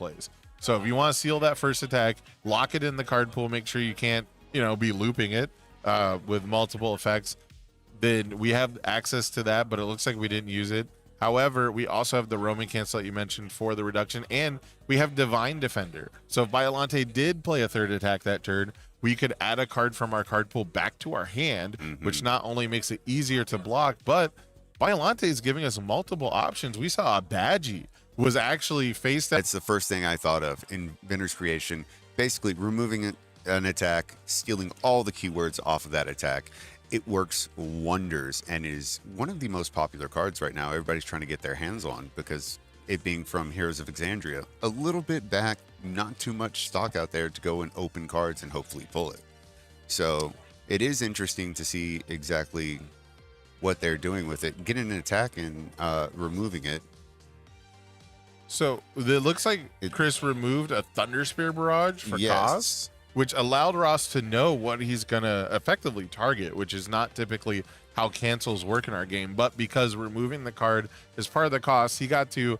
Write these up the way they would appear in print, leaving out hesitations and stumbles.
plays. So if you want to seal that first attack, lock it in the card pool, make sure you can't, be looping it with multiple effects. Then we have access to that, but it looks like we didn't use it. However, we also have the Roman cancel that you mentioned for the reduction, and we have Divine Defender. So if Biollante did play a third attack that turn, we could add a card from our card pool back to our hand, which not only makes it easier to block, but Biollante is giving us multiple options. We saw a Badgie was actually faced. It's the first thing I thought of in Inventor's Creation. Basically, removing an attack, stealing all the keywords off of that attack. It works wonders and is one of the most popular cards right now. Everybody's trying to get their hands on because it being from Heroes of Exandria, a little bit back, not too much stock out there to go and open cards and hopefully pull it. So it is interesting to see exactly what they're doing with it, getting an attack and removing it. So it looks like Chris removed a Thunder Spear Barrage for cost, which allowed Ross to know what he's going to effectively target, which is not typically how cancels work in our game. But because removing the card is part of the cost, he got to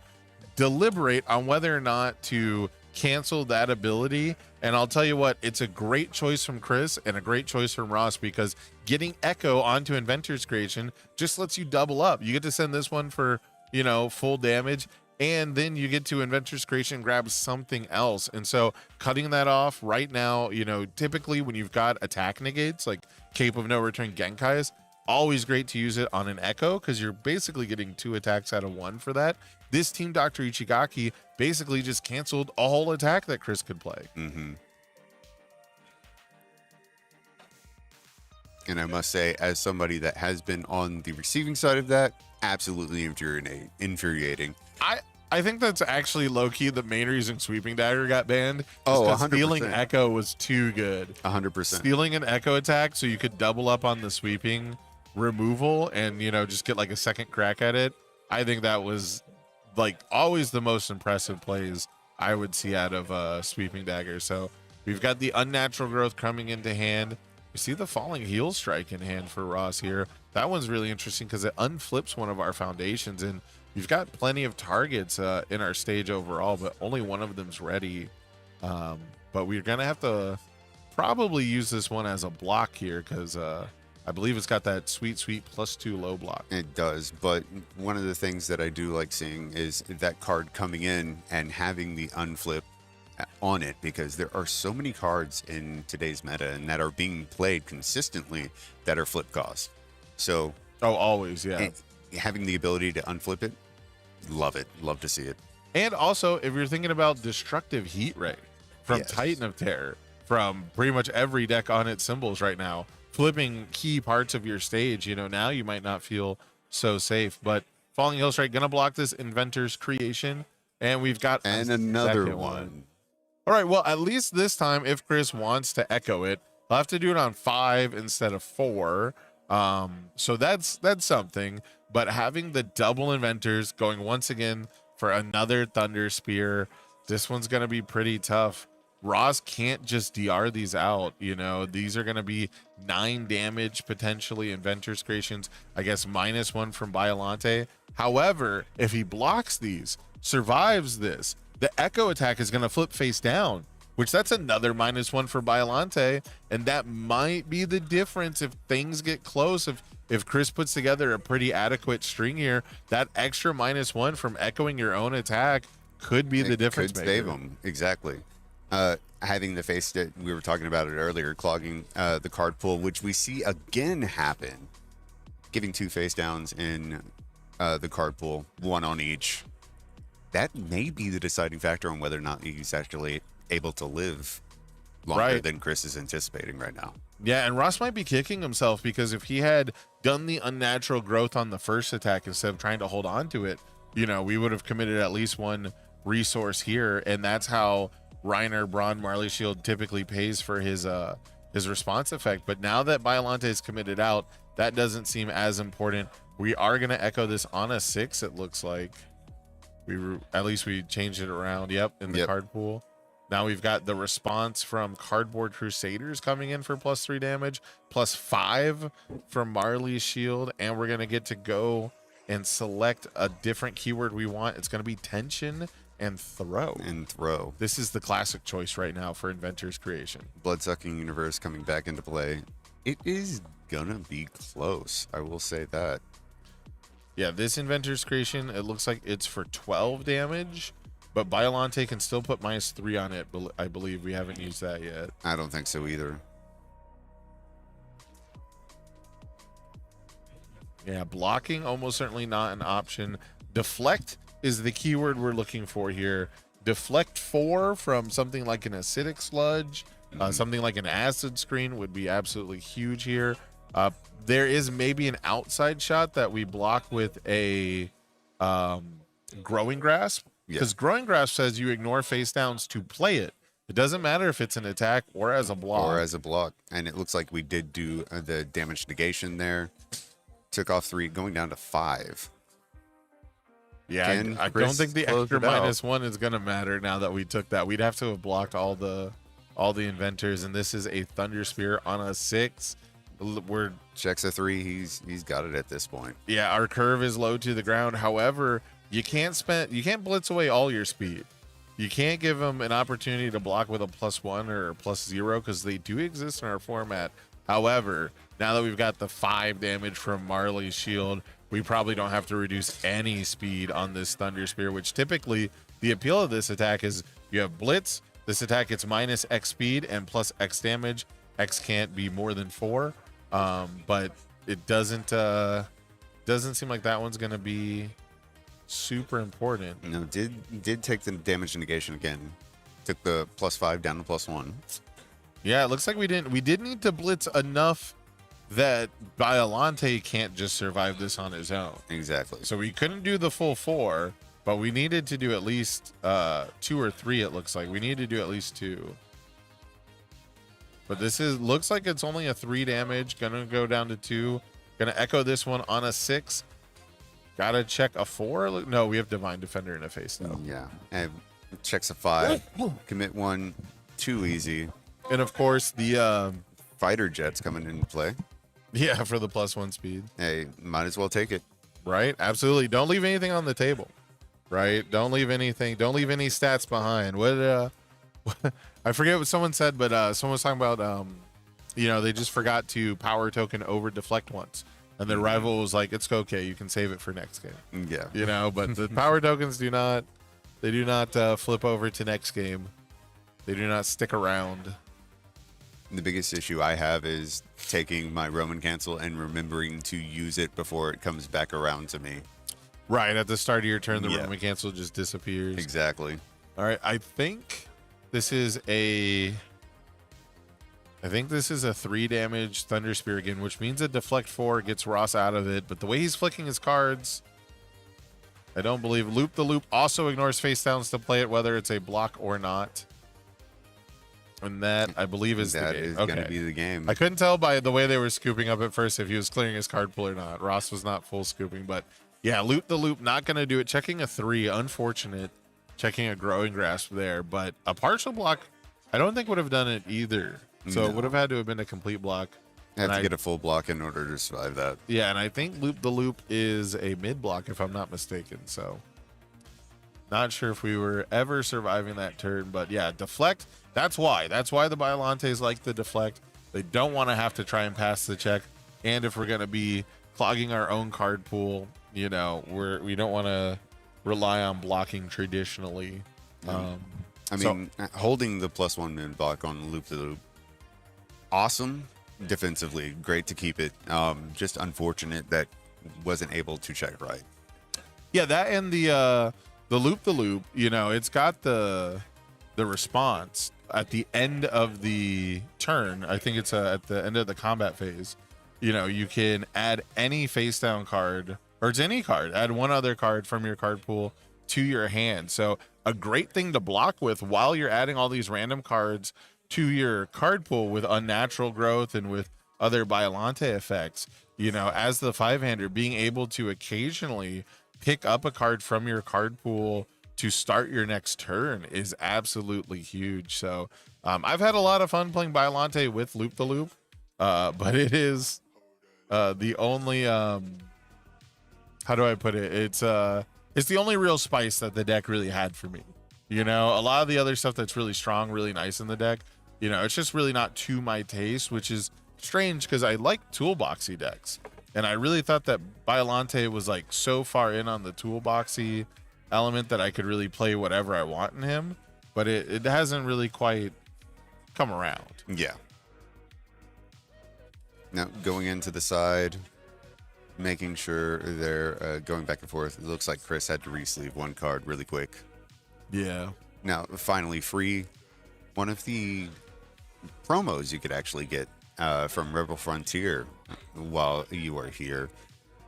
deliberate on whether or not to cancel that ability. And I'll tell you what, it's a great choice from Chris and a great choice from Ross, because getting Echo onto Inventor's Creation just lets you double up. You get to send this one for, full damage, and then you get to Inventor's Creation and grab something else. And so cutting that off right now, typically when you've got attack negates like Cape of No Return Genkai's, always great to use it on an Echo because you're basically getting 2 attacks out of 1 for that. This Team Dr. Ichigaki basically just canceled a whole attack that Chris could play. And I must say, as somebody that has been on the receiving side of that, absolutely infuriating. I think that's actually low-key the main reason Sweeping Dagger got banned. Oh, 100%. Stealing Echo was too good. 100%. Stealing an Echo attack so you could double up on the sweeping removal and, just get like a second crack at it. I think that was like always the most impressive plays I would see out of Sweeping Dagger. So we've got the Unnatural Growth coming into hand. We see the Falling Heel Strike in hand for Ross here. That one's really interesting because it unflips one of our foundations, and we've got plenty of targets in our stage overall, but only one of them's ready. But we're going to have to probably use this one as a block here because I believe it's got that sweet +2 low block. It does, but one of the things that I do like seeing is that card coming in and having the unflip on it, because there are so many cards in today's meta and that are being played consistently that are flip cost. So always, yeah. Having the ability to unflip it, love to see it. And also, if you're thinking about Destructive Heat Ray from Titan of Terror, from pretty much every deck on its symbols right now, flipping key parts of your stage, now you might not feel so safe. But Falling Heel Strike gonna block this Inventor's Creation, and we've got another one. All right, well, at least this time, if Chris wants to Echo it, he'll have to do it on 5 instead of 4. So that's something. But having the double Inventors going once again for another Thunder Spear, this one's going to be pretty tough. Ross can't just DR these out. These are going to be 9 damage potentially Inventors Creations. I guess -1 from Biollante. However, if he blocks these, survives this, the Echo attack is going to flip face down, which that's another -1 for Biollante. And that might be the difference if things get close. If Chris puts together a pretty adequate string here, that extra -1 from echoing your own attack could be the difference maker. Could save him, exactly. Having the face that we were talking about it earlier, clogging the card pool, which we see again happen, giving 2 face downs in the card pool, 1 on each. That may be the deciding factor on whether or not he's actually able to live longer than Chris is anticipating right now. Yeah, and Ross might be kicking himself because if he had done the Unnatural Growth on the first attack instead of trying to hold on to it, we would have committed at least 1 resource here. And that's how Reiner Braun Marley Shield typically pays for his response effect. But now that Biollante is committed out, that doesn't seem as important. We are going to Echo this on a 6, it looks like. At least we changed it around. Yep, in the card pool. Now we've got the response from Cardboard Crusaders coming in for +3 damage, +5 from Marley's Shield, and we're gonna get to go and select a different keyword we want. It's gonna be Tension and throw. This is the classic choice right now for Inventor's Creation. Bloodsucking Universe coming back into play. It is gonna be close, I will say that. Yeah, this Inventor's Creation, it looks like it's for 12 damage, but Biollante can still put -3 on it. I believe we haven't used that yet. I don't think so either. Yeah, blocking almost certainly not an option. Deflect is the keyword we're looking for here. Deflect 4 from something like an acidic sludge, something like an acid screen would be absolutely huge here. There is maybe an outside shot that we block with a growing grasp, because growing grasp says you ignore face downs to play it. It doesn't matter if it's an attack or as a block. And it looks like we did do the damage negation there. Took off 3, going down to 5. Yeah, I don't think the extra -1 is gonna matter now that we took that. We'd have to have blocked all the inventors, and this is a Thunder Spear on a 6. We're checks a 3. He's got it at this point. Yeah, our curve is low to the ground. However, you can't blitz away all your speed. You can't give him an opportunity to block with a +1 or +0 because they do exist in our format. However, now that we've got the 5 damage from Marley's shield, we probably don't have to reduce any speed on this Thunder Spear, which typically the appeal of this attack is you have blitz. This attack gets -X speed and +X damage. X can't be more than 4, but it doesn't seem like that one's going to be super important. No, did take the damage negation again. Took the +5 down to +1. Yeah, it looks like we did need to blitz enough that Biollante can't just survive this on his own. Exactly. So we couldn't do the full 4, but we needed to do at least 2 or 3. It looks like we need to do at least 2. But this looks like it's only a 3 damage. Gonna go down to 2. Gonna echo this one on a 6. Gotta check a 4. No, we have Divine Defender in a face now. Yeah, and checks a 5. Commit 1. Too easy. And of course the fighter jets coming into play. Yeah, for the +1 speed. Hey, might as well take it. Right? Absolutely. Don't leave anything on the table. Right? Don't leave anything. Don't leave any stats behind. What I forget what someone said, but someone was talking about they just forgot to power token over deflect once. And their rival was like, it's okay, you can save it for next game. Yeah. But the power tokens do not flip over to next game. They do not stick around. The biggest issue I have is taking my Roman cancel and remembering to use it before it comes back around to me. Right, at the start of your turn, the Roman cancel just disappears. Exactly. All right, I think this is a 3 damage Thunder Spear again, which means a deflect 4 gets Ross out of it. But the way he's flicking his cards, I don't believe. Loop the Loop also ignores face downs to play it, whether it's a block or not. And that, I believe, is the game. That is going to be the game. I couldn't tell by the way they were scooping up at first if he was clearing his card pool or not. Ross was not full scooping, but yeah, Loop the Loop, not going to do it. Checking a 3, unfortunate. Checking a Growing Grasp there, but a partial block, I don't think would have done it either. So it would have had to have been a complete block. Have to get a full block in order to survive that. Yeah, and I think Loop the Loop is a mid block, if I'm not mistaken. So not sure if we were ever surviving that turn, but yeah, deflect. That's why the Biollantes like the deflect. They don't want to have to try and pass the check. And if we're going to be clogging our own card pool, we don't want to rely on blocking traditionally. Holding the +1 mid block on Loop the Loop, awesome. Defensively, great to keep it. Just unfortunate that wasn't able to check right. Yeah, that and the Loop the Loop, it's got the response at the end of the turn. I think it's at the end of the combat phase. You can add any face down card, or it's any card. Add one other card from your card pool to your hand. So a great thing to block with while you're adding all these random cards to your card pool with unnatural growth and with other Biollante effects. As the 5-hander, being able to occasionally pick up a card from your card pool to start your next turn is absolutely huge. So I've had a lot of fun playing Biollante with Loop the Loop, but it is the only how do I put it? It's the only real spice that the deck really had for me. You know, a lot of the other stuff that's really strong, really nice in the deck, you know, it's just really not to my taste, which is strange because I like toolboxy decks. And I really thought that Biollante was like so far in on the toolboxy element that I could really play whatever I want in him, but it hasn't really quite come around. Yeah. Now going into the side, making sure they're going back and forth. It looks like Chris had to re-sleeve one card really quick. Yeah. Now, finally free. One of the promos you could actually get from Rebel Frontier while you are here.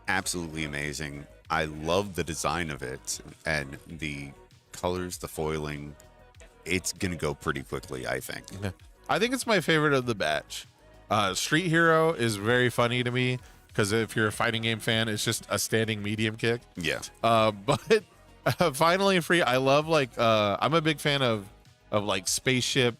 Absolutely amazing. I love the design of it and the colors, the foiling. It's going to go pretty quickly, I think. I think it's my favorite of the batch. Street Hero is very funny to me because if you're a fighting game fan, it's just a standing medium kick. Yeah. But finally free. I love I'm a big fan of like spaceship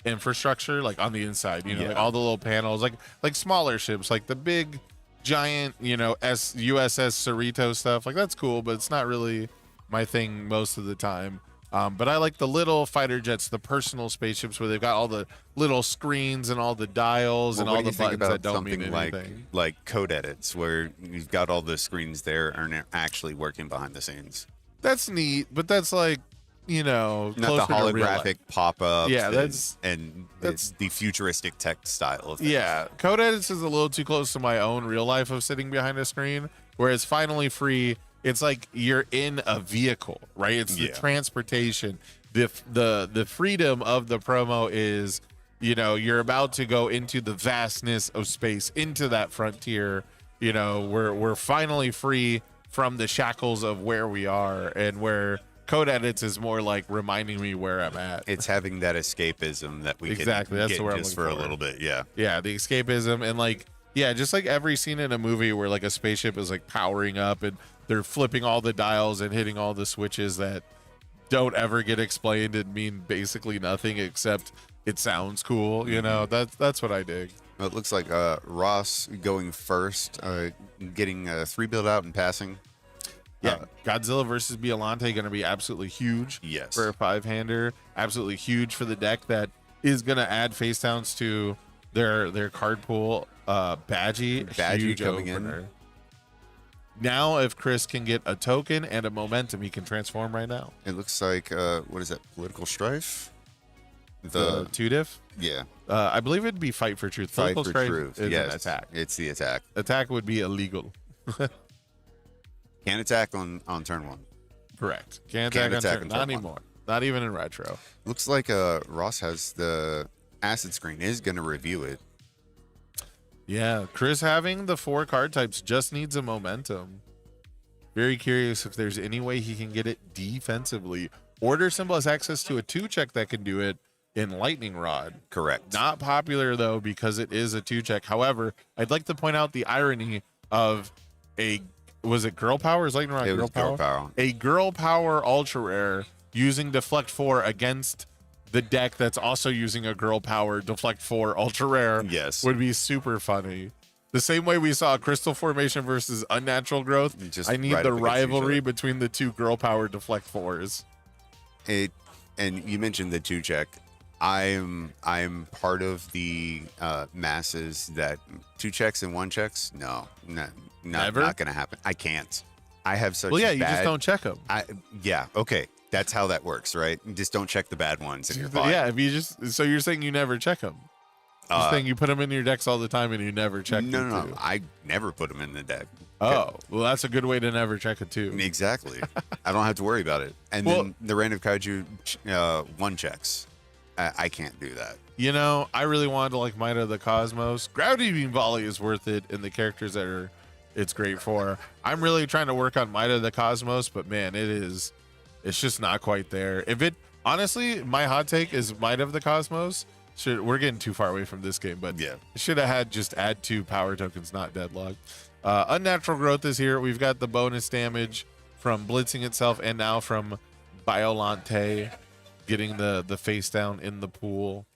infrastructure, like on the inside, you know, like all the little panels, like smaller ships, like the big giant, you know, USS Cerrito stuff. Like that's cool, but it's not really my thing most of the time. But I like the little fighter jets, the personal spaceships where they've got all the little screens and all the dials and all the buttons that don't mean anything. Like code edits where you've got all the screens there and actually working behind the scenes. That's neat, but that's like, you know, not the holographic pop-ups. Yeah, that's the futuristic tech style of things. Yeah, code edits is a little too close to my own real life of sitting behind a screen, whereas finally free, it's like you're in a vehicle, right? It's the transportation. The freedom of the promo is, you know, you're about to go into the vastness of space, into that frontier. You know, we're finally free from the shackles of where we are, and where code edits is more like reminding me where I'm at. It's having that escapism that we exactly. That's get the word just for a little bit. Yeah. Yeah, the escapism and like just like every scene in a movie where like a spaceship is like powering up and they're flipping all the dials and hitting all the switches that don't ever get explained and mean basically nothing except it sounds cool. You know, that's what I dig. Well, it looks like Ross going first, getting 3 build out and passing. Yeah, Godzilla versus Biollante going to be absolutely huge for a 5-hander. Absolutely huge for the deck that is going to add face downs to their card pool. Badgie coming opener. In. Now, if Chris can get a token and a momentum, he can transform right now. It looks like, what is that, Political Strife? The 2-diff? Yeah. I believe it'd be Fight for Truth. Fight for Truth. Is an attack. It's the attack. Attack would be illegal. Can't attack on turn 1. Correct. Can't attack on turn 1. Not anymore. Not even in retro. Looks like Ross has the acid screen, is going to review it. Yeah, Chris having the 4 card types just needs a momentum. Very curious if there's any way he can get it defensively. Order Symbol has access to a 2-check that can do it in Lightning Rod. Correct. Not popular though because it is a 2-check. However, I'd like to point out the irony of was it Girl Power? Is Lightning Rod Girl Power? A Girl Power Ultra Rare using Deflect 4 against the deck that's also using a Girl Power Deflect 4 Ultra Rare would be super funny. The same way we saw Crystal Formation versus Unnatural Growth, I need the rivalry between the 2 Girl Power Deflect 4s. And you mentioned the 2-check. I'm part of the masses that 2-checks and 1-checks. No, not going to happen. I can't. I have such. Well, yeah, you just don't check them. Okay. That's how that works, right? You just don't check the bad ones and you're fine. Yeah, if you so you're saying you never check them. You're saying you put them in your decks all the time and you never check them. No, I never put them in the deck. Oh, well, that's a good way to never check it too. Exactly. I don't have to worry about it. And then the random kaiju 1-checks. I can't do that. You know, I really wanted to like Might of the Cosmos. Gravity Beam Volley is worth it in the characters that it's great for. I'm really trying to work on Might of the Cosmos, but man, it's just not quite there. Honestly, my hot take is Might of the Cosmos. We're getting too far away from this game, but it should have had just add 2 power tokens, not Deadlock. Unnatural Growth is here. We've got the bonus damage from blitzing itself and now from Biollante getting the face down in the pool.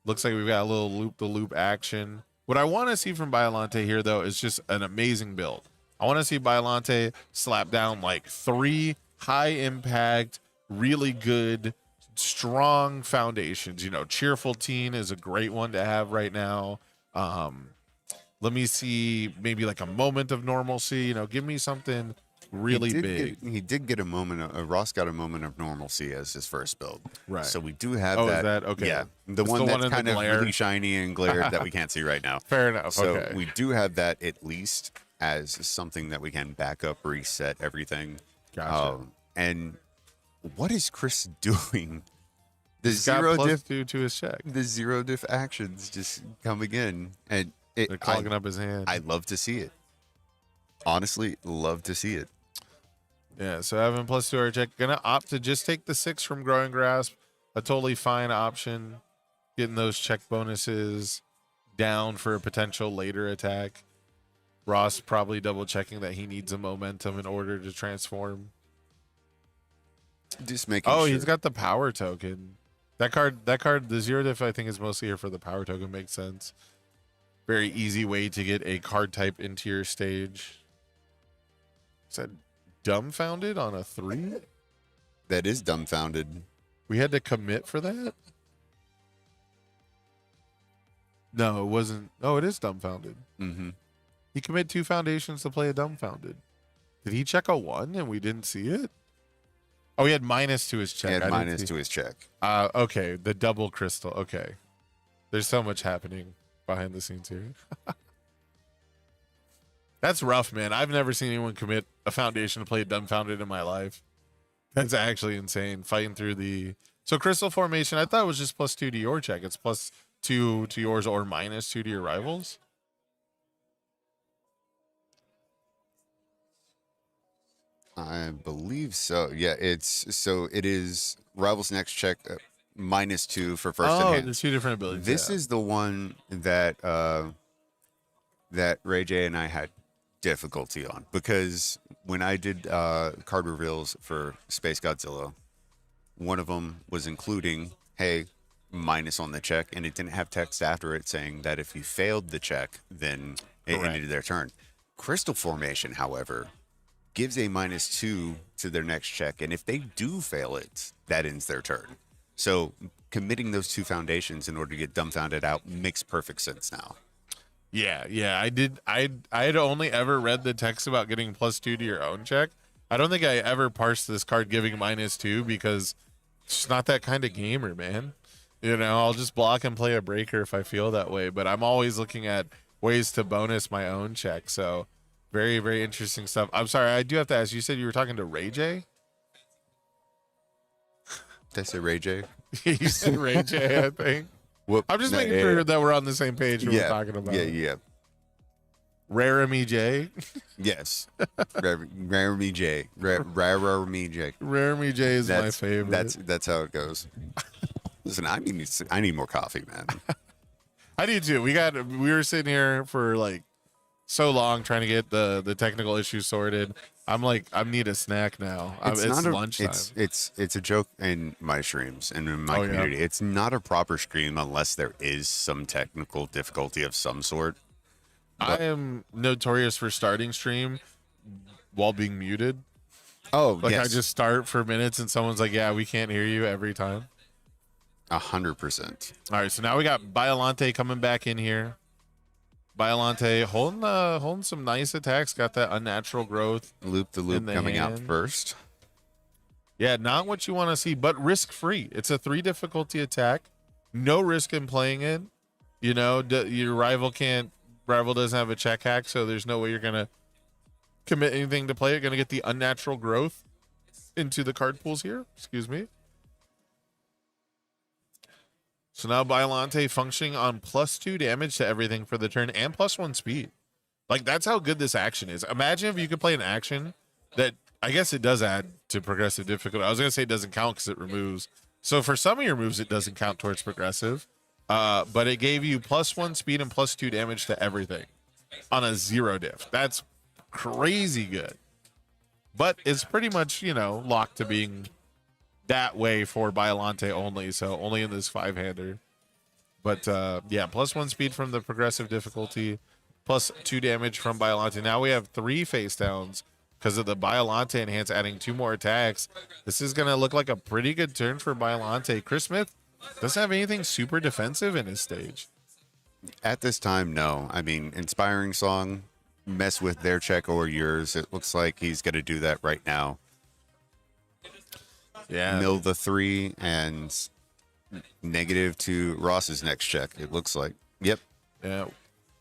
Looks like we've got a little loop-the-loop action. What I want to see from Biollante here, though, is just an amazing build. I want to see Biolante slap down like 3 high impact, really good, strong foundations. You know, Cheerful Teen is a great one to have right now. Let me see maybe like a Moment of Normalcy. You know, give me something really big. He did get a moment. Ross got a Moment of Normalcy as his first build. Right. So we do have Oh, that. is that okay? Yeah. The It's one the that's one in kind the of glare. really shiny and glared that we can't see right now. Fair enough. So Okay. we do have that at least as something that we can back up, reset everything. Gotcha. And what is Chris doing? The He's got zero plus diff, 2 to his check. the zero diff actions just come again, and They're clogging up his hand. I love to see it. Honestly, love to see it. Yeah, so having plus 2 our check. Gonna opt to just take the 6 from Growing Grasp. A totally fine option. Getting those check bonuses down for a potential later attack. Ross probably double checking that he needs a momentum in order to transform. Just making Oh, sure. he's got the power token. That card, the zero diff, I think is mostly here for the power token. Makes sense. Very easy way to get a card type into your stage. Is that dumbfounded on a 3? That is dumbfounded. We had to commit for that? No, it wasn't. Oh, it is dumbfounded. Mm-hmm. He committed 2 foundations to play a dumbfounded. Did he check a 1 and we didn't see it? Oh, he had minus to his check. He had minus to his check. Okay, the double crystal. Okay. There's so much happening behind the scenes here. That's rough, man. I've never seen anyone commit a foundation to play dumbfounded in my life. That's actually insane. Fighting through the... So crystal formation, I thought it was just plus 2 to your check. It's plus 2 to yours or minus 2 to your rivals. I believe so. Yeah, it is rivals next check minus 2 for first in hand. There's 2 different abilities. This is the one that that Ray J and I had difficulty on, because when I did card reveals for Space Godzilla, one of them was including, hey, minus on the check, and it didn't have text after it saying that if you failed the check, then it ended their turn. Crystal Formation, however, gives a minus 2 to their next check, and if they do fail it, that ends their turn. So committing those 2 foundations in order to get dumbfounded out makes perfect sense now. Yeah, I did. I had only ever read the text about getting plus 2 to your own check. I don't think I ever parsed this card giving minus 2 because it's just not that kind of gamer, man. You know, I'll just block and play a breaker if I feel that way, but I'm always looking at ways to bonus my own check. So very, very interesting stuff. I'm sorry, I do have to ask, you said you were talking to Ray J? Did I say Ray J? You said Ray J, I think. I'm just making sure that we're on the same page when we're talking about it. Yeah. Raremy J? Yes. Raremy J. Raremy J. Raremy J is my favorite. That's how it goes. Listen, I need more coffee, man. I do too. We were sitting here for like so long trying to get the technical issues sorted. I'm like, I need a snack now. It's lunchtime. It's a joke in my streams and in my community. Yeah. It's not a proper stream unless there is some technical difficulty of some sort. But I am notorious for starting stream while being muted. Oh, like yes. I just start for minutes and someone's like, "Yeah, we can't hear you," every time. 100%. All right, so now we got Biolante coming back in here. Biolante holding some nice attacks. Got that unnatural growth. Loop the loop coming out first. Yeah, not what you want to see, but risk free. It's a 3 difficulty attack. No risk in playing it. You know, your rival doesn't have a check hack, so there's no way you're gonna commit anything to play. You're gonna get the unnatural growth into the card pools here. Excuse me. So now Biolante functioning on plus 2 damage to everything for the turn and plus 1 speed. Like, that's how good this action is. Imagine if you could play an action that, I guess it does add to progressive difficulty. I was going to say it doesn't count because it removes. So for some of your moves, it doesn't count towards progressive. But it gave you plus 1 speed and plus 2 damage to everything on a 0 diff. That's crazy good. But it's pretty much, locked to being that way for Biolante only, so only in this 5-hander. But yeah, plus 1 speed from the progressive difficulty. plus 2 damage from Biolante. Now we have 3 face downs because of the Biolante enhance, adding 2 more attacks. This is going to look like a pretty good turn for Biolante. Chris Smith doesn't have anything super defensive in his stage. At this time, no. I mean, Inspiring Song, mess with their check or yours. It looks like he's going to do that right now. Yeah. Mill the 3 and negative to Ross's next check, it looks like. Yep. Yeah.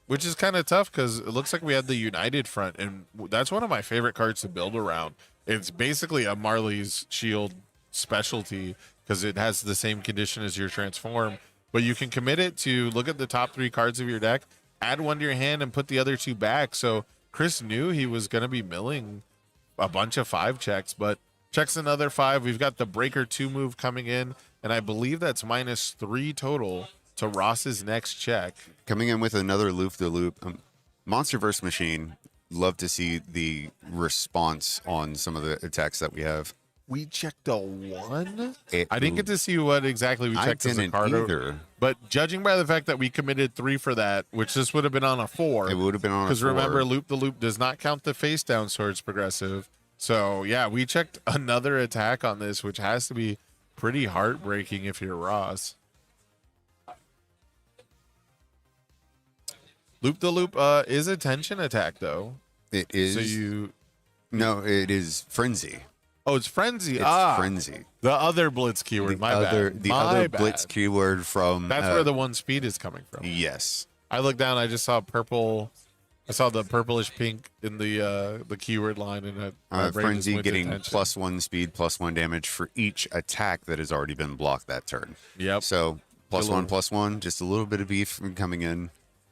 Which is kind of tough because it looks like we had the United front, and that's one of my favorite cards to build around. It's basically a Marley's Shield specialty because it has the same condition as your Transform, but you can commit it to look at the top 3 cards of your deck, add 1 to your hand, and put the other 2 back. So Chris knew he was going to be milling a bunch of 5 checks, but checks another 5. We've got the Breaker 2 move coming in, and I believe that's -3 total to Ross's next check. Coming in with another loop-the-loop. Monsterverse Machine, love to see the response on some of the attacks that we have. We checked a 1? I didn't get to see what exactly we checked as a card. Either. But judging by the fact that we committed 3 for that, which this would have been on a 4. It would have been on a 4. Because remember, loop-the-loop does not count the face down swords progressive. So, yeah, we checked another attack on this, which has to be pretty heartbreaking if you're Ross. Loop-the-loop is a tension attack, though. It is. So No, it is Frenzy. Oh, it's Frenzy. It's Frenzy. The other Blitz keyword. My bad. The other Blitz keyword from... That's where the 1 speed is coming from. Yes. I looked down. I just saw purple. I saw the purplish pink in the keyword line, and Frenzy getting +1 speed, +1 damage for each attack that has already been blocked that turn. Yep. So +1/+1, just a little bit of beef coming in.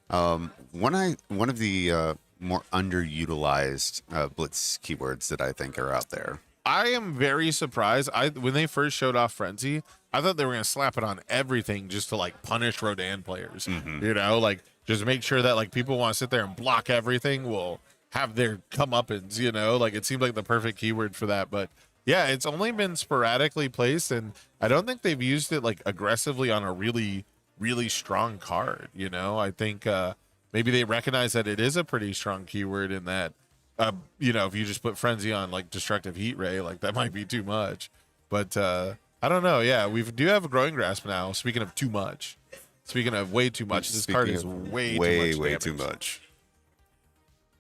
One of the more underutilized Blitz keywords that I think are out there. I am very surprised. When they first showed off Frenzy, I thought they were going to slap it on everything just to like punish Rodan players. You know, like just make sure that like people want to sit there and block everything will have their comeuppance, you know, like it seemed like the perfect keyword for that. But yeah, it's only been sporadically placed, and I don't think they've used it like aggressively on a really, really strong card. You know, I think maybe they recognize that it is a pretty strong keyword in that, you know, if you just put Frenzy on like Destructive Heat Ray, like that might be too much. But I don't know. Yeah, we do have a Growing Grasp now. Speaking of too much. Speaking of way too much, this card is way too much.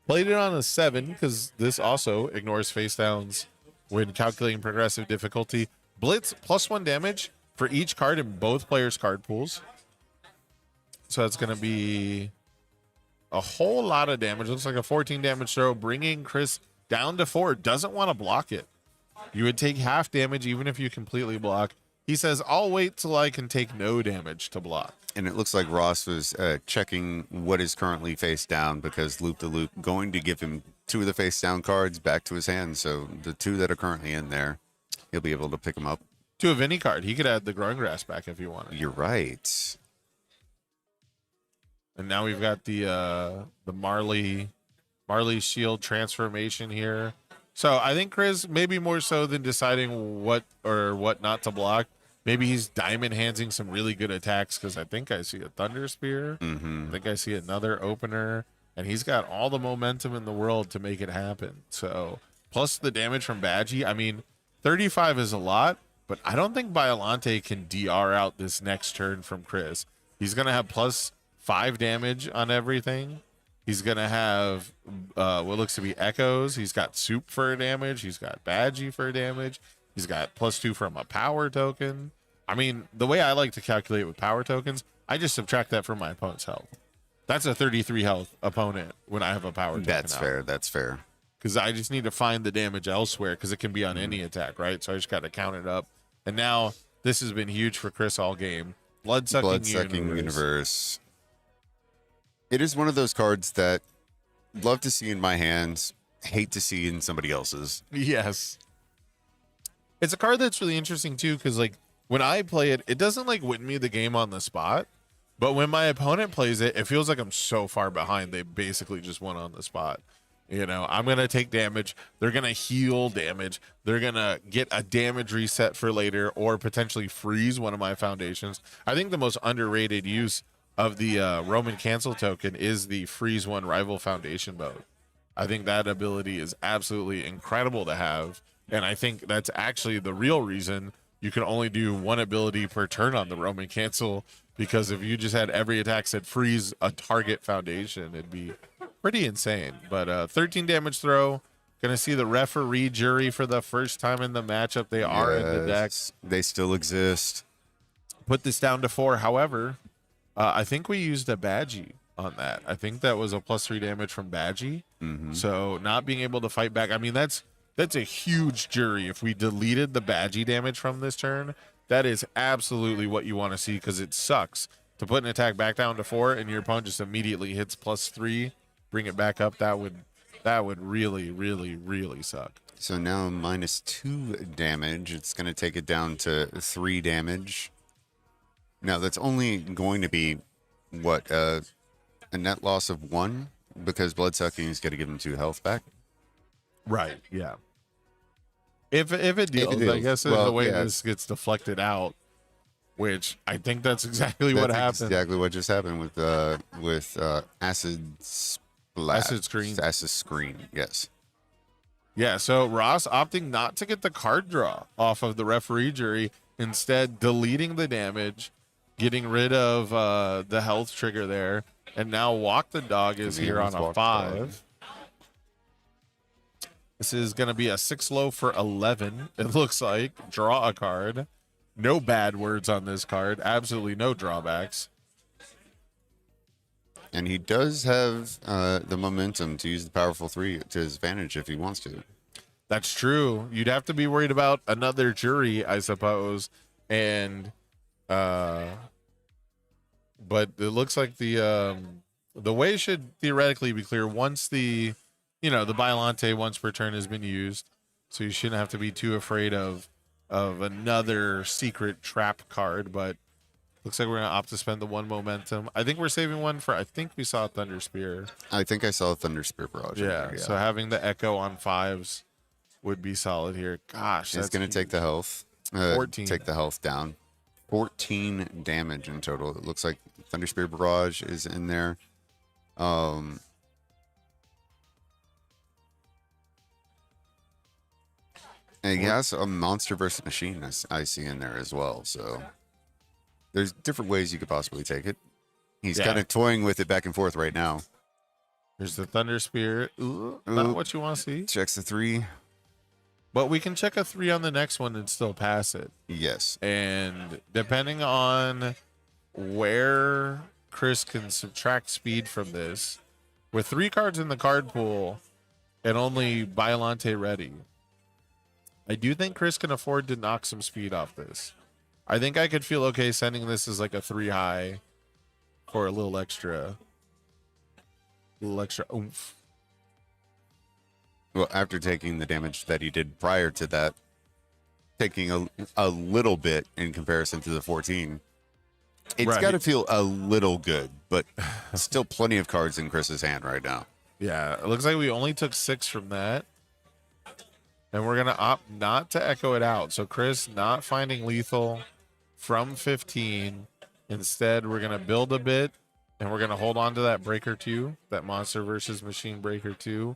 Played it on a 7 because this also ignores face downs when calculating progressive difficulty. Blitz +1 damage for each card in both players' card pools. So that's going to be a whole lot of damage. Looks like a 14 damage throw, bringing Chris down to 4. Doesn't want to block it. You would take half damage even if you completely block. He says, I'll wait till I can take no damage to block. And it looks like Ross was checking what is currently face down because Loop the Loop going to give him 2 of the face down cards back to his hand. So the 2 that are currently in there, he'll be able to pick them up. 2 of any card. He could add the Growing Grass back if he wanted. You're right. And now we've got the Marley Shield transformation here. So I think Chris, maybe more so than deciding what or what not to block, maybe he's diamond handsing some really good attacks because I think I see a Thunder Spear. I think I see another opener, and he's got all the momentum in the world to make it happen. So plus the damage from Badgie. I mean, 35 is a lot, but I don't think Biolante can DR out this next turn from Chris. He's going to have +5 damage on everything. He's going to have what looks to be Echoes. He's got Soup for damage. He's got Badgie for damage. He's got +2 from a power token. I mean, the way I like to calculate with power tokens, I just subtract that from my opponent's health. That's a 33 health opponent when I have a power token. That's fair. That's fair. Because I just need to find the damage elsewhere because it can be on any attack, right? So I just got to count it up. And now this has been huge for Chris all game. Blood-sucking universe. It is one of those cards that love to see in my hands, hate to see in somebody else's. Yes. It's a card that's really interesting too, because like when I play it, it doesn't like win me the game on the spot. But when my opponent plays it, it feels like I'm so far behind. They basically just won on the spot. You know, I'm going to take damage. They're going to heal damage. They're going to get a damage reset for later or potentially freeze one of my foundations. I think the most underrated use of the Roman cancel token is the freeze one rival foundation mode. I think that ability is absolutely incredible to have. And I think that's actually the real reason you can only do one ability per turn on the Roman cancel, because if you just had every attack said freeze a target foundation, it'd be pretty insane. But 13 damage throw. Gonna see the referee jury for the first time in the matchup. They are in the deck. They still exist. Put this down to 4. However, I think we used a Badgie on that. I think that was a +3 damage from Badgie. So not being able to fight back. I mean, that's a huge jury. If we deleted the Badgie damage from this turn, that is absolutely what you want to see, because it sucks to put an attack back down to 4 and your opponent just immediately hits +3, bring it back up. That would really, really, really suck. So now -2 damage. It's going to take it down to 3 damage. Now that's only going to be what a net loss of 1, because blood sucking is going to give him 2 health back. Right. Yeah. If it deals, I guess the way this gets deflected out, which I think that's exactly what happened. Exactly what just happened with acid splash. Acid screen. Yes. Yeah. So Ross opting not to get the card draw off of the referee jury, instead deleting the damage, getting rid of the health trigger there, and now Walk the Dog is here on a 5. This is going to be a 6 low for 11. It looks like. Draw a card. No bad words on this card. Absolutely no drawbacks. And he does have the momentum to use the powerful 3 to his advantage if he wants to. That's true. You'd have to be worried about another jury, I suppose. And but it looks like the way should theoretically be clear once the Biolante once per turn has been used, so you shouldn't have to be too afraid of another secret trap card. But looks like we're gonna opt to spend the 1 momentum. I think we're saving 1 for. I think we saw a Thunder Spear. I think I saw a Thunder Spear barrage. Yeah. So having the Echo on 5s would be solid here. Gosh, it's gonna take the health. 14. Take the health down. 14 damage in total. It looks like Thunder Spear barrage is in there. And he has a monster versus machine I see in there as well. So there's different ways you could possibly take it. He's kind of toying with it back and forth right now. There's the Thunder Spear. Ooh, not what you want to see. Checks the 3. But we can check a 3 on the next one and still pass it. Yes. And depending on where Chris can subtract speed from this, with 3 cards in the card pool and only Biolante ready, I do think Chris can afford to knock some speed off this. I think I could feel okay sending this as like a 3 high for a little extra oomph. Well, after taking the damage that he did prior to that, taking a little bit in comparison to the 14, it's got to feel a little good, but still plenty of cards in Chris's hand right now. Yeah, it looks like we only took 6 from that. And we're going to opt not to echo it out. So Chris not finding lethal from 15. Instead, we're going to build a bit, and we're going to hold on to that breaker 2, that monster versus machine breaker 2.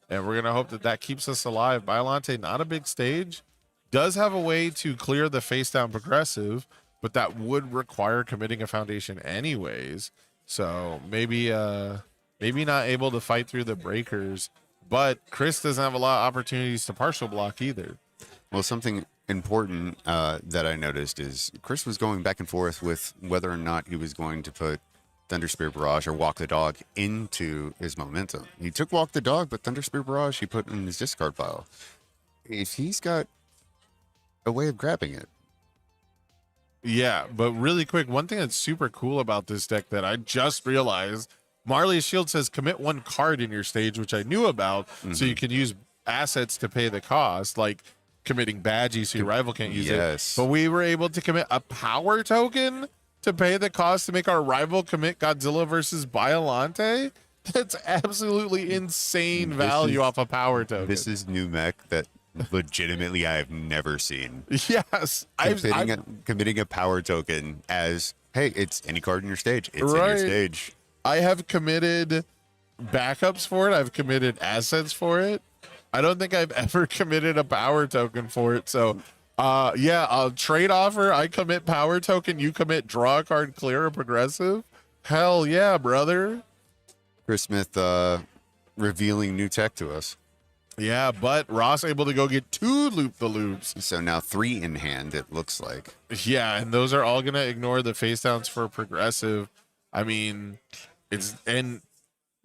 And we're going to hope that that keeps us alive. Biolante, not a big stage, does have a way to clear the face down progressive, but that would require committing a foundation anyways. So maybe not able to fight through the breakers. But Chris doesn't have a lot of opportunities to partial block either. Well, something important that I noticed is Chris was going back and forth with whether or not he was going to put Thunder Spear Barrage or Walk the Dog into his momentum. He took Walk the Dog, but Thunder Spear Barrage he put in his discard pile. If he's got a way of grabbing it. Yeah, but really quick, one thing that's super cool about this deck that I just realized, Marley's Shield says commit 1 card in your stage, which I knew about, so you can use assets to pay the cost, like committing Badgie so your rival can't use it. But we were able to commit a power token to pay the cost to make our rival commit Godzilla versus Biolante. That's absolutely insane value off a power token. This is new mech that legitimately I have never seen. Yes. Committing a power token as Hey, it's any card in your stage. It's in Right. your stage. I have committed backups for it. I've committed assets for it. I don't think I've ever committed a power token for it. So, yeah, a trade offer. I commit power token. You commit draw a card, clear a progressive. Hell yeah, brother. Chris Smith revealing new tech to us. Yeah, but Ross able to go get 2 loop the loops. So now 3 in hand, it looks like. Yeah, and those are all gonna ignore the face downs for progressive. I mean, and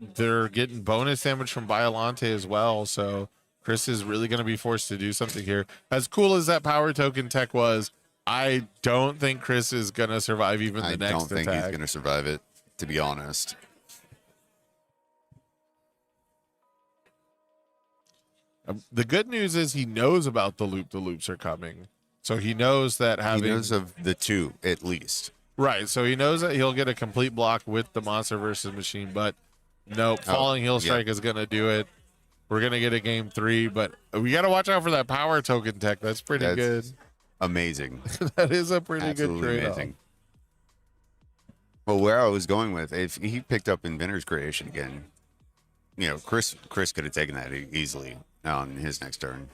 they're getting bonus damage from Biolante as well. So Chris is really gonna be forced to do something here. As cool as that power token tech was, I don't think Chris is gonna survive even the next attack. I don't think he's gonna survive it, to be honest. The good news is he knows about the loops are coming. So he knows that having... He knows of the 2, at least. Right, so he knows that he'll get a complete block with the monster versus machine, but nope, falling heel strike is going to do it. We're going to get a game 3, but we got to watch out for that power token tech. That's pretty good. Amazing. That is a pretty good trade-off. Well, where I was going with, if he picked up Inventor's Creation again, you know, Chris could have taken that easily on his next turn.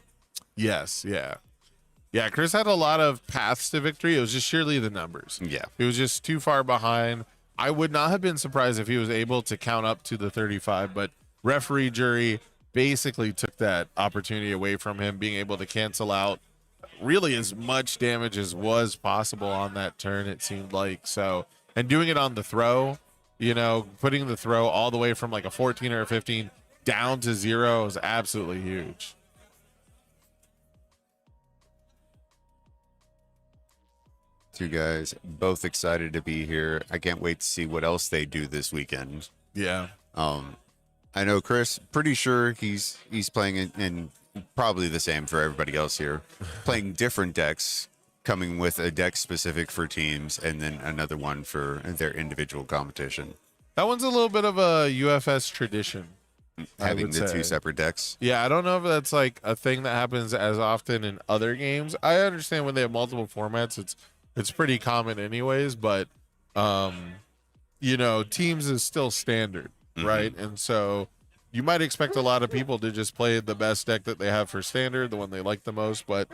Yes, yeah. Yeah, Chris had a lot of paths to victory. It was just sheerly the numbers. Yeah. He was just too far behind. I would not have been surprised if he was able to count up to the 35, but referee jury basically took that opportunity away from him, being able to cancel out really as much damage as was possible on that turn, it seemed like. So, and doing it on the throw, you know, putting the throw all the way from like a 14 or a 15 down to 0 is absolutely huge. Two guys, both excited to be here. I can't wait to see what else they do this weekend. Yeah. I know Chris, pretty sure he's playing in probably the same for everybody else here, playing different decks, coming with a deck specific for teams and then another one for their individual competition. That one's a little bit of a UFS tradition. Having the 2 separate decks. Yeah, I don't know if that's like a thing that happens as often in other games. I understand when they have multiple formats, it's pretty common anyways, but you know, teams is still standard, right? And so you might expect a lot of people to just play the best deck that they have for standard, the one they like the most, but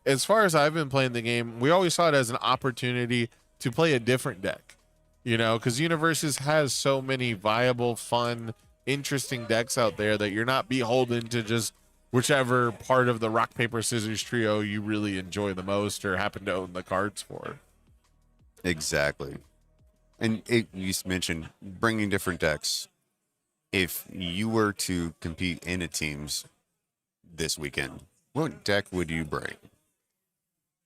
as far as I've been playing the game, we always saw it as an opportunity to play a different deck, you know, because UniVersus has so many viable, fun, interesting decks out there that you're not beholden to just whichever part of the rock, paper, scissors trio you really enjoy the most or happen to own the cards for. Exactly. And you mentioned bringing different decks. If you were to compete in a teams this weekend, what deck would you bring?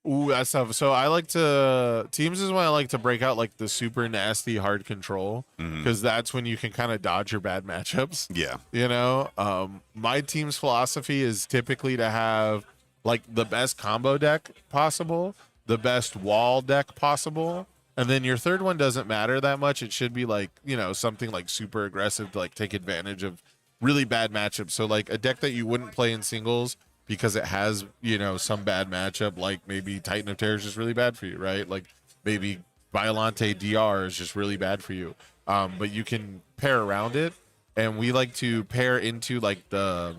Ooh, that's tough. So I like to teams is when I like to break out like the super nasty hard control because that's when you can kind of dodge your bad matchups. Yeah. You know, my team's philosophy is typically to have like the best combo deck possible, the best wall deck possible, and then your third one doesn't matter that much. It should be like, you know, something like super aggressive to like take advantage of really bad matchups. So like a deck that you wouldn't play in singles because it has, you know, some bad matchup, like maybe Titan of Terror is just really bad for you, right? Like maybe Violante DR is just really bad for you. But you can pair around it, and we like to pair into like the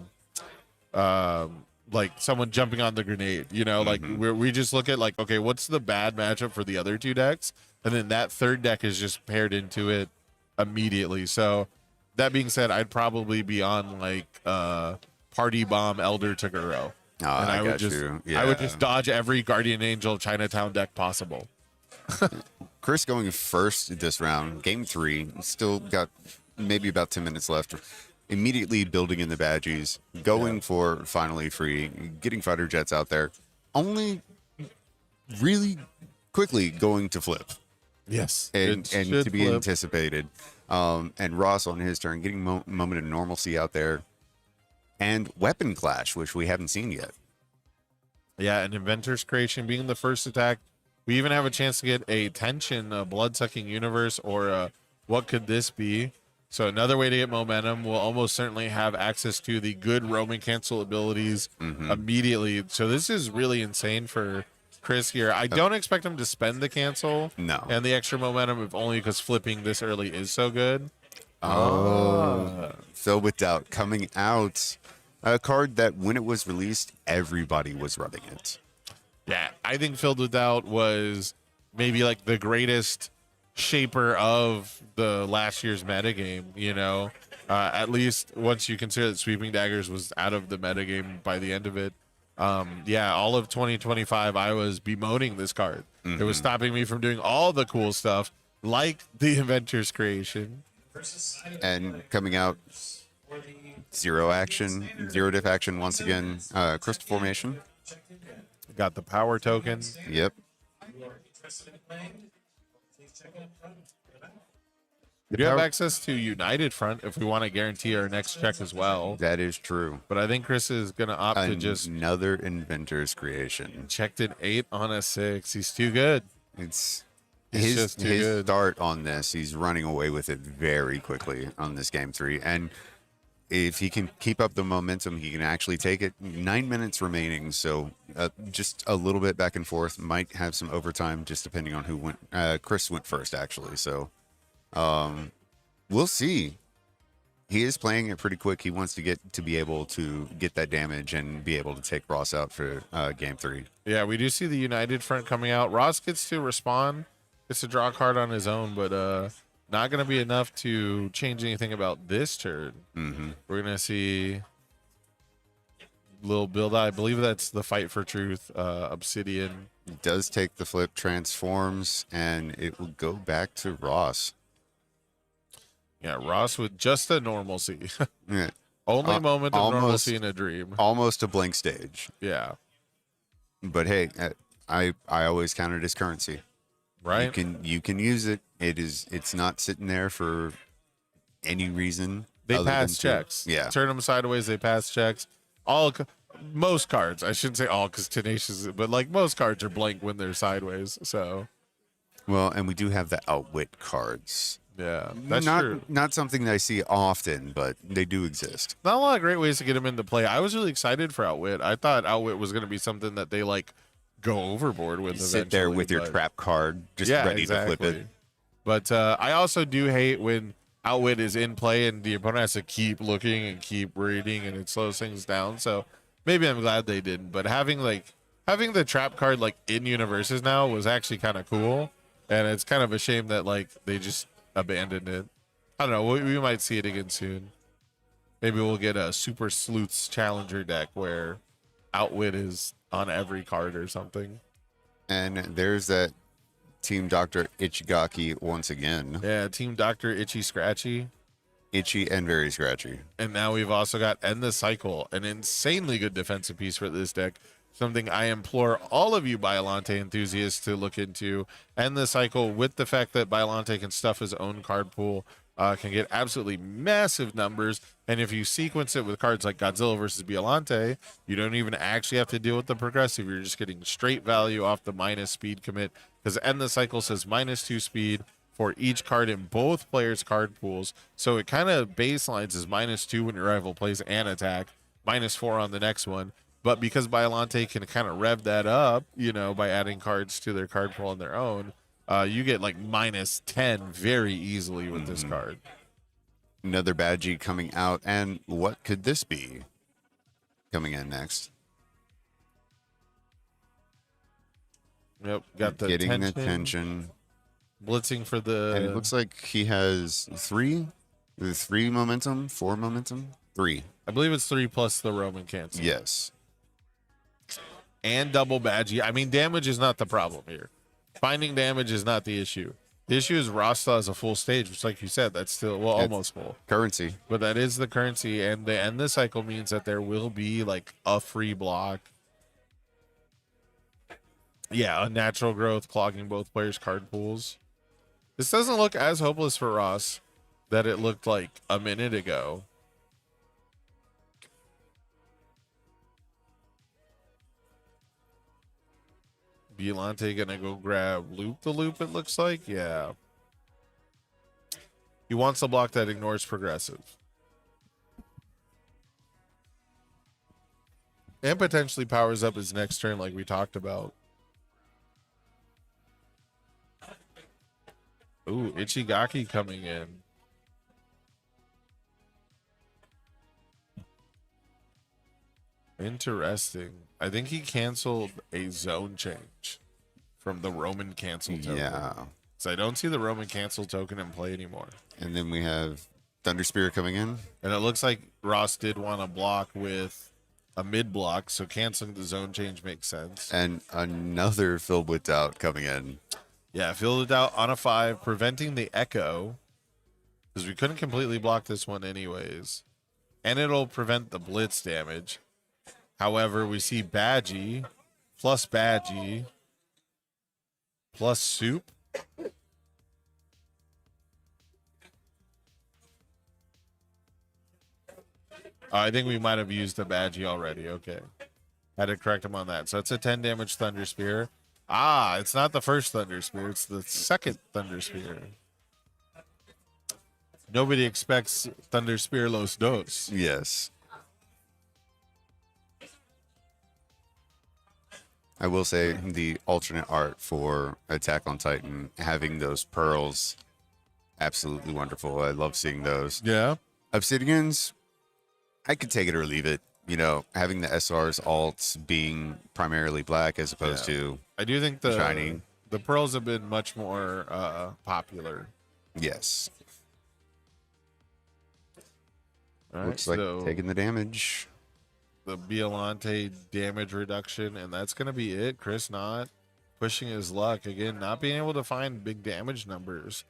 like someone jumping on the grenade, you know, like we just look at like, okay, what's the bad matchup for the other 2 decks? And then that third deck is just paired into it immediately. So that being said, I'd probably be on like Party Bomb Elder Toguro. Oh, and I would just dodge every Guardian Angel Chinatown deck possible. Chris going first this round, game 3, still got maybe about 10 minutes left. Immediately building in the badgies, going for finally free, getting fighter jets out there, only really quickly going to flip. Yes, and to be anticipated. And Ross on his turn, getting moment of normalcy out there. And Weapon Clash, which we haven't seen yet. Yeah, and Inventor's Creation being the first attack. We even have a chance to get a Tension, a Blood-Sucking Universe, or what could this be? So another way to get momentum. We'll almost certainly have access to the good Roman cancel abilities immediately. So this is really insane for Chris here. I don't expect him to spend the cancel No. and the extra momentum, if only because flipping this early is so good. Filled with Doubt coming out. A card that when it was released, everybody was rubbing it. Yeah, I think Filled with Doubt was maybe like the greatest shaper of the last year's metagame, you know? At least once you consider that Sweeping Daggers was out of the metagame by the end of it. Yeah, all of 2025, I was bemoaning this card. It was stopping me from doing all the cool stuff, like the Inventor's Creation. And coming out, zero diff action once again. Crystal Formation. Got the power token. Yep. We do have access to United Front if we want to guarantee our next check as well. That is true. But I think Chris is going to opt to just... Another Inventor's Creation. Checked an 8 on a 6. He's too good. It's his good. Start on this. He's running away with it very quickly on this game 3. And if he can keep up the momentum, he can actually take it. 9 minutes remaining, so just a little bit back and forth. Might have some overtime, just depending on who went. Chris went first, actually. So we'll see. He is playing it pretty quick. He wants to be able to get that damage and be able to take Ross out for game 3. Yeah, we do see the United Front coming out. Ross gets to respond. Gets to draw a card on his own, but not going to be enough to change anything about this turn. We're going to see little build. I believe that's the Fight for Truth Obsidian. It does take the flip, transforms, and it will go back to Ross. Yeah, Ross with just a normalcy. Yeah. Only moment of normalcy in a dream. Almost a blank stage. Yeah. But hey, I always count it as currency. Right. You can use it. It's not sitting there for any reason. They pass checks. Yeah. Turn them sideways. They pass checks. Most cards. I shouldn't say all because Tenacious, but like most cards are blank when they're sideways. So. Well, and we do have the Outwit cards. Yeah, that's true. Not something that I see often, but they do exist. Not a lot of great ways to get them into play. I was really excited for Outwit. I thought Outwit was going to be something that they like go overboard with. You sit there with your trap card, just ready to flip it. But I also do hate when Outwit is in play and the opponent has to keep looking and keep reading, and it slows things down. So maybe I'm glad they didn't. But having the trap card like in UniVersus now was actually kind of cool, and it's kind of a shame that like they just abandoned it. I don't know. We might see it again soon. Maybe we'll get a Super Sleuths Challenger deck where Outwit is on every card or something. And there's that Team Dr. Ichigaki once again. Yeah, Team Dr. Itchy Scratchy. Itchy and very scratchy. And now we've also got End the Cycle, an insanely good defensive piece for this deck. Something I implore all of you Biolante enthusiasts to look into. End the Cycle with the fact that Biolante can stuff his own card pool, can get absolutely massive numbers. And if you sequence it with cards like Godzilla versus Biolante, you don't even actually have to deal with the progressive. You're just getting straight value off the minus speed commit, because End the Cycle says -2 speed for each card in both players' card pools. So it kind of baselines as -2 when your rival plays an attack, -4 on the next one. But because Biolante can kind of rev that up, you know, by adding cards to their card pool on their own, you get like -10 very easily with this card. Another Badgie coming out. And what could this be coming in next? Yep, got the getting attention. Blitzing for the... And it looks like he has 3 momentum, 4 momentum, 3. I believe it's 3 plus the Roman cancel. Yes. And double Badgie. I mean, damage is not the problem here. Finding damage is not the issue. The issue is Ross still has a full stage, which, like you said, that's still, well, almost full. Currency. But that is the currency, and the End the Cycle means that there will be, like, a free block. Yeah, unnatural growth, clogging both players' card pools. This doesn't look as hopeless for Ross that it looked like a minute ago. Biolante gonna go grab Loop the Loop, it looks like. Yeah. He wants a block that ignores progressive. And potentially powers up his next turn like we talked about. Ooh, Ichigaki coming in. Interesting. I think he canceled a zone change from the Roman cancel token. Yeah. So I don't see the Roman cancel token in play anymore. And then we have Thunder Spear coming in. And it looks like Ross did want to block with a mid block, so canceling the zone change makes sense. And another Filled with Doubt coming in. Yeah, filled it out on a 5, preventing the echo, because we couldn't completely block this one anyways. And it'll prevent the blitz damage. However, we see Badgie plus Soup. I think we might have used the Badgie already. Okay. Had to correct him on that. So it's a 10 damage Thunder Spear. Ah, it's not the first Thunder Spear. It's the second Thunder Spear. Nobody expects Thunder Spear Los Dos. Yes. I will say the alternate art for Attack on Titan, having those pearls, absolutely wonderful. I love seeing those. Yeah. Obsidians, I could take it or leave it. You know, having the SR's alts being primarily black as opposed to I do think shiny. The pearls have been much more popular. Yes. All right, Looks like so taking the damage. the Biolante damage reduction, and that's going to be it. Chris not pushing his luck. Again, not being able to find big damage numbers.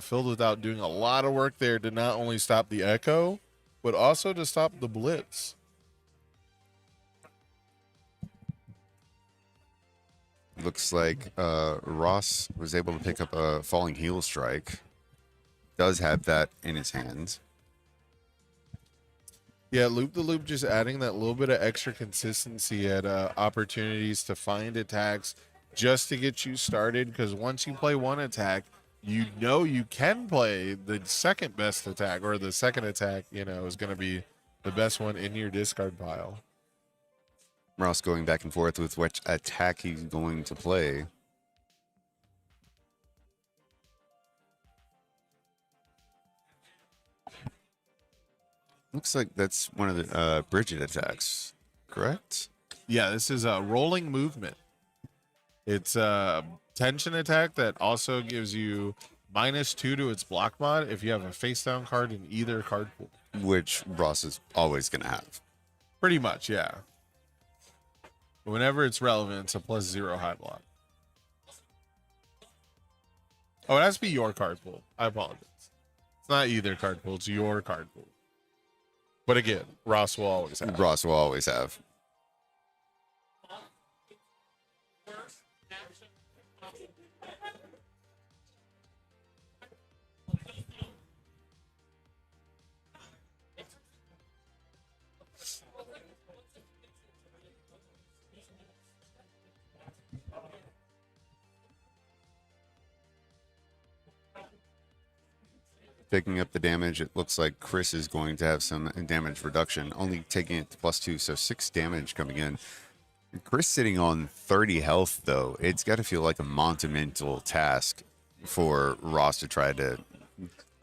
Filled without doing a lot of work there to not only stop the echo, but also to stop the blitz. Looks like Ross was able to pick up a Falling Heel Strike. Does have that in his hands. Yeah, Loop the Loop just adding that little bit of extra consistency at opportunities to find attacks just to get you started. Because once you play one attack, you know you can play the second best attack, or the second attack, you know, is going to be the best one in your discard pile. Ross going back and forth with which attack he's going to play. Looks like that's one of the Bridget attacks, correct? Yeah, this is a rolling movement. It's a tension attack that also gives you -2 to its block mod if you have a face down card in either card pool. Which Ross is always going to have. Pretty much, yeah. Whenever it's relevant, it's a +0 high block. Oh, it has to be your card pool. I apologize. It's not either card pool, it's your card pool. But again, Ross will always have. Ross will always have. Picking up the damage, it looks like Chris is going to have some damage reduction, only taking it to +2, so 6 damage coming in. Chris sitting on 30 health, though. It's got to feel like a monumental task for Ross to try to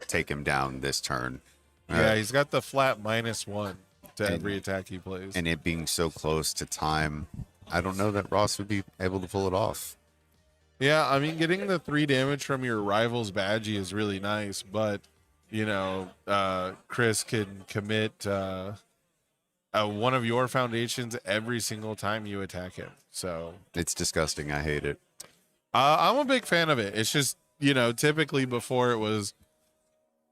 take him down this turn. Yeah, he's got the flat -1 to every attack he plays. And it being so close to time, I don't know that Ross would be able to pull it off. Yeah, I mean, getting the 3 damage from your rival's Badgie is really nice, but you know, Chris can commit one of your foundations every single time you attack him. So it's disgusting. I hate it. I'm a big fan of it. It's just, you know, typically before it was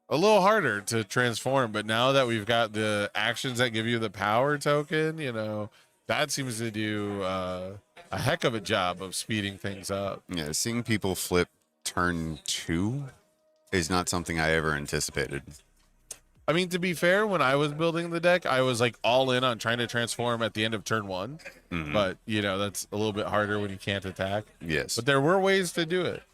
a little harder to transform, but now that we've got the actions that give you the power token, you know, that seems to do a heck of a job of speeding things up. Yeah, seeing people flip turn 2 is not something I ever anticipated. I mean, to be fair, when I was building the deck, I was like all in on trying to transform at the end of turn 1. Mm-hmm. But, you know, that's a little bit harder when you can't attack. Yes. But there were ways to do it.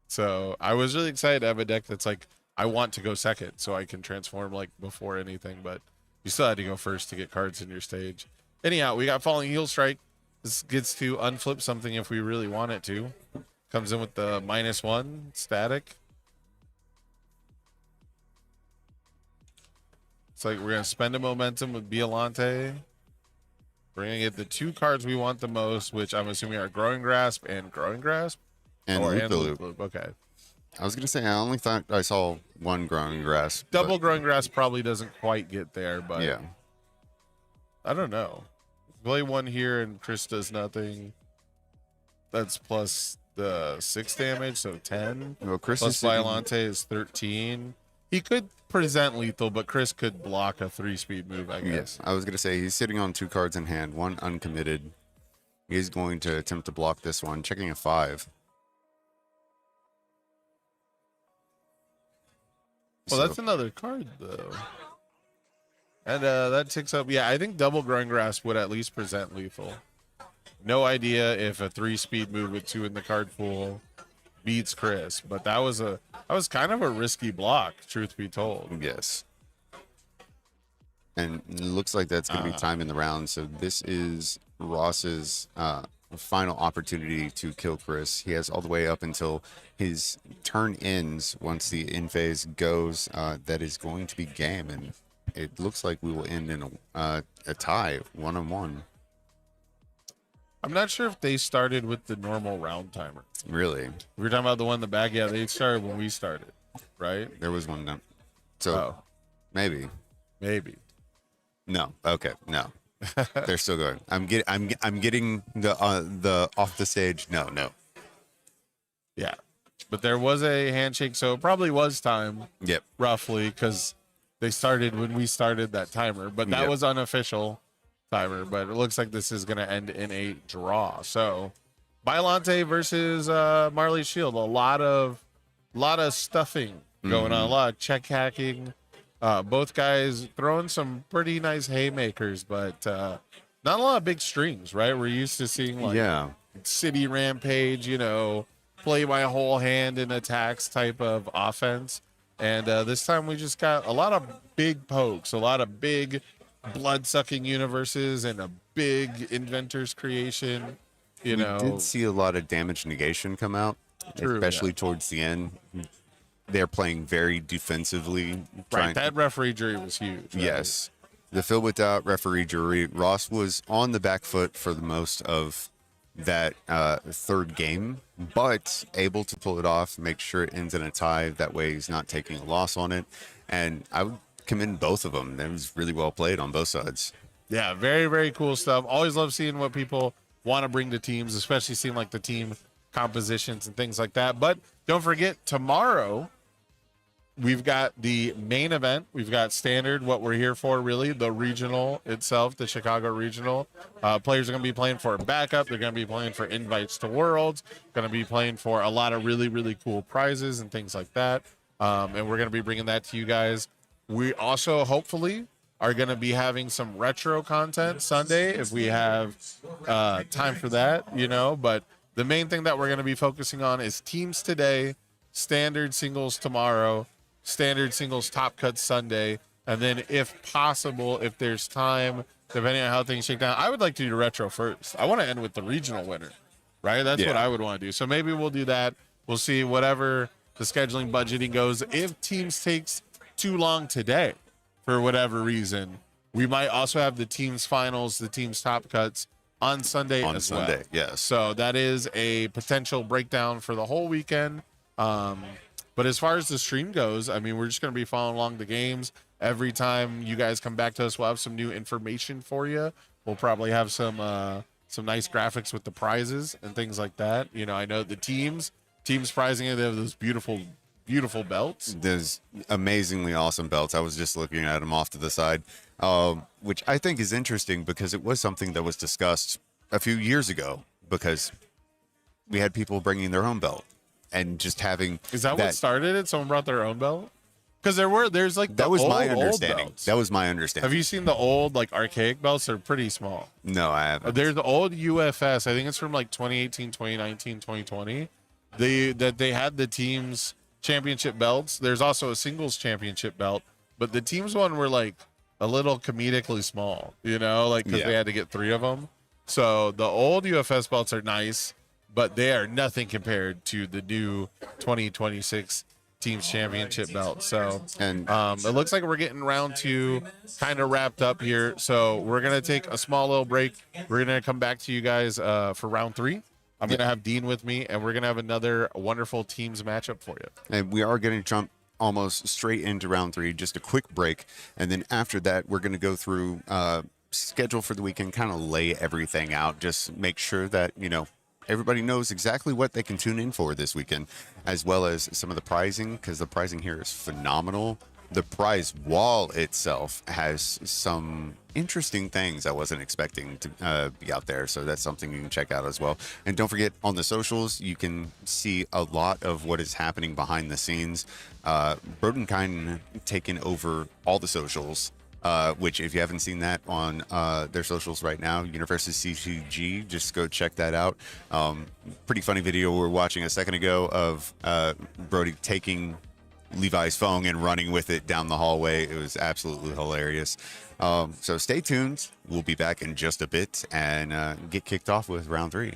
So I was really excited to have a deck that's like, I want to go second so I can transform like before anything. But you still had to go first to get cards in your stage. Anyhow, we got Falling Heel Strike. This gets to unflip something if we really want it to. Comes in with the -1 static. It's like we're going to spend a momentum with Biollante. We're going to get the 2 cards we want the most, which I'm assuming are Growing Grasp and Growing Grasp. And Loop. Okay. I was going to say, I only thought I saw 1 Growing Grasp. Double Growing Grass probably doesn't quite get there, but yeah. I don't know. Play 1 here and Chris does nothing. That's plus the 6 damage, so 10. Well, Chris plus is Biollante is 13. He could present lethal, but Chris could block a 3-speed move, I guess. Yes, I was going to say he's sitting on 2 cards in hand, 1 uncommitted. He's going to attempt to block this one, checking a 5. Well, that's another card, though. And that ticks up. Yeah, I think double Growing Grass would at least present lethal. No idea if a 3-speed move with 2 in the card pool beats Chris, but that was kind of a risky block, truth be told. Yes. And it looks like that's going to be time in the round. So this is Ross's final opportunity to kill Chris. He has all the way up until his turn ends. Once the end phase goes, that is going to be game. And it looks like we will end in a tie, 1-on-1. I'm not sure if they started with the normal round timer. Really? We were talking about the one in the back. Yeah, they started when we started, right? There was one done. So maybe. No. Okay. No. They're still going. I'm getting the off the stage. No. Yeah, but there was a handshake, so it probably was time. Yep. Roughly, because they started when we started that timer, but that was unofficial timer. But it looks like this is going to end in a draw. So Biollante versus Marley Shield. A lot of stuffing going on. A lot of check hacking. Both guys throwing some pretty nice haymakers, but not a lot of big strings, right? We're used to seeing City Rampage, play by whole hand and attacks type of offense. And this time we just got a lot of big pokes, a lot of big blood-sucking universes, and a big Inventor's Creation. We did see a lot of damage negation come out, especially towards the end. They're playing very defensively. Right, that referee jury was huge. Right? Yes. The fill without referee jury. Ross was on the back foot for the most of that third game, but able to pull it off, make sure it ends in a tie. That way he's not taking a loss on it. And I would commend both of them. That was really well played on both sides. Yeah, very, very cool stuff. Always love seeing what people want to bring to teams, especially seeing like the team compositions and things like that. But don't forget, tomorrow we've got the main event. We've got standard, what we're here for, really, the regional itself, the Chicago regional. Players are going to be playing for a backup. They're going to be playing for invites to Worlds, going to be playing for a lot of really, really cool prizes and things like that. And we're going to be bringing that to you guys. We also, hopefully, are going to be having some retro content Sunday if we have time for that, But the main thing that we're going to be focusing on is teams today, standard singles tomorrow, standard singles top cuts Sunday, and then if possible, if there's time, depending on how things shake down, I would like to do retro first. I want to end with the regional winner, right? That's what I would want to do. So maybe we'll do that. We'll see whatever the scheduling budgeting goes. If teams takes too long today for whatever reason, we might also have the teams finals, the teams top cuts on Sunday as well. Yes. So that is a potential breakdown for the whole weekend. But as far as the stream goes, I mean, we're just going to be following along the games. Every time you guys come back to us, we'll have some new information for you. We'll probably have some nice graphics with the prizes and things like that. I know the teams prizing, they have those beautiful belts. There's amazingly awesome belts. I was just looking at them off to the side, which I think is interesting because it was something that was discussed a few years ago because we had people bringing their own belt and just having. Is that what started it? Someone brought their own belt? Because there's like that was my understanding. Belts. That was my understanding. Have you seen the old like archaic belts? They're pretty small. No, I haven't. There's the old UFS. I think it's from like 2018, 2019, 2020. They had the teams championship belts. There's also a singles championship belt, but the teams one were like a little comedically small, because they had to get 3 of them. So the old UFS belts are nice, but they are nothing compared to the new 2026 team's championship belt. So And it looks like we're getting round 2 kind of wrapped up here. So we're going to take a small little break. We're going to come back to you guys for round 3. I'm going to have Dean with me, and we're going to have another wonderful teams matchup for you. And we are going to jump almost straight into round 3, just a quick break. And then after that, we're going to go through schedule for the weekend, kind of lay everything out, just make sure that, everybody knows exactly what they can tune in for this weekend, as well as some of the pricing, because the pricing here is phenomenal. The prize wall itself has some interesting things I wasn't expecting to be out there. So that's something you can check out as well. And don't forget, on the socials, you can see a lot of what is happening behind the scenes. Brodenkind taking over all the socials, which if you haven't seen that on their socials right now, UniVersus CCG, just go check that out. Pretty funny video we were watching a second ago of Brody taking Levi's phone and running with it down the hallway. It was absolutely hilarious. So stay tuned. We'll be back in just a bit and get kicked off with round 3.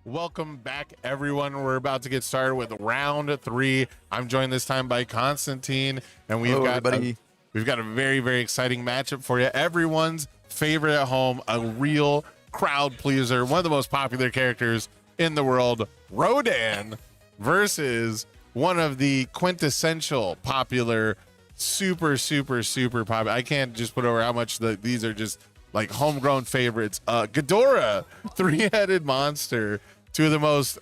Welcome back, everyone. We're about to get started with round 3. I'm joined this time by Constantine, and we've got a very, very exciting matchup for you. Everyone's favorite at home, a real crowd pleaser, one of the most popular characters in the world, Rodan, versus one of the quintessential popular, super popular. I can't just put over how much these are just like homegrown favorites. Ghidorah, 3-headed monster, two of the most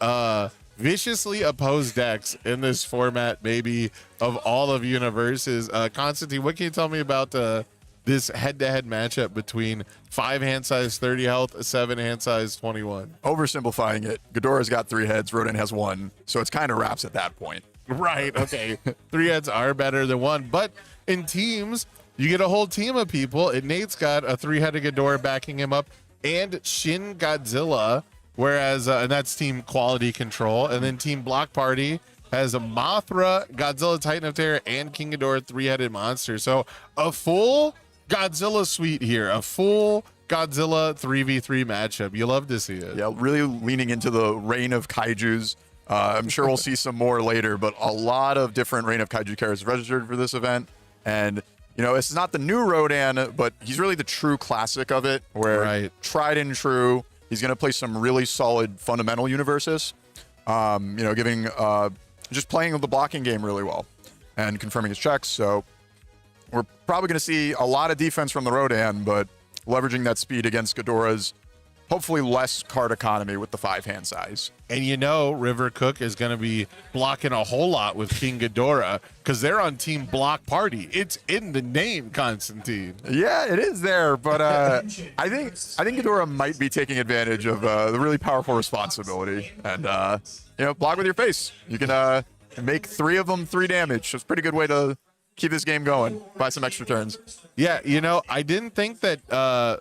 viciously opposed decks in this format, maybe of all of UniVersus. Constantine, what can you tell me about this head-to-head matchup between 5 hand size 30 health, 7 hand size 21? Oversimplifying it, Ghidorah's got 3 heads, Rodan has 1, so it's kind of wraps at that point. Right, okay. 3 heads are better than 1, but in teams, you get a whole team of people, and Nate's got a 3-headed Ghidorah backing him up, and Shin Godzilla, whereas, and that's team quality control, and then team block party has a Mothra, Godzilla Titan of Terror, and King Ghidorah 3-headed monster. So a full Godzilla suite here, a full Godzilla 3v3 matchup. You love to see it. Yeah, really leaning into the reign of kaijus. I'm sure we'll see some more later, but a lot of different reign of kaiju characters registered for this event, and you know, this is not the new Rodan, but he's really the true classic of it, where tried and true. He's going to play some really solid fundamental UniVersus, you know, giving just playing the blocking game really well and confirming his checks. So we're probably going to see a lot of defense from the Rodan, but leveraging that speed against Ghidorah's hopefully less card economy with the 5 hand size. And you know, River Cook is going to be blocking a whole lot with King Ghidorah because they're on team block party. It's in the name, Constantine. Yeah, it is there, but I think Ghidorah might be taking advantage of the really powerful responsibility and you know, block with your face. You can make 3 of them 3 damage. So it's a pretty good way to keep this game going. Buy some extra turns. Yeah, you know, I didn't think that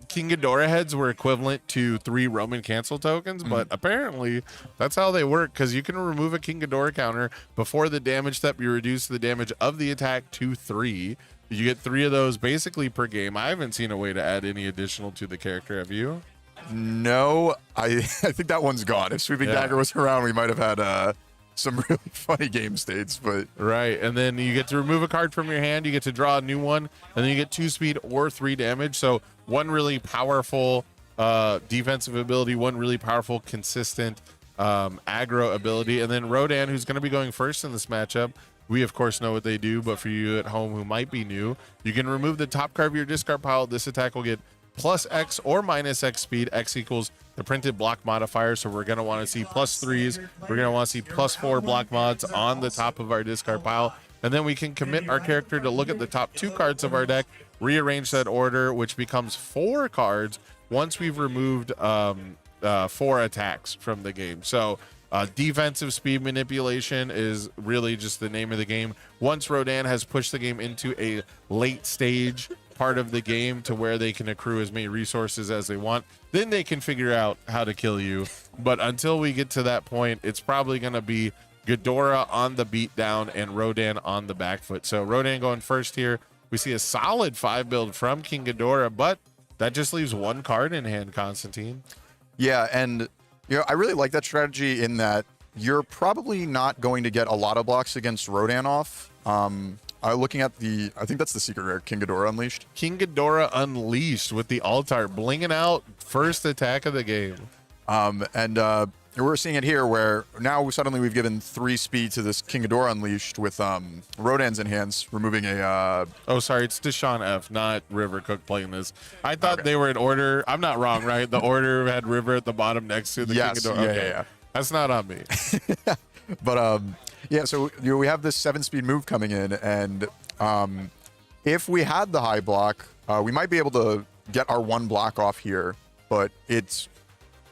King Ghidorah heads were equivalent to 3 Roman cancel tokens, but apparently that's how they work, because you can remove a King Ghidorah counter before the damage step. You reduce the damage of the attack to 3. You get 3 of those basically per game. I haven't seen a way to add any additional to the character. Have you? No, I think that one's gone. If Sweeping Dagger was around, we might have had some really funny game states, but right. And then you get to remove a card from your hand, you get to draw a new one, and then you get 2 speed or 3 damage. So one really powerful defensive ability, one really powerful consistent aggro ability, and then Rodan, who's going to be going first in this matchup. We of course know what they do, but for you at home who might be new, you can remove the top card of your discard pile. This attack will get plus X or minus X speed. X equals the printed block modifier, so we're going to want to see +3s. We're going to want to see +4 block mods on the top of our discard pile, and then we can commit our character to look at the top 2 cards of our deck, rearrange that order, which becomes 4 cards once we've removed 4 attacks from the game. So defensive speed manipulation is really just the name of the game. Once Rodan has pushed the game into a late stage part of the game to where they can accrue as many resources as they want, then they can figure out how to kill you. But until we get to that point, it's probably going to be Ghidorah on the beatdown and Rodan on the back foot. So Rodan going first here. We see a solid 5 build from King Ghidorah, but that just leaves 1 card in hand, Constantine. Yeah, and you know, I really like that strategy in that you're probably not going to get a lot of blocks against Rodan off. Looking at I think that's the secret rare, King Ghidorah Unleashed. King Ghidorah Unleashed with the altar blinging out, first attack of the game. And we're seeing it here where now suddenly we've given 3 speed to this King Ghidorah Unleashed with Rodan's Enhance, removing a... Oh, sorry, it's Deshaun F., not River Cook playing this. I thought they were in order. I'm not wrong, right? The order had River at the bottom next to the King Ghidorah. Yeah. That's not on me. But yeah, so you know, we have this 7-speed move coming in, and if we had the high block, we might be able to get our 1 block off here, but it's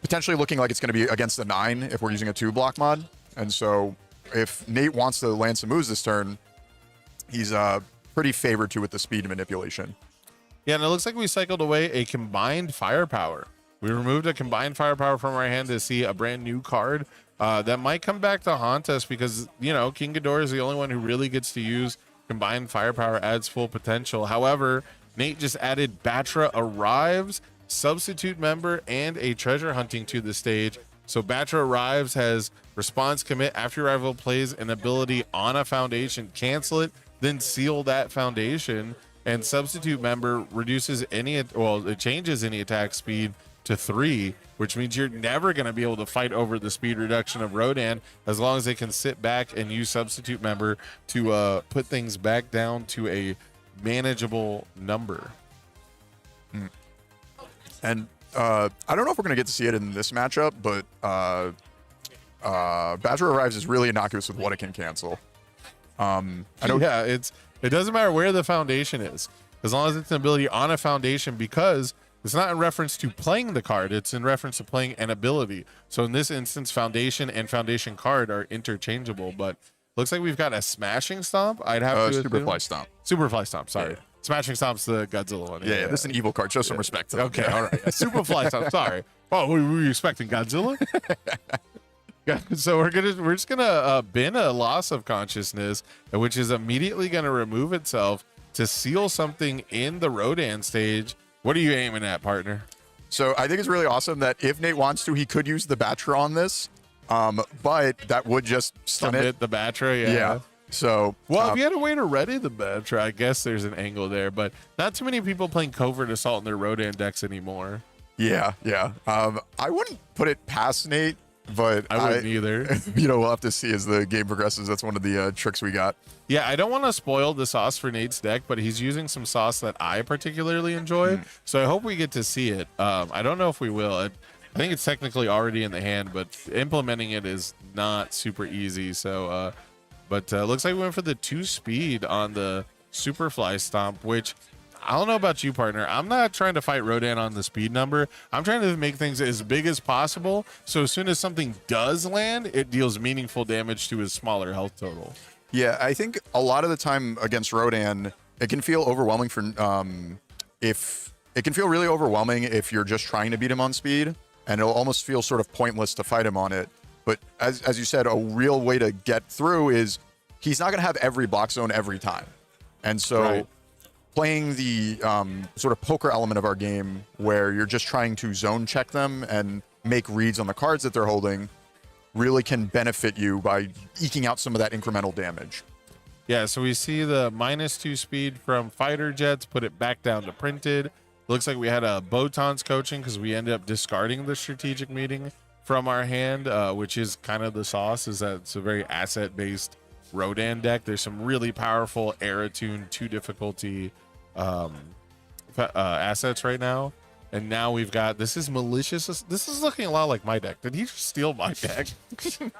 potentially looking like it's going to be against the 9 if we're using a 2 block mod. And so if Nate wants to land some moves this turn, he's pretty favored to with the speed manipulation. Yeah, and it looks like we cycled away a combined firepower. We removed a combined firepower from our hand to see a brand new card that might come back to haunt us because, you know, King Ghidorah is the only one who really gets to use combined firepower, adds full potential. However, Nate just added Batra Arrives, substitute member, and a treasure hunting to the stage. So Batra Arrives has response commit after your rival plays an ability on a foundation, cancel it, then seal that foundation. And substitute member reduces it changes any attack speed to 3, which means you're never going to be able to fight over the speed reduction of Rodan as long as they can sit back and use substitute member to put things back down to a manageable number. And I don't know if we're going to get to see it in this matchup, but Badger Arrives is really innocuous with what it can cancel. It doesn't matter where the foundation is, as long as it's an ability on a foundation, because it's not in reference to playing the card, it's in reference to playing an ability. So in this instance, foundation and foundation card are interchangeable, but looks like we've got a smashing stomp. I'd have to Superfly Stomp. Superfly Stomp, sorry. Yeah. Smashing Stomp's the Godzilla one. Yeah, this is an evil card. Show some respect to them. Okay, all right. Superfly Stomp, sorry. Oh, were you expecting Godzilla? Yeah, so we're just gonna bin a loss of consciousness, which is immediately gonna remove itself to seal something in the Rodan stage. What are you aiming at, partner? So I think it's really awesome that if Nate wants to, he could use the Batra on this, but that would just stun it. The Batra, Yeah. So if you had a way to ready the Batra, I guess there's an angle there, but not too many people playing Covert Assault in their Rodan decks anymore. Yeah. I wouldn't put it past Nate, but I wouldn't either. We'll have to see as the game progresses. That's one of the tricks we got. Yeah, I don't want to spoil the sauce for Nate's deck, but he's using some sauce that I particularly enjoy. So I hope we get to see it. I don't know if we will. I think it's technically already in the hand, but implementing it is not super easy. So, looks like we went for the 2 speed on the Superfly Stomp, which I don't know about you, partner. I'm not trying to fight Rodan on the speed number. I'm trying to make things as big as possible, so as soon as something does land, it deals meaningful damage to his smaller health total. Yeah, I think a lot of the time against Rodan, it can feel overwhelming really overwhelming if you're just trying to beat him on speed, and it'll almost feel sort of pointless to fight him on it. But as you said, a real way to get through is he's not going to have every block zone every time. And so playing the sort of poker element of our game where you're just trying to zone check them and make reads on the cards that they're holding really can benefit you by eking out some of that incremental damage. Yeah, so we see the -2 speed from fighter jets, put it back down to printed. Looks like we had a Botan's coaching because we ended up discarding the strategic meeting from our hand, which is kind of the sauce, is that it's a very asset-based Rodan deck. There's some really powerful Aeratune 2 difficulty assets right now. And now we've got, this is malicious. This is looking a lot like my deck. Did he just steal my deck?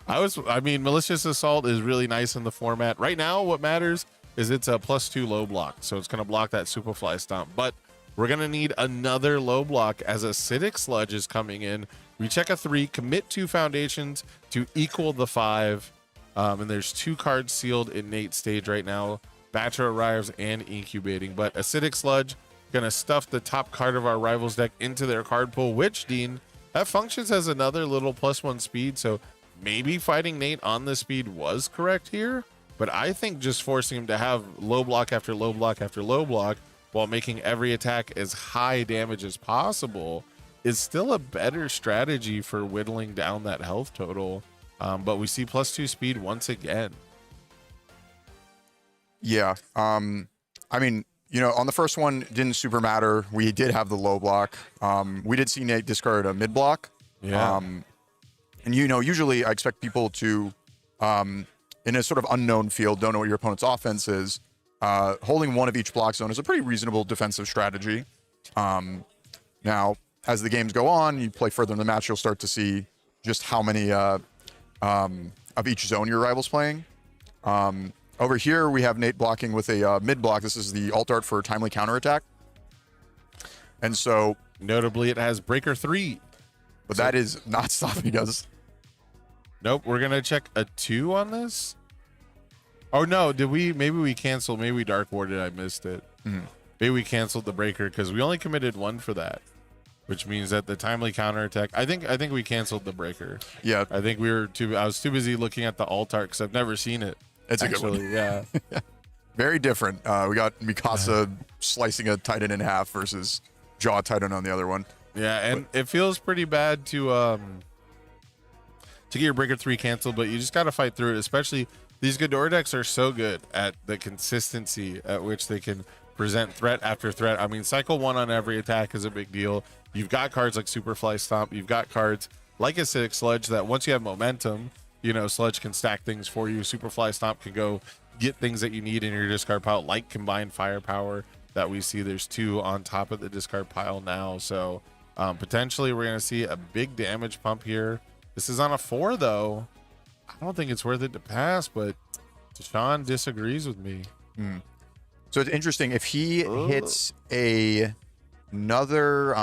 Malicious Assault is really nice in the format. Right now, what matters is it's a +2 low block. So it's going to block that Superfly Stomp. But we're going to need another low block as Acidic Sludge is coming in. We check a 3, commit 2 foundations to equal the 5. And there's 2 cards sealed in Nate's stage right now. Batra Arrives and Incubating. But Acidic Sludge gonna stuff the top card of our rivals deck into their card pool, which, Dean, that functions as another little +1 speed. So maybe fighting Nate on the speed was correct here. But I think just forcing him to have low block after low block after low block while making every attack as high damage as possible is still a better strategy for whittling down that health total. But we see +2 speed once again. Yeah. On the first one, didn't super matter. We did have the low block. We did see Nate discard a mid block. Yeah. And usually I expect people to, in a sort of unknown field, don't know what your opponent's offense is. Holding one of each block zone is a pretty reasonable defensive strategy. Now, as the games go on, you play further in the match, you'll start to see just how many of each zone your rival's playing. Over here, we have Nate blocking with a mid block. This is the alt art for timely counterattack. And so, notably, it has Breaker 3. But that is not stopping us. Nope, we're going to check a 2 on this. Oh, no, maybe we canceled, maybe we Dark Warded, I missed it. Maybe we canceled the Breaker because we only committed 1 for that, which means that the timely counterattack, I think we canceled the Breaker. Yeah. I think I was too busy looking at the alt art because I've never seen it. It's actually, a good one. Yeah. Very different. We got Mikasa slicing a Titan in half versus Jaw Titan on the other one. Yeah, and it feels pretty bad to to get your Breaker 3 canceled, but you just got to fight through it. Especially these Ghidorah decks are so good at the consistency at which they can present threat after threat. I mean, cycle 1 on every attack is a big deal. You've got cards like Superfly Stomp. You've got cards like Acidic Sludge that once you have momentum, you know, Sludge can stack things for you. Superfly Stomp can go get things that you need in your discard pile, like Combined Firepower that we see. There's 2 on top of the discard pile now. So potentially we're going to see a big damage pump here. This is on a 4, though. I don't think it's worth it to pass, but Deshaun disagrees with me. So it's interesting. If he hits another...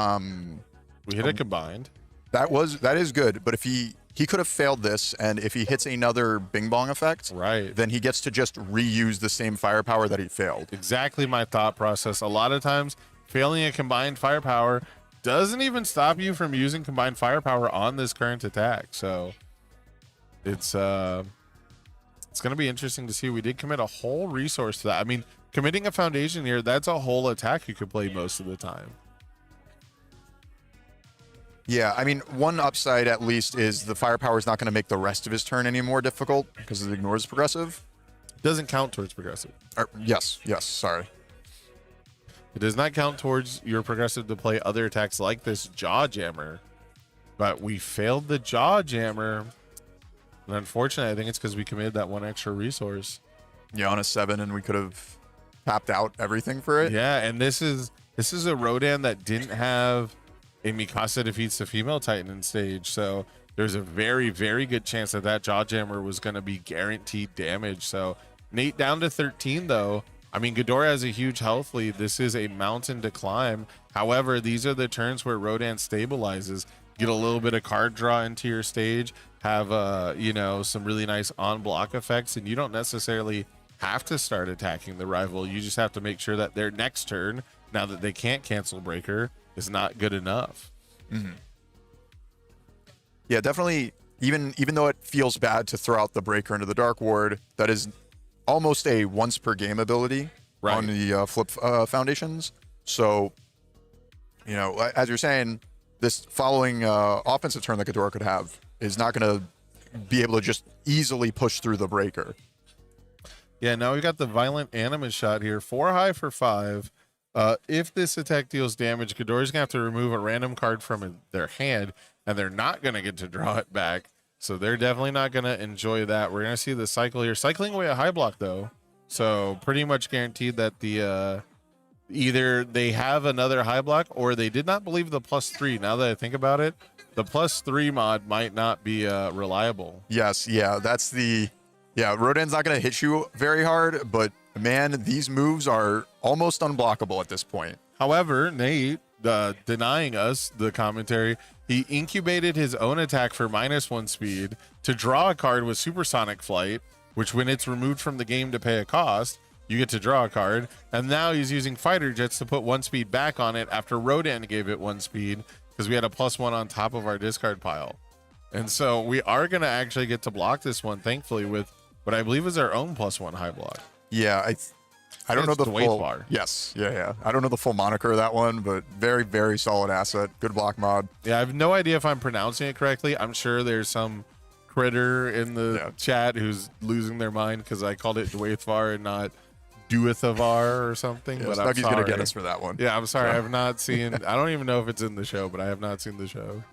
we hit a combined. That is good, but if he could have failed this, and if he hits another Bing Bong effect, right, then he gets to just reuse the same firepower that he failed. Exactly my thought process. A lot of times, failing a combined firepower doesn't even stop you from using combined firepower on this current attack. So it's going to be interesting to see. We did commit a whole resource to that. I mean, committing a foundation here, that's a whole attack you could play most of the time. Yeah, I mean, one upside at least is the firepower is not going to make the rest of his turn any more difficult because it ignores progressive. Doesn't count towards progressive. Yes, sorry. It does not count towards your progressive to play other attacks like this Jaw Jammer. But we failed the Jaw Jammer. And unfortunately, I think it's because we committed that one extra resource. Yeah, on a 7, and we could have tapped out everything for it. Yeah, and this is a Rodan that didn't have a Mikasa defeats the female Titan in stage. So there's a very, very good chance that that Jaw Jammer was going to be guaranteed damage. So Nate down to 13, though. I mean, Ghidorah has a huge health lead. This is a mountain to climb. However, these are the turns where Rodan stabilizes. Get a little bit of card draw into your stage, have you know, some really nice on-block effects, and you don't necessarily have to start attacking the rival. You just have to make sure that their next turn, now that they can't cancel Breaker, is not good enough. Yeah, definitely. Even though it feels bad to throw out the Breaker into the Dark Ward, that is almost a once per game ability on the flip foundations. So, you know, as you're saying, this following offensive turn that Ghidorah could have is not going to be able to just easily push through the Breaker. Yeah, now we've got the Violent Animus shot here. 4 high for 5. If this attack deals damage, Ghidorah's gonna have to remove a random card from their hand, and they're not gonna get to draw it back. So they're definitely not gonna enjoy that. We're gonna see the cycle here, cycling away a high block though. So pretty much guaranteed that the either they have another high block or they did not believe the +3. Now that I think about it, the +3 mod might not be reliable. Yes, yeah, that's the Rodan's not gonna hit you very hard, but man, these moves are almost unblockable at this point. However, Nate, denying us the commentary, he incubated his own attack for -1 speed to draw a card with Supersonic Flight, which when it's removed from the game to pay a cost, you get to draw a card. And now he's using Fighter Jets to put 1 speed back on it after Rodan gave it 1 speed because we had a +1 on top of our discard pile. And so we are going to actually get to block this one, thankfully, with what I believe is our own +1 high block. Yeah, I don't know the full bar. Yes, yeah. I don't know the full moniker of that one, but very, very solid asset. Good block mod. Yeah, I have no idea if I'm pronouncing it correctly. I'm sure there's some critter in the chat who's losing their mind because I called it Dwaithvar and not Duithavar or something. Yeah, but Snuggy's I'm sorry. gonna get us for that one. Yeah, I'm sorry. I have not seen. I don't even know if it's in the show, but I have not seen the show.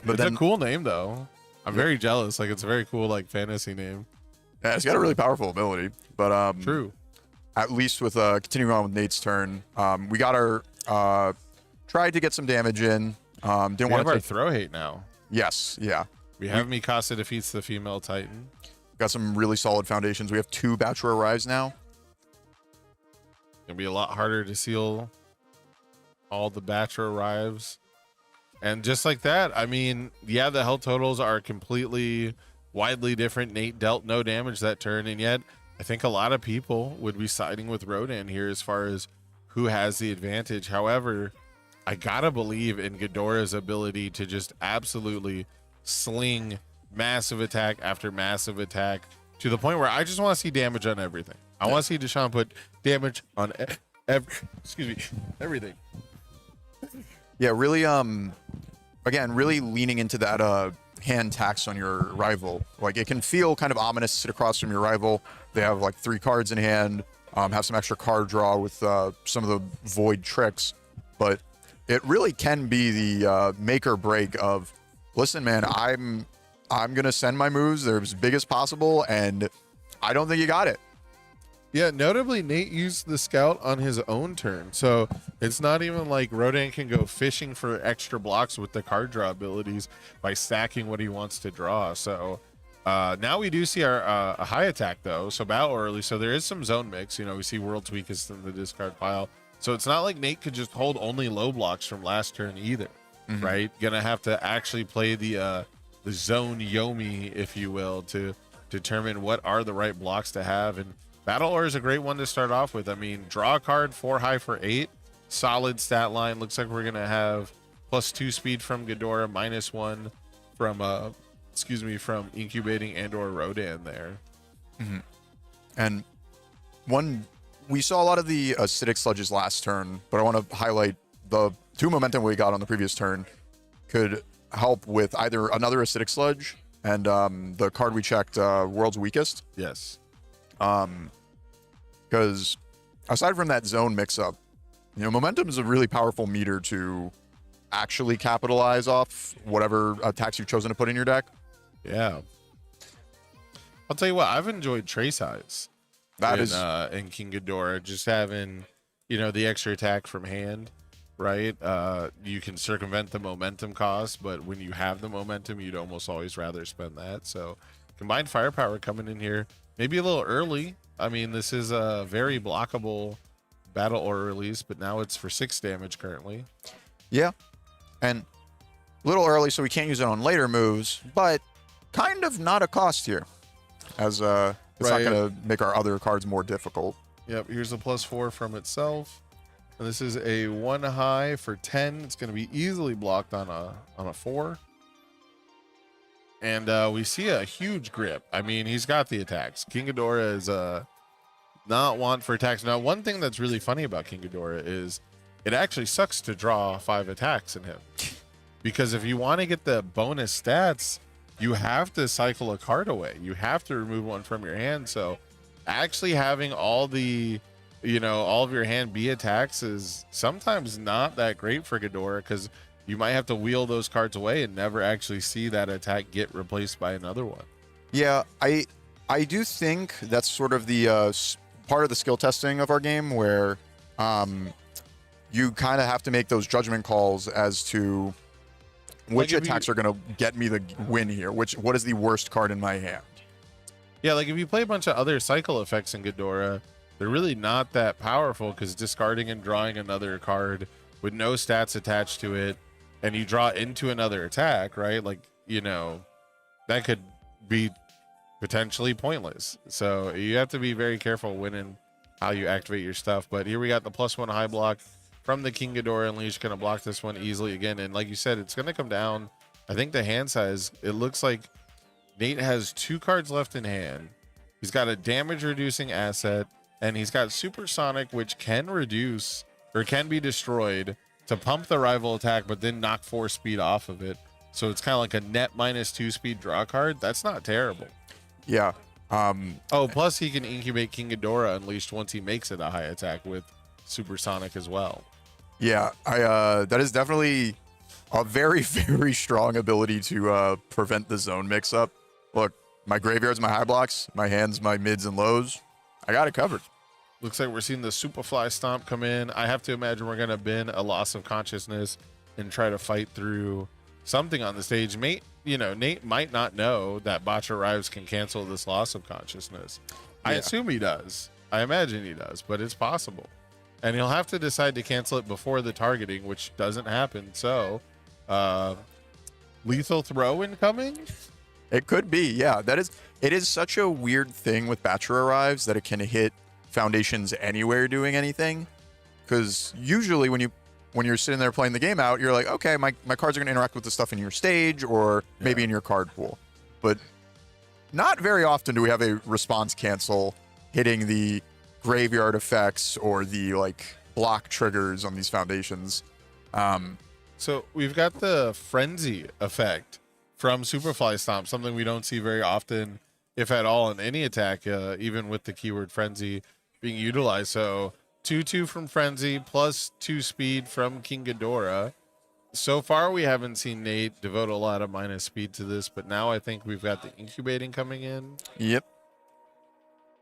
But it's a cool name though. I'm very jealous. Like it's a very cool like fantasy name. Yeah, it's got a really powerful ability. But True. At least with continuing on with Nate's turn, we got our tried to get some damage in. Didn't want to our throw hate now. Yes, yeah. We have Mikasa defeats the female Titan. Got some really solid foundations. We have 2 Bachelor Arrives now. It'll be a lot harder to seal all the Bachelor Arrives. And just like that, I mean, yeah, the health totals are completely widely different. Nate dealt no damage that turn, and yet I think a lot of people would be siding with Rodan here as far as who has the advantage. However, I gotta believe in Ghidorah's ability to just absolutely sling massive attack after massive attack to the point where I just want to see damage on everything. I want to see Deshaun put damage on everything. Yeah, really again, really leaning into that hand tax on your rival. Like, it can feel kind of ominous to sit across from your rival. They have like 3 cards in hand, have some extra card draw with some of the void tricks, but it really can be the make or break of, listen, man, I'm gonna send my moves. They're as big as possible, and I don't think you got it. Yeah, notably, Nate used the scout on his own turn. So it's not even like Rodan can go fishing for extra blocks with the card draw abilities by stacking what he wants to draw. So now we do see our a high attack, though. So battle early. So there is some zone mix. You know, we see World's Weakest in the discard pile. So it's not like Nate could just hold only low blocks from last turn either, right? Gonna have to actually play the zone Yomi, if you will, to determine what are the right blocks to have. And Battle Ore is a great one to start off with. I mean, draw a card, 4 high for 8. Solid stat line. Looks like we're going to have +2 speed from Ghidorah, -1 from, from Incubating and/or Rodan there. And we saw a lot of the acidic sludges last turn, but I want to highlight the 2 momentum we got on the previous turn could help with either another acidic sludge and the card we checked, World's Weakest. Yes. Because aside from that zone mix-up, you know, momentum is a really powerful meter to actually capitalize off whatever attacks you've chosen to put in your deck. Yeah. I'll tell you what, I've enjoyed Trace Eyes. In King Ghidorah, just having, you know, the extra attack from hand, right? You can circumvent the momentum cost, but when you have the momentum, you'd almost always rather spend that. So combined firepower coming in here. Maybe a little early. I mean, this is a very blockable Battle Ore release, but now it's for 6 damage currently. Yeah. And a little early, so we can't use it on later moves, but kind of not a cost here, as it's not going to make our other cards more difficult. Yep, here's a +4 from itself. And this is a 1 high for 10. It's going to be easily blocked on a 4. And we see a huge grip. I mean, he's got the attacks. King Ghidorah is not want for attacks. Now, one thing that's really funny about King Ghidorah is it actually sucks to draw 5 attacks in him. Because if you want to get the bonus stats, you have to cycle a card away. You have to remove one from your hand. So actually having all the, you know, all of your hand be attacks is sometimes not that great for Ghidorah, because you might have to wheel those cards away and never actually see that attack get replaced by another one. Yeah, I do think that's sort of the part of the skill testing of our game, where you kind of have to make those judgment calls as to which attacks are going to get me the win here. What is the worst card in my hand? Yeah, like if you play a bunch of other cycle effects in Ghidorah, they're really not that powerful, because discarding and drawing another card with no stats attached to it, and you draw into another attack, right? Like, you know, that could be potentially pointless. So you have to be very careful when and how you activate your stuff. But here we got the +1 high block from the King Ghidorah Unleashed. Going to block this one easily again. And like you said, it's going to come down, I think, the hand size. It looks like Nate has 2 cards left in hand. He's got a damage reducing asset, and he's got Supersonic, which can reduce or can be destroyed to pump the rival attack, but then knock 4 speed off of it. So it's kind of like a net -2 speed draw card. That's not terrible. Yeah. Plus he can incubate King Ghidorah Unleashed once he makes it a high attack with Supersonic as well. Yeah, that is definitely a very, very strong ability to prevent the zone mix-up. Look, my graveyard's my high blocks, my hands, my mids and lows. I got it covered. Looks like we're seeing the Superfly Stomp come in. I have to imagine we're going to bin a loss of consciousness and try to fight through something on the stage. Nate might not know that Botcha Rives can cancel this loss of consciousness. I assume he does. I imagine he does, but it's possible. And he'll have to decide to cancel it before the targeting, which doesn't happen. So, lethal throw incoming? It could be, yeah. It is such a weird thing with Bachelor Arrives that it can hit foundations anywhere doing anything. Because usually when you're sitting there playing the game out, you're like, okay, my cards are going to interact with the stuff in your stage or maybe in your card pool. But not very often do we have a response cancel hitting the graveyard effects or the like block triggers on these foundations. So we've got the frenzy effect from Superfly Stomp, something we don't see very often, if at all, in any attack, even with the keyword Frenzy being utilized. So 2/2 from Frenzy plus 2 speed from King Ghidorah. So far, we haven't seen Nate devote a lot of minus speed to this, but now I think we've got the incubating coming in. Yep.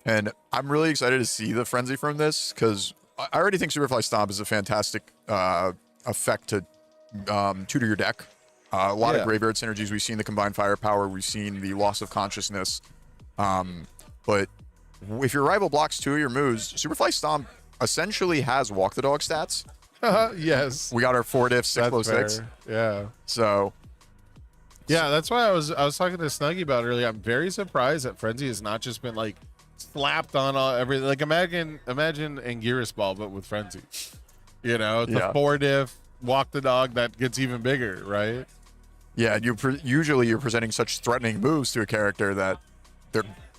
And I'm really excited to see the Frenzy from this, because I already think Superfly Stomp is a fantastic effect to tutor your deck. A lot of graveyard synergies. We've seen the combined firepower. We've seen the loss of consciousness. But if your rival blocks 2 of your moves, Superfly Stomp essentially has Walk the Dog stats. Yes. We got our 4 diff 606. Yeah. So yeah, that's why I was talking to Snuggy about it earlier. I'm very surprised that Frenzy has not just been like slapped on everything. Like imagine Anguirus Ball, but with Frenzy. You know, the 4 diff, Walk the Dog, that gets even bigger, right? Yeah, usually you're presenting such threatening moves to a character that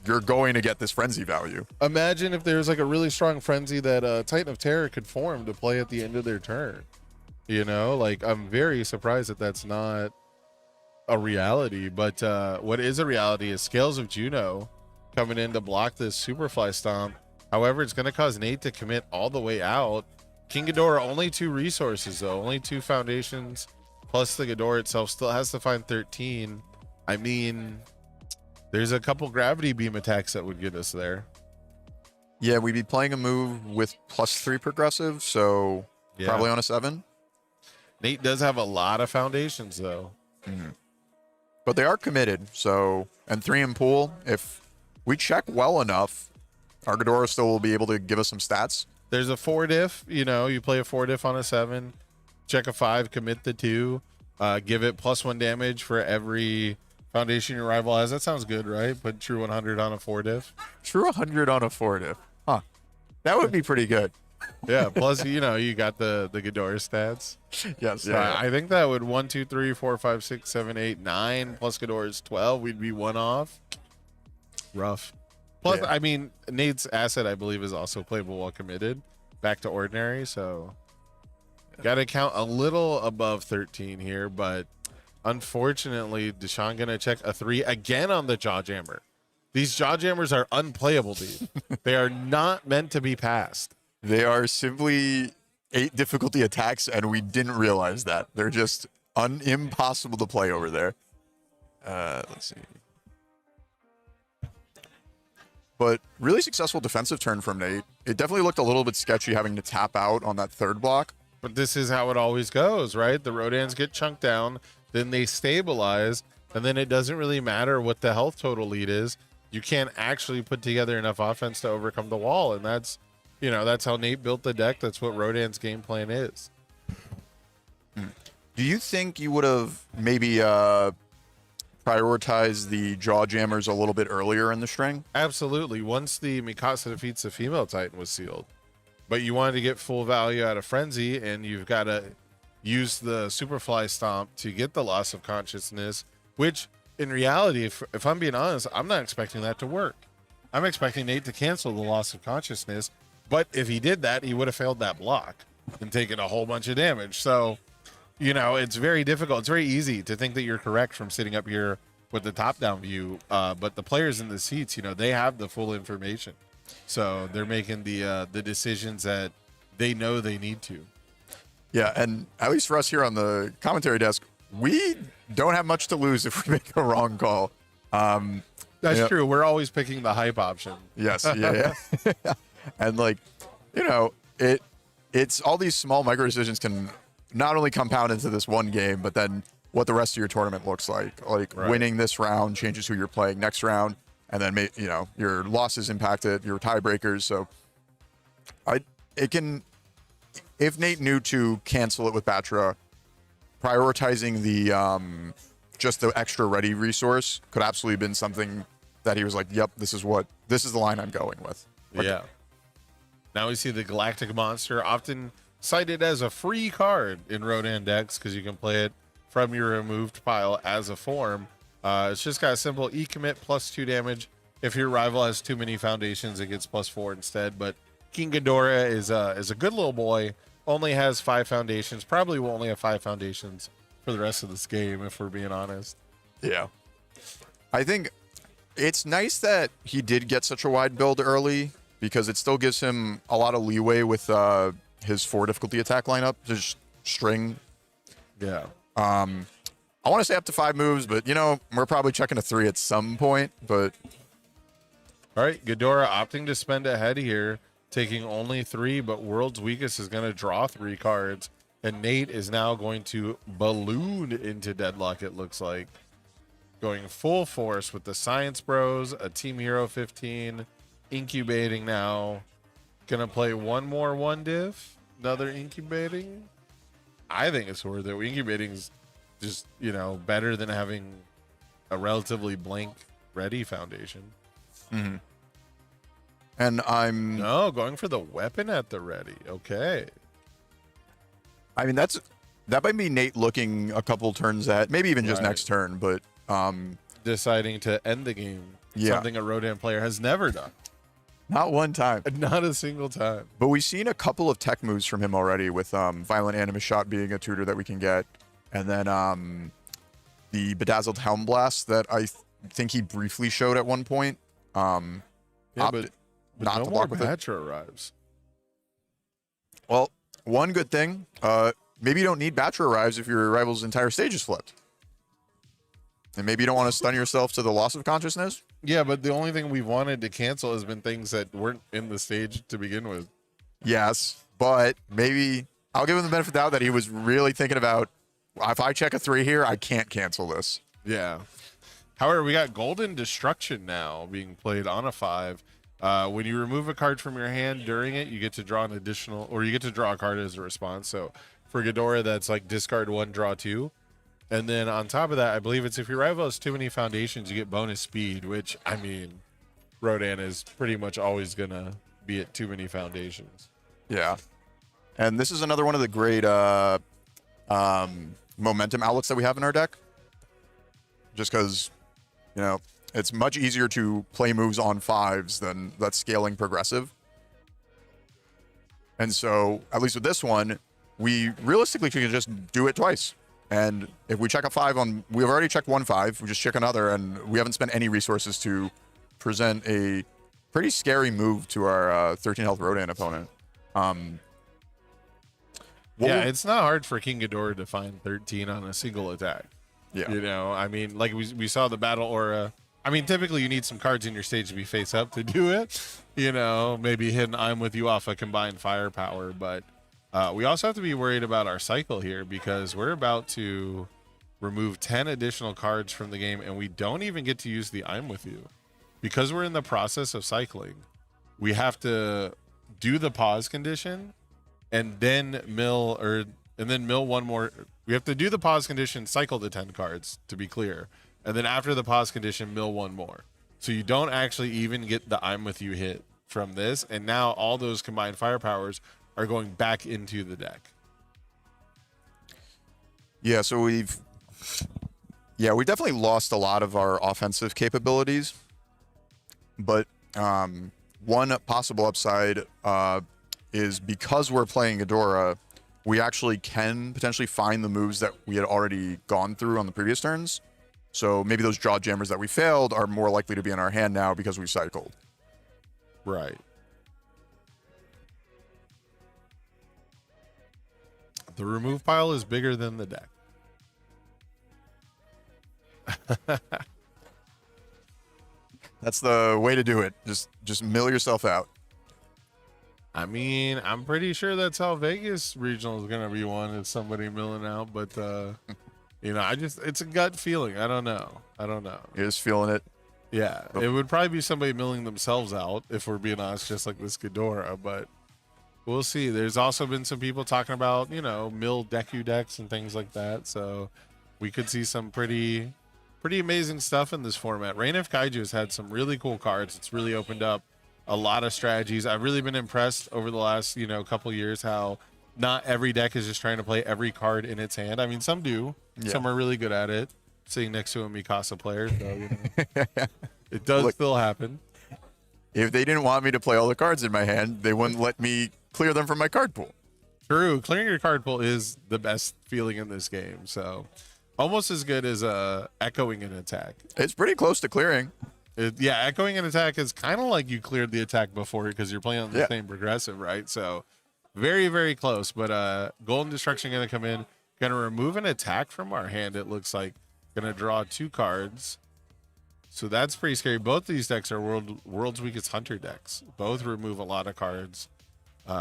you're going to get this Frenzy value. Imagine if there's like a really strong Frenzy that Titan of Terror could form to play at the end of their turn. You know, like I'm very surprised that that's not a reality. But what is a reality is Scales of Juno coming in to block this Superfly Stomp. However, it's going to cause Nate to commit all the way out. King Ghidorah, only 2 resources though, only 2 foundations, plus the Ghidorah itself still has to find 13. I mean, there's a couple gravity beam attacks that would get us there. Yeah, we'd be playing a move with +3 progressive, so probably on a 7. Nate does have a lot of foundations though. But they are committed, so, and 3 in pool, if we check well enough, our Ghidorah still will be able to give us some stats. There's a 4 diff, you know, you play a 4 diff on a 7, check a 5, commit the 2, give it +1 damage for every foundation your rival has. That sounds good, right? Put true 100 on a 4 diff. True 100 on a 4 diff. Huh. That would be pretty good. Yeah, plus, you know, you got the Ghidorah stats. Yes. So I think that would 1, 2, 3, 4, 5, 6, 7, 8, 9 plus Ghidorah's 12. We'd be 1 off. Rough. Plus, I mean, Nate's asset, I believe, is also playable while committed back to ordinary. So got to count a little above 13 here. But unfortunately, Deshaun going to check a 3 again on the Jawjammer. These Jawjammers are unplayable, dude. They are not meant to be passed. They are simply 8 difficulty attacks, and we didn't realize that. They're just impossible to play over there. Let's see. But really successful defensive turn from Nate. It definitely looked a little bit sketchy having to tap out on that 3rd block. But this is how it always goes, right? The Rodans get chunked down, then they stabilize, and then it doesn't really matter what the health total lead is. You can't actually put together enough offense to overcome the wall, and that's, you know, that's how Nate built the deck. That's what Rodan's game plan is. Do you think you would have maybe prioritized the Jawjammers a little bit earlier in the string? Absolutely. Once the Mikasa defeats the female Titan was sealed. But you wanted to get full value out of Frenzy, and you've got to use the Superfly Stomp to get the loss of consciousness, which in reality, if I'm being honest, I'm not expecting that to work. I'm expecting Nate to cancel the loss of consciousness, but if he did that, he would have failed that block and taken a whole bunch of damage. So, you know, it's very difficult. It's very easy to think that you're correct from sitting up here with the top-down view, but the players in the seats, you know, they have the full information. So they're making the decisions that they know they need to. Yeah, and at least for us here on the commentary desk, we don't have much to lose if we make a wrong call. That's true. We're always picking the hype option. Yes, yeah. And like, you know, it's all these small micro decisions can not only compound into this one game, but then what the rest of your tournament looks like. Like winning this round changes who you're playing next round, and then you know your losses impact it, your tiebreakers. So it can, if Nate knew to cancel it with Batra, prioritizing the just the extra ready resource could absolutely have been something that he was like, yep, this is the line I'm going with. Like, yeah. Now we see the Galactic Monster, often cited as a free card in Rodan decks because you can play it from your removed pile as a form. It's just got a simple E-commit +2 damage. If your rival has too many foundations, it gets +4 instead. But King Ghidorah is a good little boy. Only has 5 foundations. Probably will only have 5 foundations for the rest of this game, if we're being honest. Yeah. I think it's nice that he did get such a wide build early because it still gives him a lot of leeway with his 4 difficulty attack lineup to just string. Yeah. I want to say up to 5 moves, but we're probably checking a 3 at some point. But all right, Ghidorah opting to spend ahead here, taking only 3, but World's Weakest is going to draw 3 cards, and Nate is now going to balloon into Deadlock, it looks like. Going full force with the Science Bros, a Team Hero 15, incubating now. Gonna play one more 1-div, another incubating. I think it's worth it. Incubating's just, better than having a relatively blank ready foundation. Mm-hmm. And going for the weapon at the ready. Okay. I mean, that might be Nate looking a couple turns ahead, maybe even just next turn, but deciding to end the game. Yeah. Something a Rodan player has never done. Not one time. Not a single time. But we've seen a couple of tech moves from him already, with Violent Animus Shot being a tutor that we can get, and then the Bedazzled Helm Blast that I think he briefly showed at one point. But not no to more block with it. Petra arrives. Well, one good thing, maybe you don't need Batra arrives if your rival's entire stage is flipped. And maybe you don't want to stun yourself to the loss of consciousness. Yeah, but the only thing we've wanted to cancel has been things that weren't in the stage to begin with. Yes, but maybe I'll give him the benefit of the doubt that he was really thinking about, if I check a 3 here, I can't cancel this. Yeah. However, we got Golden Destruction now being played on a 5. When you remove a card from your hand during it, you get to draw an additional, or you get to draw a card as a response. So for Ghidorah, that's like discard 1, draw 2. And then on top of that, I believe it's if your rival has too many foundations, you get bonus speed, which, I mean, Rodan is pretty much always going to be at too many foundations. Yeah. And this is another one of the great momentum outlets that we have in our deck. Just because, it's much easier to play moves on 5s than that scaling progressive. And so, at least with this one, we realistically could just do it twice. And if we check a 5 on, we've already checked 1 5, we just check another, and we haven't spent any resources to present a pretty scary move to our 13 health Rodan opponent. It's not hard for King Ghidorah to find 13 on a single attack. Yeah. I mean, like we saw the Battle Aura. I mean, typically you need some cards in your stage to be face up to do it. Maybe hit an I'm With You off a combined firepower, but we also have to be worried about our cycle here because we're about to remove 10 additional cards from the game, and we don't even get to use the I'm With You. Because we're in the process of cycling, we have to do the pause condition and then mill one more. We have to do the pause condition, cycle the 10 cards, to be clear. And then after the pause condition, mill one more. So you don't actually even get the I'm With You hit from this. And now all those combined firepowers are going back into the deck. Yeah, so we definitely lost a lot of our offensive capabilities. But one possible upside is because we're playing Ghidorah, we actually can potentially find the moves that we had already gone through on the previous turns. So maybe those draw jammers that we failed are more likely to be in our hand now because we cycled. Right. The remove pile is bigger than the deck. That's the way to do it. Just mill yourself out. I mean, I'm pretty sure that's how Vegas regional is going to be one, is somebody milling out, but it's a gut feeling. I don't know. You're just feeling it. Yeah, it would probably be somebody milling themselves out, if we're being honest, just like this Ghidorah, but we'll see. There's also been some people talking about, mill Deku decks and things like that, so we could see some pretty amazing stuff in this format. Reign of Kaiju has had some really cool cards. It's really opened up a lot of strategies. I've really been impressed over the last, couple years how not every deck is just trying to play every card in its hand. I mean, some do. Yeah. Some are really good at it. Sitting next to a Mikasa player, so it does still happen. If they didn't want me to play all the cards in my hand, they wouldn't let me clear them from my card pool. True. Clearing your card pool is the best feeling in this game. So, almost as good as echoing an attack. It's pretty close to clearing. Yeah, echoing an attack is kind of like you cleared the attack before because you're playing on the Yeah. same progressive, right? So very, very close. But Golden Destruction going to come in, going to remove an attack from our hand, it looks like. Going to draw 2 cards. So that's pretty scary. Both these decks are world's weakest hunter decks. Both remove a lot of cards.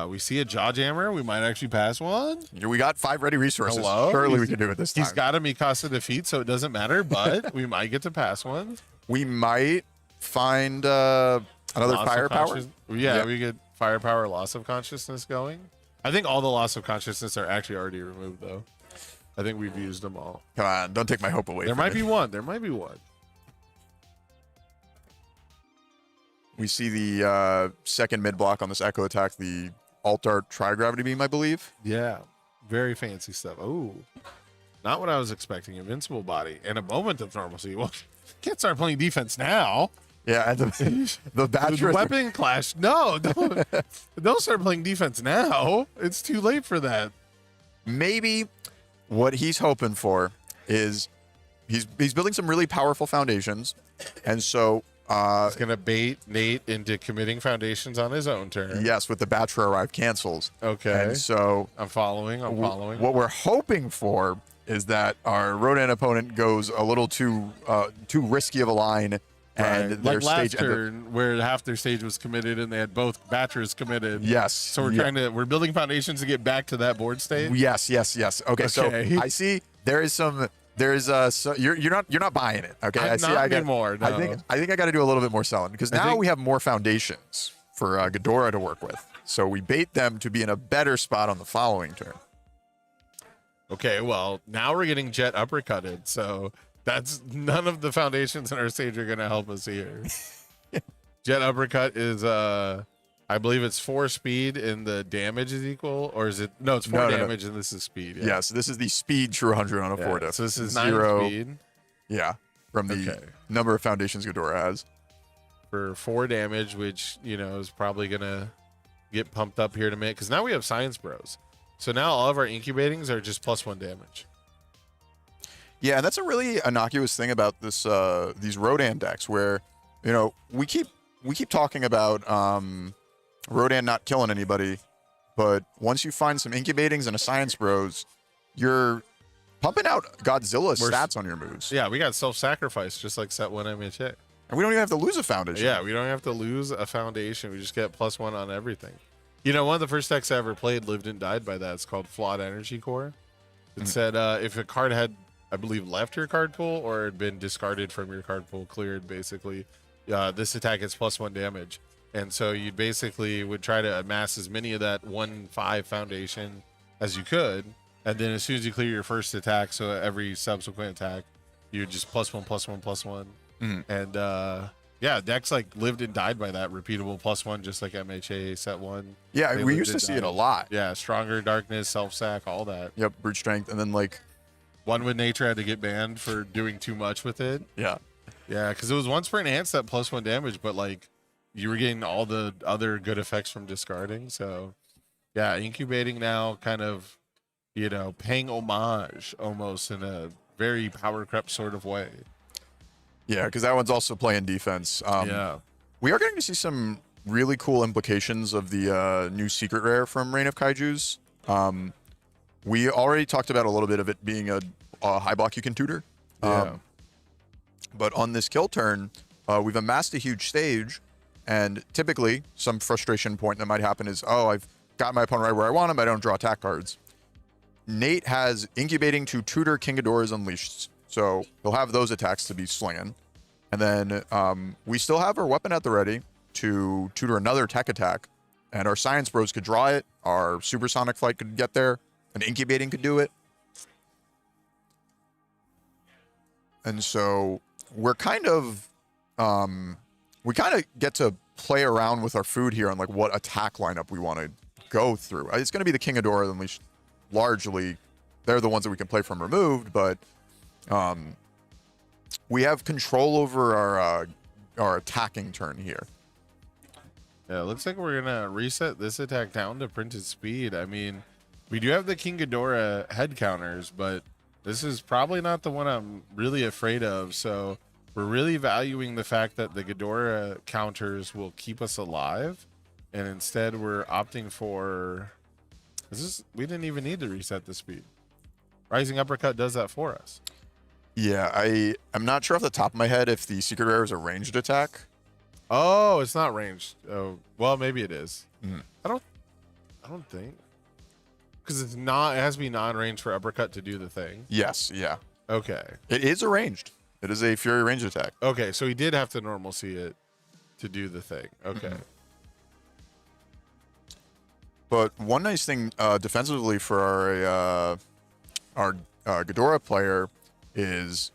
We see a Jawjammer. We might actually pass one. We got 5 ready resources. Hello? Surely we can do it this time. He's got a Mikasa defeat, so it doesn't matter, but we might get to pass one. We might find another Loss of firepower. Yeah, we get firepower, loss of consciousness going. I think all the loss of consciousness are actually already removed, though. I think we've used them all. Come on, don't take my hope away. There from might me. be one. There might be one. We see the second mid block on this Echo attack, the Alt Art Tri-Gravity Beam, I believe. Yeah, very fancy stuff. Oh, not what I was expecting. Invincible body and a moment of normalcy. Well, can't start playing defense now. Yeah, and the The Bachelor. weapon clash. No, don't start playing defense now. It's too late for that. Maybe what he's hoping for is he's building some really powerful foundations, and so He's gonna bait Nate into committing foundations on his own turn. yes, with the Bachelor Arrive cancels. Okay. And so I'm following. I'm following. what we're hoping for is that our Rodan opponent goes a little too risky of a line, and Right. their Like last stage ends up- turn, where half their stage was committed and they had both Batchers committed. Yes. So we're building foundations to get back to that board state. Yes. Okay. So Okay. I see there is some. So you're not buying it. Okay. I'm I see. not I got anymore, I no. think I got to do a little bit more selling because now we have more foundations for Ghidorah to work with. So we bait them to be in a better spot on the following turn. Okay, well, now we're getting jet uppercutted, so that's none of the foundations in our stage are gonna help us here. Jet uppercut is I believe it's 4 speed and the damage is equal, or is it no, it's 4 No. damage and this is speed. Yeah. Yes, this is the speed true 100 on a Yeah, 4 diff. so this is 0. 9 speed Yeah, from the Okay. number of foundations Ghidorah has. for 4 damage, which is probably gonna get pumped up here in a minute because now we have Science Bros. So now all of our incubatings are just +1 damage. Yeah, and that's a really innocuous thing about this these Rodan decks, where we keep talking about Rodan not killing anybody, but once you find some incubatings and a Science Bros, you're pumping out Godzilla stats on your moves. Yeah, we got self-sacrifice just like set 1 MHA. And we don't even have to lose a foundation. Yeah, we don't have to lose a foundation. We just get +1 on everything. One of the first decks I ever played lived and died by that. It's called Flawed Energy Core. It said if a card had, I believe, left your card pool or had been discarded from your card pool, cleared basically, this attack gets +1 damage. And so you basically would try to amass as many of that 1/5 foundation as you could. And then as soon as you clear your first attack, so every subsequent attack, you would just +1, +1, +1. And yeah, decks like lived and died by that repeatable +1, just like MHA set 1. Yeah, They we lived used to and see it died. a lot. Yeah, stronger darkness, self-sack, all that. Yep, brute strength, and then One with nature had to get banned for doing too much with it. yeah. Yeah, because it was once per enhance that +1 damage, but you were getting all the other good effects from discarding. So yeah, incubating now kind of, paying homage almost in a very power crept sort of way. Yeah, because that one's also playing defense. Yeah. We are going to see some really cool implications of the new secret rare from Reign of Kaijus. We already talked about a little bit of it being a high block you can tutor. Yeah. But on this kill turn, we've amassed a huge stage, and typically some frustration point that might happen is, I've got my opponent right where I want him, I don't draw attack cards. Nate has incubating to tutor King Ghidorah's Unleashed, so he'll have those attacks to be slinging. And then we still have our weapon at the ready to tutor another tech attack, and our Science Bros could draw it, our Supersonic Flight could get there, and incubating could do it. And so we're kind of get to play around with our food here on what attack lineup we want to go through. It's going to be the King Ghidorah, Unleashed. Largely, they're the ones that we can play from removed, but we have control over our attacking turn here. Yeah, it looks like we're gonna reset this attack down to printed speed. I mean, we do have the King Ghidorah head counters, but This is probably not the one I'm really afraid of. So we're really valuing the fact that the Ghidorah counters will keep us alive. And instead we're opting for... we didn't even need to reset the speed. Rising Uppercut does that for us. Yeah, I'm not sure off the top of my head if the secret rare is a ranged attack. Oh, it's not ranged. Oh, well, maybe it is. Mm. I don't think. Because it's not, it has to be non-ranged for uppercut to do the thing. Yes, yeah. Okay. It is a ranged. It is a Fury ranged attack. Okay, so he did have to normal see it to do the thing. Okay. Mm-hmm. But one nice thing defensively for our Ghidorah player is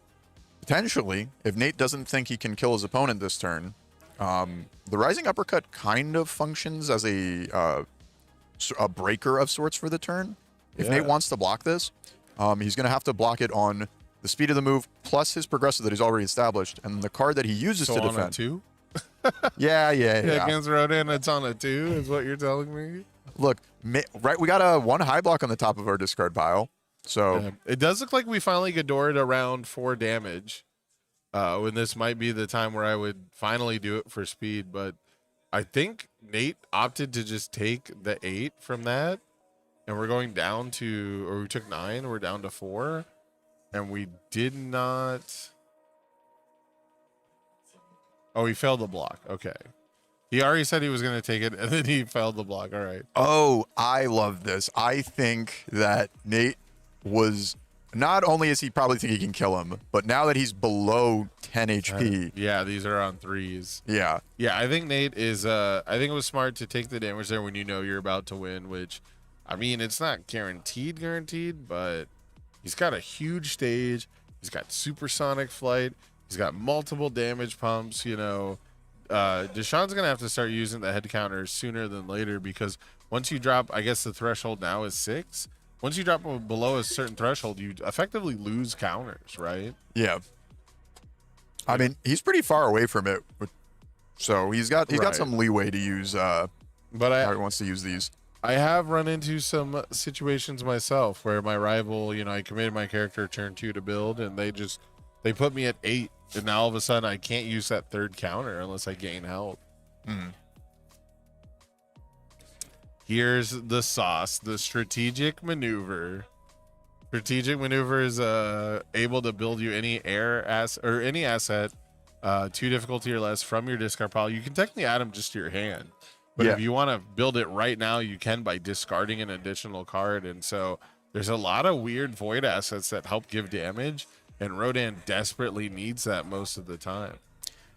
potentially, if Nate doesn't think he can kill his opponent this turn, the Rising Uppercut kind of functions as a breaker of sorts for the turn. If Nate wants to block this, he's going to have to block it on the speed of the move plus his progressive that he's already established, and the card that he uses to on defend. a 2? Yeah. Against Rodan, it's on a 2, is what you're telling me? Look, right, we got a 1 high block on the top of our discard pile. So it does look like we finally Ghidorah'd around 4 damage. When this might be the time where I would finally do it for speed, but I think Nate opted to just take the 8 from that, and we're going down to, or we took 9, we're down to 4, and we did not. Oh, he failed the block. Okay. He already said he was going to take it, and then he failed the block. All right. Oh, I love this. I think that Nate was, not only is he probably think he can kill him, but now that he's below 10 HP. Yeah, these are on 3s. Yeah. Yeah, I think Nate is, I think it was smart to take the damage there when you know you're about to win, which, I mean, it's not guaranteed, but he's got a huge stage. He's got supersonic flight. He's got multiple damage pumps, you know. Deshaun's going to have to start using the head counters sooner than later, because once you drop, I guess the threshold now is 6. Once you drop below a certain threshold, you effectively lose counters, right? Yeah. I mean, he's pretty far away from it, so he's got some leeway to use how he wants to use these. I have run into some situations myself where my rival, you know, I committed my character turn 2 to build, and they put me at 8, and now all of a sudden I can't use that 3rd counter unless I gain health. Here's the sauce, the strategic maneuver. Strategic maneuver is able to build you any any asset 2 difficulty or less from your discard pile. You can technically add them just to your hand, but if you want to build it right now, you can by discarding an additional card. And so there's a lot of weird void assets that help give damage, and Rodan desperately needs that most of the time.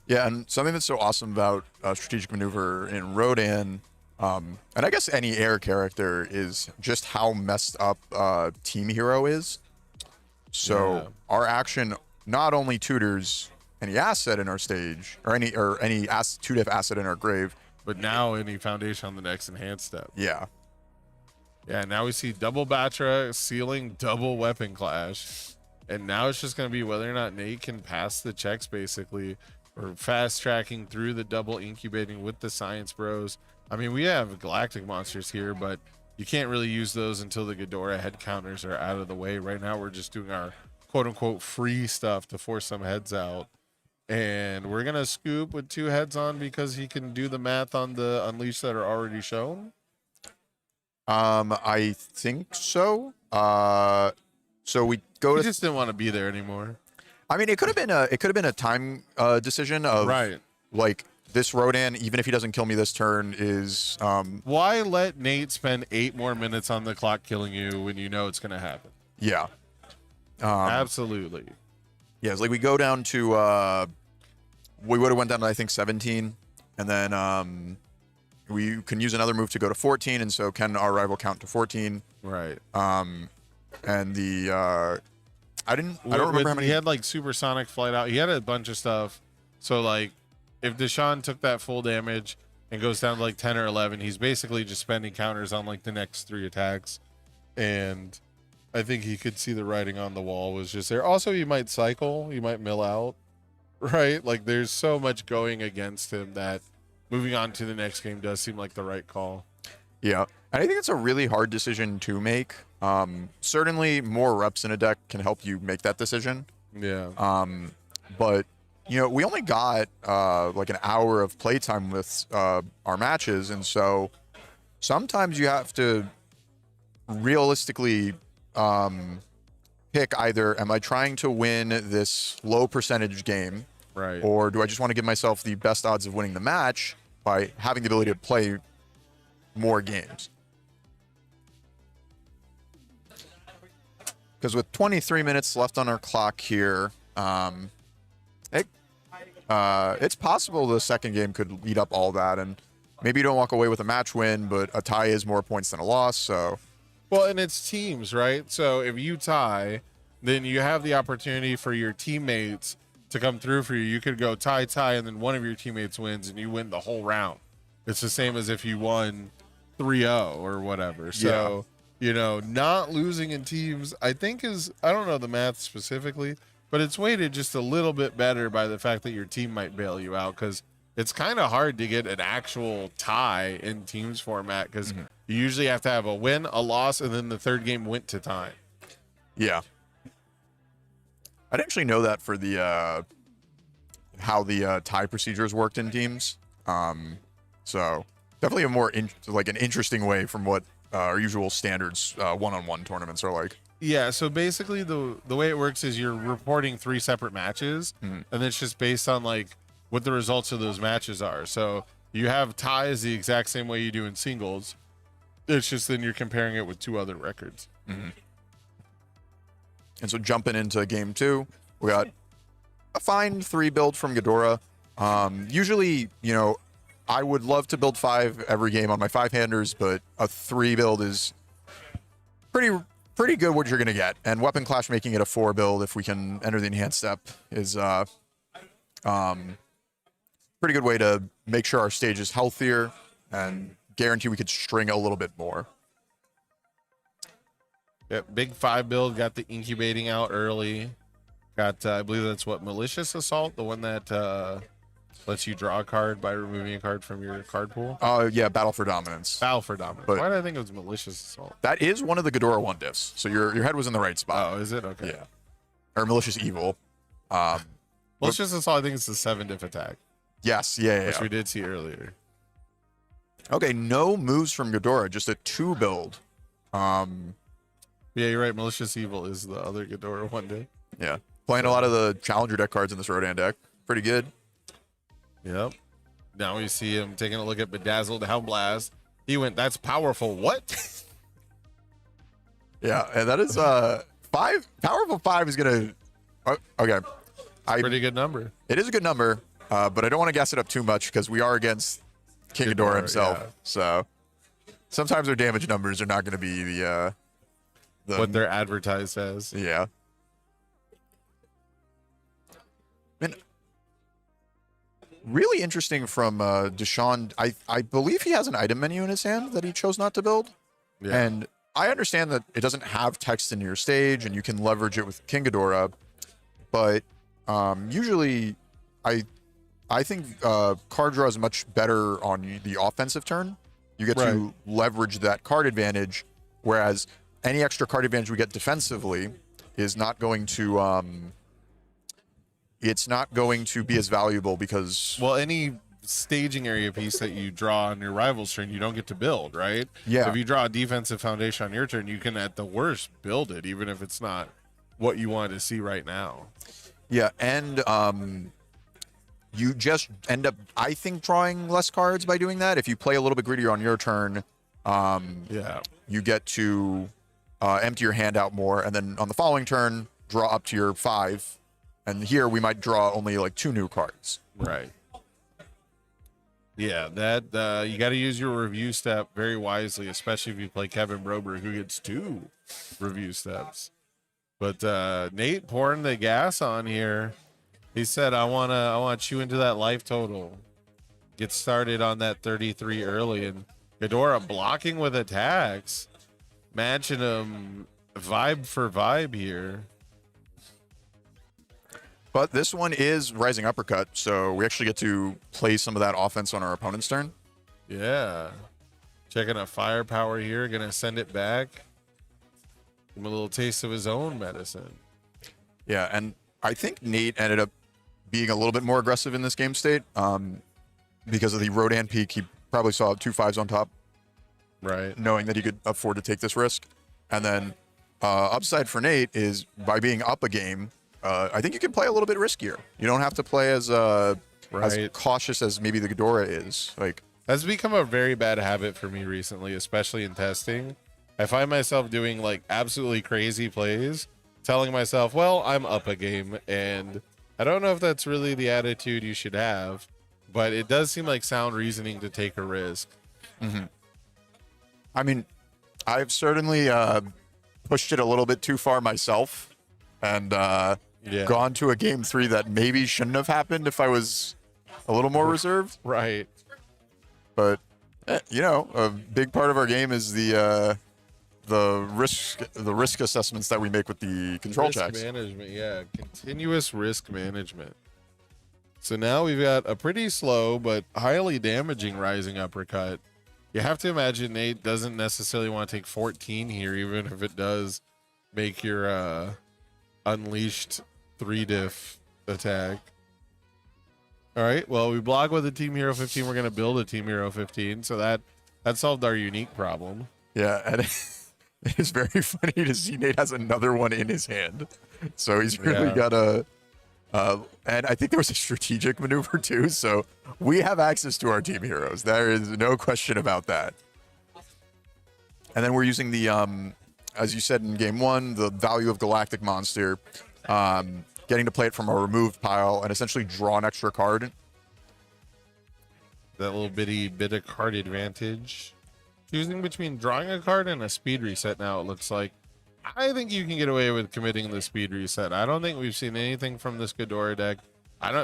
Yeah, and something that's so awesome about strategic maneuver in Rodan, and I guess any air character, is just how messed up Team Hero is. So our action not only tutors any asset in our stage, or any 2-diff asset in our grave, but now any foundation on the next enhanced step. Yeah. Yeah, now we see double Batra sealing double weapon clash. And now it's just going to be whether or not Nate can pass the checks, basically, or fast tracking through the double incubating with the Science Bros. I mean, we have galactic monsters here, but you can't really use those until the Ghidorah head counters are out of the way. Right now, we're just doing our quote-unquote free stuff to force some heads out. And we're going to scoop with 2 heads on because he can do the math on the Unleash that are already shown. I think so. So we go He just didn't want to be there anymore. I mean, it could have been a time decision of like, this Rodan, even if he doesn't kill me this turn, is why let Nate spend 8 more minutes on the clock killing you when you know it's going to happen? Yeah. Absolutely. Yeah, it's like we go down to we would have went down to, I think, 17, and then we can use another move to go to 14, and so can our rival count to 14? Right. And the I don't remember how many. He had like supersonic flight out. He had a bunch of stuff. So like, if Deshaun took that full damage and goes down to like 10 or 11, he's basically just spending counters on like the next 3 attacks. And I think he could see the writing on the wall was just there. Also, he might cycle. He might mill out. Right? Like, there's so much going against him that moving on to the next game does seem like the right call. Yeah. And I think it's a really hard decision to make Certainly, more reps in a deck can help you make that decision. Yeah. But we only got like an hour of playtime with our matches, and so sometimes you have to realistically pick either: am I trying to win this low percentage game, Right. or do I just want to give myself the best odds of winning the match by having the ability to play more games? Because with 23 minutes left on our clock here, it's possible the second game could lead up all that, and maybe you don't walk away with a match win, but a tie is more points than a loss. So, Well, and it's teams, right? So if you tie, then you have the opportunity for your teammates to come through for you. You could go tie, and then one of your teammates wins, and you win the whole round. It's the same as if you won 3-0 or whatever. So, not losing in teams, I think I don't know the math specifically, but it's weighted just a little bit better by the fact that your team might bail you out, because it's kind of hard to get an actual tie in teams format, because you usually have to have a win, a loss, and then the third game went to time. yeah. I didn't actually know that for the how the tie procedures worked in teams. So definitely a more an interesting way from what our usual standards one-on-one tournaments are like. Yeah, so basically the way it works is you're reporting 3 separate matches, and it's just based on like what the results of those matches are. So you have ties the exact same way you do in singles. It's just then you're comparing it with 2 other records. And so jumping into game 2, we got a fine 3 build from Ghidorah. Usually, I would love to build 5 every game on my 5-handers, but a 3 build is pretty good what you're going to get. And Weapon Clash making it a 4 build if we can enter the enhanced step is pretty good way to make sure our stage is healthier and guarantee we could string a little bit more. Yeah, big 5 build, got the incubating out early. Got, I believe that's what, Malicious Assault, the one that lets you draw a card by removing a card from your card pool. Yeah, Battle for Dominance. Battle for Dominance. But why did I think it was Malicious Assault? That is one of the Ghidorah 1 diffs, so your head was in the right spot. Oh, is it? Okay. Yeah. Or Malicious Evil. Malicious Assault, I think it's the 7 diff attack, Yes, yeah. which we did see earlier. Okay, no moves from Ghidorah, just a 2 build. Yeah, you're right. Malicious Evil is the other Ghidorah 1 day. Yeah. Playing a lot of the Challenger deck cards in this Rodan deck. Pretty good. Yep. Now we see him taking a look at Bedazzled Hellblast. He went, that's powerful. What? Yeah, and that is 5. Powerful 5 is going to... okay. Pretty good number. It is a good number, but I don't want to gas it up too much because we are against King Ghidorah himself. Yeah. So sometimes their damage numbers are not going to be the what they're advertised as. Yeah. And really interesting from Deshaun. I believe he has an item menu in his hand that he chose not to build. Yeah. And I understand that it doesn't have text in your stage and you can leverage it with King Ghidorah, but usually I think card draw is much better on the offensive turn. You get to leverage that card advantage, whereas any extra card advantage we get defensively is not going to it's not going to be as valuable because any staging area piece that you draw on your rival's turn, you don't get to build, right? Yeah. So if you draw a defensive foundation on your turn, you can at the worst build it, even if it's not what you want to see right now. Yeah, and you just end up, I think, drawing less cards by doing that. If you play a little bit greedier on your turn, you get to empty your hand out more, and then on the following turn, draw up to your 5. And here we might draw only like 2 new cards. Right. Yeah, that you got to use your review step very wisely, especially if you play Kevin Brober, who gets 2 review steps. But Nate pouring the gas on here. He said, I wanna chew into that life total. Get started on that 33 early, and Ghidorah blocking with attacks, matching him vibe for vibe here. But this one is Rising Uppercut, so we actually get to play some of that offense on our opponent's turn. Yeah. Checking a firepower here, gonna send it back. him a little taste of his own medicine. Yeah, and I think Nate ended up being a little bit more aggressive in this game state because of the Rodan peak. He probably saw 2 5s on top, right? Knowing that he could afford to take this risk. And then upside for Nate is by being up a game, I think you can play a little bit riskier. You don't have to play as cautious as maybe the Ghidorah is. Like, that's become a very bad habit for me recently, especially in testing. I find myself doing like absolutely crazy plays, telling myself, well, I'm up a game. And I don't know if that's really the attitude you should have, but it does seem like sound reasoning to take a risk. Mm-hmm. I mean, I've certainly pushed it a little bit too far myself and gone to a game 3 that maybe shouldn't have happened if I was a little more reserved. Right. But, a big part of our game is the risk assessments that we make with the control checks. Management, yeah, continuous risk management. So now we've got a pretty slow but highly damaging rising uppercut. You have to imagine Nate doesn't necessarily want to take 14 here, even if it does make your unleashed 3-diff attack. All right, well, we block with a Team Hero 15. We're going to build a Team Hero 15, so that solved our unique problem. Yeah, and it is very funny to see Nate has another one in his hand. So he's really got a... and I think there was a strategic maneuver too. So we have access to our team heroes. There is no question about that. And then we're using the, as you said in game 1, the value of Galactic Monster, getting to play it from a removed pile and essentially draw an extra card. That little bit of card advantage. Choosing between drawing a card and a speed reset now, it looks like. I think you can get away with committing the speed reset. I don't think we've seen anything from this Ghidorah deck.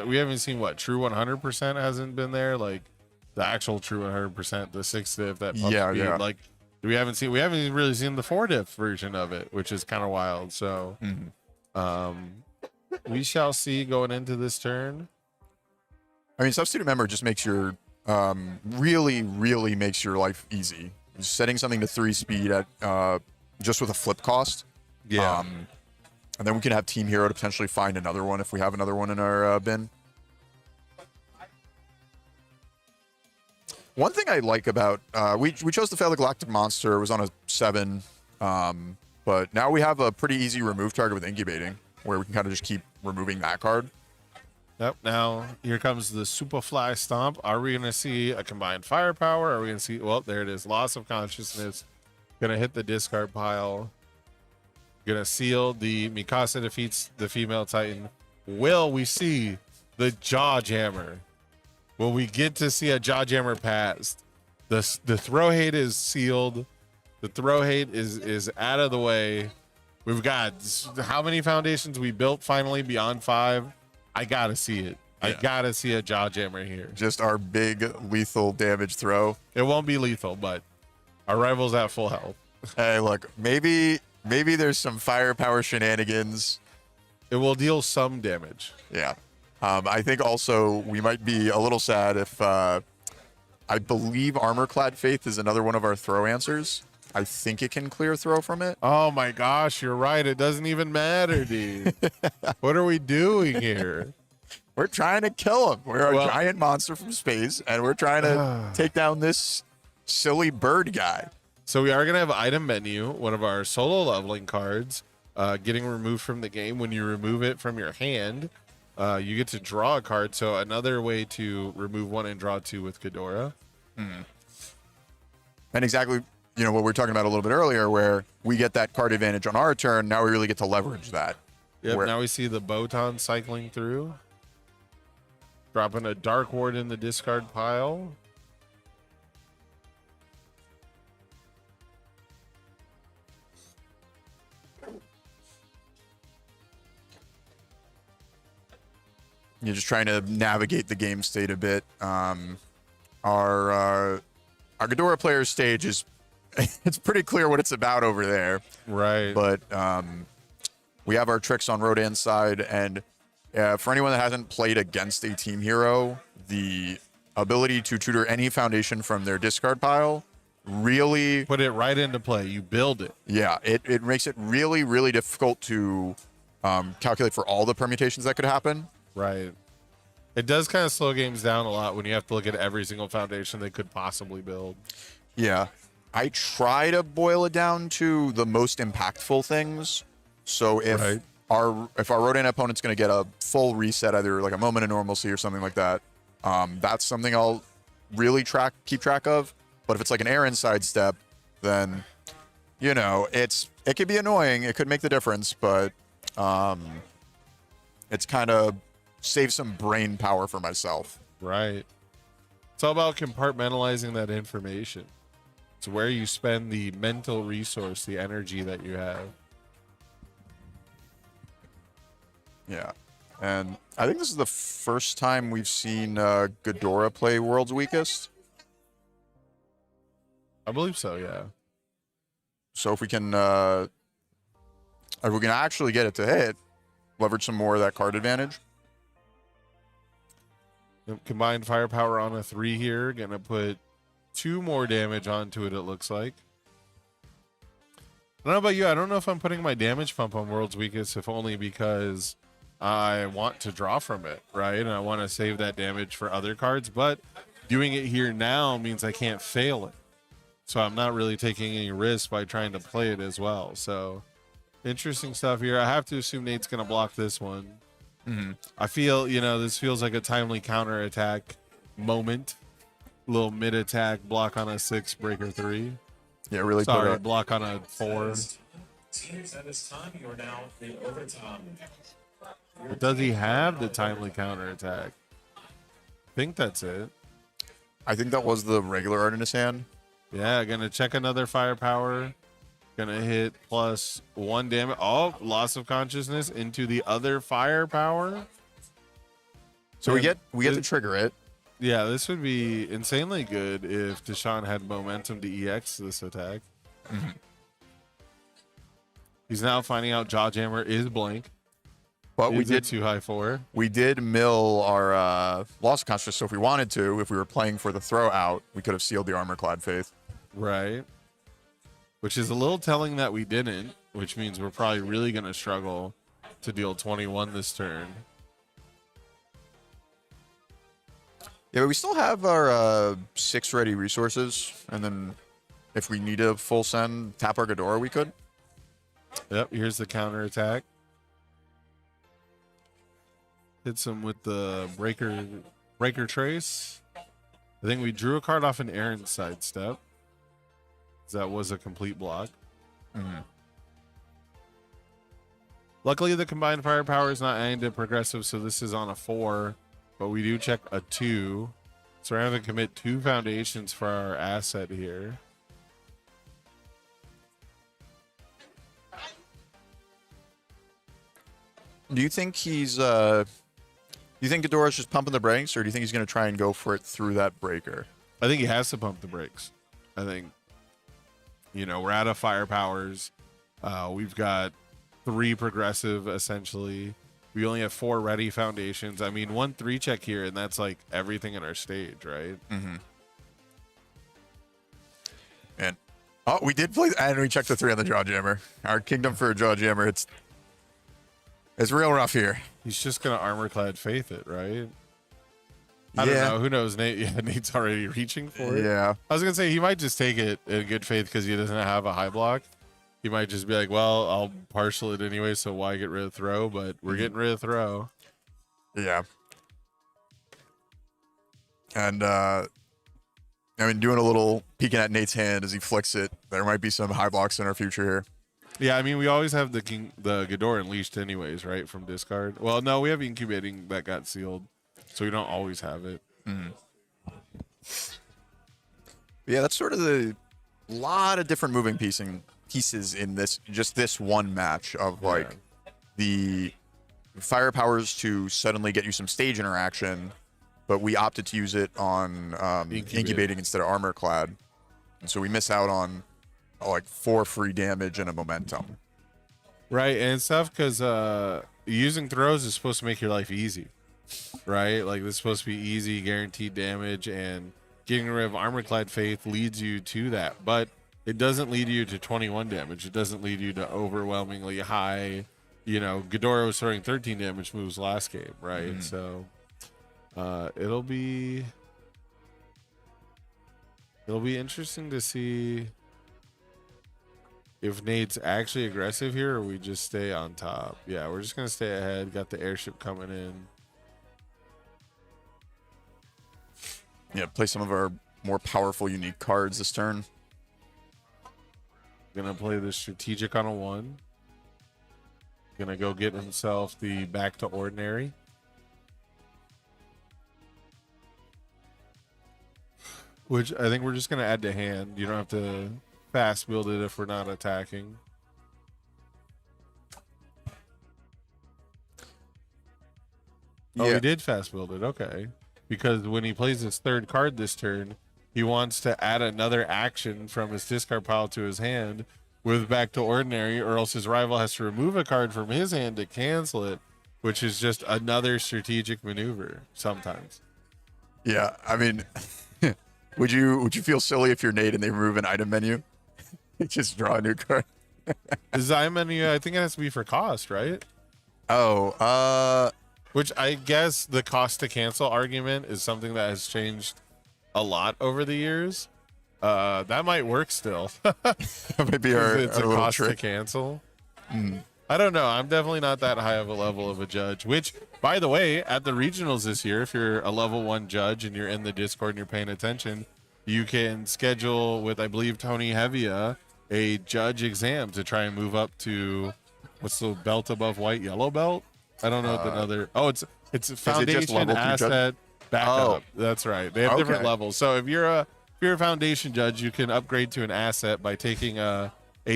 We haven't seen what true 100% hasn't been there, like the actual true 100%, the 6-diff that pump speed. Like we haven't even really seen the 4-diff version of it, which is kind of wild. So we shall see going into this turn. I mean, Substitute Member just makes your really makes your life easy. Setting something to 3 speed at just with a flip cost. Yeah. And then we can have Team Hero to potentially find another one if we have another one in our bin. One thing I like about we chose to fail the Galactic Monster. It was on a 7, but now we have a pretty easy remove target with Incubating, where we can kind of just keep removing that card. Yep. Now here comes the Superfly Stomp. Are we going to see a combined firepower? Are we going to see? Well, there it is. Loss of consciousness. Going to hit the discard pile. Going to seal. The Mikasa defeats the female Titan. Will we see the Jawjammer? Will we get to see a Jawjammer passed? The throw hate is sealed. The throw hate is out of the way. We've got how many foundations we built finally beyond 5? I gotta see it. Yeah. I gotta see a Jawjammer here. Just our big lethal damage throw. It won't be lethal, but our rival's at full health. Hey, look, maybe there's some firepower shenanigans. It will deal some damage. Yeah. I think also we might be a little sad if I believe Armor-Clad Faith is another one of our throw answers. I think it can clear throw from it. Oh my gosh, you're right. It doesn't even matter, dude. What are we doing here? We're trying to kill him. We're a giant monster from space, and we're trying to take down this silly bird guy. So we are going to have item menu, one of our solo leveling cards, getting removed from the game. When you remove it from your hand, you get to draw a card. So another way to remove 1 and draw 2 with Ghidorah. And exactly, what we were talking about a little bit earlier, where we get that card advantage on our turn. Now we really get to leverage that. Yep. Now we see the Botan cycling through, dropping a Dark Ward in the discard pile. You're just trying to navigate the game state a bit. Our Ghidorah player's stage is it's pretty clear what it's about over there. Right. But we have our tricks on Rodan's side, and for anyone that hasn't played against a team hero, the ability to tutor any foundation from their discard pile really put it right into play. You build it. Yeah, it makes it really, really difficult to calculate for all the permutations that could happen. Right. It does kind of slow games down a lot when you have to look at every single foundation they could possibly build. Yeah. I try to boil it down to the most impactful things. So if our Rodan opponent's going to get a full reset, either like a moment of normalcy or something like that, that's something I'll really keep track of. But if it's like an Aaron sidestep, then it could be annoying. It could make the difference, but it's kind of save some brain power for myself. Right. It's all about compartmentalizing that information. It's where you spend the mental resource, the energy that you have. Yeah. And I think this is the first time we've seen Ghidorah play World's Weakest. I believe so, yeah. So if we can actually get it to hit, leverage some more of that card advantage. Combined firepower on a 3 here. Gonna put 2 more damage onto it looks like. I don't know about you. I don't know if I'm putting my damage pump on World's Weakest, if only because I want to draw from it, right? And I want to save that damage for other cards. But doing it here now means I can't fail it. So I'm not really taking any risk by trying to play it as well. So interesting stuff here. I have to assume Nate's going to block this one. Mm-hmm. I feel, this feels like a timely counterattack moment. Little mid-attack, block on a 6, breaker 3. Yeah, really. Sorry, block on a 4. Teams at this time, you are now in overtime. Does he have the timely counterattack? I think that's it. I think that was the regular art in his hand. Yeah, gonna check another firepower. Gonna hit +1 damage. Oh, loss of consciousness into the other firepower. So we get to trigger it. Yeah, this would be insanely good if Deshaun had momentum to EX this attack. Mm-hmm. He's now finding out Jawjammer is blank. But we Is it did too high for. We did mill our loss of consciousness, so if we wanted to, if we were playing for the throw out, we could have sealed the armor-clad Faith. Right. Which is a little telling that we didn't, which means we're probably really going to struggle to deal 21 this turn. Yeah, but we still have our 6 ready resources, and then if we need a full send, tap our Ghidorah, we could. Yep, here's the counterattack. Hits him with the breaker trace. I think we drew a card off an Aaron sidestep. That was a complete block. Mm-hmm. Luckily, the combined firepower is not aimed at progressive, so this is on a 4. But we do check a 2. So we're going to commit 2 foundations for our asset here. Do you think he's do you think Ghidorah's just pumping the brakes, or do you think he's going to try and go for it through that breaker? I think he has to pump the brakes. I think, we're out of firepowers. We've got 3 progressive, essentially. We only have 4 ready foundations. I mean, 1 3 check here, and that's like everything in our stage, right? Mm-hmm. And we did play, and we checked the 3 on the Jawjammer. Our kingdom for a Jawjammer. It's real rough here. He's just gonna armor-clad Faith it, right? I don't know. Who knows? Nate, Nate's already reaching for it. Yeah. I was gonna say he might just take it in good faith because he doesn't have a high block. He might just be like, well, I'll partial it anyway, so why get rid of throw? But we're getting rid of throw. Yeah. And doing a little peeking at Nate's hand as he flicks it. There might be some high blocks in our future here. Yeah, I mean, we always have the Ghidorah unleashed anyways, right, from discard. Well, no, we have incubating that got sealed, so we don't always have it. Mm. Yeah, that's sort of the lot of different moving pieces in this one match of like the firepowers to suddenly get you some stage interaction, but we opted to use it on incubating instead of armor clad, and so we miss out on like 4 free damage and a momentum. Right, and stuff because using throws is supposed to make your life easy, right? Like this is supposed to be easy, guaranteed damage, and getting rid of Armorclad Faith leads you to that, but it doesn't lead you to 21 damage. It doesn't lead you to overwhelmingly high. Ghidorah was throwing 13 damage moves last game, right? So it'll be interesting to see if Nate's actually aggressive here or we just stay on top. Yeah, we're just gonna stay ahead. Got the airship coming in. Yeah, play some of our more powerful, unique cards this turn. Gonna play the strategic on a 1. Gonna go get himself the back to ordinary. Which I think we're just gonna add to hand. You don't have to fast build it if we're not attacking. Oh, he did fast build it. Okay. Because when he plays his 3rd card this turn, he wants to add another action from his discard pile to his hand with back to ordinary, or else his rival has to remove a card from his hand to cancel it, which is just another strategic maneuver sometimes. Yeah, I mean, would you feel silly if you're Nate and they remove an item menu? Just draw a new card. Design menu, I think it has to be for cost, right? Oh, which I guess the cost to cancel argument is something that has changed a lot over the years. That might work still. Maybe it's a cost trick to cancel. I don't know. I'm definitely not that high of a level of a judge, which, by the way, at the regionals this year, if you're a level 1 judge and you're in the Discord and you're paying attention, you can schedule with, I believe, Tony Hevia, a judge exam to try and move up to, what's the belt above white, yellow belt? I don't know what another. Oh, it's a foundation asset backup. That's right. They have different levels. So if you're a foundation judge, you can upgrade to an asset by taking a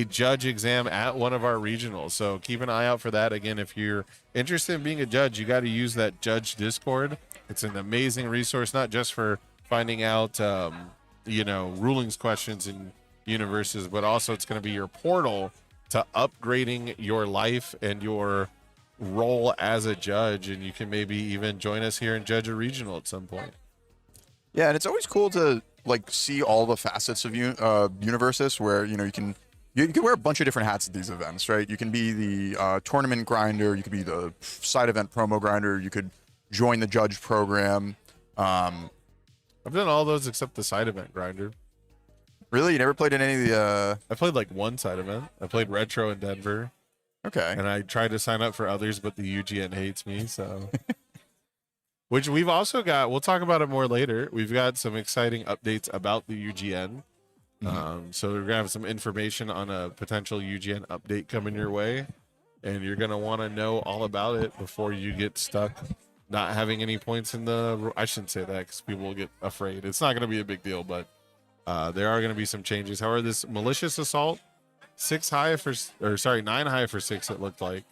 judge exam at one of our regionals. So keep an eye out for that. Again, if you're interested in being a judge, you got to use that judge Discord. It's an amazing resource, not just for finding out rulings questions in UniVersus, but also it's going to be your portal to upgrading your life and your role as a judge, and you can maybe even join us here and judge a regional at some point. Yeah, and it's always cool to see all the facets of UniVersus, where you can wear a bunch of different hats at these events, right? You can be the tournament grinder, you could be the side event promo grinder, you could join the judge program. I've done all those except the side event grinder. Really? You never played in any of the I played one side event. I played retro in Denver. Okay. And I tried to sign up for others, but the UGN hates me, so. Which we've also got, we'll talk about it more later. We've got some exciting updates about the UGN. So we're going to have some information on a potential UGN update coming your way. And you're going to want to know all about it before you get stuck not having any points in the... I shouldn't say that because people will get afraid. It's not going to be a big deal, but there are going to be some changes. However, this malicious assault, 9 high for 6, it looked like.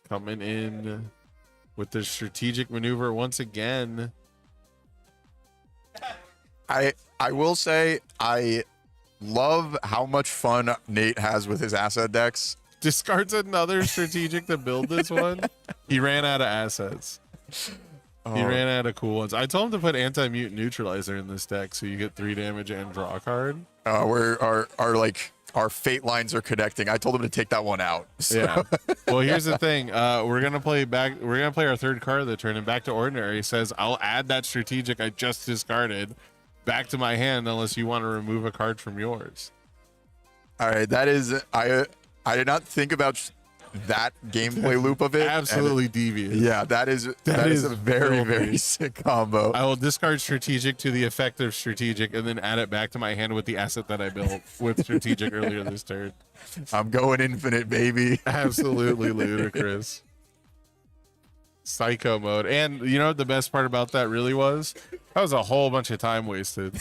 Coming in with the strategic maneuver once again. I will say I love how much fun Nate has with his asset decks. Discards another strategic to build this one. He ran out of assets. He ran out of cool ones. I told him to put anti-mutant neutralizer in this deck so you get 3 damage and draw a card. Where our fate lines are connecting. I told him to take that one out. So. Yeah. Well, here's the thing. We're gonna play our 3rd card of the turn, and back to ordinary says I'll add that strategic I just discarded back to my hand unless you want to remove a card from yours. All right, that is I did not think about that gameplay loop of it. Absolutely devious. Yeah, that is a very, very sick combo. I will discard strategic to the effect of strategic and then add it back to my hand with the asset that I built with strategic earlier this turn. I'm going infinite, baby. Absolutely ludicrous. Psycho mode. And you know what the best part about that really was? That was a whole bunch of time wasted.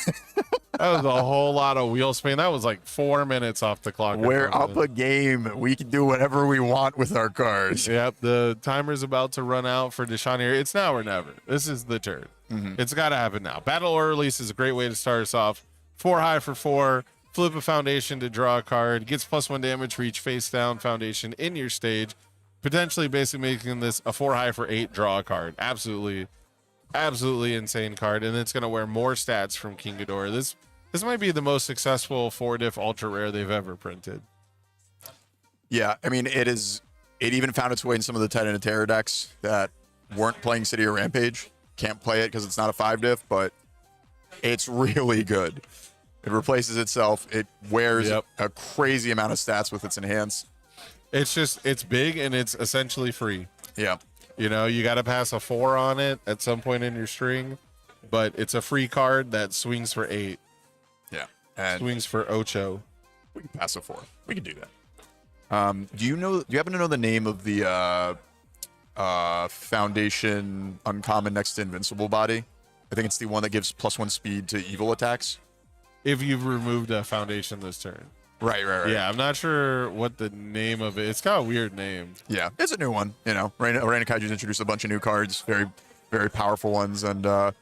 That was a whole lot of wheel spin. That was 4 minutes off the clock. We're up a game. We can do whatever we want with our cards. Yep. The timer's about to run out for Deshaun here. It's now or never. This is the turn. It's got to happen now. Battle or release is a great way to start us off. 4 high for 4. Flip a foundation to draw a card. Gets +1 damage for each face down foundation in your stage. Potentially basically making this a 4 high for 8 draw a card. Absolutely absolutely insane card, and it's gonna wear more stats from King Ghidorah. This might be the most successful 4-diff ultra rare they've ever printed. Yeah, I mean, it even found its way in some of the Titan of Terror decks that weren't playing City or Rampage. Can't play it because it's not a 5-diff, but it's really good. It replaces itself. It wears a crazy amount of stats with its enhance. It's big and it's essentially free. Yeah. You know, you got to pass a 4 on it at some point in your string, but it's a free card that swings for 8. Yeah. And swings for ocho. we can pass a 4. We can do that. Do you happen to know the name of the Foundation uncommon next to Invincible body? I think it's the one that gives +1 speed to evil attacks. If you've removed a foundation this turn. Right. Yeah, I'm not sure what the name of it. It's got a weird name. Yeah, it's a new one. You know, Reina Kaiju's introduced a bunch of new cards, very, very powerful ones, and at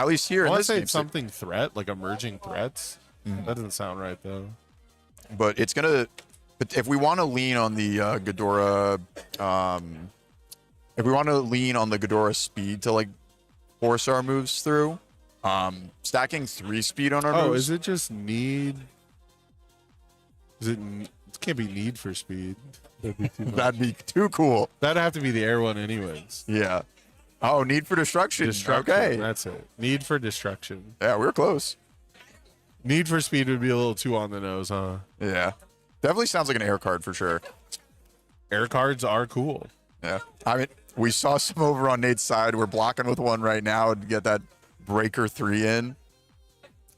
least here I in want to this say game, it's something threat, like emerging threats. That doesn't sound right though. but it's gonna. But if we want to lean on the Ghidorah, if we want to lean on the Ghidorah speed to like force our moves through, stacking 3 speed on our moves. Oh, is it just need? It can't be need for speed. That'd be too much. That'd be too cool. That'd have to be the air one anyways. Yeah. Oh, need for destruction. Destruction. Okay. That's it. Need for destruction. Yeah, we're close. Need for speed would be a little too on the nose, huh? Yeah. Definitely sounds like an air card for sure. Air cards are cool. Yeah. I mean, we saw some over on Nate's side. We're blocking with one right now to get that breaker 3 in.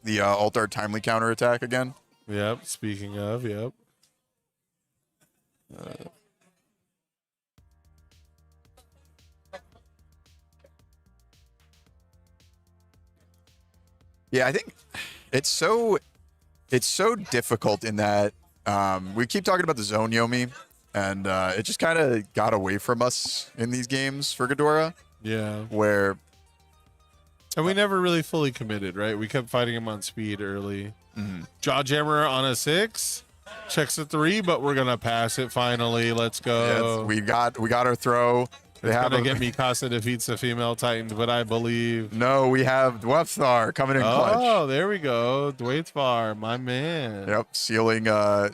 The alt-art timely counter attack again. Yep. Speaking of, yep. Yeah, I think it's so difficult in that we keep talking about the zone Yomi, and it just kind of got away from us in these games for Ghidorah, Yeah. where And we never really fully committed, right? We kept fighting him on speed early. Jawjammer on a 6. Checks a 3, but we're gonna pass it finally. Let's go. we got our throw. They It's have gonna get Mikasa defeats the female Titans, but I believe. No, we have Dwefthar coming in clutch. Oh, there we go. Dwaithvar, my man. Yep, sealing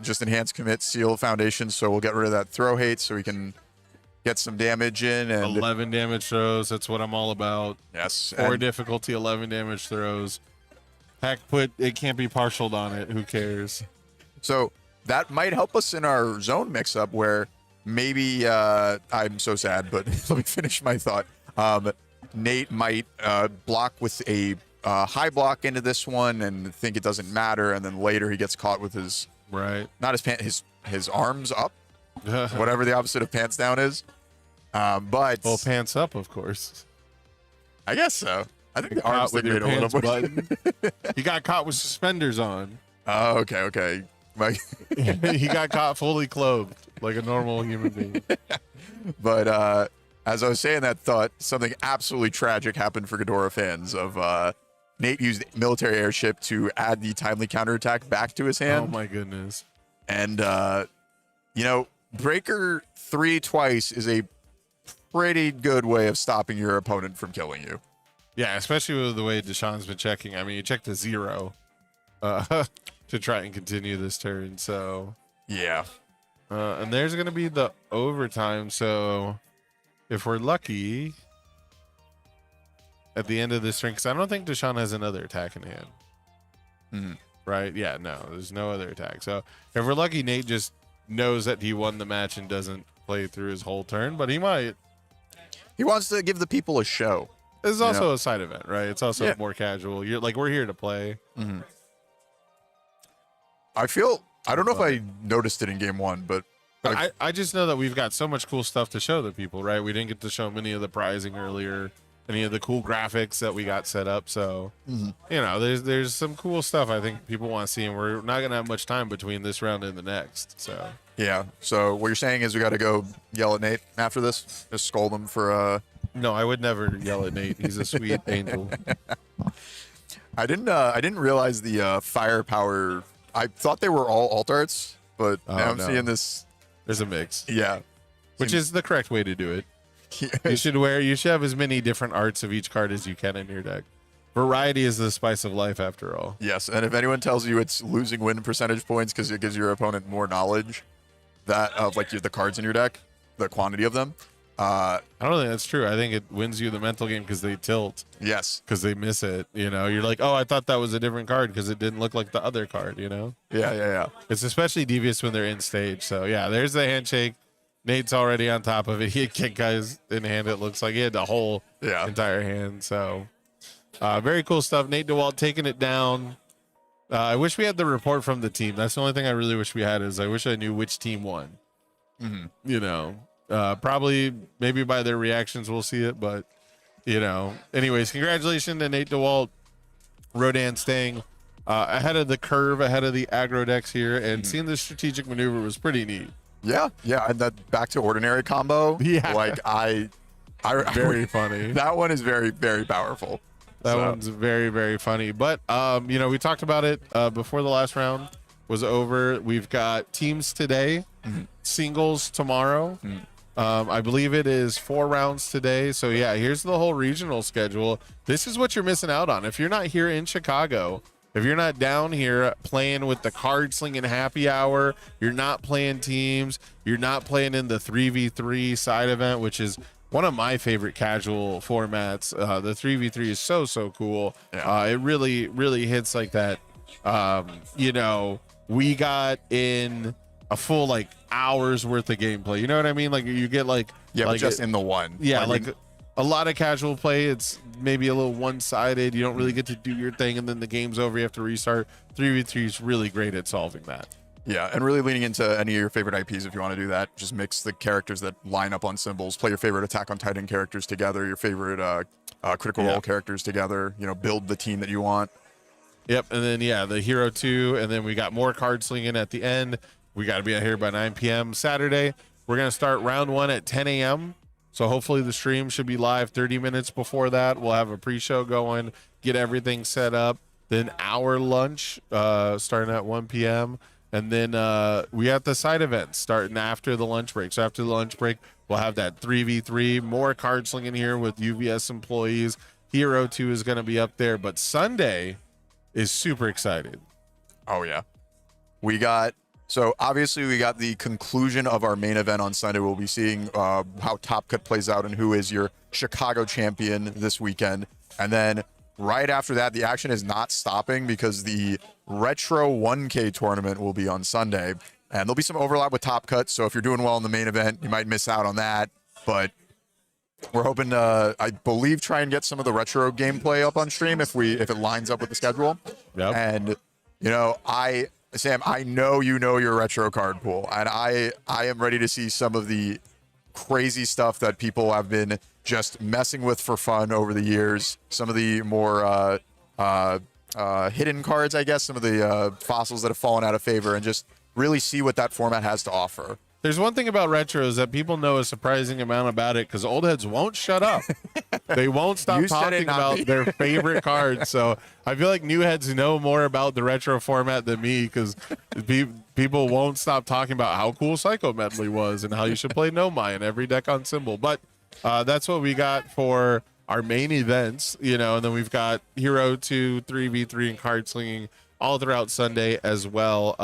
just enhanced commit, seal foundation, so we'll get rid of that throw hate so we can get some damage in. And 11 damage throws. That's what I'm all about. yes, 4 and difficulty, 11 damage throws. Heck, it can't be partialed on it. Who cares? so that might help us in our zone mix-up where maybe I'm so sad, but let me finish my thought. Nate might block with a high block into this one and think it doesn't matter, and then later he gets caught with his Right. not his pants, his arms up, whatever the opposite of pants down is. But Well, pants up, of course. I guess so. I think the arms Caught with thing your made a little pants bit. button. He got caught with suspenders on. Oh, okay. He got caught fully clothed like a normal human being. But as I was saying that thought, something absolutely tragic happened for Ghidorah fans. Of Nate used military airship to add the timely counterattack back to his hand. Oh my goodness. And breaker 3 twice is a pretty good way of stopping your opponent from killing you. Yeah, especially with the way Deshaun's been checking. I mean, he checked a 0 to try and continue this turn. So, Yeah. and there's going to be the overtime. So, if we're lucky at the end of this turn, because I don't think Deshaun has another attack in hand. Right? Yeah, no, there's no other attack. So, if we're lucky, Nate just knows that he won the match and doesn't play through his whole turn, but he might. He wants to give the people a show. This is also a side event, right? It's also Yeah. more casual. You're like, we're here to play. I don't know if I noticed it in game 1, but I just know that we've got so much cool stuff to show the people, right? We didn't get to show many of the prizing earlier, any of the cool graphics that we got set up. So, there's some cool stuff I think people want to see, and we're not going to have much time between this round and the next. So, yeah. So what you're saying is we got to go yell at Nate after this? Just scold him for no, I would never yell at Nate. He's a sweet angel. I didn't realize the firepower. I thought they were all alt arts, but now I'm no. seeing this. There's a mix, Yeah. which is the correct way to do it. You should have as many different arts of each card as you can in your deck. Variety is the spice of life, after all. Yes, and if anyone tells you it's losing win percentage points because it gives your opponent more knowledge that of like the cards in your deck, the quantity of them. I don't think that's true. I think it wins you the mental game because they tilt. Yes. Because they miss it. You know, you're like, oh, I thought that was a different card because it didn't look like the other card, you know? Yeah. It's especially devious when they're in stage. So, yeah, there's the handshake. Nate's already on top of it. He had kick guys in hand, it looks like. He had the whole entire hand. So, very cool stuff. Nate DeWalt taking it down. I wish we had the report from the team. That's the only thing I really wish we had is I wish I knew which team won. Mm-hmm. You know, probably maybe by their reactions we'll see it. But, you know, anyways, congratulations to Nate DeWalt. Rodan staying ahead of the curve, ahead of the aggro decks here. And seeing the strategic maneuver was pretty neat. Yeah, and that back to ordinary combo. Yeah, like I very funny. That one is very, very powerful. That one's very, very funny. But you know, we talked about it before the last round was over. We've got teams today, singles tomorrow. I believe it is 4 rounds today. So yeah, here's the whole regional schedule. This is what you're missing out on if you're not here in Chicago. If you're not down here playing with the card slinging happy hour, you're not playing teams, you're not playing in the 3v3 side event, which is one of my favorite casual formats. The 3v3 is so cool. Yeah. It really hits like that. You know, we got in a full like hours worth of gameplay. You know what I mean? Like you get like just in the one. Yeah, like a lot of casual play, it's maybe a little one-sided. You don't really get to do your thing, and then the game's over. You have to restart. 3v3 is really great at solving that. Yeah, and really leaning into any of your favorite IPs if you want to do that. Just mix the characters that line up on symbols. Play your favorite Attack on Titan characters together, your favorite Critical Role characters together. You know, build the team that you want. Yep, and then, the Hero 2, and then we got more card slinging at the end. We got to be out here by 9 p.m. Saturday. We're going to start round 1 at 10 a.m., so hopefully the stream should be live 30 minutes before that. We'll have a pre-show going, get everything set up. Then our lunch starting at 1 p.m. And then we have the side events starting after the lunch break. So after the lunch break, we'll have that 3v3, more card slinging here with UVS employees. Hero 2 is going to be up there. But Sunday is super excited. Oh, yeah. So obviously we got the conclusion of our main event on Sunday. We'll be seeing how Top Cut plays out and who is your Chicago champion this weekend. And then right after that, the action is not stopping because the Retro 1K tournament will be on Sunday. And there'll be some overlap with Top Cut. So if you're doing well in the main event, you might miss out on that. But we're hoping to, I believe, try and get some of the retro gameplay up on stream if it lines up with the schedule. Yep. And, you know, Sam, I know you know your retro card pool, and I am ready to see some of the crazy stuff that people have been just messing with for fun over the years. Some of the more hidden cards, I guess, some of the fossils that have fallen out of favor, and just really see what that format has to offer. There's one thing about retros that people know a surprising amount about it because old heads won't shut up. They won't stop talking about their favorite cards. So I feel like new heads know more about the retro format than me because people won't stop talking about how cool Psycho Medley was and how you should play Nomai in every deck on Symbol. But that's what we got for our main events, you know, and then we've got Hero 2, 3v3, and card slinging all throughout Sunday as well.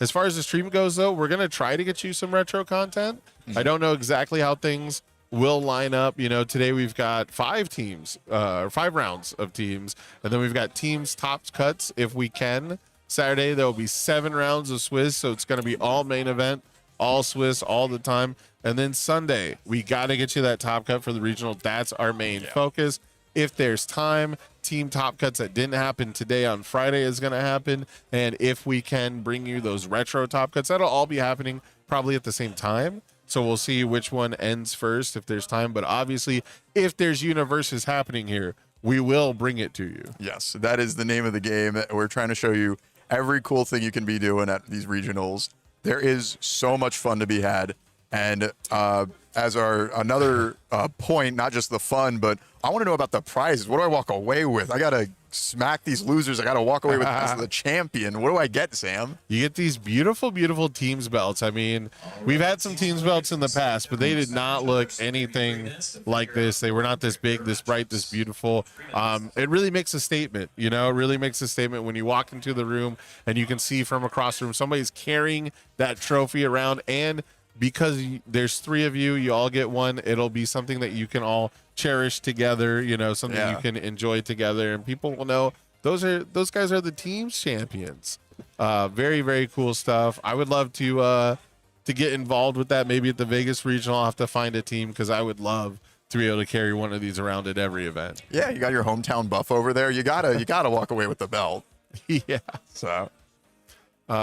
As far as the stream goes, though, we're going to try to get you some retro content. I don't know exactly how things will line up. You know, today we've got 5 teams, 5 rounds of teams, and then we've got teams top cuts if we can. Saturday, there will be 7 rounds of Swiss, so it's going to be all main event, all Swiss, all the time. And then Sunday, we got to get you that top cut for the regional. That's our main focus. If there's time, team top cuts that didn't happen today on Friday is going to happen. And if we can bring you those retro top cuts, that'll all be happening probably at the same time. So we'll see which one ends first if there's time. But obviously, if there's UniVersus happening here, we will bring it to you. Yes, that is the name of the game. We're trying to show you every cool thing you can be doing at these regionals. There is so much fun to be had. And as our another point, not just the fun, but I want to know about the prizes. What do I walk away with? I got to smack these losers. I got to walk away with as the champion. What do I get, Sam? You get these beautiful, beautiful teams belts. I mean, we've had some teams belts in the past, but they did not look anything like this. They were not this big, this bright, this beautiful. It really makes a statement, you know, it really makes a statement when you walk into the room and you can see from across the room somebody's carrying that trophy around. And because there's 3 of you, you all get one. It'll be something that you can all cherish together, you know, something you can enjoy together, and people will know those guys are the team's champions. Very, very cool stuff. I would love to get involved with that. Maybe at the Vegas regional, I'll have to find a team, because I would love to be able to carry one of these around at every event. Yeah, you got your hometown buff over there. You gotta walk away with the belt. Yeah. So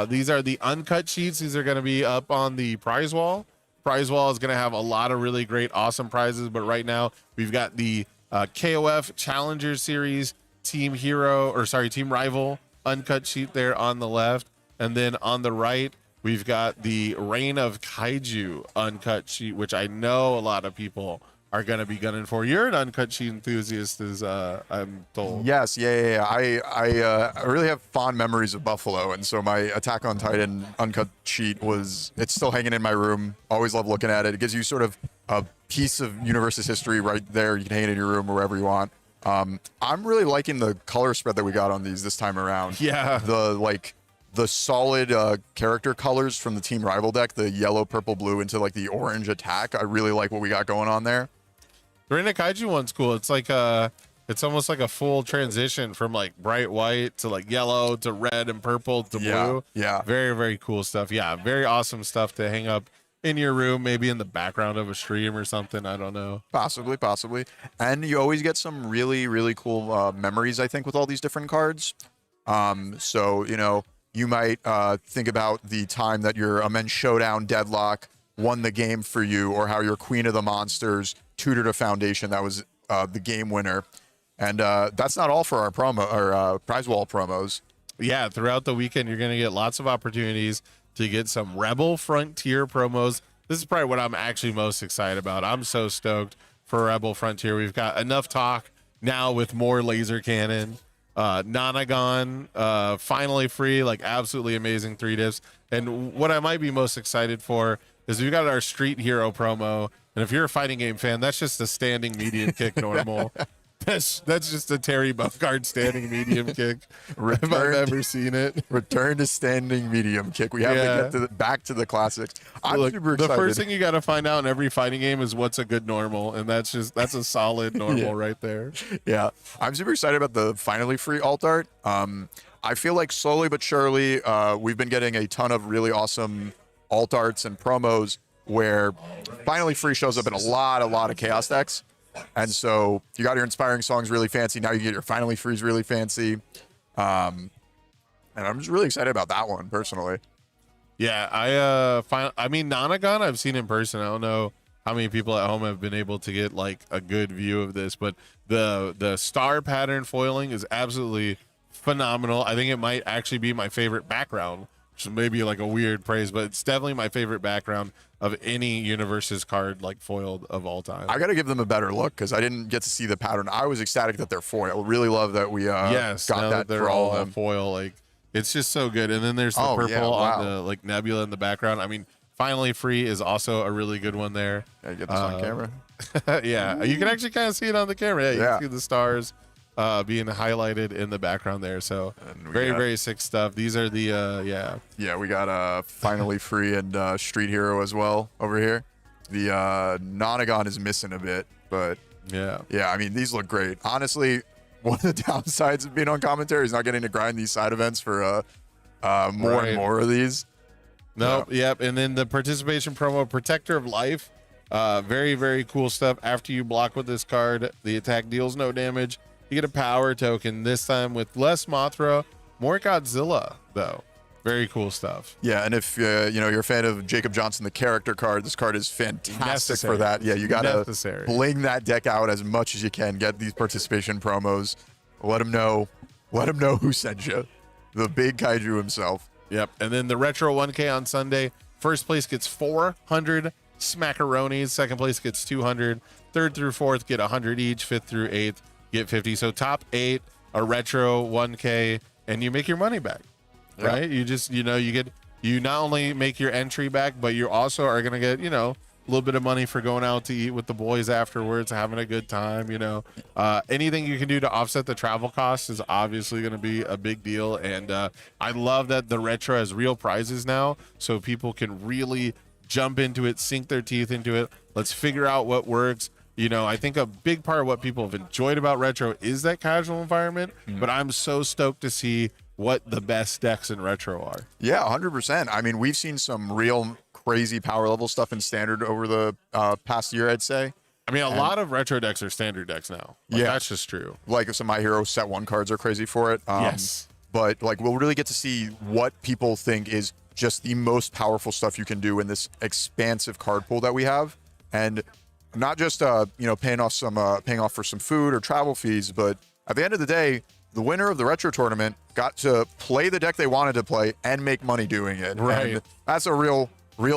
these are the uncut sheets. These are going to be up on the prize wall. Prize wall is going to have a lot of really great, awesome prizes. But right now, we've got the KOF Challenger Series Team Rival uncut sheet there on the left. And then on the right, we've got the Reign of Kaiju uncut sheet, which I know a lot of people are going to be gunning for. You're an uncut sheet enthusiast, as I'm told. yes, yeah. I really have fond memories of Buffalo, and so my Attack on Titan uncut sheet it's still hanging in my room. Always love looking at it. It gives you sort of a piece of UniVersus history right there. You can hang it in your room or wherever you want. I'm really liking the color spread that we got on these this time around. Yeah. The solid character colors from the Team Rival deck, the yellow, purple, blue into like the orange attack. I really like what we got going on there. The Reign of Kaiju one's cool. It's like it's almost like a full transition from like bright white to like yellow to red and purple to blue. Yeah. Very, very cool stuff. Yeah, very awesome stuff to hang up in your room, maybe in the background of a stream or something. I don't know. Possibly. And you always get some really, really cool memories, I think, with all these different cards. So, you know, you might think about the time that your Immense Showdown Deadlock won the game for you, or how your Queen of the Monsters tutored a foundation that was the game winner. And that's not all for our prize wall promos. Yeah, throughout the weekend, you're going to get lots of opportunities to get some Rebel Frontier promos. This is probably what I'm actually most excited about. I'm so stoked for Rebel Frontier. We've got enough talk now with more laser cannon. Nonagon, finally free, like absolutely amazing 3 diffs. And what I might be most excited for is we've got our Street Hero promo. And if you're a fighting game fan, that's just a standing medium kick normal. That's just a Terry Buffguard standing medium kick. If I've ever seen it. Return to standing medium kick. We have to get back to the classics. I'm super excited. The first thing you got to find out in every fighting game is what's a good normal, and that's a solid normal right there. Yeah, I'm super excited about the finally free alt art. I feel like slowly but surely, we've been getting a ton of really awesome alt arts and promos where finally free shows up in a lot of chaos decks. And so you got your Inspiring Songs really fancy. Now you get your Finally Freeze really fancy. And I'm just really excited about that one personally. Yeah, I mean, Nonagon, I've seen in person. I don't know how many people at home have been able to get like a good view of this, but the star pattern foiling is absolutely phenomenal. I think it might actually be my favorite background, which may be like a weird praise, but it's definitely my favorite background of any UniVersus card like foiled of all time. I got to give them a better look because I didn't get to see the pattern. I was ecstatic that they're foil. Really love that we got that they're for all of them. foil. Like it's just so good. And then there's the purple on the like nebula in the background. I mean, finally free is also a really good one there. Yeah, get this on camera. Yeah, you can actually kind of see it on the camera. Yeah, you can see the stars being highlighted in the background there. So very sick stuff. These are the we got finally free and Street Hero as well over here. The Nonagon is missing a bit, but yeah, I mean, these look great. Honestly, one of the downsides of being on commentary is not getting to grind these side events for more and more of these. Yep. And then the participation promo, Protector of Life. Very cool stuff. After you block with this card, the attack deals no damage. You get a power token, this time with less Mothra, more Godzilla, though. Very cool stuff. Yeah, and if you're a fan of Jacob Johnson, the character card, this card is fantastic for that. Yeah, you got to bling that deck out as much as you can. Get these participation promos. Let them know who sent you. The big kaiju himself. Yep, and then the Retro 1K on Sunday. First place gets 400 smackaronis. Second place gets 200. Third through fourth get 100 each. Fifth through eighth get 50. So top 8 are retro 1K, and you make your money back, right? You just, you not only make your entry back, but you also are going to get, a little bit of money for going out to eat with the boys afterwards, having a good time. Anything you can do to offset the travel costs is obviously going to be a big deal. And I love that the retro has real prizes now, so people can really jump into it, sink their teeth into it. Let's figure out what works. I think a big part of what people have enjoyed about retro is that casual environment, but I'm so stoked to see what the best decks in retro are. Yeah, 100%. I mean, we've seen some real crazy power level stuff in standard over the past year, I'd say. I mean, a lot of retro decks are standard decks now. That's just true. Like some My Hero Set 1 cards are crazy for it. Yes. But we'll really get to see what people think is just the most powerful stuff you can do in this expansive card pool that we have. And not just, paying off for some food or travel fees, but at the end of the day, the winner of the retro tournament got to play the deck they wanted to play and make money doing it. Right. And that's a real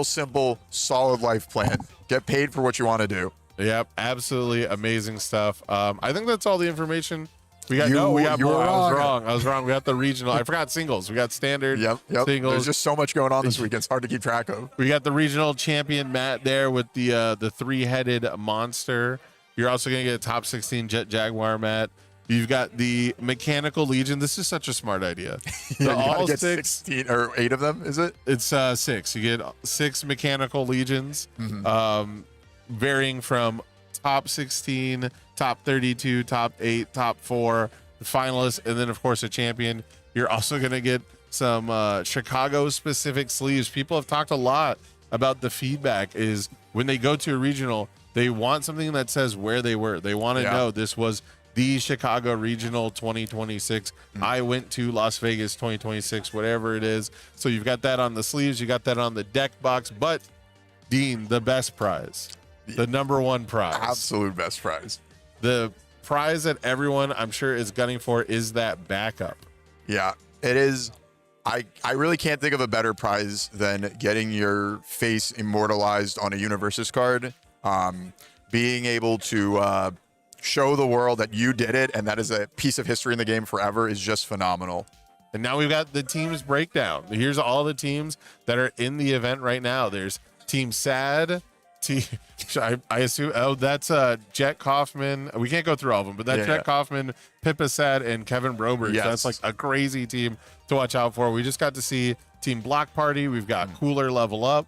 simple, solid life plan. Get paid for what you want to do. Yep, absolutely amazing stuff. I think that's all the information we got. You I was wrong. We got the regional. I forgot singles. We got standard. Yep. Singles. There's just so much going on this week. It's hard to keep track of. We got the regional champion Matt there with the 3-headed monster. You're also gonna get a top 16 Jet Jaguar Matt. You've got the Mechanical Legion. This is such a smart idea. You The all get six, 16 or 8 of them, is it? It's 6. You get 6 Mechanical Legions, varying from top 16, top 32, top 8, top 4, finalists, and then of course a champion. You're also going to get some Chicago specific sleeves. People have talked a lot about the feedback is when they go to a regional, they want something that says where they were. They want to know this was the Chicago Regional 2026. I went to Las Vegas 2026, whatever it is. So you've got that on the sleeves. You got that on the deck box. But Dean, the best prize, the number one prize, Absolute best prize. the prize that everyone I'm sure is gunning for is that backup. Yeah, it is. I really can't think of a better prize than getting your face immortalized on a UniVersus card. Being able to show the world that you did it and that is a piece of history in the game forever is just phenomenal. And now we've got the teams breakdown. Here's all the teams that are in the event right now. There's Team Sad. I assume, that's Jet Kaufman. We can't go through all of them, but that's Jet Kaufman, Pippa Sad, and Kevin Broberg. Yes. That's like a crazy team to watch out for. We just got to see Team Block Party. We've got Cooler Level Up.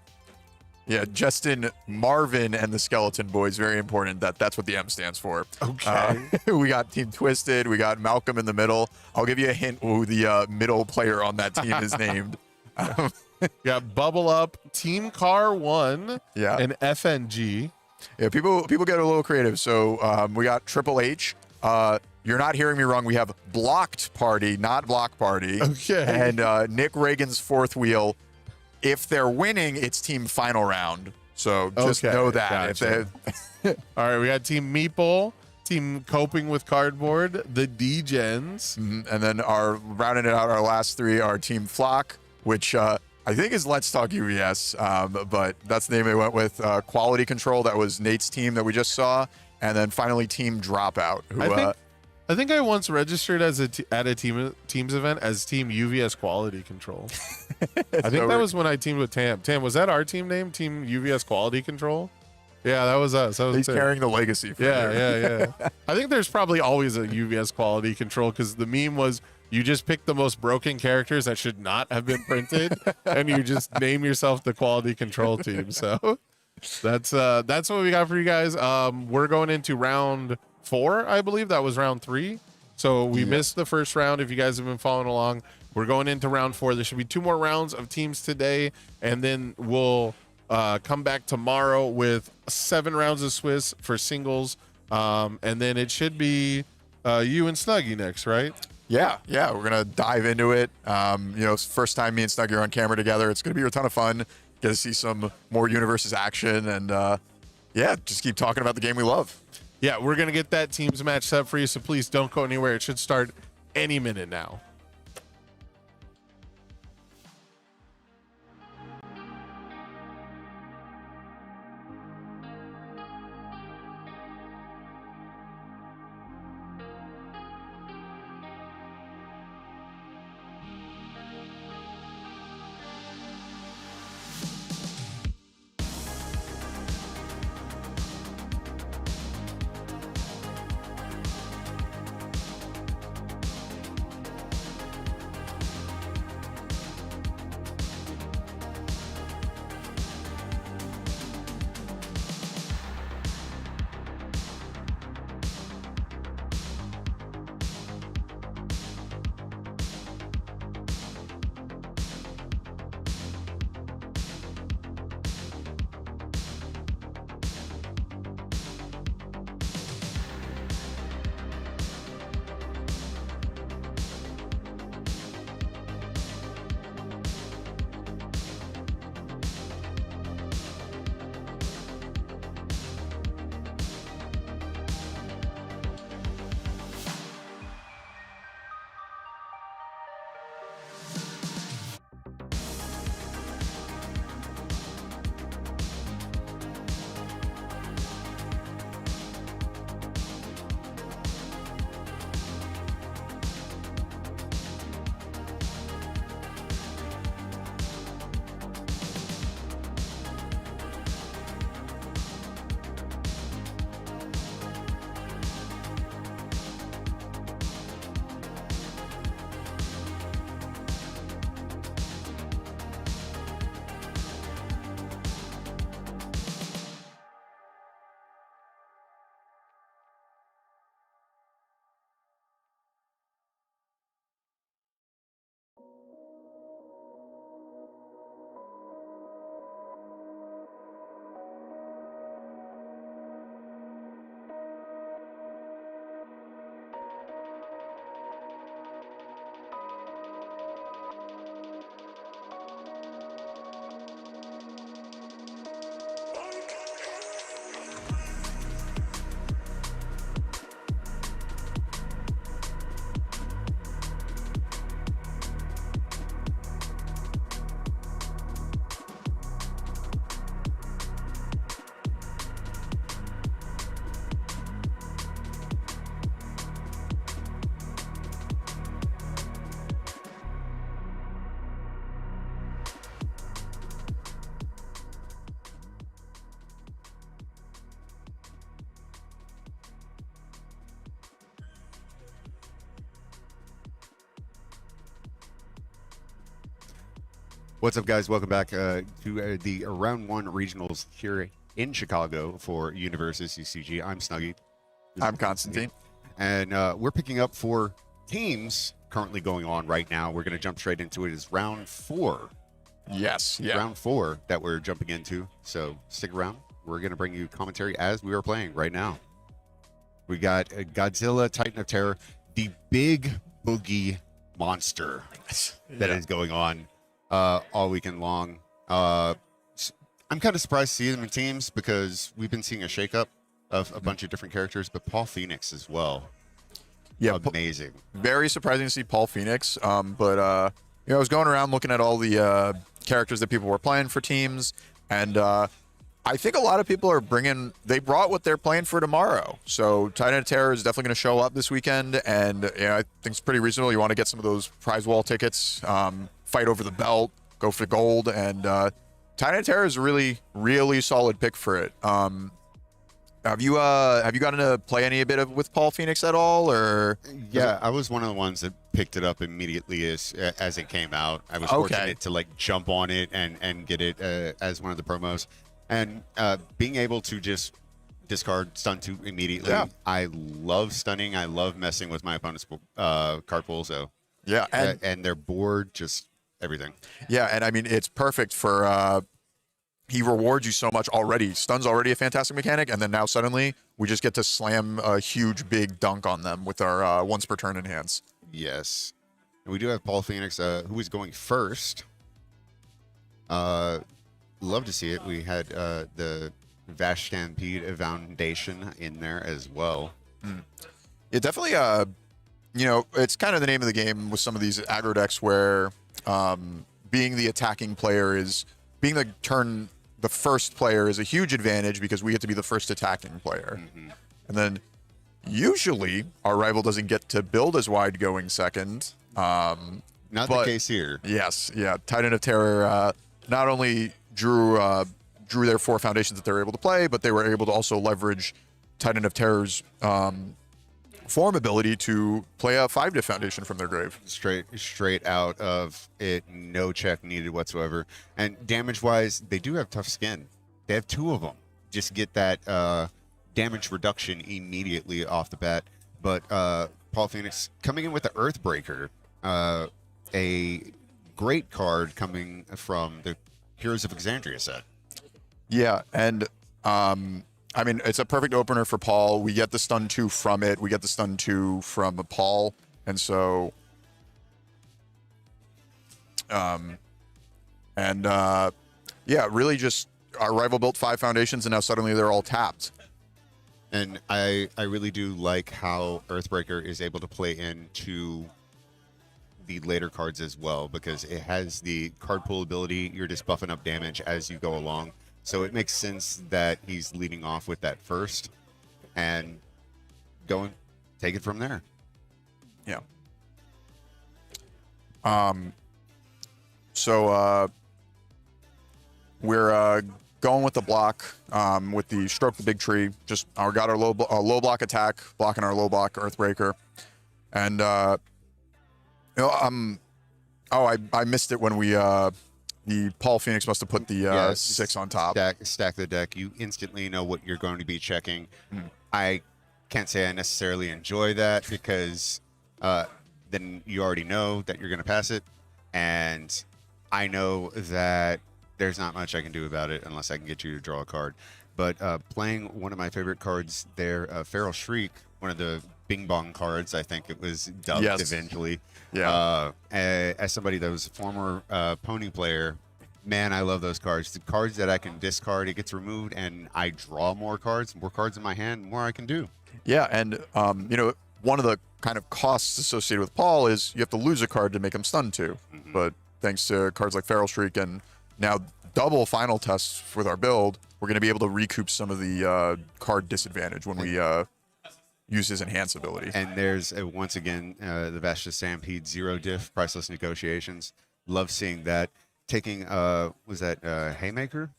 Yeah, Justin, Marvin, and the Skeleton Boys. Very important. That's what the M stands for. Okay. We got Team Twisted. We got Malcolm in the middle. I'll give you a hint who the middle player on that team is named. Got Bubble Up, Team Car 1, Yeah. and FNG. Yeah, people get a little creative. So we got Triple H. You're not hearing me wrong. We have Blocked Party, not Block Party. Okay. And Nick Reagan's Fourth Wheel. If they're winning, it's Team Final Round. So just know that. Gotcha. All right, we got Team Meeple, Team Coping with Cardboard, the D-Gens. And then rounding it out, our last 3 are Team Flock, which I think is Let's Talk UVS, but that's the name they went with. Quality Control, that was Nate's team that we just saw. And then finally Team Dropout, who I think I once registered as at a teams event as Team UVS Quality Control. I think that was when I teamed with Tam. Tam, was that our team name? Team UVS Quality Control? Yeah, that was us. He's carrying the legacy. Yeah. I think there's probably always a UVS Quality Control because the meme was you just pick the most broken characters that should not have been printed, and you just name yourself the Quality Control team. So that's what we got for you guys. We're going into round 4, I believe. That was round 3. So we missed the first round. If you guys have been following along, we're going into round 4. There should be 2 more rounds of teams today, and then we'll come back tomorrow with 7 rounds of Swiss for singles. And then it should be you and Snuggy next, right? Yeah, we're gonna dive into it. It's the first time me and Snuggy are on camera together. It's gonna be a ton of fun. Get to see some more UniVersus action, and just keep talking about the game we love. Yeah, we're gonna get that teams match set for you, so please don't go anywhere. It should start any minute now. What's up, guys? Welcome back to the Round 1 Regionals here in Chicago for UniVersus UCG. I'm Snuggy. I'm Constantine. And we're picking up 4 teams currently going on right now. We're going to jump straight into it. It's round 4. Yes. Yeah. Round 4 that we're jumping into. So stick around. We're going to bring you commentary as we are playing right now. We got Godzilla, Titan of Terror, the big boogie monster that is going on all weekend long. I'm kind of surprised to see them in teams because we've been seeing a shakeup of a bunch of different characters, but Paul Phoenix as well. Yeah, amazing. Very surprising to see Paul Phoenix. But I was going around looking at all the characters that people were playing for teams, and I think a lot of people are they brought what they're playing for tomorrow. So Titan of Terror is definitely going to show up this weekend, and I think it's pretty reasonable. You want to get some of those prize wall tickets, fight over the belt, go for gold, and Titan of Terror is a really, really solid pick for it. Have you gotten to play any bit with Paul Phoenix at all, or? Yeah, I was one of the ones that picked it up immediately as it came out. I was fortunate to jump on it and get it as one of the promos. And being able to just discard stun 2 immediately. Yeah. I love stunning. I love messing with my opponent's card pool. So yeah, and their board, just everything. Yeah, and I mean it's perfect for. He rewards you so much already. Stun's already a fantastic mechanic, and then now suddenly we just get to slam a huge big dunk on them with our once per turn enhance. Yes, and we do have Paul Phoenix, who is going first. Love to see it. We had the Vash Stampede Foundation in there as well. Yeah, definitely. It's kind of the name of the game with some of these aggro decks where being the attacking player being the first player is a huge advantage because we get to be the first attacking player. Mm-hmm. And then usually our rival doesn't get to build as wide going second. Not the case here. Yes. Yeah. Titan of Terror not only drew their 4 foundations that they were able to play, but they were able to also leverage Titan of Terror's form ability to play a 5 diff foundation from their grave. Straight out of it, no check needed whatsoever. And damage wise, they do have tough skin. They have 2 of them. Just get that damage reduction immediately off the bat. But Paul Phoenix coming in with the Earthbreaker, a great card coming from the Heroes of Exandria set. Yeah, and I mean, it's a perfect opener for Paul. We get the stun 2 from it. We get the stun 2 from Paul. And so, really just our rival built 5 foundations and now suddenly they're all tapped. And I really do like how Earthbreaker is able to play into the later cards as well, because it has the card pool ability. You're just buffing up damage as you go along. So it makes sense that he's leading off with that first and take it from there. Yeah. So we're going with the block with the Stroke the Big Tree. Just got our low block attack, blocking our low block Earthbreaker. And, I missed it when we... the Paul Phoenix must have put the 6 on top. Stack the deck. You instantly know what you're going to be checking. I can't say I necessarily enjoy that because then you already know that you're going to pass it. And I know that there's not much I can do about it unless I can get you to draw a card. But playing one of my favorite cards there, Feral Shriek, one of the Bing Bong cards, I think it was dubbed eventually. Yeah. As somebody that was a former pony player, man, I love those cards. The cards that I can discard, it gets removed, and I draw more cards in my hand, the more I can do. Yeah, and one of the kind of costs associated with Paul is you have to lose a card to make him stun too. Mm-hmm. But thanks to cards like Feral Shriek and now double final tests with our build, we're going to be able to recoup some of the card disadvantage when we use his enhance ability. And there's once again the Vashta Stampede 0 diff priceless negotiations. Love seeing that. Taking was that Haymaker?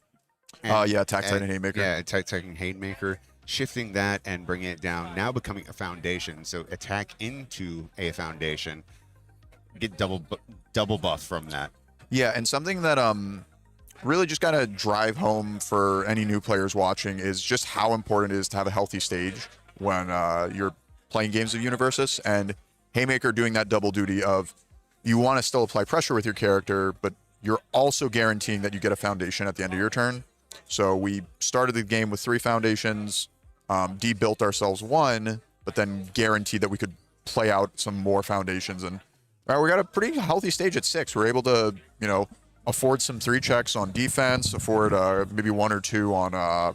Attack Titan Haymaker. Yeah, taking Haymaker, shifting that and bringing it down. Now becoming a foundation. So attack into a foundation. Get double buff from that. Yeah, and something that really just gotta drive home for any new players watching is just how important it is to have a healthy stage when you're playing games of UniVersus, and Haymaker doing that double duty of you want to still apply pressure with your character, but you're also guaranteeing that you get a foundation at the end of your turn. So we started the game with 3 foundations, debuilt ourselves 1, but then guaranteed that we could play out some more foundations, and we got a pretty healthy stage at 6. We're able to, afford some 3 checks on defense, afford maybe 1 or 2 on our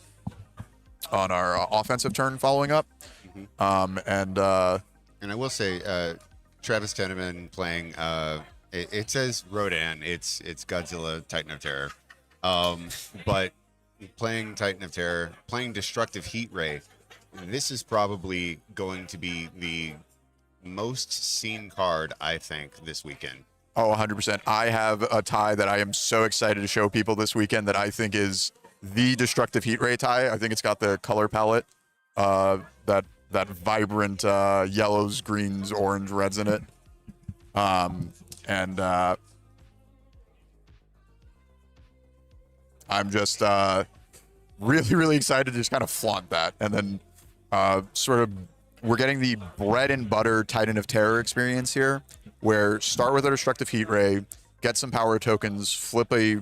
offensive turn following up. And I will say, Travis Teneman playing. It says Rodan. It's Godzilla, Titan of Terror. But playing Titan of Terror, playing Destructive Heat Ray. This is probably going to be the most seen card, I think, this weekend. Oh, 100%. I have a tie that I am so excited to show people this weekend that I think is the Destructive Heat Ray tie. I think it's got the color palette, that vibrant yellows, greens, orange, reds in it. I'm just really, really excited to just kind of flaunt that. And then we're getting the bread and butter Titan of Terror experience here, where start with a Destructive Heat Ray, get some power tokens, flip a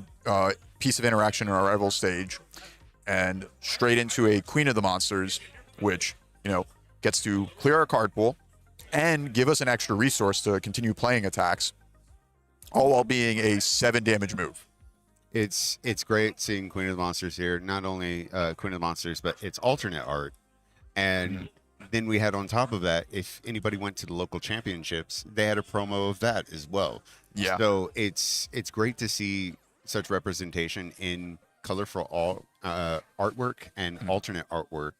piece of interaction in our rival stage, and straight into a Queen of the Monsters, which, gets to clear our card pool and give us an extra resource to continue playing attacks, all while being a 7 damage move. It's great seeing Queen of the Monsters here. Not only Queen of the Monsters, but it's alternate art. And then we had on top of that, if anybody went to the local championships, they had a promo of that as well. Yeah. So it's great to see such representation in colorful artwork and alternate artwork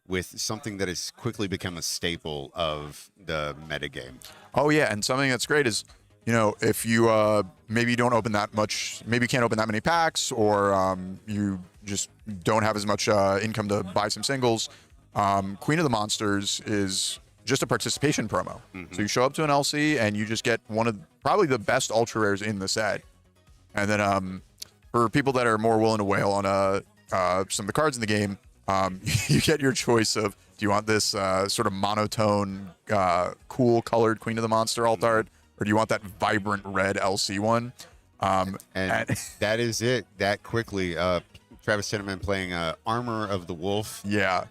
with something that has quickly become a staple of the metagame. Oh yeah, and something that's great is, if you maybe don't open that much, maybe can't open that many packs, or you just don't have as much income to buy some singles, Queen of the Monsters is just a participation promo. So you show up to an LC and you just get one of probably the best ultra rares in the set. And then for people that are more willing to whale on some of the cards in the game, you get your choice of, do you want this sort of monotone, cool colored Queen of the Monster alt art, or do you want that vibrant red LC one? And that is it. That quickly. Travis Teneman playing Armor of the Wolf. Yeah.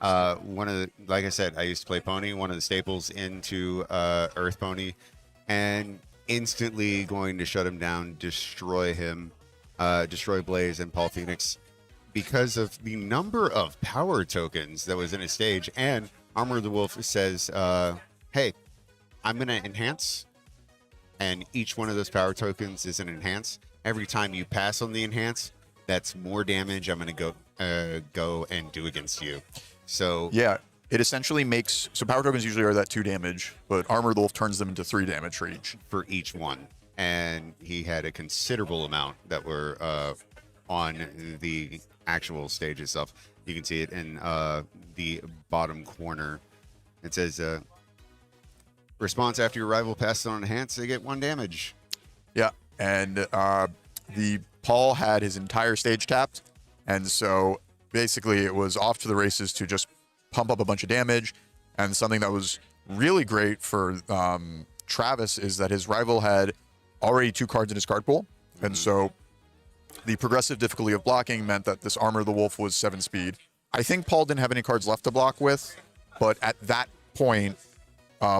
Like I said, I used to play Pony, one of the staples into Earth Pony, and instantly going to shut him down, destroy him, destroy Blaze and Paul Phoenix because of the number of power tokens that was in his stage. And Armor of the Wolf says, hey, I'm going to enhance, and each one of those power tokens is an enhance. Every time you pass on the enhance, that's more damage I'm going to go and do against you. So yeah, it essentially makes, so power tokens usually are that 2 damage, but Armor of the Wolf turns them into 3 damage for each. For each one. And he had a considerable amount that were on the actual stage itself. You can see it in the bottom corner. It says, response after your rival passes on enhance, they get 1 damage. Yeah, and the Paul had his entire stage tapped, and so basically it was off to the races to just pump up a bunch of damage. And something that was really great for Travis is that his rival had already 2 cards in his card pool, and so the progressive difficulty of blocking meant that this Armor of the Wolf was 7 speed. I think Paul didn't have any cards left to block with, but at that point,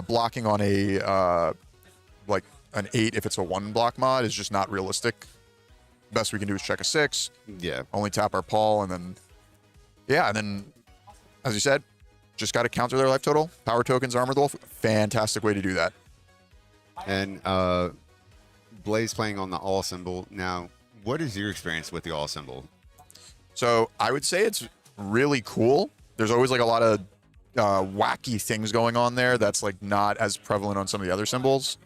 blocking on a like an 8 if it's a 1 block mod is just not realistic. Best we can do is check a 6. Yeah. Only tap our Paul, and then and then as you said, just got to counter their life total. Power tokens, Armor of the Wolf, fantastic way to do that. And Blaze playing on the all symbol. Now, what is your experience with the all symbol? So I would say it's really cool. There's always like a lot of wacky things going on there that's like not as prevalent on some of the other symbols.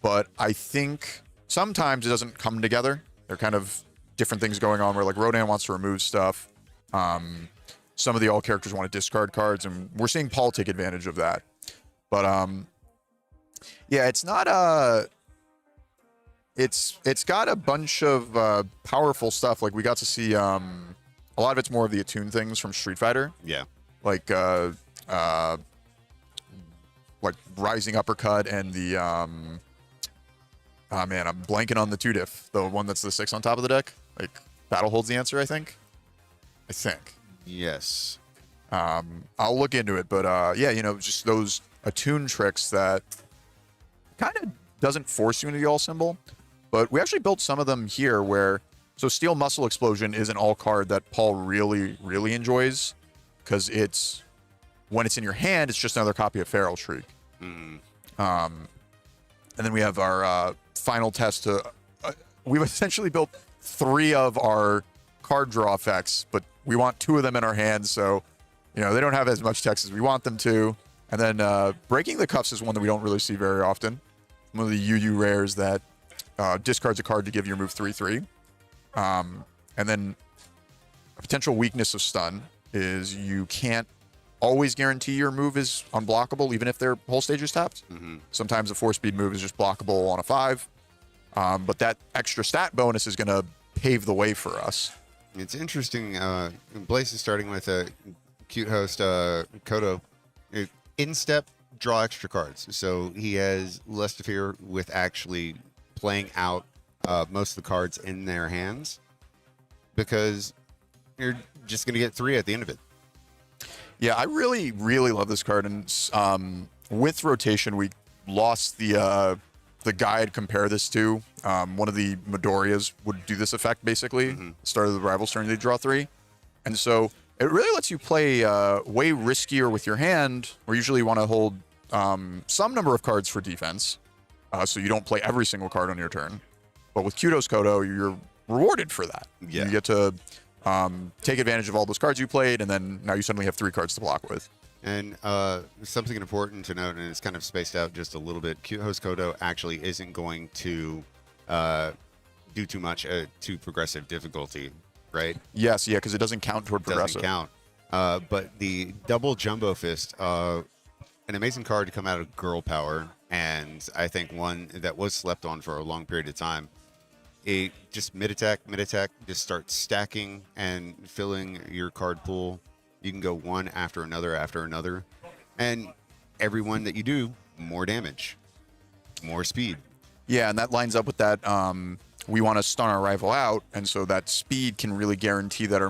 But I think sometimes it doesn't come together. They're kind of different things going on where like Rodan wants to remove stuff. Some of the all characters want to discard cards, and we're seeing Paul take advantage of that. But yeah, it's not it's got a bunch of powerful stuff. Like we got to see a lot of it's more of the attune things from Street Fighter. Yeah. Like Rising Uppercut and the oh man, I'm blanking on the 2-diff, the one that's the 6 on top of the deck. Like Battle Holds the Answer, I think. Yes. I'll look into it, but yeah, you know, just those attune tricks that kind of doesn't force you into the all symbol, but we actually built some of them here where, so Steel Muscle Explosion is an all card that Paul really, really enjoys because it's, when it's in your hand, it's just another copy of Feral Shriek. And then we have our final test to, we've essentially built 3 of our card draw effects, but we want 2 of them in our hands, so, you know, they don't have as much text as we want them to. And then Breaking the Cuffs is one that we don't really see very often. One of the UU rares that discards a card to give your move 3/3. And then a potential weakness of Stun is you can't always guarantee your move is unblockable, even if their whole stage is tapped. Sometimes a 4-speed move is just blockable on a 5. But that extra stat bonus is going to pave the way for us. It's interesting. Blaze is starting with a cute host, Kodo. In step, draw extra cards. So he has less to fear with actually playing out most of the cards in their hands because you're just going to get 3 at the end of it. Yeah, I really, really love this card. And with rotation, we lost the guide compare this to. One of the Midoriyas would do this effect, basically. Start of the rival's turn, they draw 3. And so it really lets you play way riskier with your hand, where usually you want to hold some number of cards for defense, so you don't play every single card on your turn. But with Kudos Kodo, you're rewarded for that. Yeah. You get to take advantage of all those cards you played, and then now you suddenly have 3 cards to block with. And something important to note, and it's kind of spaced out just a little bit, Cute Host Kodo actually isn't going to do too much to progressive difficulty, right? Yes, yeah, because it doesn't count toward progressive. Doesn't count. But the double Jumbo Fist, an amazing card to come out of Girl Power, and I think one that was slept on for a long period of time. It just mid attack, just start stacking and filling your card pool. You can go one after another, and every one that you do, more damage, more speed. Yeah, and that lines up with that. We want to stun our rival out, and so that speed can really guarantee that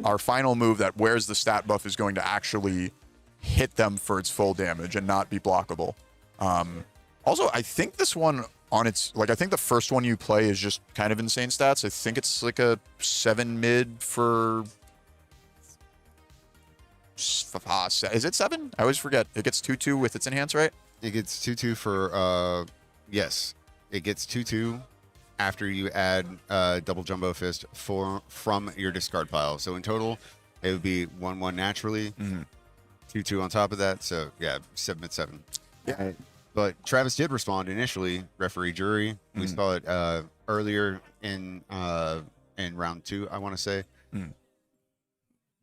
our final move that wears the stat buff is going to actually hit them for its full damage and not be blockable. Also, I think this one on its, like, I think the first one you play is just kind of insane stats. I think it's like a 7 mid for. Is it 7? I always forget. It gets 2/2 with its enhance, right? It gets 2/2 for yes. It gets 2/2 after you add double Jumbo Fist from your discard pile. So in total, it would be 1/1 naturally, 2/2 on top of that. So yeah, 7/7. Yeah. But Travis did respond initially. Referee jury. We saw it earlier in round 2. I want to say.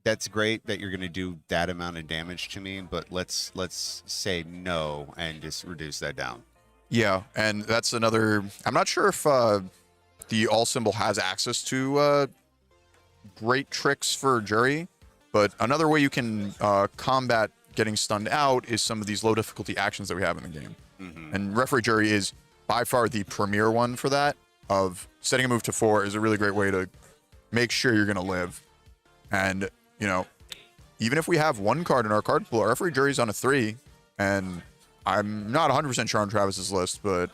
That's great that you're going to do that amount of damage to me, but let's say no and just reduce that down. Yeah, and that's another. I'm not sure if the all symbol has access to great tricks for jury, but another way you can combat getting stunned out is some of these low difficulty actions that we have in the game. And referee jury is by far the premier one for that. Of setting a move to 4 is a really great way to make sure you're going to live. And you know, even if we have 1 card in our card pool, our referee jury's on a 3, and I'm not 100% sure on Travis's list, but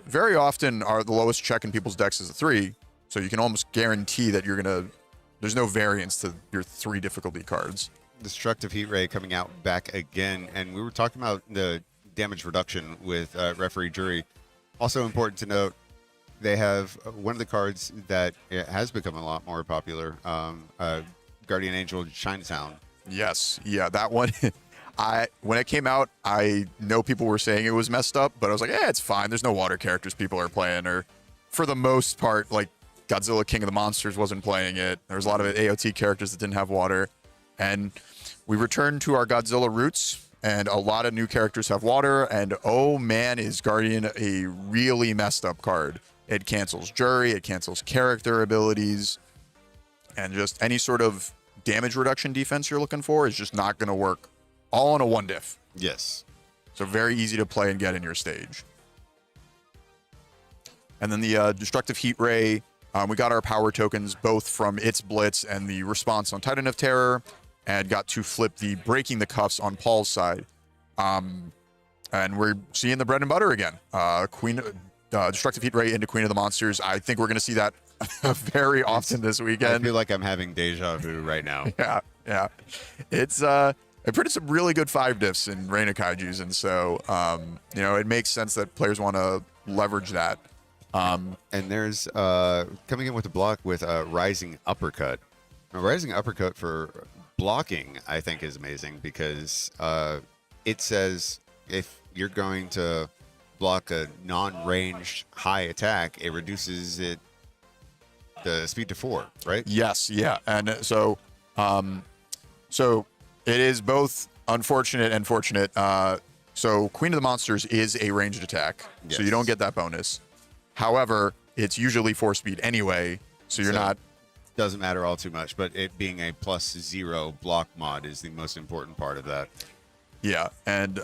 very often the lowest check in people's decks is a 3, so you can almost guarantee that there's no variance to your 3 difficulty cards. Destructive Heat Ray coming out back again, and we were talking about the damage reduction with referee jury. Also important to note, they have one of the cards that has become a lot more popular, Guardian Angel Chinatown. Yes, yeah, that one. When it came out, I know people were saying it was messed up, but I was like, it's fine. There's no water characters people are playing, or for the most part, like Godzilla King of the Monsters wasn't playing it. There's a lot of AOT characters that didn't have water, and we returned to our Godzilla roots and a lot of new characters have water, and oh man, is Guardian a really messed up card. It cancels Jury, it cancels character abilities, and just any sort of damage reduction defense you're looking for is just not going to work all on a 1-diff. Yes. So very easy to play and get in your stage. And then the Destructive Heat Ray, we got our power tokens both from its Blitz and the response on Titan of Terror, and got to flip the Breaking the Cuffs on Paul's side. And we're seeing the bread and butter again. Destructive Heat Ray into Queen of the Monsters. I think we're going to see that very often this weekend. I feel like I'm having deja vu right now. Yeah. It's it printed some really good 5-diffs in Reign of Kaijus, and so it makes sense that players want to leverage that. And there's coming in with a block with a Rising Uppercut. A Rising Uppercut for blocking, I think, is amazing because it says if you're going to block a non-ranged high attack, it reduces the speed to 4, right? Yes, yeah, and so it is both unfortunate and fortunate. So Queen of the Monsters is a ranged attack, so you don't get that bonus. However, it's usually 4 speed anyway, so you're not. Doesn't matter all too much, but it being a +0 block mod is the most important part of that. Yeah, and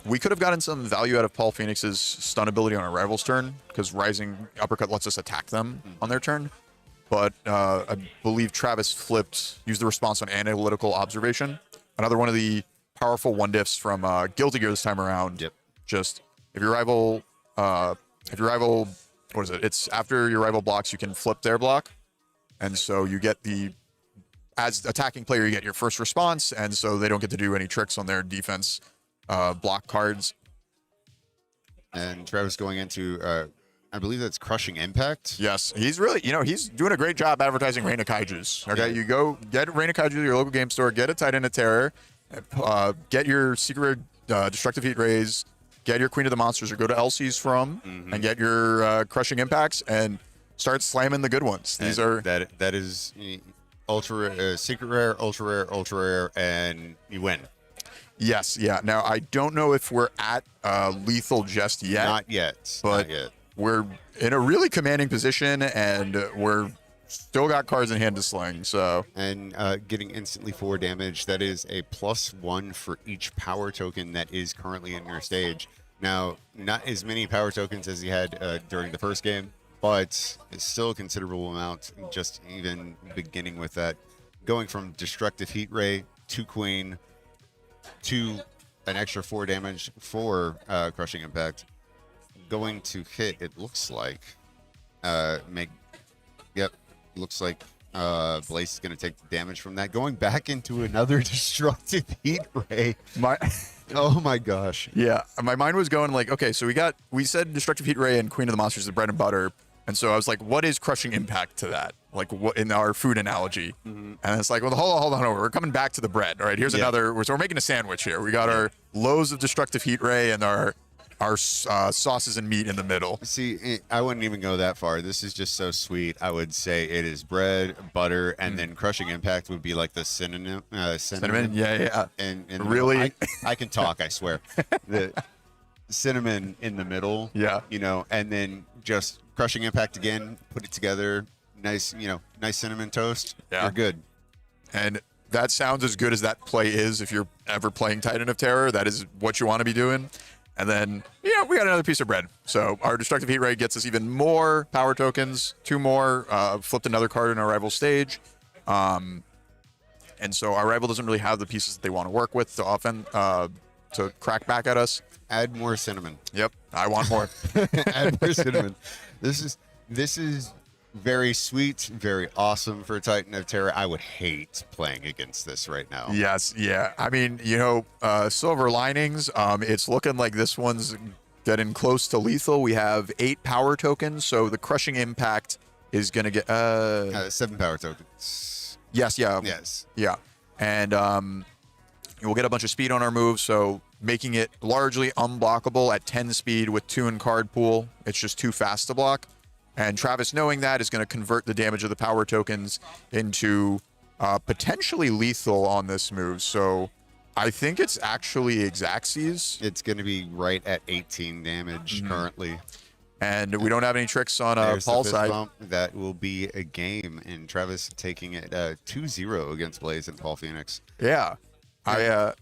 we could have gotten some value out of Paul Phoenix's stun ability on a rival's turn, because Rising Uppercut lets us attack them on their turn. But I believe Travis used the response on Analytical Observation. Another one of the powerful 1-diffs from Guilty Gear this time around. Yep. Just if your rival, what is it? It's after your rival blocks, you can flip their block. And so you get as attacking player, you get your first response, and so they don't get to do any tricks on their defense block cards. And Travis going into, I believe that's Crushing Impact. Yes, he's really, he's doing a great job advertising Reign of Kaijus. Okay, you go get Reign of Kaijus at your local game store, get a Titan of Terror, get your Secret Destructive Heat Rays, get your Queen of the Monsters, or go to LC's and get your Crushing Impacts, and start slamming the good ones. These are that is ultra secret rare, ultra rare, and you win. Yes, yeah. Now I don't know if we're at lethal just yet. Not yet. But not yet. We're in a really commanding position, and we're still got cards in hand to sling. So and getting instantly 4 damage. That is a +1 for each power token that is currently in your stage. Now, not as many power tokens as he had during the first game, but it's still a considerable amount. Just even beginning with that, going from Destructive Heat Ray to Queen to an extra 4 damage for Crushing Impact. Going to hit, it looks like, looks like Blaze is going to take the damage from that. Going back into another Destructive Heat Ray. Oh my gosh. Yeah, my mind was going like, okay, so we said Destructive Heat Ray and Queen of the Monsters is the bread and butter, and so I was like, what is Crushing Impact to that? Like, what in our food analogy? And it's like, well, hold on, we're coming back to the bread. All right, here's another. So we're making a sandwich here. We got our loaves of Destructive Heat Ray and our sauces and meat in the middle. See, I wouldn't even go that far. This is just so sweet. I would say it is bread, butter, and then Crushing Impact would be like the cinnamon. Cinnamon, yeah. And really, I can talk. I swear. The cinnamon in the middle. Yeah. And then just Crushing Impact again. Put it together. Nice, nice cinnamon toast. Yeah. You're good. And that sounds as good as that play is if you're ever playing Titan of Terror. That is what you want to be doing. And then, we got another piece of bread. So our Destructive Heat Ray gets us even more power tokens, 2 more, flipped another card in our rival stage. And so our rival doesn't really have the pieces that they want to work with to crack back at us. Add more cinnamon. Yep, I want more. Add more cinnamon. This is very sweet, very awesome for Titan of Terror. I would hate playing against this right now. Yes, yeah. I mean, silver linings. It's looking like this one's getting close to lethal. We have 8 power tokens, so the Crushing Impact is going to get 7 power tokens. Yes, yeah. Yes. Yeah. And we'll get a bunch of speed on our moves, so making it largely unblockable at 10 speed with 2 in card pool. It's just too fast to block. And Travis, knowing that, is going to convert the damage of the power tokens into potentially lethal on this move. So I think it's actually Xaxes, It's going to be right at 18 damage currently. and we don't have any tricks on There's the Paul's fifth side. bump. That will be a game, and Travis taking it 2-0 against Blaze and Paul Phoenix. Yeah. I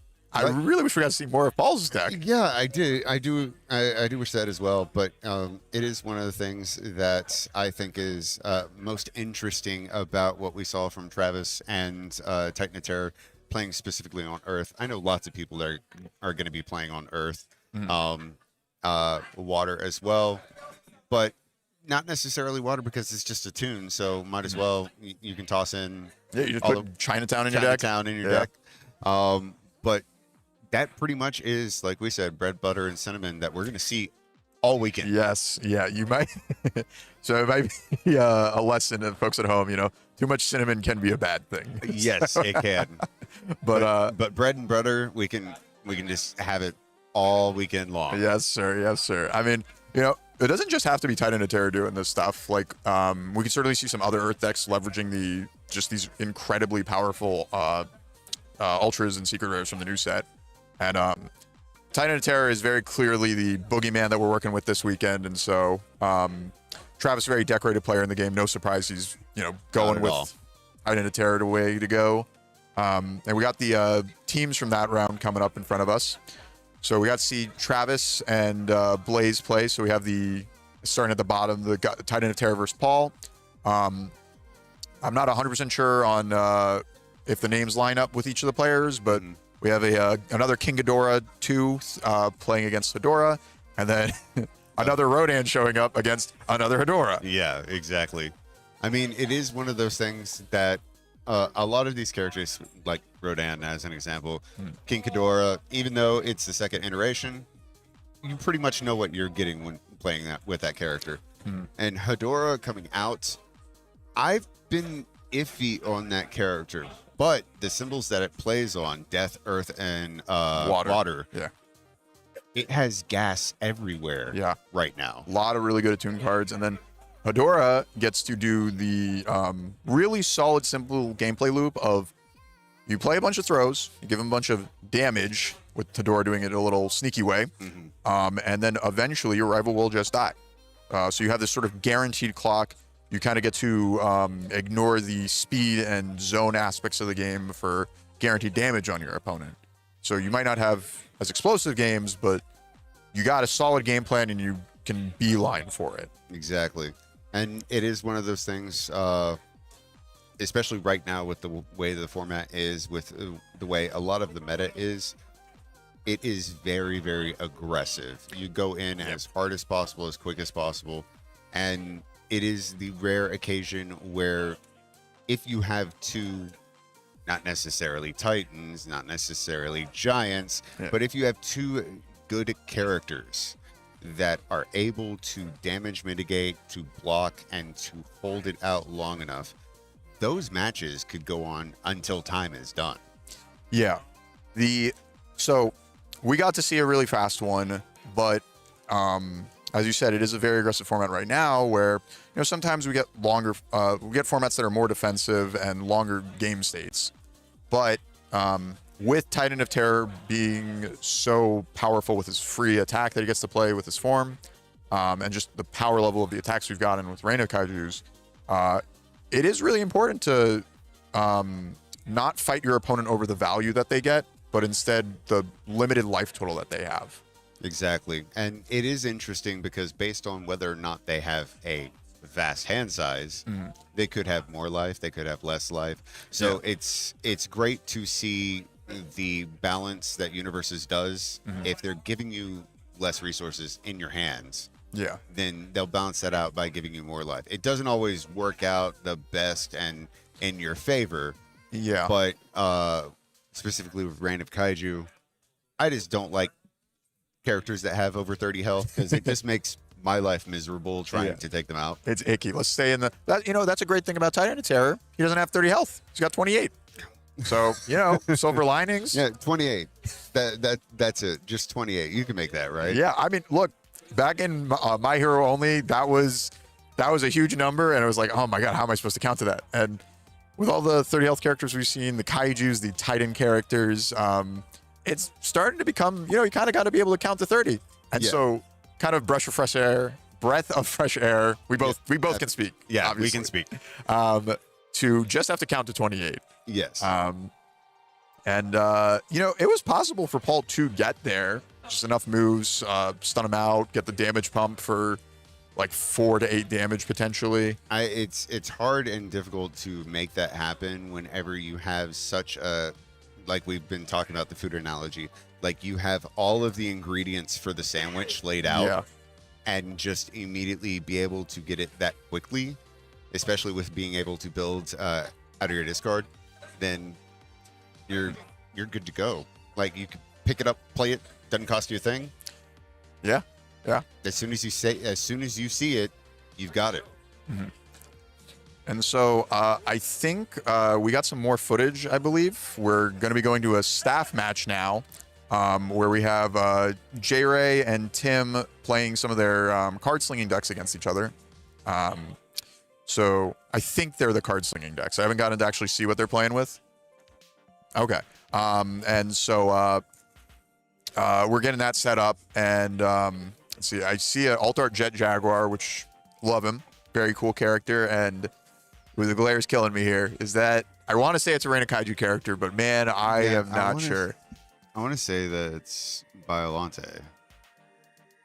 really wish we got to see more of Paul's deck. Yeah, I do wish that as well. But it is one of the things that I think is most interesting about what we saw from Travis and Titan of Terror playing specifically on Earth. I know lots of people that are going to be playing on Earth, Water as well, but not necessarily Water because it's just a tune. So might as well you can toss in Yeah, you just all put Chinatown in your deck. Chinatown in your Yeah. deck. But that pretty much is, like we said, bread, butter, and cinnamon that we're going to see all weekend. Yes, yeah, you might. So it might be a lesson to folks at home. Too much cinnamon can be a bad thing. Yes, it can. But bread and butter, we can just have it all weekend long. yes, sir. Yes, sir. I mean, it doesn't just have to be Titan of Terror doing this stuff. Like, we can certainly see some other Earth decks leveraging these incredibly powerful ultras and secret rares from the new set. And Titan of Terror is very clearly the boogeyman that we're working with this weekend. And so Travis, a very decorated player in the game. No surprise he's, going Not at all. with Titan of Terror the way to go. And we got the teams from that round coming up in front of us. So we got to see Travis and Blaze play. So we have starting at the bottom, the Titan of Terror versus Paul. I'm not 100% sure on if the names line up with each of the players, but we have another King Ghidorah 2 playing against Hedorah, and then another Rodan showing up against another Hedorah. Yeah, exactly. I mean, it is one of those things that a lot of these characters, like Rodan as an example, King Ghidorah, even though it's the second iteration, you pretty much know what you're getting when playing that with that character. And Hedorah coming out, I've been iffy on that character, but the symbols that it plays on, Death, Earth, and water, Yeah. it has gas everywhere Yeah. right now. A lot of really good attuned cards. And then Hedorah gets to do the really solid, simple gameplay loop of you play a bunch of throws, you give him a bunch of damage, with Hedorah doing it a little sneaky way, and then eventually your rival will just die. So you have this sort of guaranteed clock. You kind of get to ignore the speed and zone aspects of the game for guaranteed damage on your opponent. So you might not have as explosive games, but you got a solid game plan and you can beeline for it. Exactly. And it is one of those things, especially right now with the way the format is, with the way a lot of the meta is, it is very, very aggressive. You go in as hard as possible, as quick as possible. And it is the rare occasion where if you have two, not necessarily Titans, not necessarily Giants, but if you have two good characters that are able to damage mitigate, to block, and to hold it out long enough, those matches could go on until time is done. Yeah. So we got to see a really fast one, but as you said, it is a very aggressive format right now where, sometimes we get longer, we get formats that are more defensive and longer game states. But with Titan of Terror being so powerful with his free attack that he gets to play with his form, and just the power level of the attacks we've gotten with Reign of Kaijus, it is really important to not fight your opponent over the value that they get, but instead the limited life total that they have. Exactly. And it is interesting because based on whether or not they have a vast hand size, they could have more life, they could have less life. So it's great to see the balance that UniVersus does. If they're giving you less resources in your hands, then they'll balance that out by giving you more life. It doesn't always work out the best and in your favor. But specifically with Reign of Kaiju, I just don't like characters that have over 30 health because it just makes my life miserable trying to take them out. It's icky. Let's stay in that's a great thing about Titan of Terror. He doesn't have 30 health. He's got 28. So, silver linings. Yeah, 28. That's it. Just 28. You can make that, right? Yeah, I mean, look, back in My Hero Only, that was a huge number, and it was like, oh my god, how am I supposed to count to that? And with all the 30 health characters we've seen, the Kaijus, the Titan characters, it's starting to become, you kind of got to be able to count to 30. And so kind of breath of fresh air. We both can speak. Yeah, obviously. we can speak. To just have to count to 28. Yes. And it was possible for Paul to get there. Just enough moves, stun him out, get the damage pump for like 4 to 8 damage potentially. It's hard and difficult to make that happen whenever you have such a, like we've been talking about the food analogy, like you have all of the ingredients for the sandwich laid out and just immediately be able to get it that quickly, especially with being able to build out of your discard, then you're good to go. Like you can pick it up, play it, doesn't cost you a thing. Yeah. As soon as you see it, you've got it. Mm-hmm. And so I think we got some more footage, I believe. We're going to be going to a staff match now where we have J-Ray and Tim playing some of their card slinging decks against each other. So I think they're the card slinging decks. I haven't gotten to actually see what they're playing with. Okay. And so we're getting that set up. And let's see. I see an Alt Art Jet Jaguar, which love him. Very cool character. And who the glare is killing me here is that I want to say it's a Reign of Kaiju character, but man, I am not sure. I want to say that it's Biolante.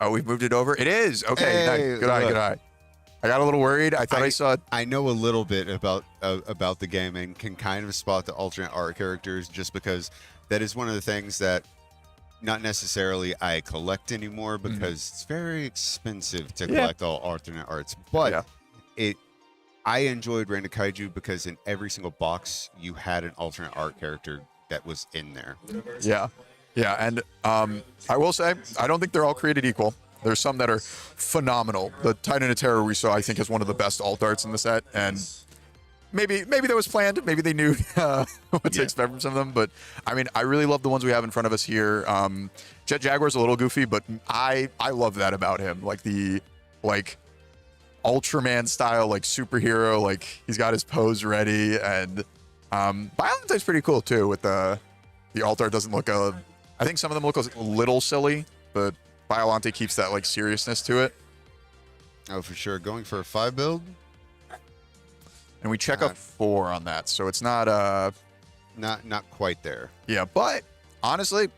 Oh, we've moved it over? It is. Okay. Hey, nice. Good eye. I got a little worried. I thought I saw. I know a little bit about the game and can kind of spot the alternate art characters just because that is one of the things that not necessarily I collect anymore because it's very expensive to collect all alternate arts. But I enjoyed Reign of Kaiju because in every single box you had an alternate art character that was in there. Yeah. And I will say I don't think they're all created equal. There's some that are phenomenal. The Titan of Terror we saw, I think, is one of the best alt arts in the set, and maybe that was planned. Maybe they knew what to expect from some of them. But I mean, I really love the ones we have in front of us here. Jet Jaguar's a little goofy, but I love that about him. Like the Ultraman style, like superhero. Like he's got his pose ready, and Biolante's pretty cool too. With the alt art doesn't look I think some of them look a little silly, but Biolante keeps that like seriousness to it. Oh, for sure. Going for a 5 build. And we check up 4 on that, so it's not not quite there. Yeah, but honestly,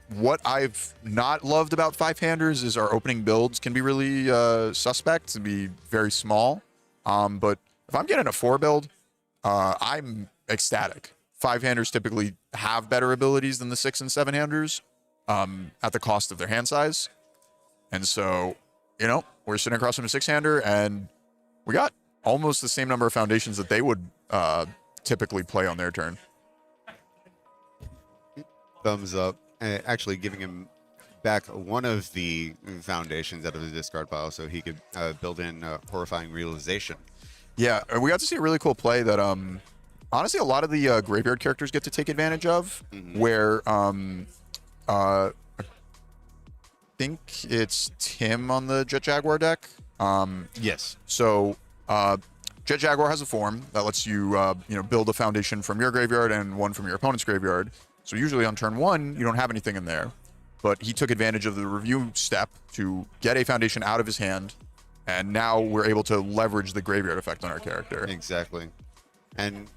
what I've not loved about 5-handers is our opening builds can be really suspect and be very small. But if I'm getting a 4 build, I'm ecstatic. 5-handers typically have better abilities than the 6 and 7-handers at the cost of their hand size. And so, we're sitting across from a 6-hander and we got almost the same number of foundations that they would typically play on their turn. Thumbs up. Actually giving him back one of the foundations out of the discard pile so he could build in horrifying realization. Yeah, we got to see a really cool play that honestly a lot of the graveyard characters get to take advantage of, where I think it's Tim on the Jet Jaguar deck. Yes. So Jet Jaguar has a form that lets you build a foundation from your graveyard and one from your opponent's graveyard. So usually on turn 1, you don't have anything in there. But he took advantage of the review step to get a foundation out of his hand, and now we're able to leverage the graveyard effect on our character. Exactly. And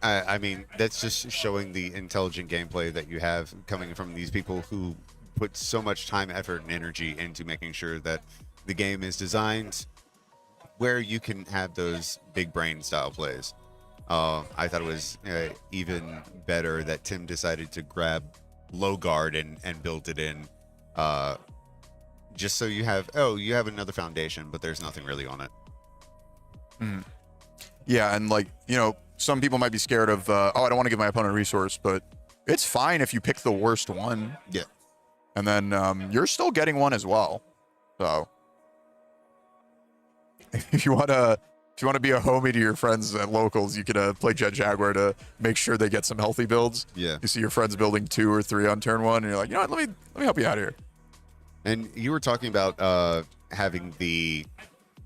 I mean, that's just showing the intelligent gameplay that you have coming from these people who put so much time, effort, and energy into making sure that the game is designed where you can have those big brain style plays. I thought it was even better that Tim decided to grab low guard and build it in just so you have another foundation, but there's nothing really on it. Yeah, and some people might be scared of I don't want to give my opponent a resource, but it's fine if you pick the worst one. Yeah. And then you're still getting one as well. So if you want to be a homie to your friends at locals, you could play Jet Jaguar to make sure they get some healthy builds. Yeah. You see your friends building 2 or 3 on turn 1, and you're like, let me help you out here. And you were talking about having the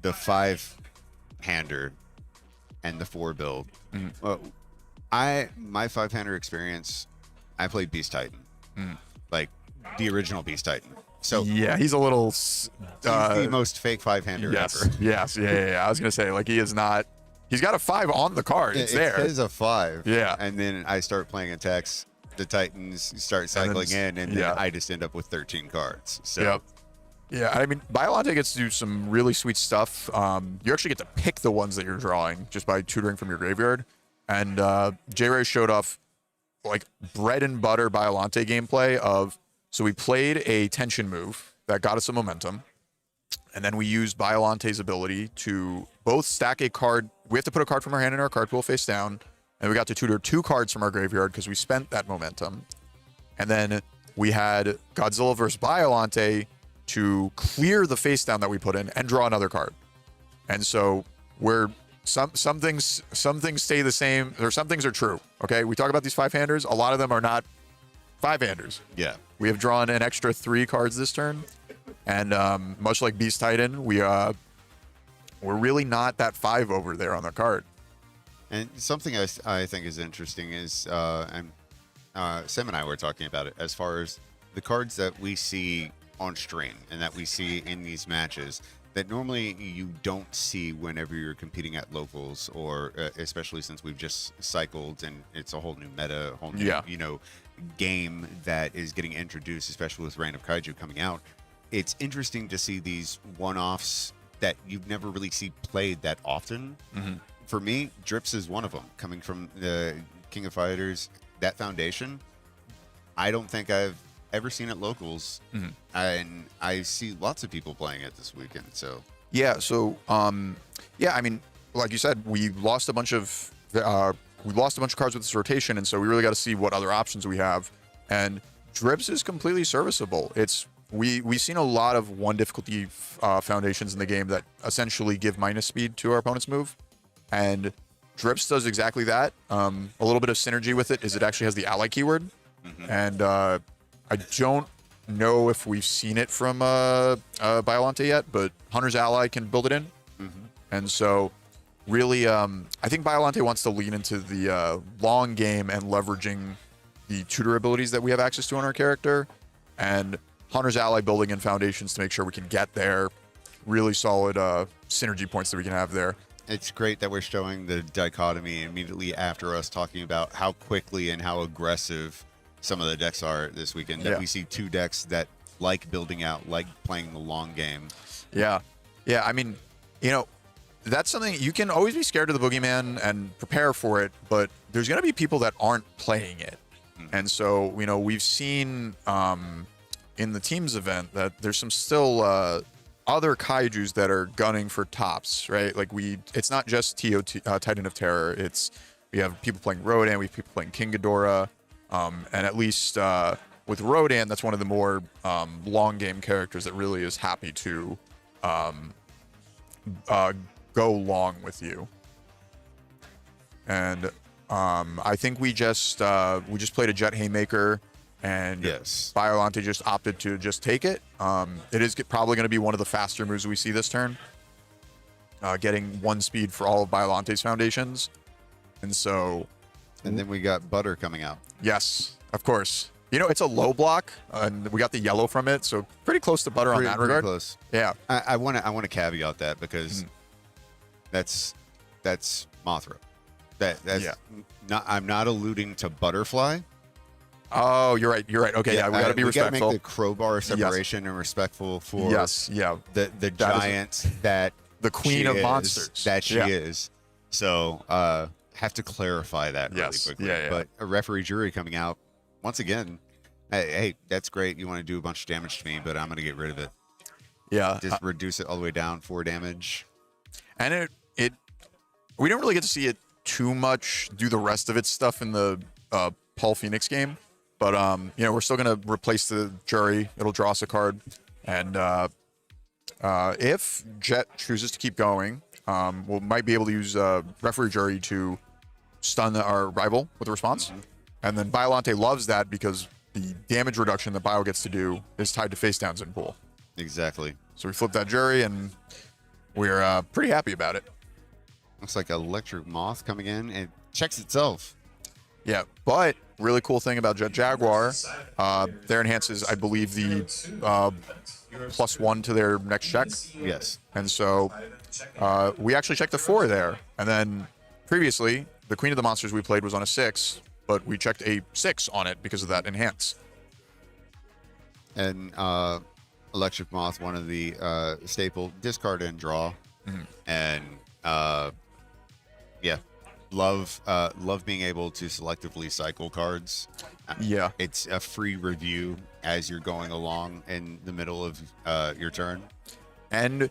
5-hander and the 4 build. My 5-hander experience, I played Beast Titan. like the original Beast Titan. So Yeah, he's a little. he's the most fake 5-hander Yes. ever. Yes. Yeah. I was gonna say, like, he is not. He's got a 5 on the card. It's It there. says a 5. Yeah. And then I start playing attacks. The Titans start cycling in, and then I just end up with 13 cards. So Yep. Yeah, I mean, Biolante gets to do some really sweet stuff. You actually get to pick the ones that you're drawing just by tutoring from your graveyard. And J-Ray showed off like bread and butter Biolante gameplay of, so we played a tension move that got us some momentum. And then we used Biolante's ability to both stack a card. We have to put a card from our hand in our card pool face down. And we got to tutor 2 cards from our graveyard because we spent that momentum. And then we had Godzilla versus Biolante to clear the face down that we put in and draw another card. And so some things stay the same, or some things are true. Okay, we talk about these 5-handers. A lot of them are not 5-handers. yeah. We have drawn an extra 3 cards this turn, and much like Beast Titan, we're really not that 5 over there on the card. And something I think is interesting is, and Sam and I were talking about it, as far as the cards that we see on stream and that we see in these matches that normally you don't see whenever you're competing at locals, or especially since we've just cycled and it's a whole new meta, a whole new game that is getting introduced, especially with Reign of Kaiju coming out. It's interesting to see these one-offs that you've never really seen played that often. For me, Drips is one of them. Coming from the King of Fighters, that foundation, I don't think I've ever seen at locals, and I see lots of people playing it this weekend. So I mean, like you said, we lost a bunch of cards with this rotation, and so we really got to see what other options we have. And Drips is completely serviceable. We've seen a lot of 1 difficulty foundations in the game that essentially give minus speed to our opponent's move. And Drips does exactly that. A little bit of synergy with it is it actually has the ally keyword. And I don't know if we've seen it from Biolante yet, but Hunter's Ally can build it in. And so really, I think Biolante wants to lean into the long game and leveraging the tutor abilities that we have access to on our character. And Hunter's Ally building in foundations to make sure we can get there. Really solid synergy points that we can have there. it's great that we're showing the dichotomy immediately after us talking about how quickly and how aggressive some of the decks are this weekend. That we see 2 decks that like building out, like playing the long game. Yeah. Yeah. I mean, you know, that's something you can always be scared of the boogeyman and prepare for it, but there's going to be people that aren't playing it. And so, you know, we've seen in the teams event that there's some still other kaijus that are gunning for tops, right? Like it's not just Titan of Terror. We have people playing Rodan, we have people playing King Ghidorah, and at least with Rodan, that's one of the more long game characters that really is happy to go long with you. And I think we just played a Jet Haymaker, and Biolante just opted to just take it. It is probably going to be one of the faster moves we see this turn, getting 1 speed for all of Biolante's foundations. And so... And then we got Butter coming out. Yes, of course. You know, it's a low block, and we got the yellow from it, so pretty close to Butter on that regard. Close. Yeah. I want to caveat that because that's Mothra. That's not. I'm not alluding to Butterfly. Oh, you're right. You're right. Okay, yeah, we got to be respectful. We got to make the crowbar separation and respectful for the giant that the queen of monsters that she is. So have to clarify that really quickly. But a referee jury coming out once again. Hey, that's great. You want to do a bunch of damage to me, but I'm going to get rid of it. Yeah, just reduce it all the way down 4 damage. And we don't really get to see it too much do the rest of its stuff in the Paul Phoenix game, but you know, we're still gonna replace the jury. It'll draw us a card, and if Jet chooses to keep going, we might be able to use referee jury to stun our rival with a response, and then Biolante loves that because the damage reduction that Bio gets to do is tied to face downs in pool. Exactly. So we flip that jury, and we're pretty happy about it. Looks like Electric Moth coming in and checks itself. Yeah, but really cool thing about Jet Jaguar, their enhances, I believe, the +1 to their next check. Yes. And so we actually checked a 4 there. And then previously, the Queen of the Monsters we played was on a 6, but we checked a 6 on it because of that enhance. And Electric Moth, one of the staple discard and draw. And yeah, love being able to selectively cycle cards. Yeah. It's a free review as you're going along in the middle of your turn. And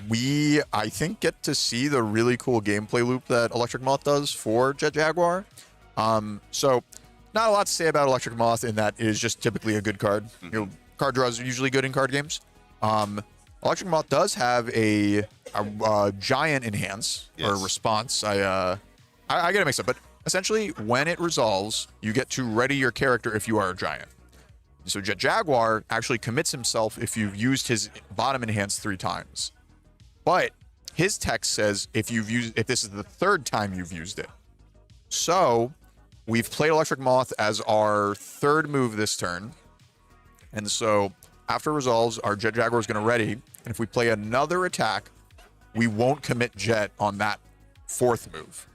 we, I think, get to see the really cool gameplay loop that Electric Moth does for Jet Jaguar. So not a lot to say about Electric Moth in that it is just typically a good card. You know, card draws are usually good in card games. Electric Moth does have a giant enhance or response. I get it mixed up, but essentially when it resolves, you get to ready your character if you are a giant. So Jet Jaguar actually commits himself if you've used his bottom enhance 3 times. But his text says if this is the 3rd time you've used it. So we've played Electric Moth as our 3rd move this turn. And so after it resolves, our Jet Jaguar is going to ready. And if we play another attack, we won't commit Jet on that 4th move.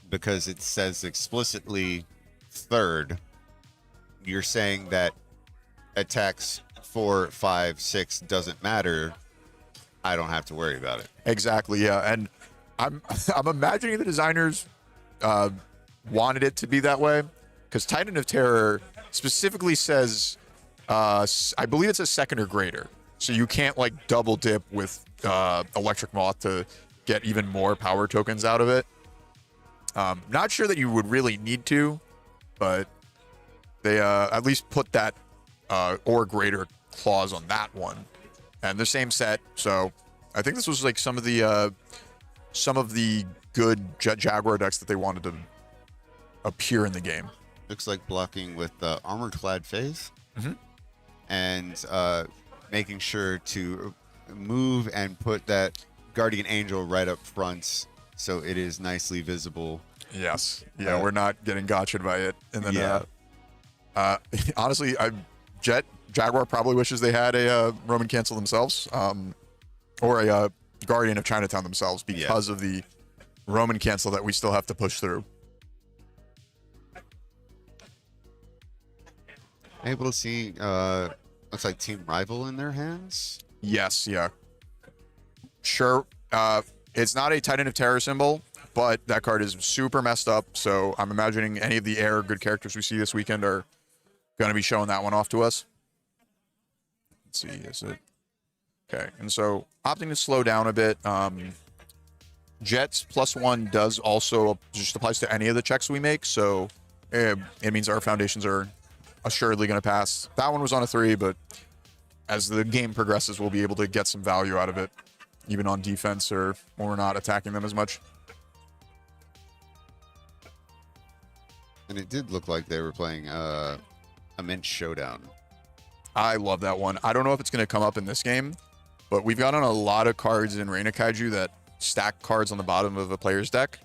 Because it says explicitly 3rd, you're saying that attacks 4, 5, 6 doesn't matter. I don't have to worry about it. Exactly, yeah. And I'm imagining the designers wanted it to be that way, because Titan of Terror specifically says, I believe it's a 2nd or greater. So you can't like double dip with Electric Moth to get even more power tokens out of it. Not sure that you would really need to, but they at least put that or greater clause on that one. And the same set, so I think this was like some of the good Jet Jaguar decks that they wanted to appear in the game. Looks like blocking with Armored Clad Faith. And making sure to move and put that Guardian Angel right up front so it is nicely visible. Yes. Yeah, we're not getting gotcha'd by it. And then, honestly, Jet Jaguar probably wishes they had a Roman Cancel themselves, or a Guardian of Chinatown themselves because of the Roman Cancel that we still have to push through. Able to see, looks like Team Rival in their hands. Yes, yeah. Sure. It's not a Titan of Terror symbol, but that card is super messed up. So I'm imagining any of the air good characters we see this weekend are going to be showing that one off to us. Let's see, is it? Okay, and so opting to slow down a bit. Jet's +1 does also just applies to any of the checks we make. So it means our foundations are assuredly going to pass. That one was on a 3, but as the game progresses, we'll be able to get some value out of it, even on defense or when we're not attacking them as much. And it did look like they were playing Immense Showdown. I love that one. I don't know if it's going to come up in this game, but we've gotten a lot of cards in Reign of Kaiju that stack cards on the bottom of a player's deck.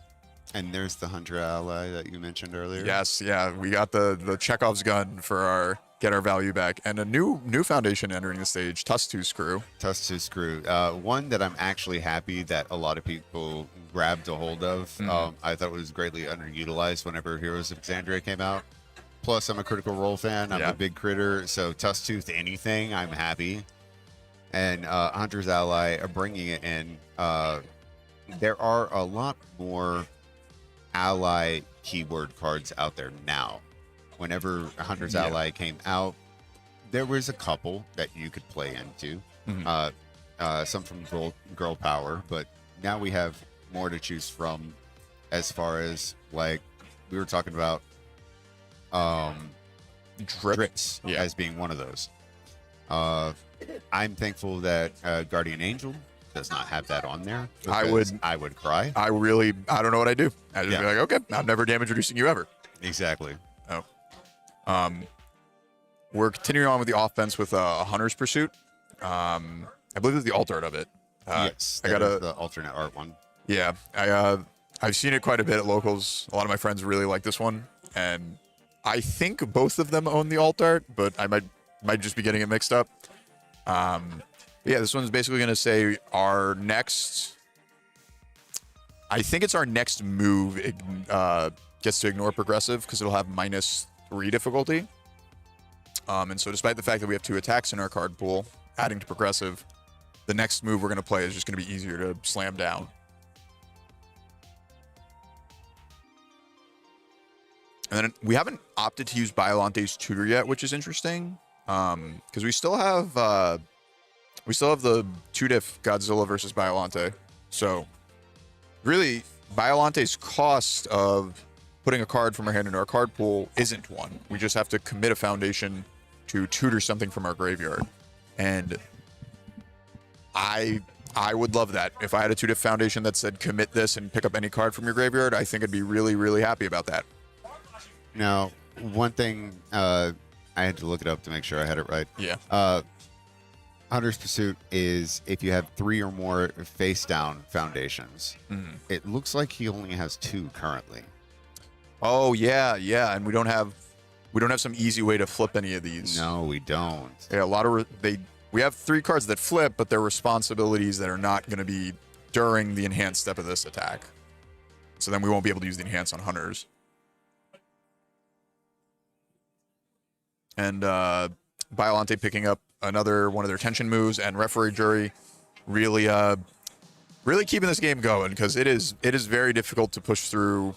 And there's the Hunter Ally that you mentioned earlier. Yes, yeah. We got the Chekhov's gun for get our value back. And a new foundation entering the stage, Tusk-2 Screw. Tusk-2 Screw. One that I'm actually happy that a lot of people grabbed a hold of. I thought it was greatly underutilized whenever Heroes of Exandria came out. Plus, I'm a Critical Role fan. I'm a big critter. So Tusk-Tooth anything, I'm happy. And Hunter's Ally are bringing it in. There are a lot more ally keyword cards out there now. Whenever Hunter's Ally came out, there was a couple that you could play into. Some from Girl Power, but now we have more to choose from as far as, like, we were talking about Drips as being one of those. I'm thankful that Guardian Angel does not have that on there. I would cry. I don't know what I do. I'd just be like, okay, I'm never damage reducing you ever. Exactly. Oh. We're continuing on with the offense with Hunter's Pursuit. I believe it's the alt art of it. Yes, I got the alternate art one. Yeah, I've seen it quite a bit at locals. A lot of my friends really like this one, and I think both of them own the alt art, but I might just be getting it mixed up. Yeah, this one's basically going to say our next. I think it's our next move gets to ignore progressive because it'll have -3 difficulty. And so despite the fact that we have 2 attacks in our card pool, adding to progressive, the next move we're going to play is just going to be easier to slam down. And then we haven't opted to use Biolante's tutor yet, which is interesting, because we still have the 2-diff Godzilla versus Biolante. So really, Biolante's cost of putting a card from our hand into our card pool isn't one. We just have to commit a foundation to tutor something from our graveyard. And I would love that. If I had a 2-diff foundation that said commit this and pick up any card from your graveyard, I think I'd be really, really happy about that. Now, one thing, I had to look it up to make sure I had it right. Yeah. Hunter's Pursuit is if you have 3 or more face-down foundations. It looks like he only has 2 currently. Oh yeah, and we don't have some easy way to flip any of these. No, we don't. Yeah, a lot of we have 3 cards that flip, but they're responsibilities that are not going to be during the enhanced step of this attack. So then we won't be able to use the enhance on hunters. And Biolante picking up another one of their tension moves, and referee jury really keeping this game going, because it is very difficult to push through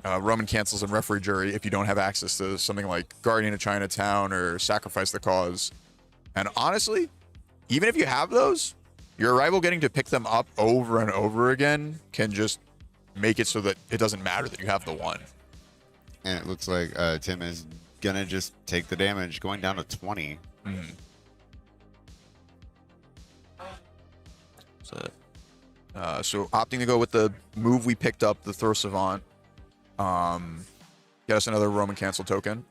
Roman cancels and referee jury if you don't have access to something like Guardian of Chinatown or Sacrifice the Cause. And honestly, even if you have those, your rival getting to pick them up over and over again can just make it so that it doesn't matter that you have the one. And it looks like Tim is gonna just take the damage, going down to 20. So opting to go with the move we picked up, the Throw Savant, get us another Roman cancel token,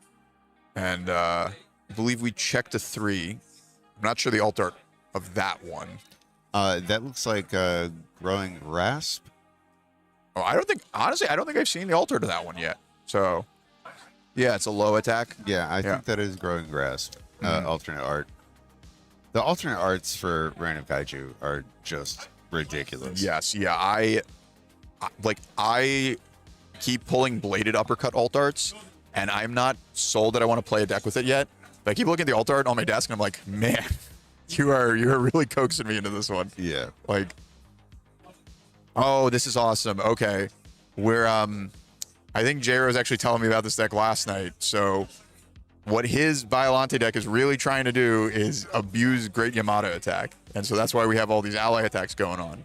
and I believe we checked a 3. I'm not sure the alt art of that one. That looks like Growing Grasp. Oh, I don't think I've seen the alt art of that one yet. So yeah, it's a low attack. Yeah, I think that is Growing Grasp. Alternate art. The alternate arts for Random Kaiju are just ridiculous. Yes, yeah. I keep pulling bladed uppercut alt arts, and I'm not sold that I want to play a deck with it yet. But I keep looking at the alt art on my desk, and I'm like, man, you're really coaxing me into this one. Yeah. Like, oh, this is awesome. Okay, we're I think J-Ro was actually telling me about this deck last night. So what his Biolante deck is really trying to do is abuse Great Yamato attack. And so that's why we have all these ally attacks going on.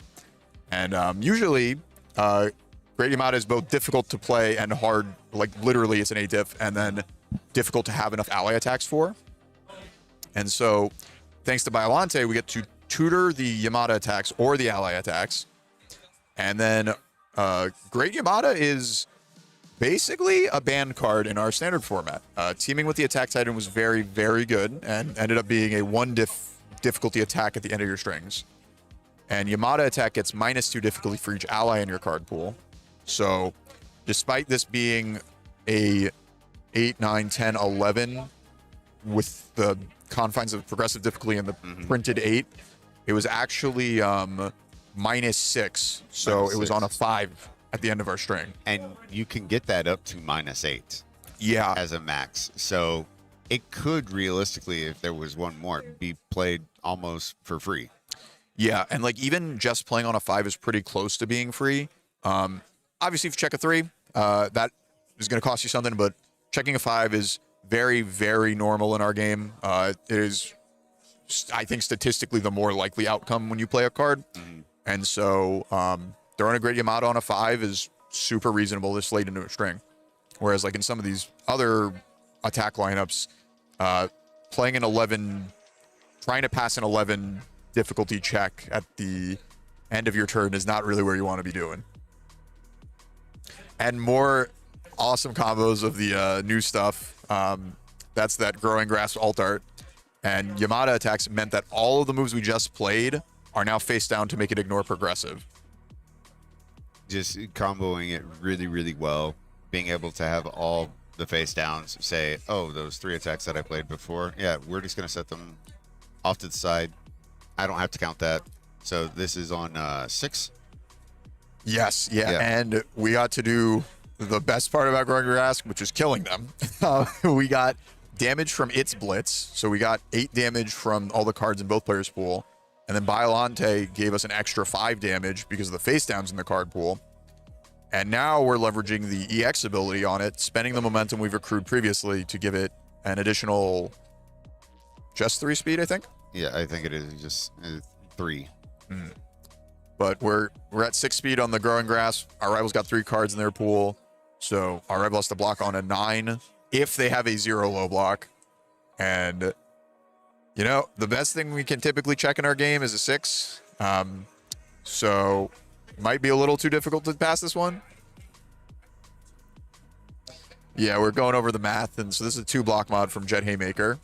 And usually, Great Yamato is both difficult to play and hard, like literally it's an 8-diff, and then difficult to have enough ally attacks for. And so thanks to Biolante, we get to tutor the Yamato attacks or the ally attacks. And then Great Yamato is basically a banned card in our standard format. Teaming with the attack titan was very, very good and ended up being a 1-diff difficulty attack at the end of your strings. And Yamato attack gets -2 difficulty for each ally in your card pool. So despite this being a 8, 9, 10, 11 with the confines of progressive difficulty and the printed 8, it was actually -6. So it was on a 5 at the end of our string. And you can get that up to -8. Yeah. As a max. So it could realistically, if there was one more, be played almost for free. Yeah, and like even just playing on a 5 is pretty close to being free. Obviously, if you check a 3, that is going to cost you something, but checking a 5 is very, very normal in our game. It is, I think, statistically the more likely outcome when you play a card. And so throwing a Great Yamato on a 5 is super reasonable this late into a string. Whereas like in some of these other attack lineups, playing an 11, trying to pass an 11 difficulty check at the end of your turn is not really where you want to be doing. And more awesome combos of the new stuff. That's that Growing Grass alt art. And Yamato attacks meant that all of the moves we just played are now face down to make it ignore progressive. just comboing it really, really well. Being able to have all the face downs say, oh, those 3 attacks that I played before, yeah, we're just going to set them off to the side. I don't have to count that. So this is on 6. Yes, yeah. Yeah. And we got to do the best part about growing grass, which is killing them. We got damage from its blitz. So we got 8 damage from all the cards in both players' pool. And then Biolante gave us an extra 5 damage because of the face downs in the card pool. And now we're leveraging the EX ability on it, spending the momentum we've accrued previously to give it an additional just 3 speed, I think. Yeah, I think it is just 3. But we're at 6 speed on the growing grass. Our rivals got 3 cards in their pool. So our rival has to block on a 9 if they have a 0 low block. And, you know, the best thing we can typically check in our game is a 6. So might be a little too difficult to pass this one. Yeah, we're going over the math. And so this is a 2 block mod from Jet Haymaker.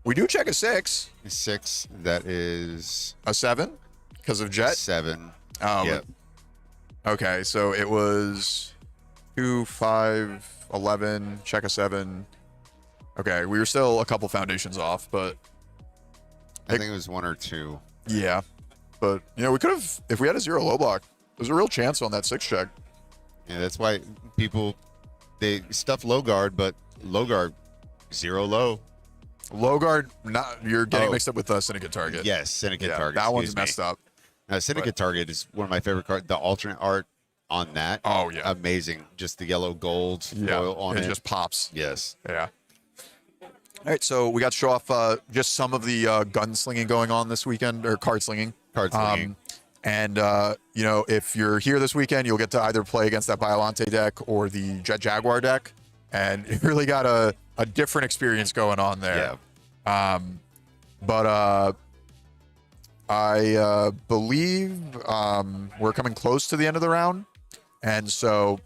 We do check a 6. 6, that is A 7 because of Jet. 7. Yep. Okay, so it was 2, 5, 11, check a 7. Okay, we were still a couple foundations off, but I think it was 1 or 2. yeah. But, you know, we could have, if we had a 0 low block, there's a real chance on that 6 check. Yeah, that's why people, they stuff low guard, but low guard, 0 low. Low guard, not, you're getting Oh. mixed up with Syndicate Target. Yes, Syndicate Yeah, Target. that one's excuse me. messed up. Syndicate Target is one of my favorite cards. The alternate art on that. Oh, yeah. Amazing. Just the yellow gold foil on it it. just pops. Yes. Yeah. All right, so we got to show off just some of the gunslinging going on this weekend, or card slinging. Card slinging. And, you know, if you're here this weekend, you'll get to either play against that Biolante deck or the Jet Jaguar deck. And you really got a different experience going on there. Yeah. But I believe we're coming close to the end of the round. And so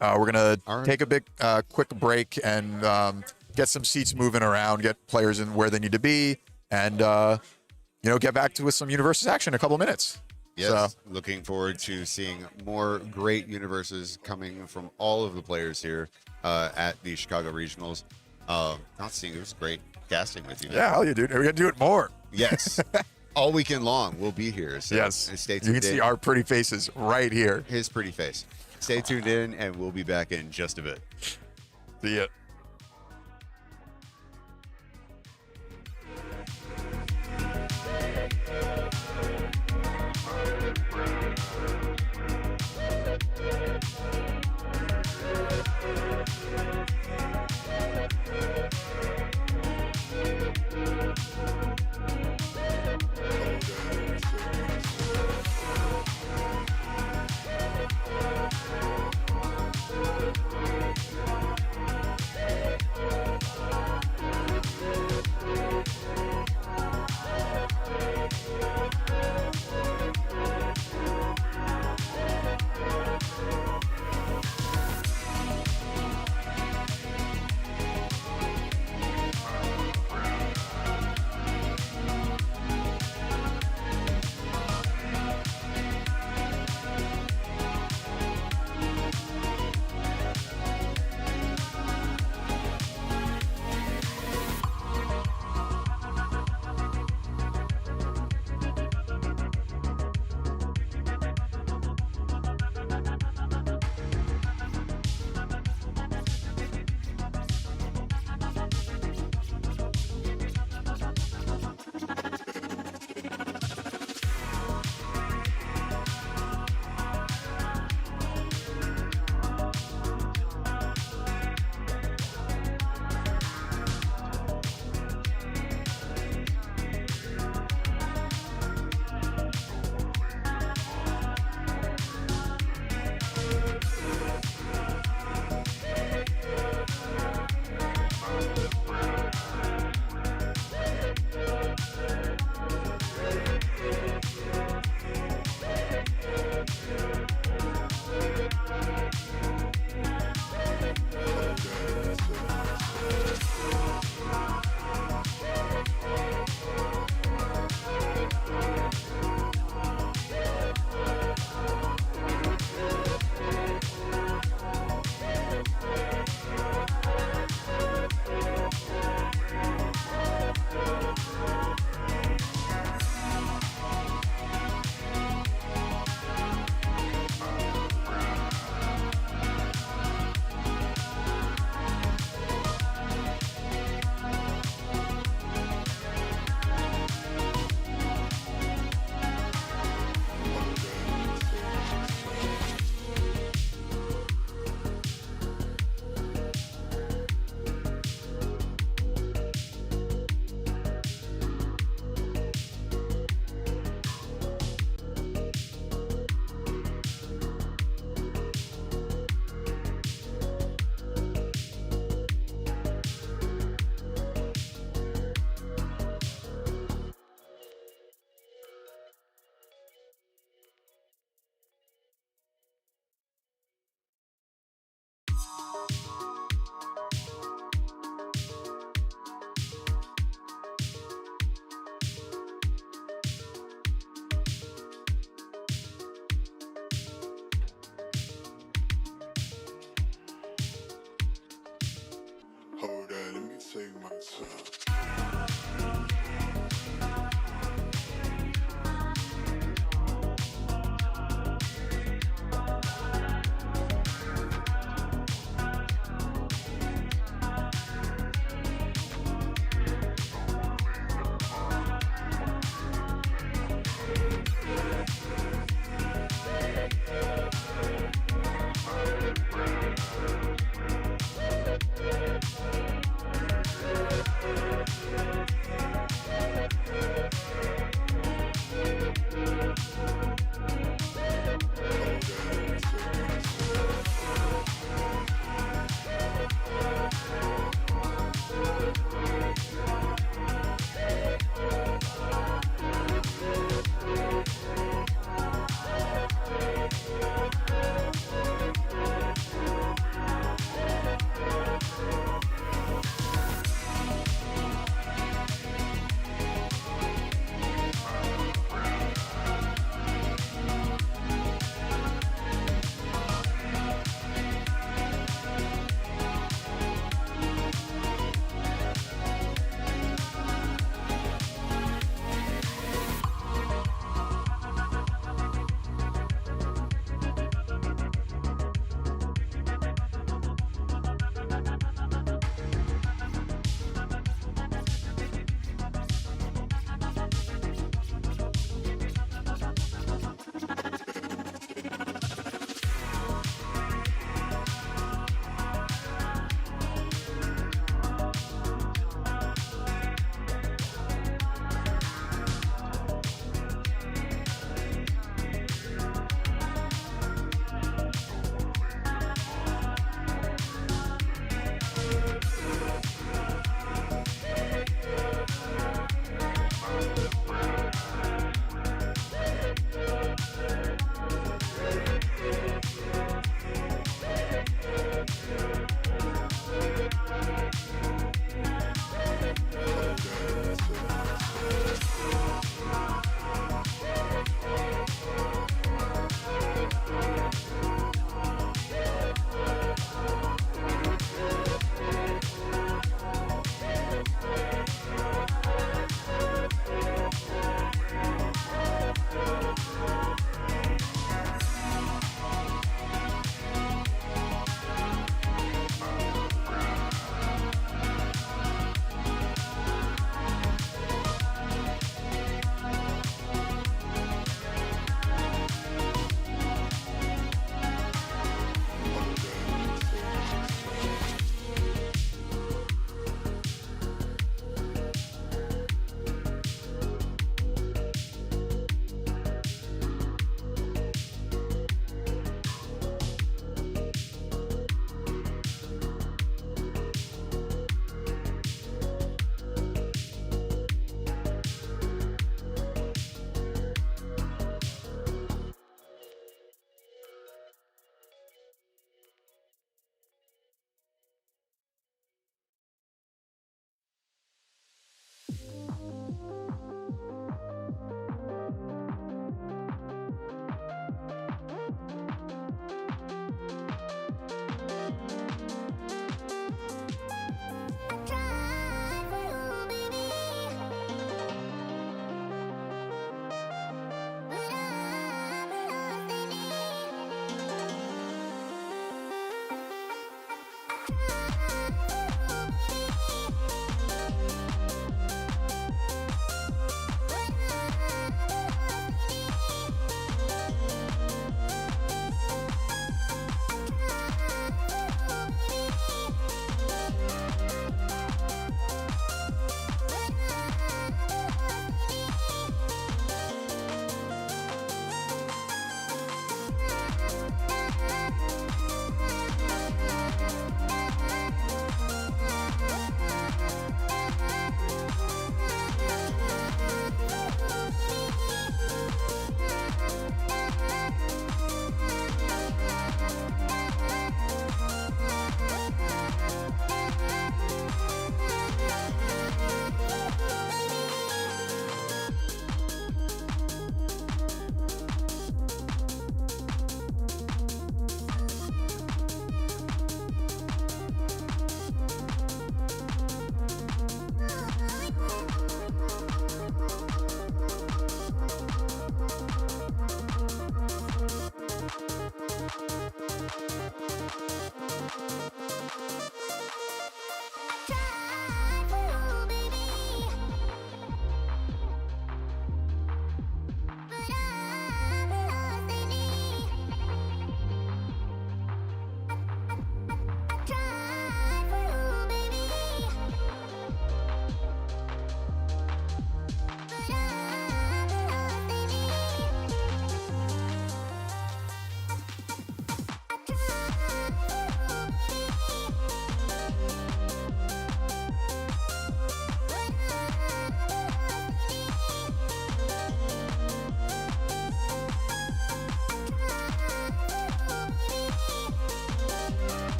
we're going to All right. take a big, quick break and get some seats moving around, get players in where they need to be, and, you know, get back to with some UniVersus action in a couple minutes. Yes. So, Looking forward to seeing more great UniVersus coming from all of the players here at the Chicago Regionals. Not seeing, it was great casting with you. yeah, hell yeah, dude. We're going to do it more. Yes. All weekend long, we'll be here. So Yes. Stay You tuned can see in. our pretty faces right here. His pretty face. Stay tuned in, and we'll be back in just a bit. See ya.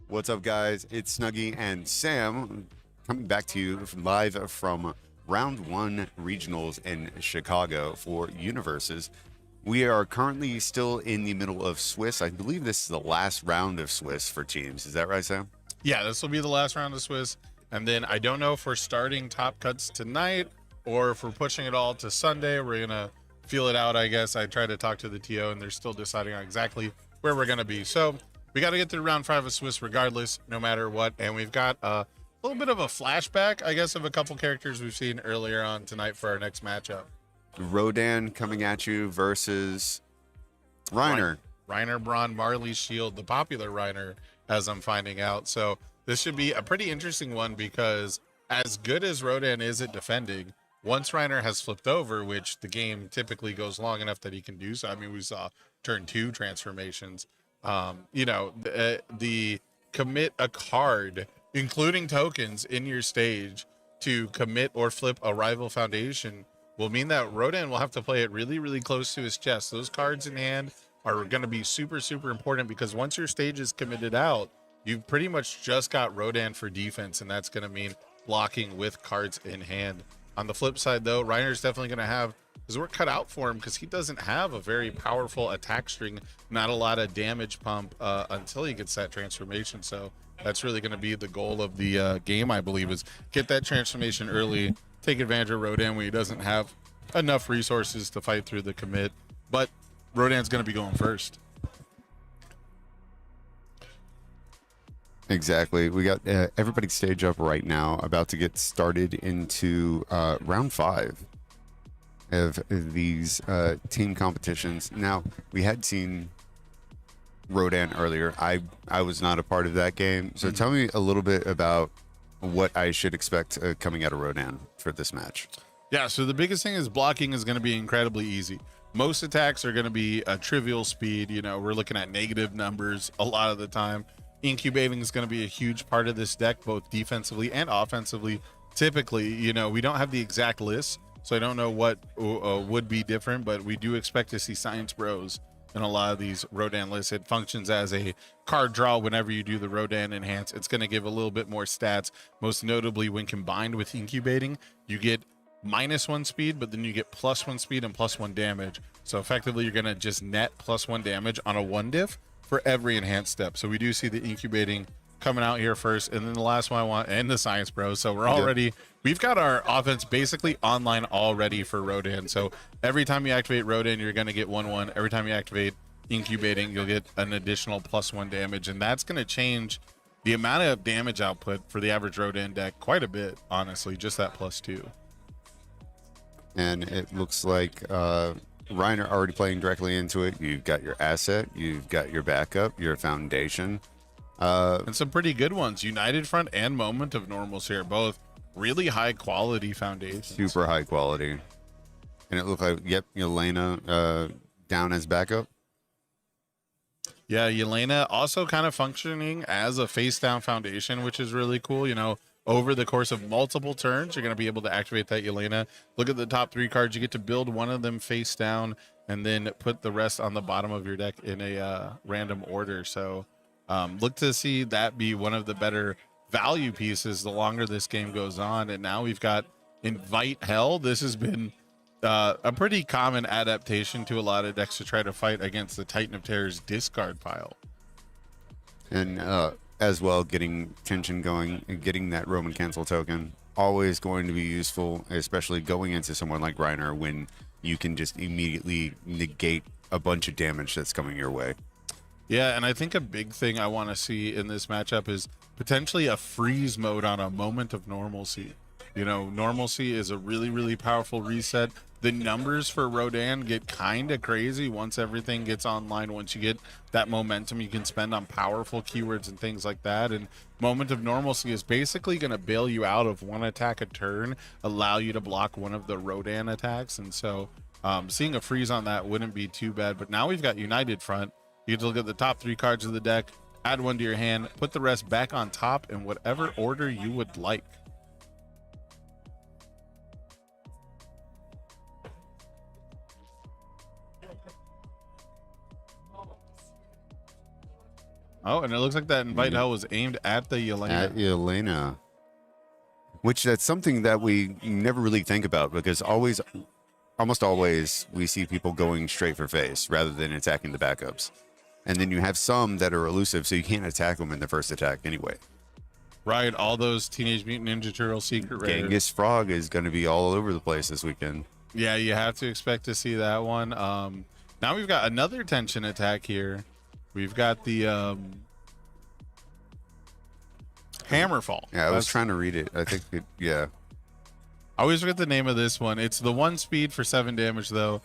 What's up, guys? It's Snuggy and Sam coming back to you live from Round 1 Regionals in Chicago for UniVersus. We are currently still in the middle of Swiss. I believe this is the last round of Swiss for teams. Is that right, Sam? Yeah, this will be the last round of Swiss. And then I don't know if we're starting top cuts tonight or if we're pushing it all to Sunday. We're going to feel it out, I guess. I tried to talk to the TO, and they're still deciding on exactly where we're going to be. So we got to get through round 5 of Swiss regardless, no matter what. And we've got a little bit of a flashback, I guess, of a couple characters we've seen earlier on tonight for our next matchup. Rodan coming at you versus Reiner. Reiner, Braun, Marley, Shield, the popular Reiner, as I'm finding out. So this should be a pretty interesting one because as good as Rodan is at defending, once Reiner has flipped over, which the game typically goes long enough that he can do so. I mean, we saw turn 2 transformations. The commit a card, including tokens, in your stage to commit or flip a rival foundation will mean that Rodan will have to play it really, really close to his chest. Those cards in hand are going to be super, super important because once your stage is committed out, you've pretty much just got Rodan for defense, and that's going to mean blocking with cards in hand. On the flip side, though, Reiner's definitely going to have his work cut out for him because he doesn't have a very powerful attack string, not a lot of damage pump until he gets that transformation. So that's really going to be the goal of the game, I believe, is get that transformation early, take advantage of Rodan when he doesn't have enough resources to fight through the commit. But Rodan's going to be going first. Exactly. We got everybody stage up right now, about to get started into round 5 of these team competitions. Now, we had seen Rodan earlier. I was not a part of that game. So tell me a little bit about what I should expect coming out of Rodan for this match. Yeah, so the biggest thing is blocking is going to be incredibly easy. Most attacks are going to be a trivial speed. You know, we're looking at negative numbers a lot of the time. Incubating is going to be a huge part of this deck, both defensively and offensively. Typically, you know, we don't have the exact list, so I don't know what would be different, but we do expect to see Science Bros in a lot of these Rodan lists. It functions as a card draw whenever you do the Rodan Enhance. It's going to give a little bit more stats, most notably when combined with Incubating. You get -1 speed, but then you get +1 speed and +1 damage. So effectively, you're going to just net +1 damage on a 1 diff for every enhanced step. So we do see the Incubating coming out here first, and then the last one I want, and the Science Bros. So we're already, we've got our offense basically online already for Rodan. So every time you activate Rodan, you're going to get 1/1. Every time you activate Incubating, you'll get an additional +1 damage, and that's going to change the amount of damage output for the average Rodan deck quite a bit, honestly, just that +2. And it looks like Reiner already playing directly into it. You've got your asset, you've got your backup, your foundation. And some pretty good ones. United Front and Moment of Normalcy are both really high quality foundations. Super high quality. And it looked like, yep, Yelena down as backup. Yeah, Yelena also kind of functioning as a face down foundation, which is really cool. You know, over the course of multiple turns, you're going to be able to activate that Yelena. Look at the top 3 cards. You get to build one of them face down and then put the rest on the bottom of your deck in a random order. So look to see that be one of the better value pieces the longer this game goes on. And now we've got Invite Hell. This has been a pretty common adaptation to a lot of decks to try to fight against the Titan of Terror's discard pile. And as well, getting tension going and getting that Roman cancel token, always going to be useful, especially going into someone like Reiner when you can just immediately negate a bunch of damage that's coming your way. Yeah, and I think a big thing I want to see in this matchup is potentially a freeze mode on a Moment of Normalcy. You know, Normalcy is a really, really powerful reset. The numbers for Rodan get kind of crazy once everything gets online. Once you get that momentum you can spend on powerful keywords and things like that. And Moment of Normalcy is basically going to bail you out of one attack a turn, allow you to block one of the Rodan attacks. And so seeing a freeze on that wouldn't be too bad. But now we've got United Front. You get to look at the top 3 cards of the deck, add one to your hand, put the rest back on top in whatever order you would like. Oh, and it looks like that invite hell was aimed at the Yelena. At Yelena. Which that's something that we never really think about because almost always we see people going straight for face rather than attacking the backups. And then you have some that are elusive, so you can't attack them in the first attack anyway. Right, all those Teenage Mutant Ninja Turtle secret rares. Genghis Frog is going to be all over the place this weekend. Yeah, you have to expect to see that one. Now we've got another tension attack here. We've got the Hammerfall. Yeah, I was trying to read it. I think yeah. I always forget the name of this one. It's the 1 speed for 7 damage though.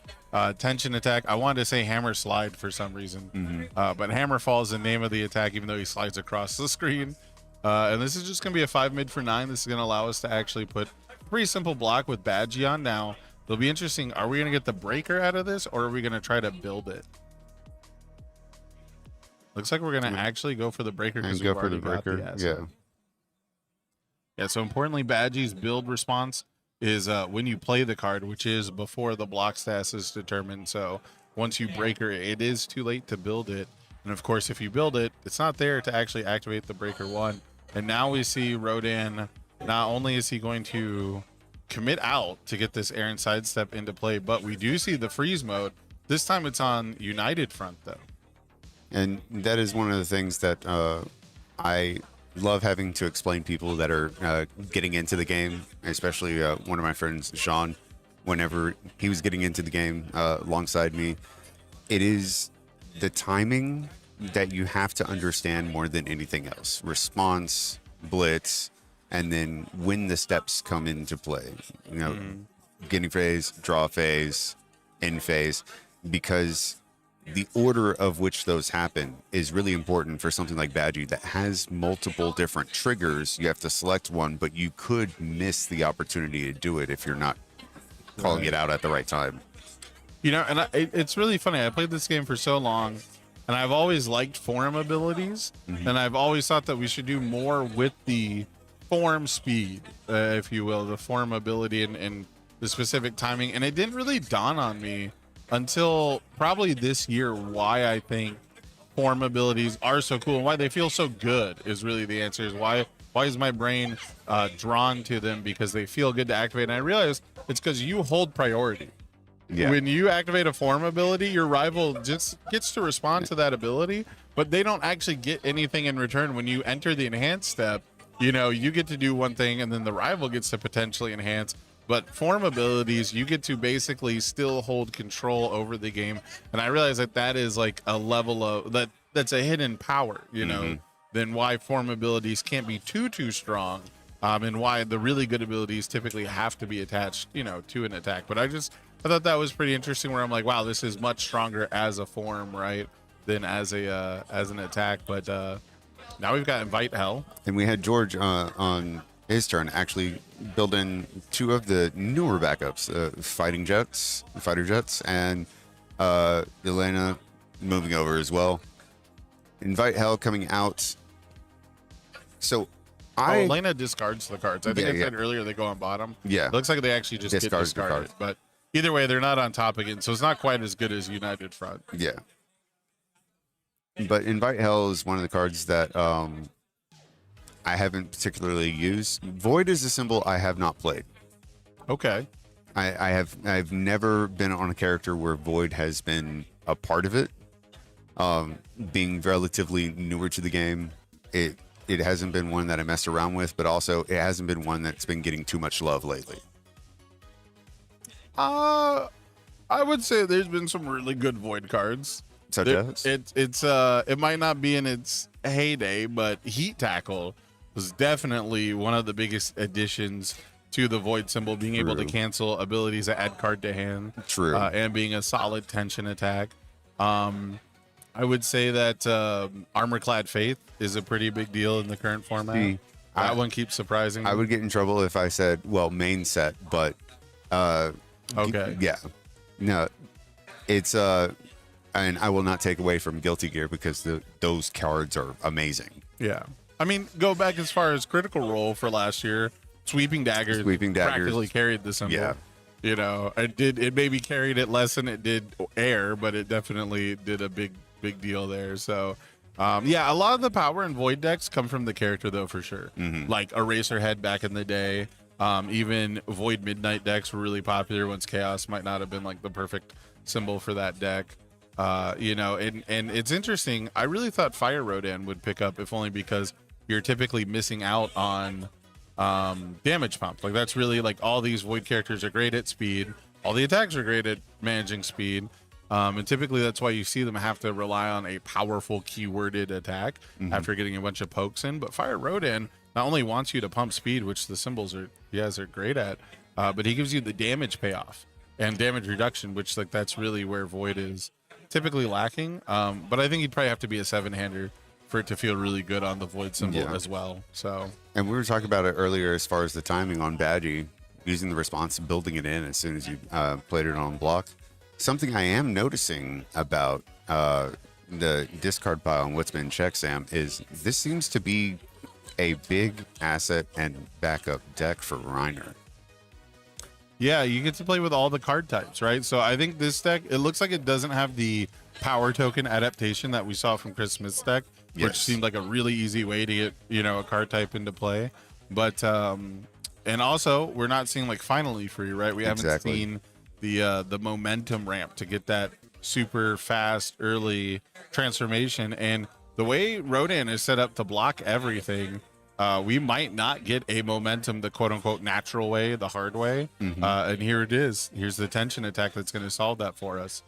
Tension attack. I wanted to say Hammer Slide for some reason. But Hammerfall is the name of the attack, even though he slides across the screen. And this is just going to be a 5 mid for 9. This is going to allow us to actually put a pretty simple block with Badgie on. Now, it'll be interesting. Are we going to get the breaker out of this, or are we going to try to build it? Looks like we're going to actually go for the breaker. And go for the breaker. Yeah. Yeah, so importantly, Badgie's build response is when you play the card, which is before the block status is determined. So once you breaker, it is too late to build it. And of course, if you build it, it's not there to actually activate the breaker 1. And now we see Rodan, not only is he going to commit out to get this Aaron sidestep into play, but we do see the freeze mode. This time it's on United front though. And that is one of the things that I love having to explain people that are getting into the game, especially one of my friends, Sean, whenever he was getting into the game alongside me. It is the timing that you have to understand more than anything else. Response, blitz, and then when the steps come into play. You know, beginning phase, draw phase, end phase, because the order of which those happen is really important for something like Badgie that has multiple different triggers. You have to select one, but you could miss the opportunity to do it if you're not calling it out at the right time. You know, and it's really funny. I played this game for so long, and I've always liked form abilities, and I've always thought that we should do more with the form speed, if you will, the form ability and the specific timing. And it didn't really dawn on me until probably this year why I think form abilities are so cool and why they feel so good is really the answer. Is why is my brain drawn to them? Because they feel good to activate. And I realized it's because you hold priority. Yeah. When you activate a form ability, your rival just gets to respond to that ability, but they don't actually get anything in return. When you enter the enhance step, you know, you get to do one thing and then the rival gets to potentially enhance. But form abilities, you get to basically still hold control over the game. And I realize that that is like a level of that's a hidden power, you know, then why form abilities can't be too strong. And why the really good abilities typically have to be attached, you know, to an attack. But I thought that was pretty interesting where I'm like, wow, this is much stronger as a form, right, than as an attack. But now we've got Invite Hell. And we had George on his turn actually build in 2 of the newer backups, fighter jets, and Elena moving over as well. Invite Hell coming out. So Elena discards the cards. I think I said earlier they go on bottom. Yeah. It looks like they actually just get discarded. But either way, they're not on top again, so it's not quite as good as United front. Yeah. But Invite Hell is one of the cards that I haven't particularly used. Void is a symbol I have not played. Okay. I've never been on a character where Void has been a part of it. Being relatively newer to the game, it hasn't been one that I messed around with, but also it hasn't been one that's been getting too much love lately. I would say there's been some really good Void cards. Such as? It might not be in its heyday, but Heat Tackle was definitely one of the biggest additions to the Void symbol, being able to cancel abilities that add card to hand. True. And being a solid tension attack. I would say that Armor-Clad Faith is a pretty big deal in the current format. That one keeps surprising me. I would get in trouble if I said, well, main set, but okay. Yeah. No, it's and I will not take away from Guilty Gear because those cards are amazing. Yeah. I mean, go back as far as Critical Role for last year. Sweeping Daggers practically carried the symbol. Yeah. You know, it maybe carried it less than it did Air, but it definitely did a big deal there. So Yeah, a lot of the power and void decks come from the character though, for sure. Like Eraserhead back in the day. Even Void Midnight decks were really popular once Chaos might not have been like the perfect symbol for that deck. You know, and it's interesting. I really thought Fire Rodan would pick up, if only because you're typically missing out on damage pump. Like that's really like all these void characters are great at speed. All the attacks are great at managing speed. And typically that's why you see them have to rely on a powerful keyworded attack after getting a bunch of pokes in. But Fire Rodan not only wants you to pump speed, which the symbols are great at, but he gives you the damage payoff and damage reduction, which like that's really where Void is typically lacking. But I think he'd probably have to be a 7-hander for it to feel really good on the Void symbol as well. So, and we were talking about it earlier as far as the timing on Badgie, using the response, building it in as soon as you played it on block. Something I am noticing about the discard pile and what's been checked, Sam, is this seems to be a big asset and backup deck for Reiner. Yeah, you get to play with all the card types, right? So I think this deck, it looks like it doesn't have the power token adaptation that we saw from Chris Smith's deck, which seemed like a really easy way to get, you know, a card type into play. But and also we're not seeing like finally free, right? We haven't seen the momentum ramp to get that super fast early transformation. And the way Rodan is set up to block everything, we might not get a momentum the quote unquote natural way, the hard way. And here it is. Here's the tension attack that's going to solve that for us.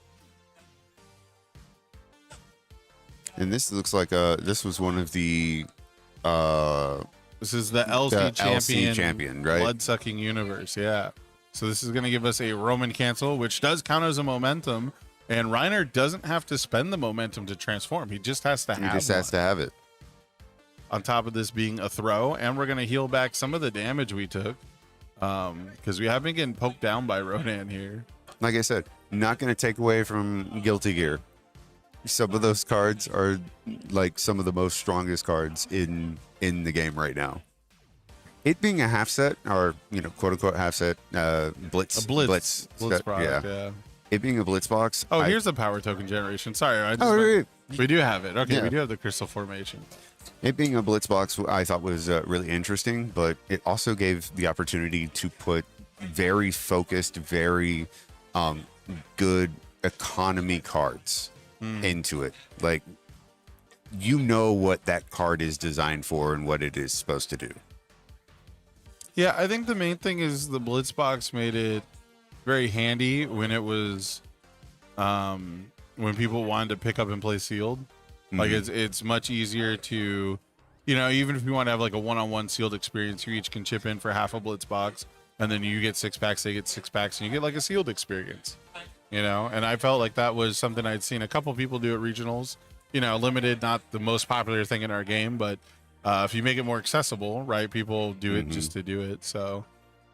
And this looks like this was one of the this is the LC champion, right? Blood sucking universe. Yeah. So this is going to give us a Roman cancel, which does count as a momentum. And Reiner doesn't have to spend the momentum to transform. He just has to have it. He just has to have it. On top of this being a throw, and we're going to heal back some of the damage we took because we have been getting poked down by Rodan here. Like I said, not going to take away from Guilty Gear. Some of those cards are like some of the most strongest cards in the game right now. It being a half set, or you know, quote unquote half set, blitz product, yeah. It being a blitz box. Oh, here's the power token generation. Sorry, we do have it. Okay, we do have the crystal formation. It being a blitz box, I thought was really interesting, but it also gave the opportunity to put very focused, very good economy cards into it. Like, you know what that card is designed for and what it is supposed to do. Yeah, I think the main thing is the blitz box made it very handy when it was when people wanted to pick up and play sealed. Like it's much easier to, you know, even if you want to have like a one-on-one sealed experience, you each can chip in for half a blitz box, and then you get 6 packs, they get 6 packs, and you get like a sealed experience, you know. And I felt like that was something I'd seen a couple people do at regionals. You know, limited, not the most popular thing in our game, but if you make it more accessible, right, people do it just to do it. So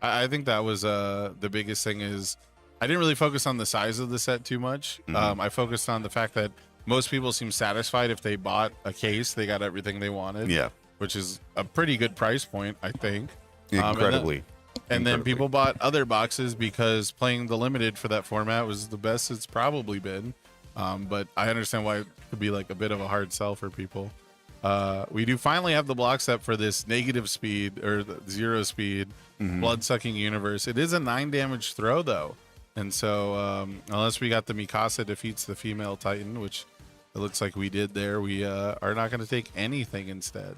I think that was the biggest thing. Is I didn't really focus on the size of the set too much. I focused on the fact that most people seem satisfied if they bought a case, they got everything they wanted. Yeah, which is a pretty good price point, I think. Incredibly. And then people bought other boxes because playing the limited for that format was the best it's probably been. But I understand why it could be like a bit of a hard sell for people. We do finally have the block set for this negative speed or the 0 speed blood sucking universe. It is a 9 damage throw though. And so unless we got the Mikasa defeats the female Titan, which it looks like we did there, we are not going to take anything instead.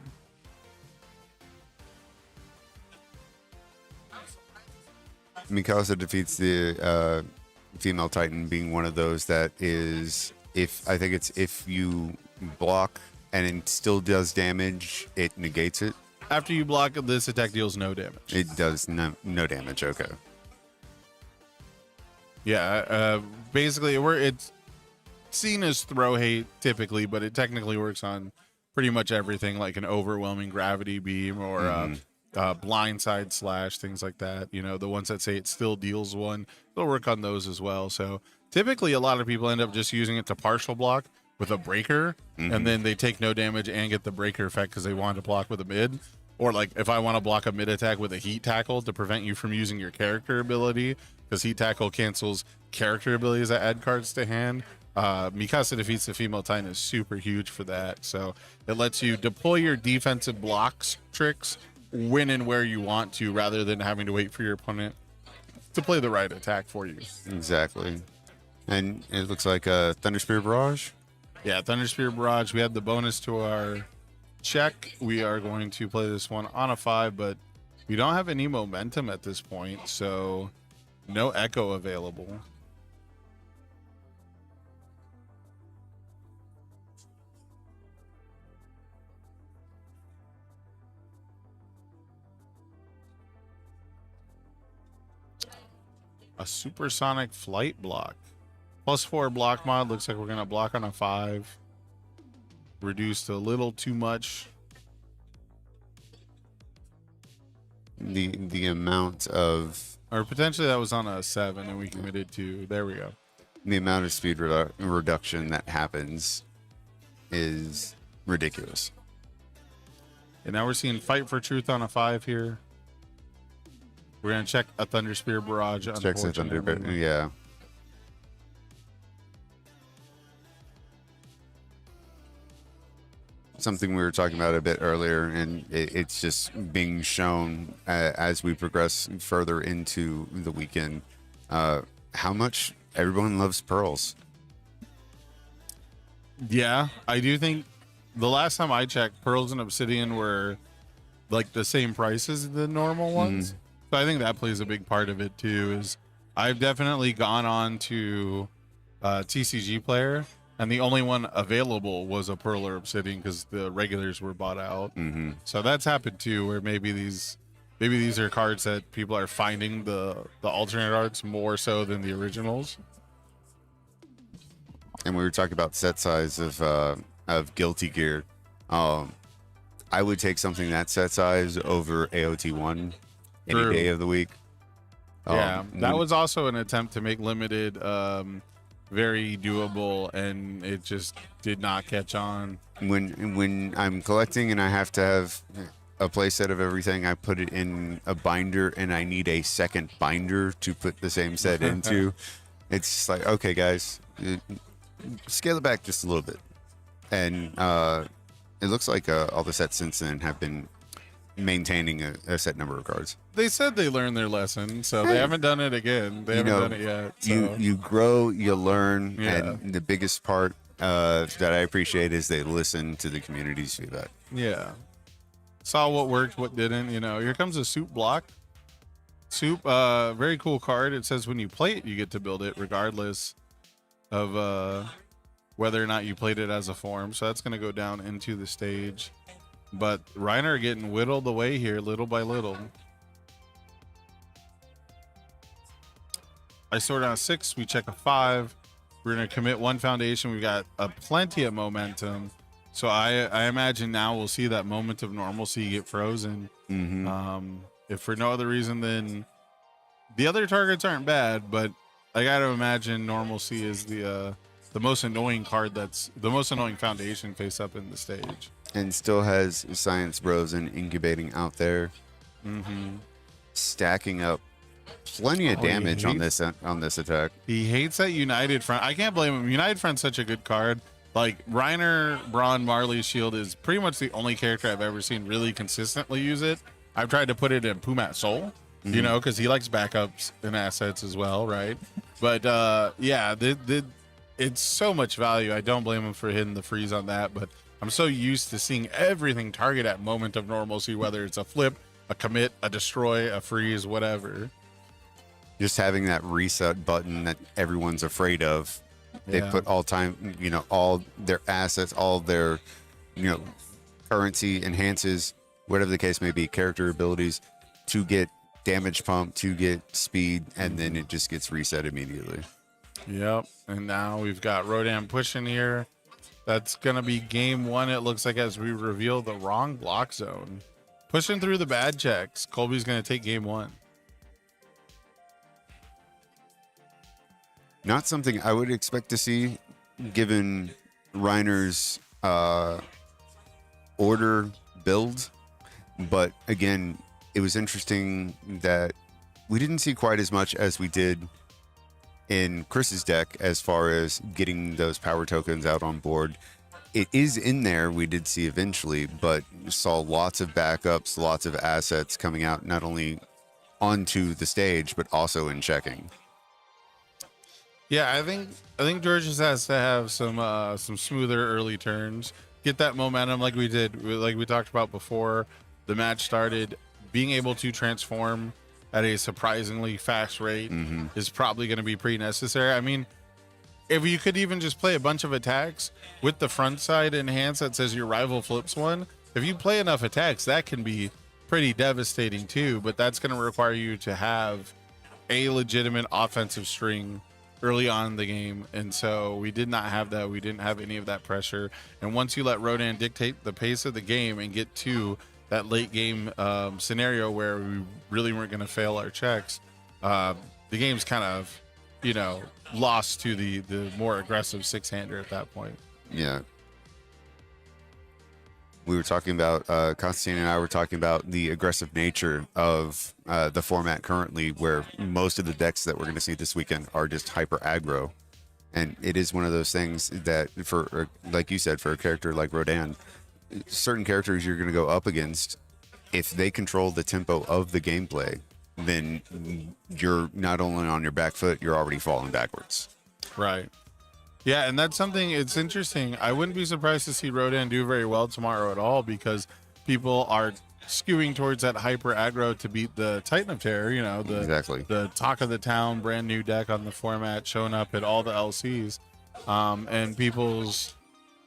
Mikasa defeats the female Titan, being one of those that is, if you block and it still does damage, it negates it. After you block, this attack deals no damage. It does no damage. Okay. Yeah, basically it's seen as throw hate typically, but it technically works on pretty much everything, like an overwhelming gravity beam or blindside slash, things like that. You know, the ones that say it still deals 1, they'll work on those as well. So typically a lot of people end up just using it to partial block with a breaker, and then they take no damage and get the breaker effect because they wanted to block with a mid. Or like if I want to block a mid attack with a heat tackle to prevent you from using your character ability, because heat tackle cancels character abilities that add cards to hand. Mikasa defeats the female titan is super huge for that. So it lets you deploy your defensive blocks tricks when and where you want to, rather than having to wait for your opponent to play the right attack for you. Exactly. And it looks like a Thunder Spear Barrage. Yeah, Thunder Spear Barrage. We had the bonus to our check. We are going to play this one on a 5, but we don't have any momentum at this point, so no echo available. A supersonic flight block. +4 block mod. Looks like we're going to block on a 5. Reduced a little too much. The amount of... Or potentially that was on a 7 and we committed to... There we go. The amount of speed reduction that happens is ridiculous. And now we're seeing Fight for Truth on a 5 here. We're going to check a Thunder Spear Barrage. Checks the Thunder, yeah. Something we were talking about a bit earlier, and it's just being shown as we progress further into the weekend, how much everyone loves pearls. Yeah, I do think the last time I checked, pearls and obsidian were like the same price as the normal ones. So I think that plays a big part of it too. Is I've definitely gone on to TCG Player, and the only one available was a pearl or obsidian because the regulars were bought out. So that's happened too, where maybe these are cards that people are finding the alternate arts more so than the originals. And we were talking about set size of Guilty Gear. I would take something that set size over AOT1 any True. day of the week. Yeah, that was also an attempt to make limited very doable, and it just did not catch on. When I'm collecting and I have to have a play set of everything, I put it in a binder, and I need a second binder to put the same set into. It's just like, okay, guys, scale it back just a little bit. And it looks like all the sets since then have been maintaining a set number of cards. They said they learned their lesson, so they haven't done it again. They haven't done it yet. So. You grow, you learn, Yeah. and the biggest part that I appreciate is they listen to the community's feedback. Yeah. Saw what worked, what didn't. Here comes a soup block. Soup, very cool card. It says when you play it, you get to build it regardless of whether or not you played it as a form. So that's going to go down into the stage. But Reiner getting whittled away here little by little. I sort on a 6. We check a 5. We're going to commit 1 foundation. We've got plenty of momentum. So I imagine now we'll see that moment of normalcy get frozen. If for no other reason than the other targets aren't bad, but I got to imagine normalcy is the most annoying card, that's the most annoying foundation face up in the stage. And still has Science Bros and Incubating out there, stacking up plenty of damage on this attack. He hates that United Front. I can't blame him. United Front's such a good card. Like Reiner, Braun, Marley's Shield is pretty much the only character I've ever seen really consistently use it. I've tried to put it in Pumat Soul, because he likes backups and assets as well, right? But yeah, it's so much value. I don't blame him for hitting the freeze on that, but I'm so used to seeing everything target at moment of normalcy, whether it's a flip, a commit, a destroy, a freeze, whatever. Just having that reset button that everyone's afraid of. They put all their assets, all their, currency enhances, whatever the case may be, character abilities to get damage pump, to get speed, and then it just gets reset immediately. Yep. And now we've got Rodan pushing here. That's going to be game 1, it looks like, as we reveal the wrong block zone. Pushing through the bad checks. Colby's going to take game 1. Not something I would expect to see, given Reiner's order build. But again, it was interesting that we didn't see quite as much as we did in Chris's deck as far as getting those power tokens out on board. It is in there, we did see eventually, but saw lots of backups, lots of assets coming out, not only onto the stage, but also in checking. Yeah, I think George just has to have some smoother early turns, get that momentum like we did, like we talked about before the match started. Being able to transform at a surprisingly fast rate is probably going to be pretty necessary. I mean, if you could even just play a bunch of attacks with the front side enhance that says your rival flips one, if you play enough attacks, that can be pretty devastating too. But that's going to require you to have a legitimate offensive string early on in the game, and so we did not have that. We didn't have any of that pressure. And once you let Rodan dictate the pace of the game and get to that late game scenario where we really weren't going to fail our checks, the game's kind of, lost to the more aggressive six-hander at that point. Yeah. We were talking about, Constantine and I were talking about the aggressive nature of the format currently, where most of the decks that we're going to see this weekend are just hyper aggro. And it is one of those things that, for, like you said, for a character like Rodan, certain characters you're going to go up against, if they control the tempo of the gameplay, then you're not only on your back foot, you're already falling backwards. Right. Yeah, and that's something, it's interesting. I wouldn't be surprised to see Rodan do very well tomorrow at all, because people are skewing towards that hyper aggro to beat the Titan of Terror, the talk of the town, brand new deck on the format, showing up at all the LCs. And people's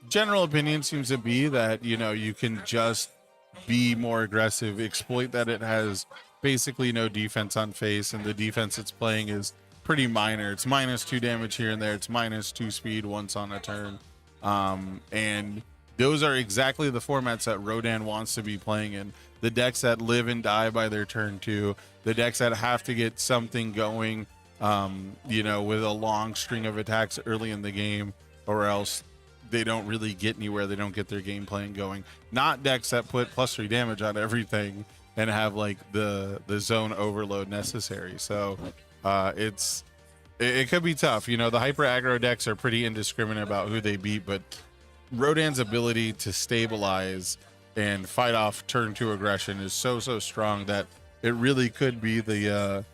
general opinion seems to be that, you can just be more aggressive, exploit that it has basically no defense on face, and the defense it's playing is pretty minor. It's -2 damage here and there. It's -2 speed once on a turn. And those are exactly the formats that Rodan wants to be playing in. The decks that live and die by their turn 2, the decks that have to get something going, with a long string of attacks early in the game, or else they don't really get anywhere. They don't get their game plan going. Not decks that put +3 damage on everything and have like the zone overload necessary. So it could be tough. The hyper aggro decks are pretty indiscriminate about who they beat, but Rodan's ability to stabilize and fight off turn 2 aggression is so strong that it really could be the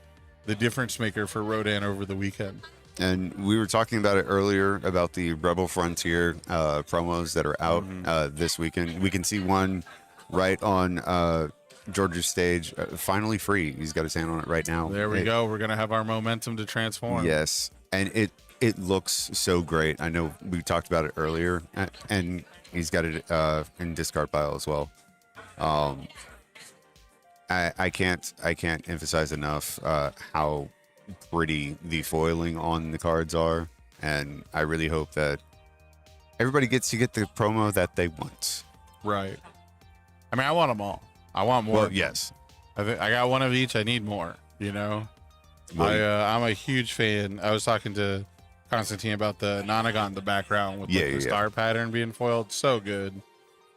difference maker for Rodan over the weekend. And we were talking about it earlier about the Rebel Frontier promos that are out this weekend. We can see one right on George's stage, finally free. He's got his hand on it right now. There we go. We're gonna have our momentum to transform. Yes, and it looks so great. I know we talked about it earlier, and he's got it in discard pile as well. I can't emphasize enough how pretty the foiling on the cards are, and I really hope that everybody gets to get the promo that they want. Right. I mean, I want them all. I want more. Well, yes. I got one of each. I need more. I'm a huge fan. I was talking to Constantine about the Nonagon in the background with the star pattern being foiled. So good.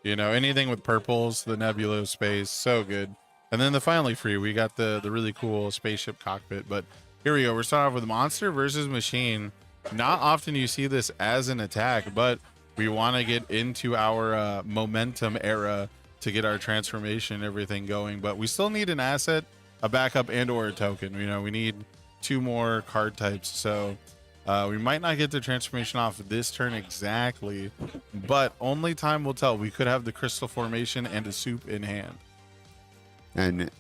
Anything with purples, the Nebula space, so good. And then the finally free, we got the really cool spaceship cockpit. But here we go. We're starting off with monster versus machine. Not often you see this as an attack, but we want to get into our momentum era to get our transformation and everything going. But we still need an asset, a backup, and or a token. We need 2 more card types. So we might not get the transformation off this turn exactly, but only time will tell. We could have the crystal formation and a soup in hand. And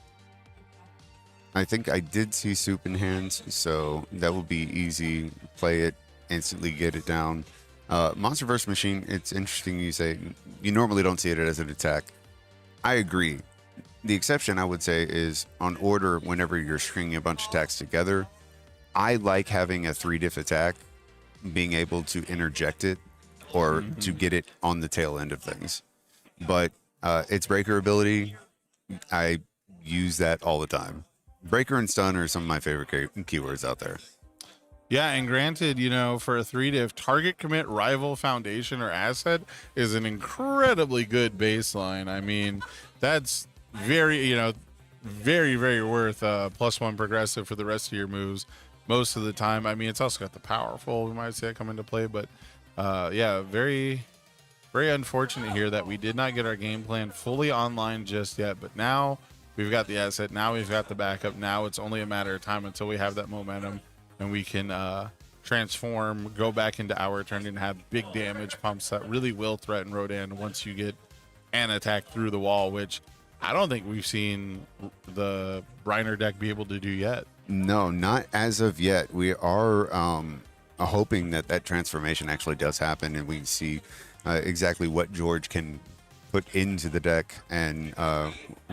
I think I did see soup in hands, so that will be easy. Play it, instantly get it down. Monster vs. Machine, it's interesting you say you normally don't see it as an attack. I agree. The exception, I would say, is on order whenever you're stringing a bunch of attacks together. I like having a 3-diff attack, being able to interject it or to get it on the tail end of things. But its breaker ability, I use that all the time. Breaker and stun are some of my favorite keywords out there. Yeah, and granted, for a 3-diff, target, commit, rival, foundation, or asset is an incredibly good baseline. I mean, that's very, very worth +1 progressive for the rest of your moves most of the time. I mean, it's also got the powerful, we might say, come into play, but yeah, very, very unfortunate here that we did not get our game plan fully online just yet, but now we've got the asset, now we've got the backup, now it's only a matter of time until we have that momentum and we can transform, go back into our turn and have big damage pumps that really will threaten Rodan once you get an attack through the wall, which I don't think we've seen the Reiner deck be able to do yet. No, not as of yet. We are hoping that that transformation actually does happen and we see exactly what George can put into the deck and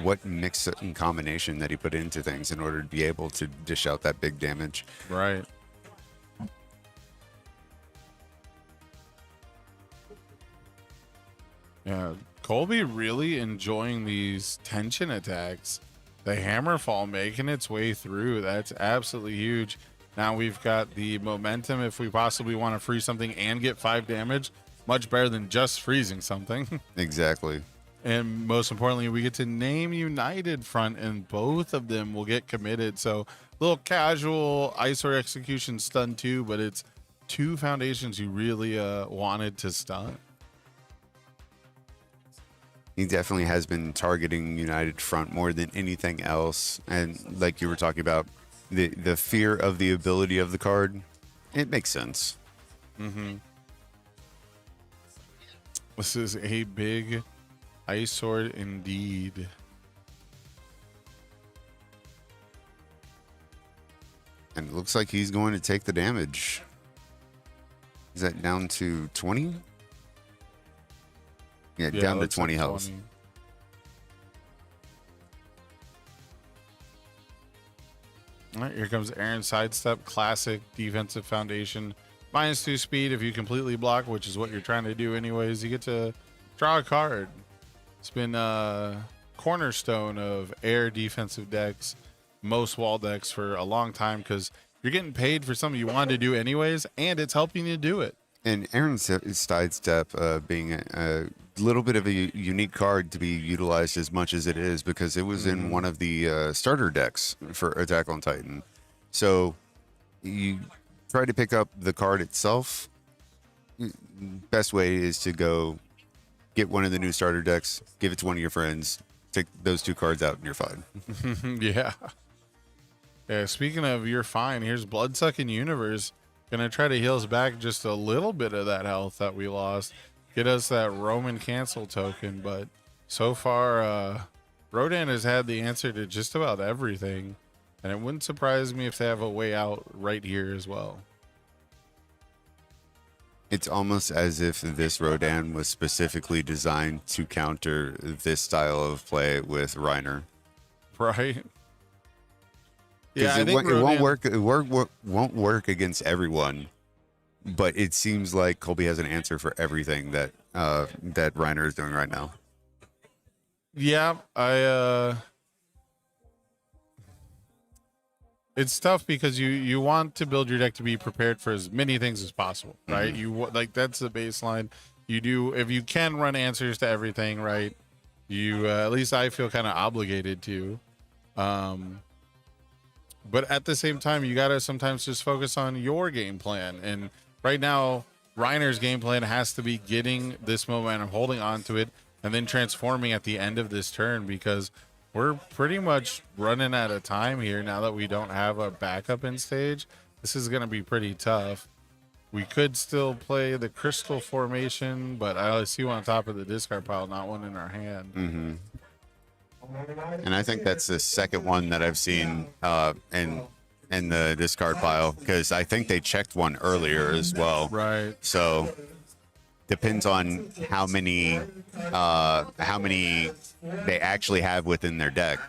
what mix and combination that he put into things in order to be able to dish out that big damage. Right. Yeah, Colby really enjoying these tension attacks. The Hammerfall making its way through. That's absolutely huge. Now we've got the momentum if we possibly want to freeze something and get 5 damage. Much better than just freezing something. Exactly. And most importantly, we get to name United Front, and both of them will get committed. So a little casual Ice-Sword Execution stun too, but it's 2 foundations you really wanted to stun. He definitely has been targeting United Front more than anything else. And like you were talking about, the fear of the ability of the card, it makes sense. Mm-hmm. This is a big Ice Sword indeed. And it looks like he's going to take the damage. Is that down to 20? Yeah, down to 20 health. 20. All right, here comes Aaron Sidestep, classic defensive foundation. -2 speed if you completely block, which is what you're trying to do anyways. You get to draw a card. It's been a cornerstone of air defensive decks, most wall decks for a long time because you're getting paid for something you wanted to do anyways, and it's helping you do it. And Aaron Sidestep being a little bit of a unique card to be utilized as much as it is because it was in one of the starter decks for Attack on Titan. So you try to pick up the card itself. Best way is to go get one of the new starter decks, give it to one of your friends, take those 2 cards out, and you're fine. Yeah. Yeah. Speaking of you're fine, here's Bloodsucking Universe. Gonna try to heal us back just a little bit of that health that we lost. Get us that Roman cancel token, but so far, Rodan has had the answer to just about everything, and it wouldn't surprise me if they have a way out right here as well. It's almost as if this Rodan was specifically designed to counter this style of play with Reiner. Right? Yeah, it won't work. It won't work against everyone, but it seems like Colby has an answer for everything that that Reiner is doing right now. Yeah, it's tough because you want to build your deck to be prepared for as many things as possible, right? Like that's the baseline. You do if you can run answers to everything, right? You at least I feel kind of obligated to. But at the same time, you got to sometimes just focus on your game plan. And right now, Reiner's game plan has to be getting this momentum, holding on to it, and then transforming at the end of this turn because we're pretty much running out of time here now that we don't have a backup in stage. This is going to be pretty tough. We could still play the crystal formation, but I see one on top of the discard pile, not one in our hand. Mm-hmm. And I think that's the second one that I've seen in the discard pile because I think they checked one earlier as well. Right. So depends on how many they actually have within their deck.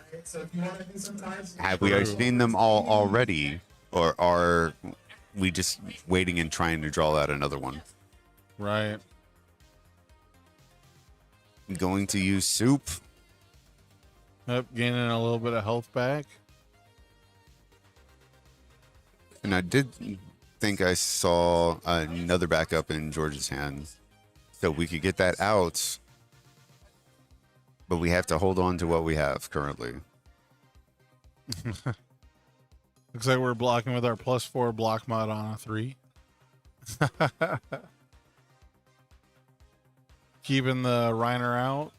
Have we seen them all already, or are we just waiting and trying to draw out another one? Right. Going to use soup. Yep, gaining a little bit of health back. And I did think I saw another backup in George's hand. So we could get that out. But we have to hold on to what we have currently. Looks like we're blocking with our +4 block mod on a 3. Keeping the Reiner out.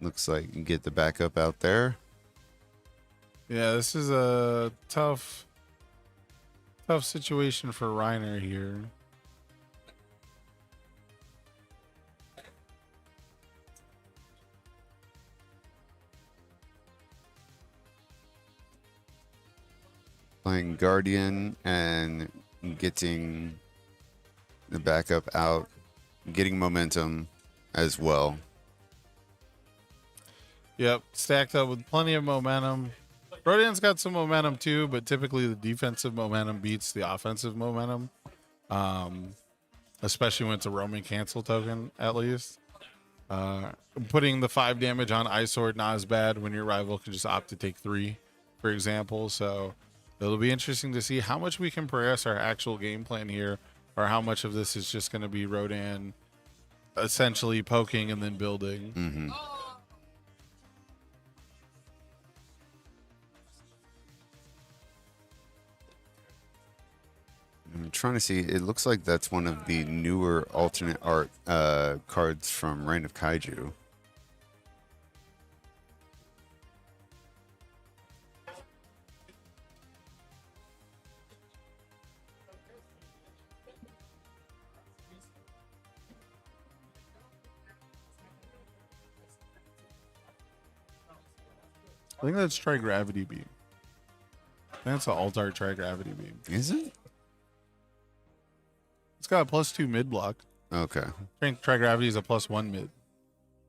Looks like you can get the backup out there. Yeah, this is a tough situation for Reiner here. Playing Guardian and getting the backup out, getting momentum as well. Yep, stacked up with plenty of momentum. Rodan's got some momentum too, but typically the defensive momentum beats the offensive momentum, especially when it's a Roman cancel token, at least. Putting the 5 damage on Ice Sword not as bad when your rival can just opt to take 3, for example. So it'll be interesting to see how much we can progress our actual game plan here, or how much of this is just going to be Rodan essentially poking and then building. Mm-hmm. I'm trying to see. It looks like that's one of the newer alternate art cards from Reign of Kaiju. I think that's Tri-Gravity Beam. I think that's an alt-art Tri-Gravity Beam. Is it? It's got a +2 mid block. Okay. Tri-Gravity is a +1 mid.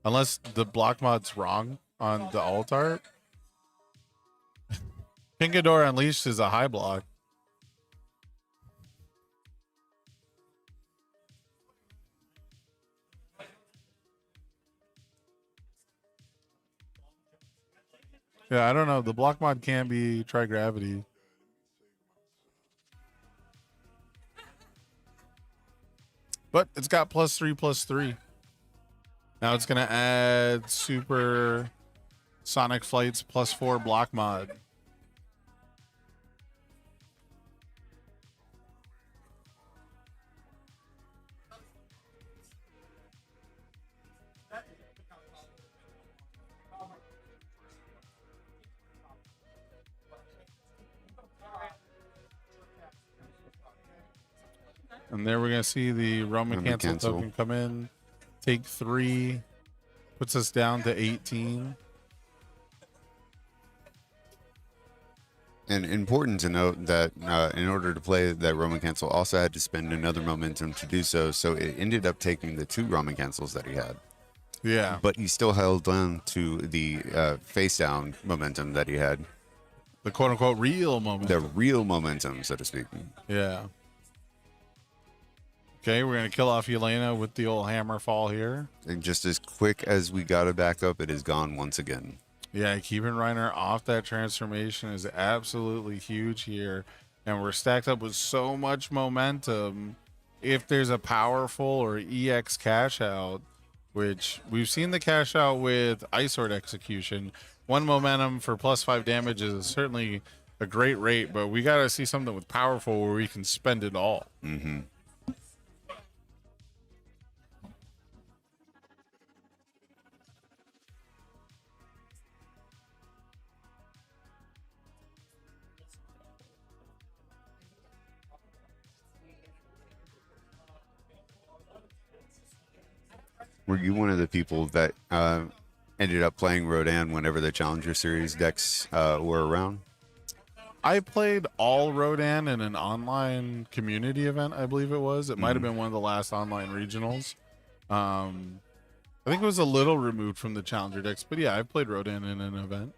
Unless the block mod's wrong on the alt-art. Pinkador Unleashed is a high block. Yeah, I don't know. The block mod can't be Tri-Gravity. But it's got +3/+3. Now it's going to add Super Sonic Flight's +4 block mod. And there we're going to see the Roman cancel token come in, take 3, puts us down to 18. And important to note that in order to play that Roman cancel, also had to spend another momentum to do so. So it ended up taking the 2 Roman cancels that he had. Yeah. But he still held on to the face down momentum that he had. The quote unquote real momentum. The real momentum, so to speak. Yeah. Okay, we're going to kill off Yelena with the old hammer fall here. And just as quick as we got it back up, it is gone once again. Yeah, keeping Reiner off that transformation is absolutely huge here. And we're stacked up with so much momentum. If there's a powerful or EX cash out, which we've seen the cash out with Ice Sword Execution, 1 momentum for +5 damage is certainly a great rate, but we got to see something with powerful where we can spend it all. Mm-hmm. Were you one of the people that ended up playing Rodan whenever the Challenger Series decks were around? I played all Rodan in an online community event, I believe it was. It might have been one of the last online regionals. I think it was a little removed from the Challenger decks, but yeah, I've played Rodan in an event.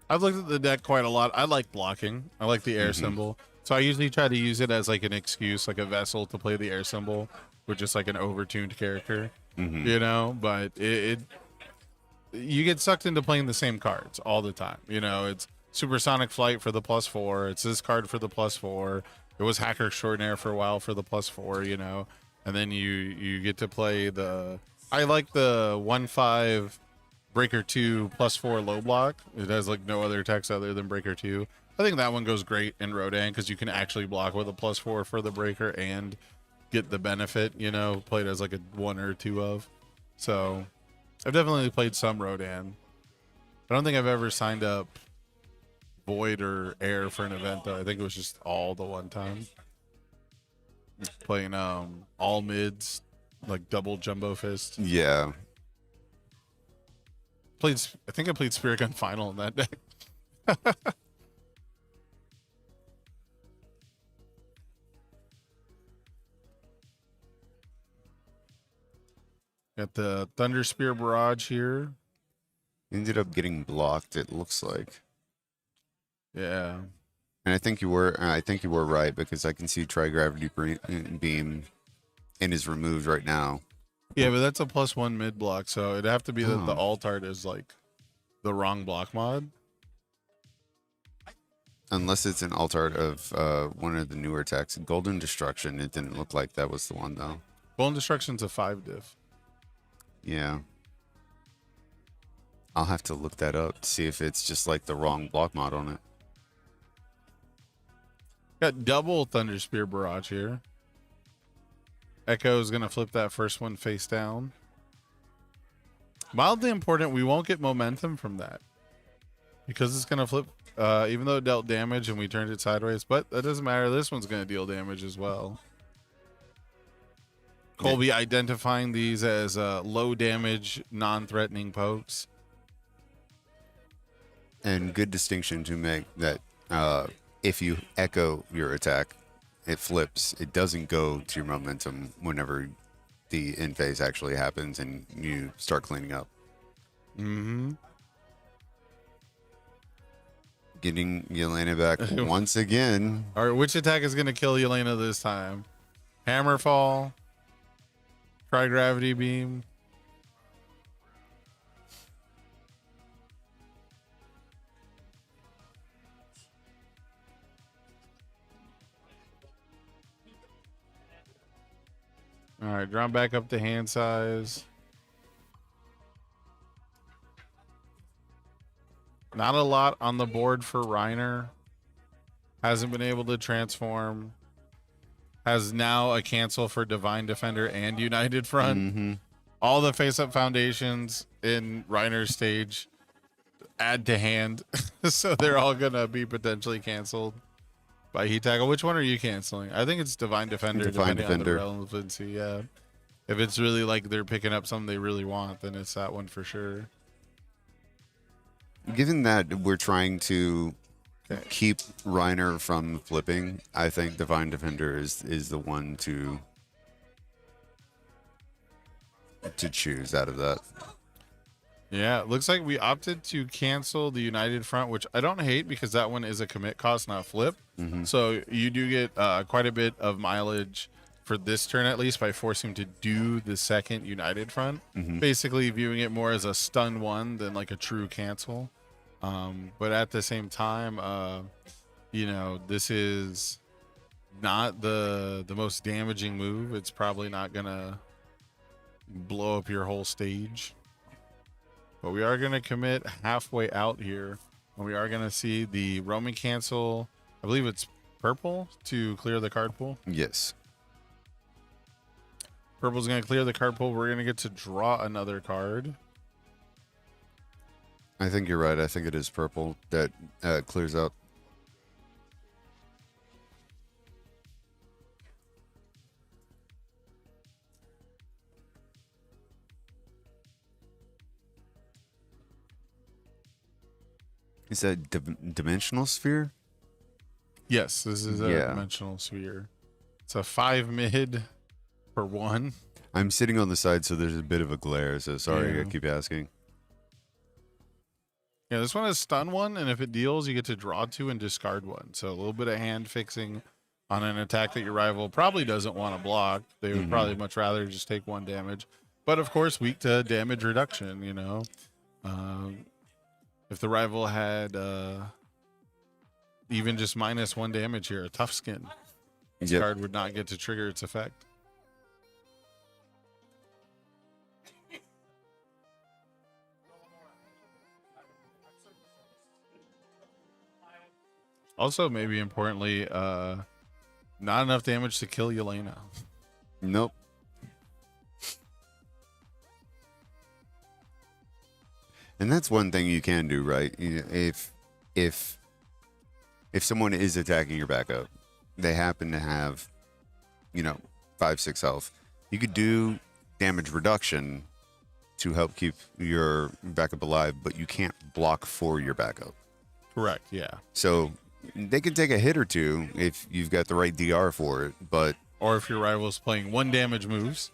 I've looked at the deck quite a lot. I like blocking. I like the air symbol. So I usually try to use it as like an excuse, like a vessel to play the air symbol with just like an overtuned character, you know, but it's you get sucked into playing the same cards all the time. You know, it's Supersonic Flight for the +4. It's this card for the +4. It was Hacker Extraordinaire for a while for the +4, you know. And then you get to play the... I like the 1/5 Breaker 2 +4 low block. It has like no other text other than Breaker 2. I think that one goes great in Rodan because you can actually block with a +4 for the Breaker and get the benefit, you know, played as like a 1 or 2 of. So I've definitely played some Rodan. I don't think I've ever signed up Void or Air for an event though. I think it was just all the one time. Playing all mids, like double jumbo fist. Yeah. I think I played Spirit Gun Final in that deck. Got the Thunder Spear Barrage here. Ended up getting blocked, it looks like. Yeah. And I think you were right because I can see Tri-Gravity Beam and is removed right now. Yeah, but that's a +1 mid block, so it'd have to be that the Altart is like the wrong block mod. Unless it's an Altart of one of the newer attacks. Golden Destruction, it didn't look like that was the one though. Golden Destruction's a 5 diff. Yeah. I'll have to look that up to see if it's just like the wrong block mod on it. Got double Thunder Spear Barrage here. Echo is going to flip that first one face down. Mildly important, we won't get momentum from that. Because it's going to flip, even though it dealt damage and we turned it sideways. But that doesn't matter. This one's going to deal damage as well. Colby identifying these as low damage, non-threatening pokes. And good distinction to make that if you echo your attack, it flips. It doesn't go to your momentum whenever the end phase actually happens and you start cleaning up. Mm-hmm. Getting Yelena back once again. All right, which attack is going to kill Yelena this time? Hammerfall? Tri-Gravity Beam? All right, draw back up to hand size. Not a lot on the board for Reiner. Hasn't been able to transform. Has now a cancel for Divine Defender and United Front. Mm-hmm. All the face-up foundations in Reiner's stage add to hand. So they're all going to be potentially canceled by Heat Tackle. Which one are you canceling? I think it's Divine Defender. Divine Defender. On the relevancy, yeah. If it's really like they're picking up something they really want, then it's that one for sure. Given that we're trying to keep Reiner from flipping, I think Divine Defender is the one to choose out of that. Yeah, it looks like we opted to cancel the United Front, which I don't hate because that one is a commit cost, not flip. Mm-hmm. So you do get quite a bit of mileage for this turn, at least, by forcing him to do the second United Front. Mm-hmm. Basically viewing it more as a stun one than like a true cancel. But at the same time, you know, this is not the most damaging move. It's probably not going to blow up your whole stage. But we are going to commit halfway out here. And we are going to see the Roman cancel. I believe it's purple to clear the card pool. Yes. Purple's going to clear the card pool. We're going to get to draw another card. I think you're right. I think it is purple that clears out. Is that dimensional sphere? Yes, this is a dimensional sphere. It's a 5 mid for 1. I'm sitting on the side, so there's a bit of a glare. So sorry, I keep asking. Yeah, this one is stun 1, and if it deals, you get to draw 2 and discard 1. So a little bit of hand fixing on an attack that your rival probably doesn't want to block. They would probably much rather just take 1 damage. But of course, weak to damage reduction, you know. If the rival had even just -1 damage here, a tough skin, this card would not get to trigger its effect. Also, maybe importantly, not enough damage to kill Yelena. Nope. And that's one thing you can do, right? You know, if someone is attacking your backup, they happen to have, 5-6 health, you could do damage reduction to help keep your backup alive, but you can't block for your backup. Correct, yeah. So they can take a hit or two if you've got the right DR for it, but... Or if your rival's playing 1 damage moves.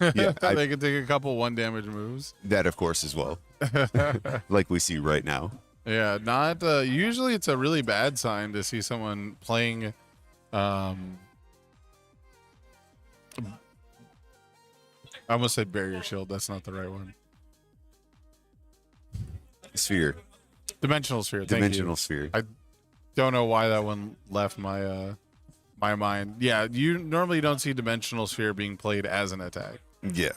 Yeah, they can take a couple 1 damage moves. That, of course, as well. Like we see right now. Yeah, not usually it's a really bad sign to see someone playing I almost said barrier shield. That's not the right one. Sphere. Dimensional sphere. Dimensional sphere. I don't know why that one left my my mind. Yeah, you normally don't see dimensional sphere being played as an attack. Yeah.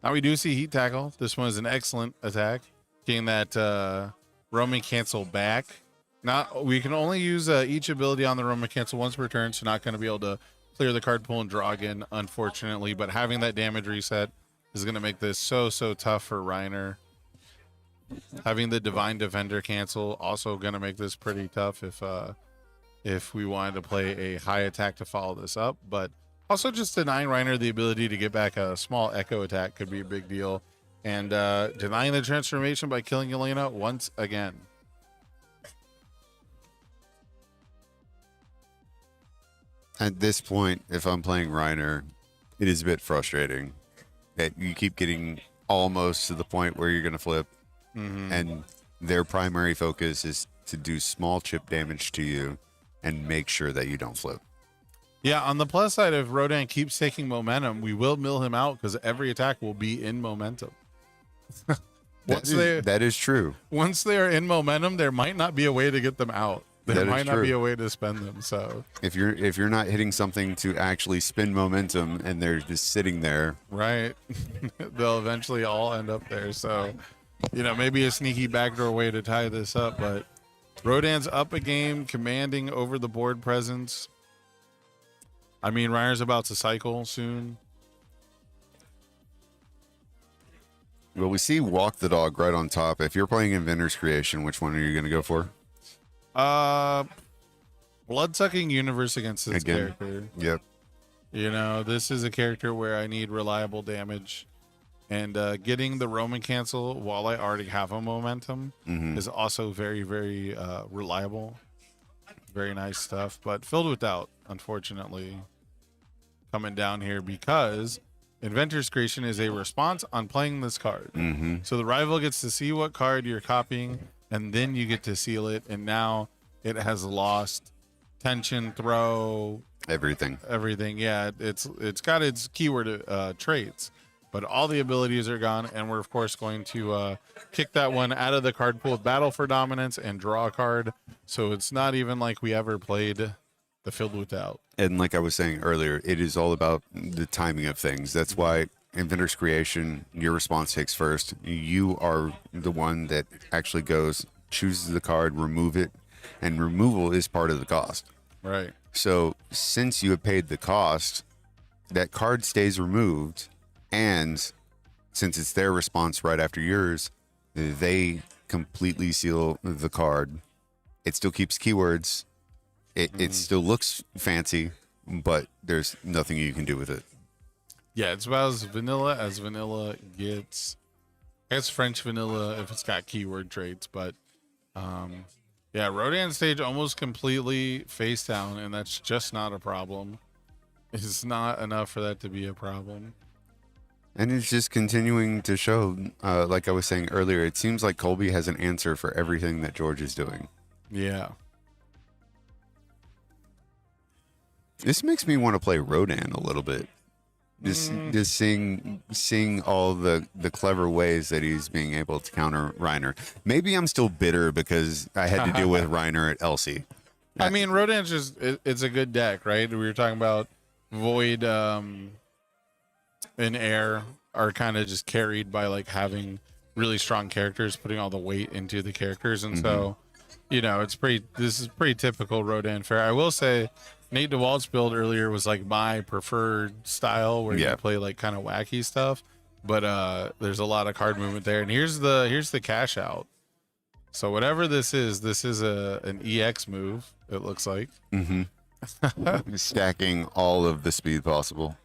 Now we do see heat tackle. This one is an excellent attack, getting that Roman cancel back. We can only use each ability on the Roman cancel once per turn, so not going to be able to clear the card pool and draw again, unfortunately. But having that damage reset is going to make this so tough for Reiner. Having the Divine Defender cancel also going to make this pretty tough if we wanted to play a high attack to follow this up. But also just denying Reiner the ability to get back a small echo attack could be a big deal. And denying the transformation by killing Yelena once again. At this point, if I'm playing Reiner, it is a bit frustrating that you keep getting almost to the point where you're going to flip. Mm-hmm. And their primary focus is to do small chip damage to you and make sure that you don't flip. Yeah, on the plus side, if Rodan keeps taking momentum, we will mill him out because every attack will be in momentum. That is true. Once they are in momentum, there might not be a way to get them out. There might not be a way to spend them. So if you're not hitting something to actually spin momentum and they're just sitting there, right, they'll eventually all end up there. So, maybe a sneaky backdoor way to tie this up. But Rodan's up a game, commanding over the board presence. I mean, Reiner's about to cycle soon. Well, we see Walk the Dog right on top. If you're playing Inventor's Creation, which one are you going to go for? Blood-sucking universe against this character. Yep. This is a character where I need reliable damage. And getting the Roman cancel while I already have a momentum is also very, very reliable. Very nice stuff. But filled with doubt, unfortunately, coming down here because Inventor's Creation is a response on playing this card. Mm-hmm. So the rival gets to see what card you're copying, and then you get to seal it. And now it has lost tension, throw, everything. Yeah, it's got its keyword traits, but all the abilities are gone. And we're of course going to kick that one out of the card pool, battle for dominance, and draw a card. So it's not even like we ever played the Filled with Doubt. And like I was saying earlier, it is all about the timing of things. That's why Inventor's Creation, your response takes first. You are the one that actually goes, chooses the card, remove it, and removal is part of the cost. Right. So since you have paid the cost, that card stays removed, and since it's their response right after yours, they completely seal the card. It still keeps keywords. It still looks fancy, but there's nothing you can do with it. Yeah, it's about as vanilla gets. I guess French vanilla if it's got keyword traits, but yeah, Rodan stage almost completely face down, and that's just not a problem. It's not enough for that to be a problem. And it's just continuing to show, like I was saying earlier, it seems like Colby has an answer for everything that George is doing. Yeah. This makes me want to play Rodan a little bit. Just seeing all the clever ways that he's being able to counter Reiner. Maybe I'm still bitter because I had to deal with Reiner at Elsie. I mean, Rodan's just it's a good deck, right? We were talking about Void and Air are kind of just carried by like having really strong characters, putting all the weight into the characters, and so this is pretty typical Rodan fare. I will say Nate DeWalt's build earlier was like my preferred style where you play like kind of wacky stuff, but there's a lot of card movement there. And here's the cash out. So whatever this is an EX move, it looks like. Stacking all of the speed possible.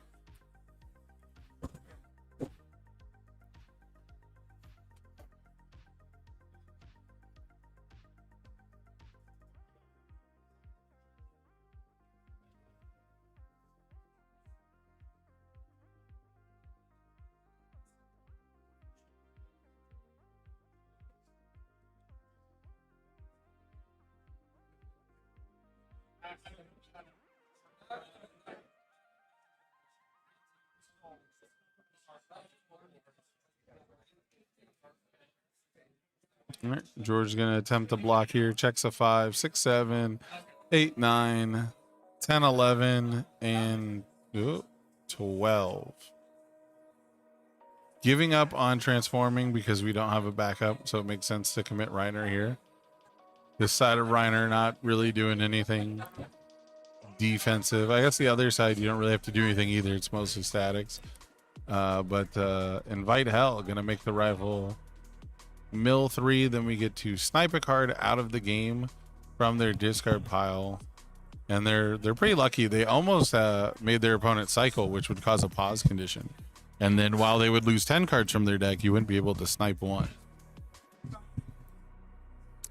All right, George is going to attempt to block here. Checks a 5, 6, 7, 8, 9, 10, 11, and 12. Giving up on transforming because we don't have a backup, so it makes sense to commit Reiner here. This side of Reiner not really doing anything defensive. I guess the other side, you don't really have to do anything either. It's mostly statics. But Invite Hell, going to make the rival mill 3. Then we get to snipe a card out of the game from their discard pile. And they're pretty lucky. They almost made their opponent cycle, which would cause a pause condition. And then while they would lose 10 cards from their deck, you wouldn't be able to snipe one.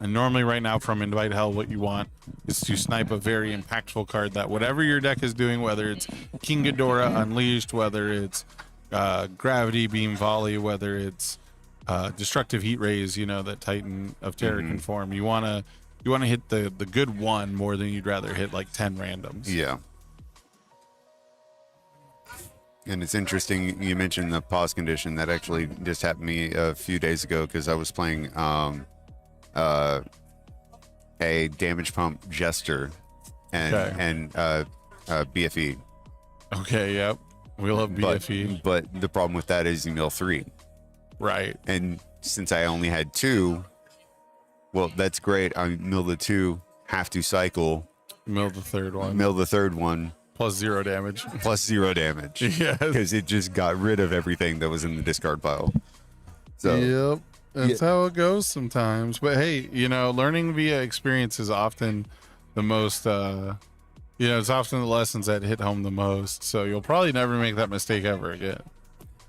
And normally right now from Invite Hell, what you want is to snipe a very impactful card that whatever your deck is doing, whether it's King Ghidorah Unleashed, whether it's Gravity Beam Volley, whether it's Destructive Heat Rays, that Titan of Terror can form. You want to hit the good one more than you'd rather hit like 10 randoms. Yeah. And it's interesting you mentioned the pause condition. That actually just happened to me a few days ago because I was playing a damage pump Jester and BFE. Okay, yep. We love BFE. But the problem with that is you mill 3. Right. And since I only had 2, well, that's great. I mill the 2, have to cycle. Mill the third one. Mill the third one. Plus 0 damage. Plus 0 damage. Yes. Because it just got rid of everything that was in the discard pile. So, yep. That's how it goes sometimes. But hey, learning via experience is often the most, it's often the lessons that hit home the most. So you'll probably never make that mistake ever again.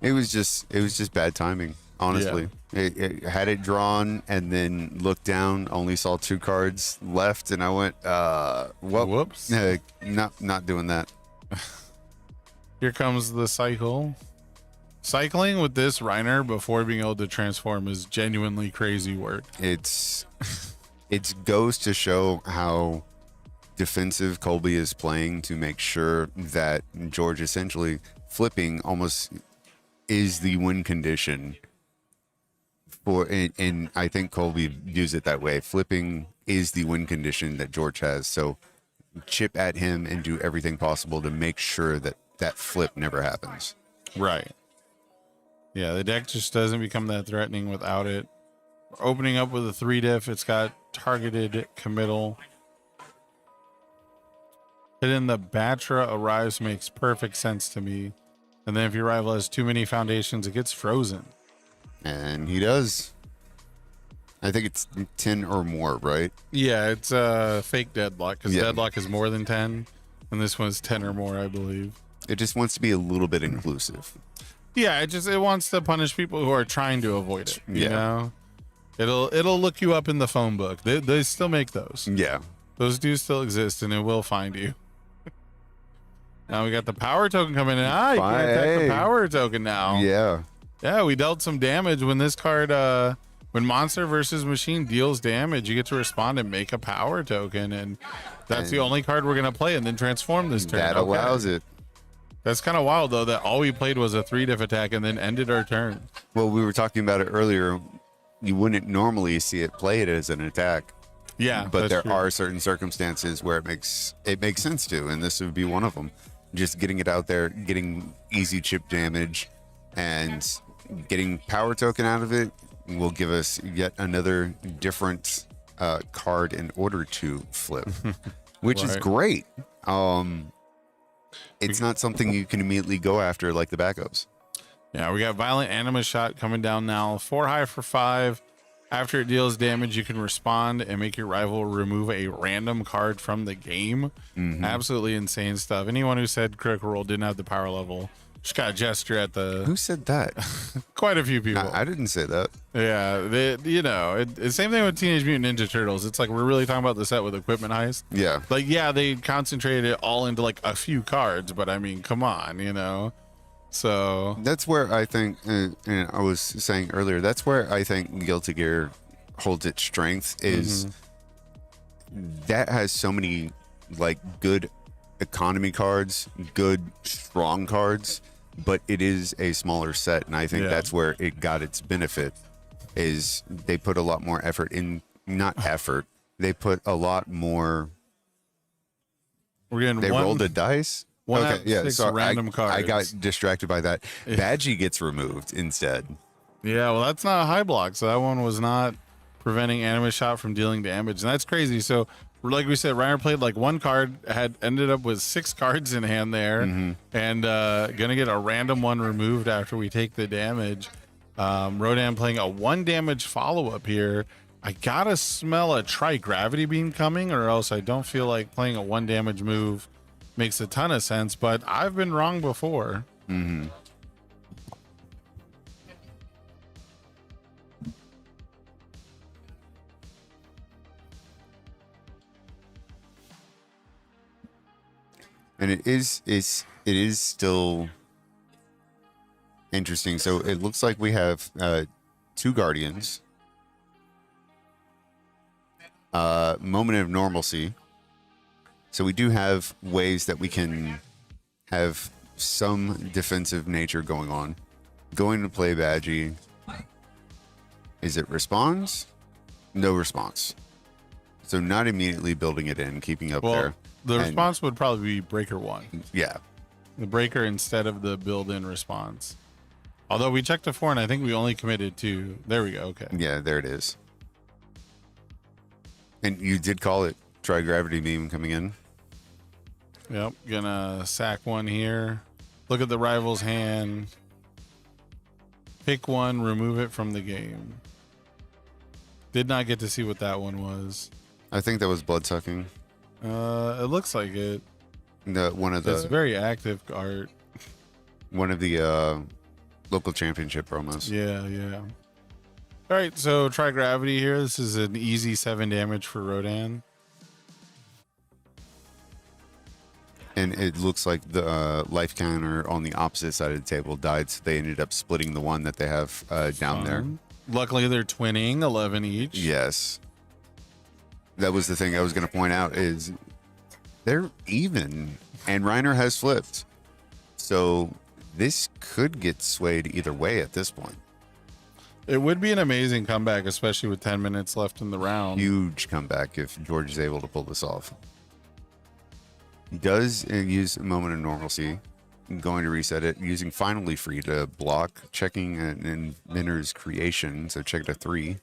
It was just bad timing, honestly. Yeah. It had it drawn and then looked down, only saw 2 cards left, and I went, whoops. Not doing that. Here comes the cycle. Cycling with this Reiner before being able to transform is genuinely crazy work. It goes to show how defensive Colby is playing to make sure that George essentially flipping almost is the win condition for, and I think Colby views it that way. Flipping is the win condition that George has. So chip at him and do everything possible to make sure that that flip never happens. Right. Yeah, the deck just doesn't become that threatening without it. We're opening up with a 3 diff. It's got targeted committal. And then the Batra arrives makes perfect sense to me. And then if your rival has too many foundations, it gets frozen. And he does. I think it's 10 or more, right? Yeah, it's fake deadlock because deadlock is more than 10. And this one's 10 or more, I believe. It just wants to be a little bit inclusive. Yeah, it wants to punish people who are trying to avoid it. You know? It'll look you up in the phone book. They still make those. Yeah. Those do still exist, and it will find you. Now we got the power token coming in. You can attack the power token now. Yeah. Yeah, we dealt some damage when this card, when monster versus machine deals damage, you get to respond and make a power token, and that's the only card we're going to play and then transform this turn. That allows it. That's kind of wild, though, that all we played was a 3-diff attack and then ended our turn. Well, we were talking about it earlier. You wouldn't normally see it played as an attack. Yeah, but there true. are certain circumstances where it makes sense to, and this would be one of them. Just getting it out there, getting easy chip damage, and getting power token out of it will give us yet another different card in order to flip, which is great. It's not something you can immediately go after like the backups. Yeah, we got Violent Anima Shot coming down now. 4 high for 5. After it deals damage, you can respond and make your rival remove a random card from the game. Absolutely insane stuff. Anyone who said Critical Role didn't have the power level just got a gesture at the... Who said that? Quite a few people. I didn't say that. Yeah, same thing with Teenage Mutant Ninja Turtles. It's like we're really talking about the set with Equipment Heist. Yeah. Like, yeah, they concentrated it all into like a few cards, but I mean, come on, So that's where I think, and I was saying earlier, that's where I think Guilty Gear holds its strength is that has so many like good economy cards, good strong cards, but it is a smaller set, and I think that's where it got its benefit. Is they put a lot more effort in, not effort. They put a lot more. We're getting they rolled a dice. Okay, yeah. So random cards. I got distracted by that. Badgie gets removed instead. Yeah, well, that's not a high block, so that one was not preventing Anima Shot from dealing damage, and that's crazy. So, like we said, Reiner played like one card, had ended up with 6 cards in hand there, and gonna get a random one removed after we take the damage. Rodan playing a 1 damage follow-up here. I gotta smell a Tri-Gravity Beam coming, or else I don't feel like playing a 1 damage move makes a ton of sense, but I've been wrong before. And it is still interesting. So it looks like we have 2 Guardians, Moment of Normalcy. So we do have ways that we can have some defensive nature going on. Going to play Badgie. Is it response? No response. So not immediately building it in, keeping up there. The response would probably be Breaker 1. Yeah. The Breaker instead of the build-in response. Although we checked a 4, and I think we only committed 2. There we go. Okay. Yeah, there it is. And you did call it Tri-Gravity Beam coming in. Yep. Gonna sack 1 here. Look at the rival's hand. Pick 1, remove it from the game. Did not get to see what that one was. I think that was Bloodsucking. It looks like it. It's very active art. One of the local championship promos. Yeah. All right, so Tri-Gravity here. This is an easy 7 damage for Rodan. And it looks like the life counter on the opposite side of the table died, so they ended up splitting the one that they have down there. Luckily, they're twinning 11 each. Yes. That was the thing I was going to point out is they're even, and Reiner has flipped. So this could get swayed either way at this point. It would be an amazing comeback, especially with 10 minutes left in the round. Huge comeback if George is able to pull this off. He does use a Moment of Normalcy. I'm going to reset it using Finally Free to block, checking an Inventor's Creation. So check it a 3.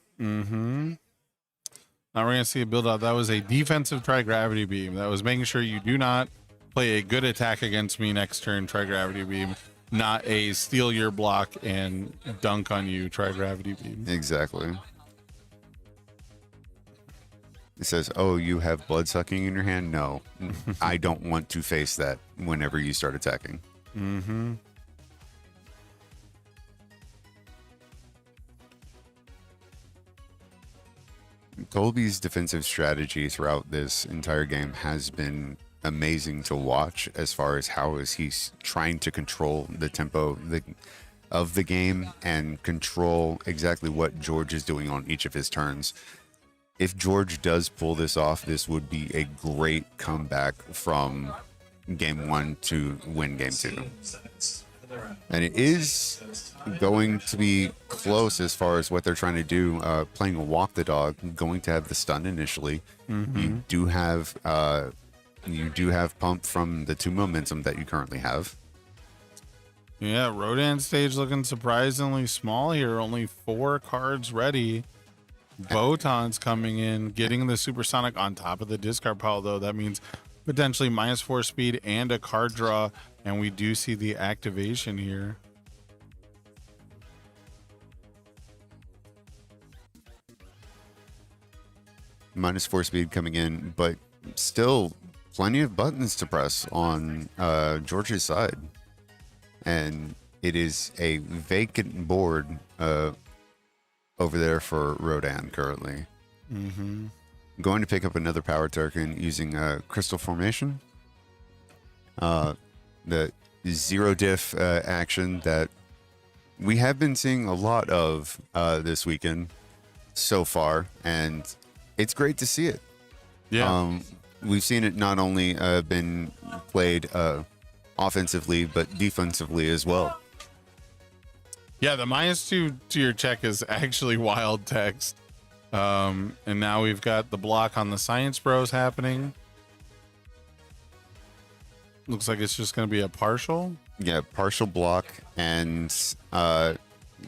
Now we're going to see a build out. That was a defensive Tri-Gravity Beam. That was making sure you do not play a good attack against me next turn Tri-Gravity Beam, not a steal your block and dunk on you Tri-Gravity Beam. Exactly. It says, oh, you have Bloodsucking in your hand? No, I don't want to face that whenever you start attacking. Colby's defensive strategy throughout this entire game has been amazing to watch as far as how is he's trying to control the tempo of the game and control exactly what George is doing on each of his turns. If George does pull this off, this would be a great comeback from game 1 to win game 2. 15 seconds in the round. And it is going to be close as far as what they're trying to do. Playing a walk the dog, going to have the stun initially. You do have pump from the 2 momentum that you currently have. Yeah, Rodan stage looking surprisingly small here. Only 4 cards ready. Botan's coming in, getting the supersonic on top of the discard pile, though. That means potentially -4 speed and a card draw, and we do see the activation here. -4 speed coming in, but still plenty of buttons to press on George's side. And it is a vacant board over there for Rodan currently. Going to pick up another power token using Crystal Formation. The 0 diff action that we have been seeing a lot of this weekend so far, and it's great to see it. Yeah. We've seen it not only been played offensively, but defensively as well. Yeah, the -2 to your check is actually wild text. And now we've got the block on the Science Bros happening. Looks like it's just going to be a partial. Yeah, partial block, and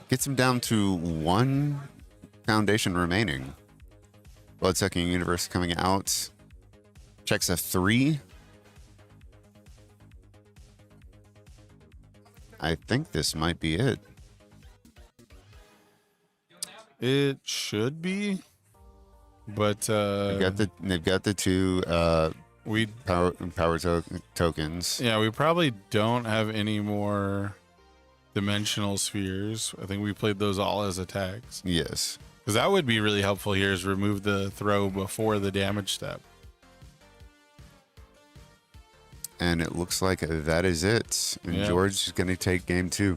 gets him down to 1 foundation remaining. Bloodsucking Universe coming out. Checks a 3. I think this might be it. It should be, but They've got the 2 we power tokens. yeah, we probably don't have any more dimensional spheres. I think we played those all as attacks, Yes. because that would be really helpful here, is remove the throw before the damage step. And it looks like that is it. And Yeah. George is going to take game 2.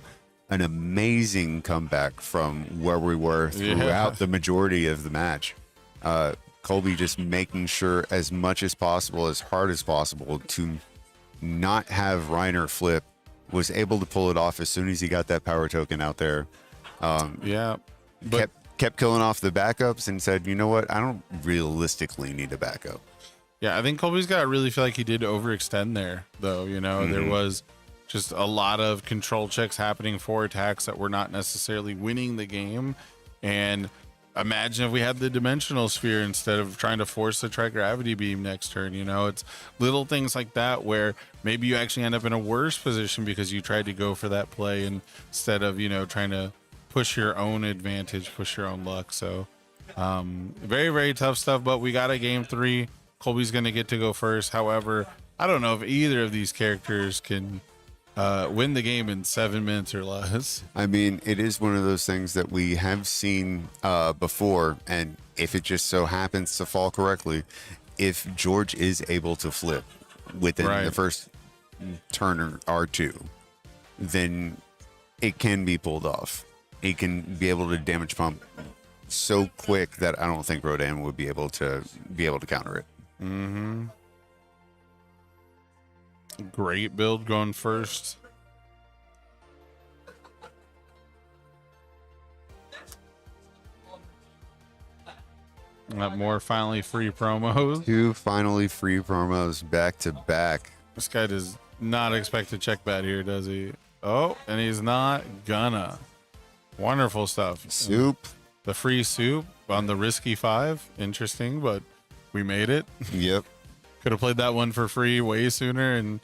An amazing comeback from where we were throughout the majority of the match. Colby just making sure as much as possible, as hard as possible, to not have Reiner flip. Was able to pull it off as soon as he got that power token out there. Yeah, but Kept killing off the backups and said, you know what? I don't realistically need a backup. yeah, I think Colby's got to really feel like he did overextend there, though. You know, there was just a lot of control checks happening for attacks that were not necessarily winning the game. And imagine if we had the dimensional sphere instead of trying to force the tri-gravity beam next turn. You know, it's little things like that where maybe you actually end up in a worse position because you tried to go for that play instead of, you know, trying to push your own advantage, push your own luck. So very, very tough stuff, but we got a game 3. Colby's going to get to go first. However, I don't know if either of these characters can win the game in 7 minutes or less. I mean, it is one of those things that we have seen before, and if it just so happens to fall correctly, if George is able to flip within the first turn or 2, then it can be pulled off. He can be able to damage pump so quick that I don't think Rodan would be able to counter it. Great build going first. Got more finally free promos. 2 finally free promos back to back. This guy does not expect to check bad here, does he? Oh, and he's not gonna. Wonderful stuff. Soup. The free soup on the risky 5. Interesting, but we made it. Yep. Could have played that one for free way sooner and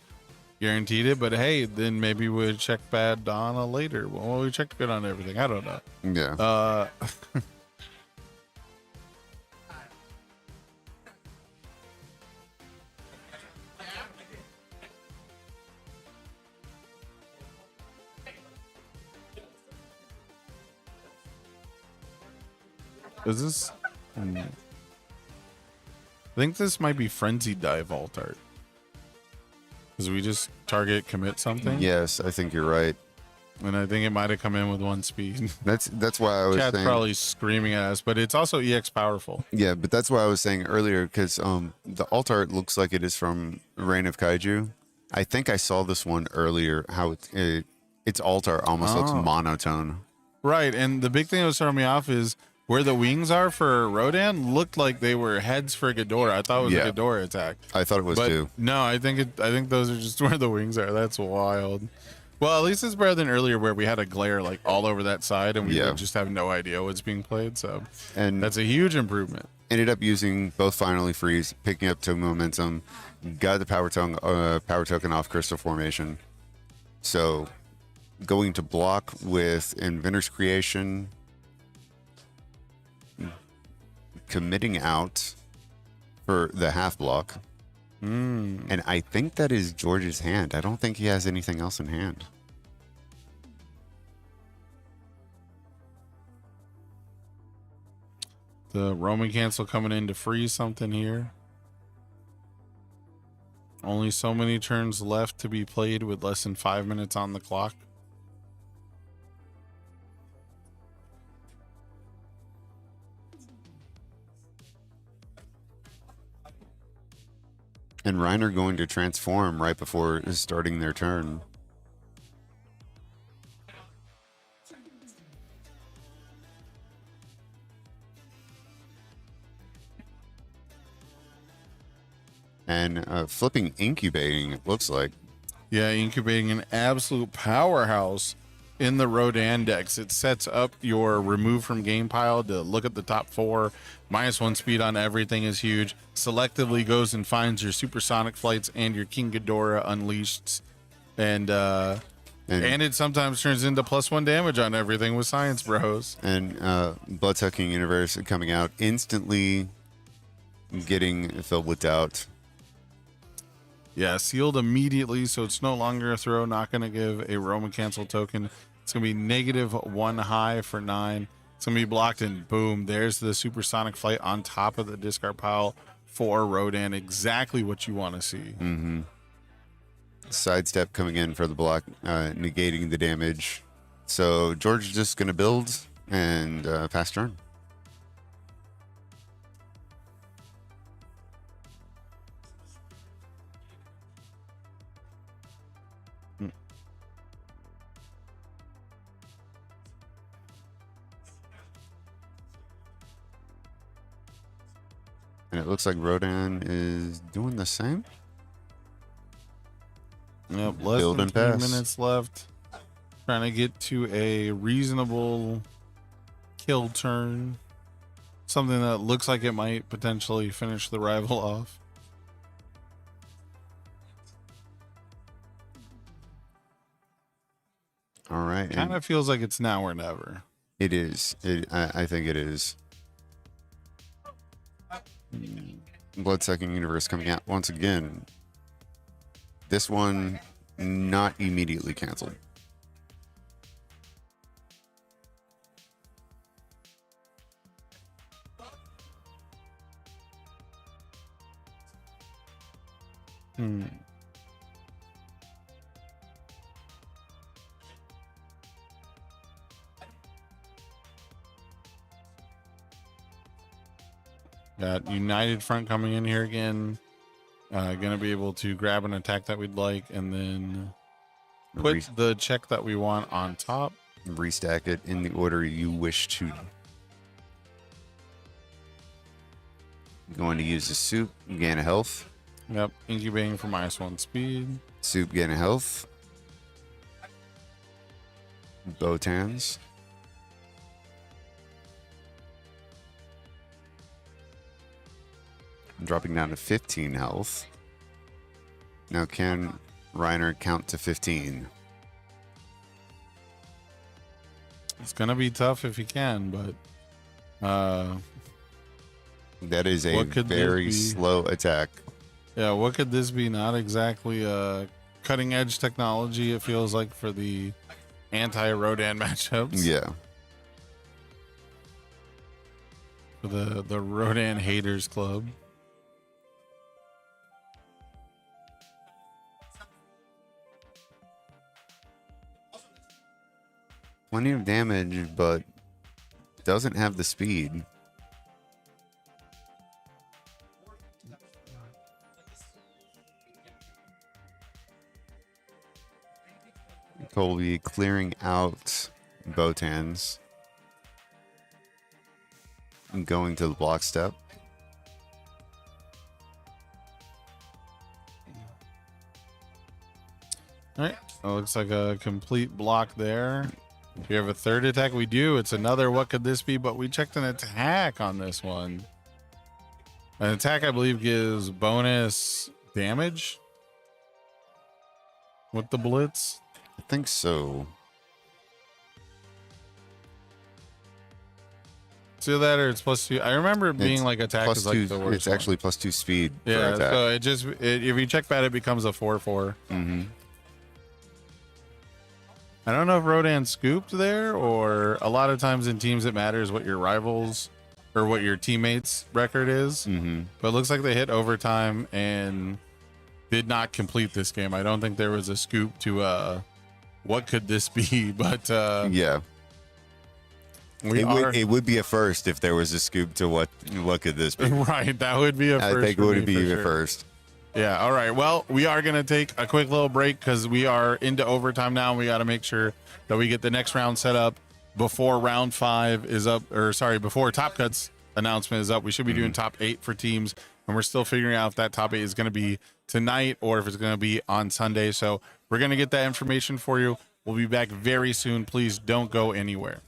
guaranteed it. But hey, then maybe we'd check bad Donna later. Well, we checked good on everything. I don't know. Yeah. Is this? I think this might be Frenzied Dive alt art. Because we just target commit something. Yes, I think you're right. And I think it might have come in with 1 speed. That's why I was Chat's saying. probably screaming at us, but it's also EX powerful. Yeah, but that's why I was saying earlier, because the alt art looks like it is from Reign of Kaiju, I think I saw this one earlier. How its altar almost looks monotone. Right, and the big thing that was throwing me off is where the wings are for Rodan looked like they were heads for Ghidorah. I thought it was a Ghidorah attack. I thought it was too. No, I think those are just where the wings are. That's wild. Well, at least it's better than earlier where we had a glare like all over that side and we would just have no idea what's being played. So that's a huge improvement. Ended up using both Finally Freeze, picking up token momentum, got the power token off Crystal Formation. So going to block with Inventor's Creation, committing out for the half block. And I think that is George's hand. I don't think he has anything else in hand. The Roman cancel coming in to freeze something here. Only so many turns left to be played with less than 5 minutes on the clock. And Reiner going to transform right before starting their turn. And flipping Incubating, it looks like. Yeah, Incubating, an absolute powerhouse in the Rodan decks. It sets up your remove from game pile to look at the top 4. -1 speed on everything is huge. Selectively goes and finds your supersonic flights and your King Ghidorah unleashed. And it sometimes turns into +1 damage on everything with Science Bros. And Bloodsucking Universe coming out, instantly getting filled with doubt. Yeah, sealed immediately, so it's no longer a throw. Not going to give a Roman cancel token. It's going to be -1 high for 9. It's going to be blocked, and boom, there's the supersonic flight on top of the discard pile for Rodan. Exactly what you want to see. Sidestep coming in for the block, negating the damage. So George is just going to build and pass turn. And it looks like Rodan is doing the same. Yep, less Build than and 3 pass. minutes left. Trying to get to a reasonable kill turn. Something that looks like it might potentially finish the rival off. All right. Kind of feels like it's now or never. It is. I think it is. Bloodsucking Universe coming out once again. This one not immediately canceled. Got United Front coming in here again. Gonna be able to grab an attack that we'd like and then put the check that we want on top. Restack it in the order you wish to. Going to use the soup, gain a health. Yep, incubating for -1 speed. Soup, gain a health. Botans. Dropping down to 15 health. Now can Reiner count to 15? It's gonna be tough if he can, but that is a what could this very be? slow attack. Yeah, what could this be? Not exactly cutting edge technology, it feels like, for the anti-Rodan matchups. Yeah. For the Rodan haters club. Plenty of damage, but doesn't have the speed. Cole will be clearing out Botans and going to the block step. All right. It looks like a complete block there. Do you have a third attack? We do. It's another what could this be? But we checked an attack on this one. An attack, I believe, gives bonus damage with the blitz. I think so. See that, or it's +2. I remember it being It's like attack is like +2. the worst. It's actually +2 speed for yeah. attack. So if you check that, it becomes a 4/4. Mm-hmm. I don't know if Rodan scooped there, or a lot of times in teams it matters what your rivals or what your teammates' record is. Mm-hmm. But it looks like they hit overtime and did not complete this game. I don't think there was a scoop to what could this be, but Yeah. It would be a first if there was a scoop to what could this be. right. That would be a first. I think it for would me, be for a sure. first. Yeah. All right. Well, we are going to take a quick little break because we are into overtime now. And we got to make sure that we get the next round set up before round 5 is up, or sorry, before Top Cuts announcement is up. We should be doing top 8 for teams, and we're still figuring out if that top 8 is going to be tonight or if it's going to be on Sunday. So we're going to get that information for you. We'll be back very soon. Please don't go anywhere.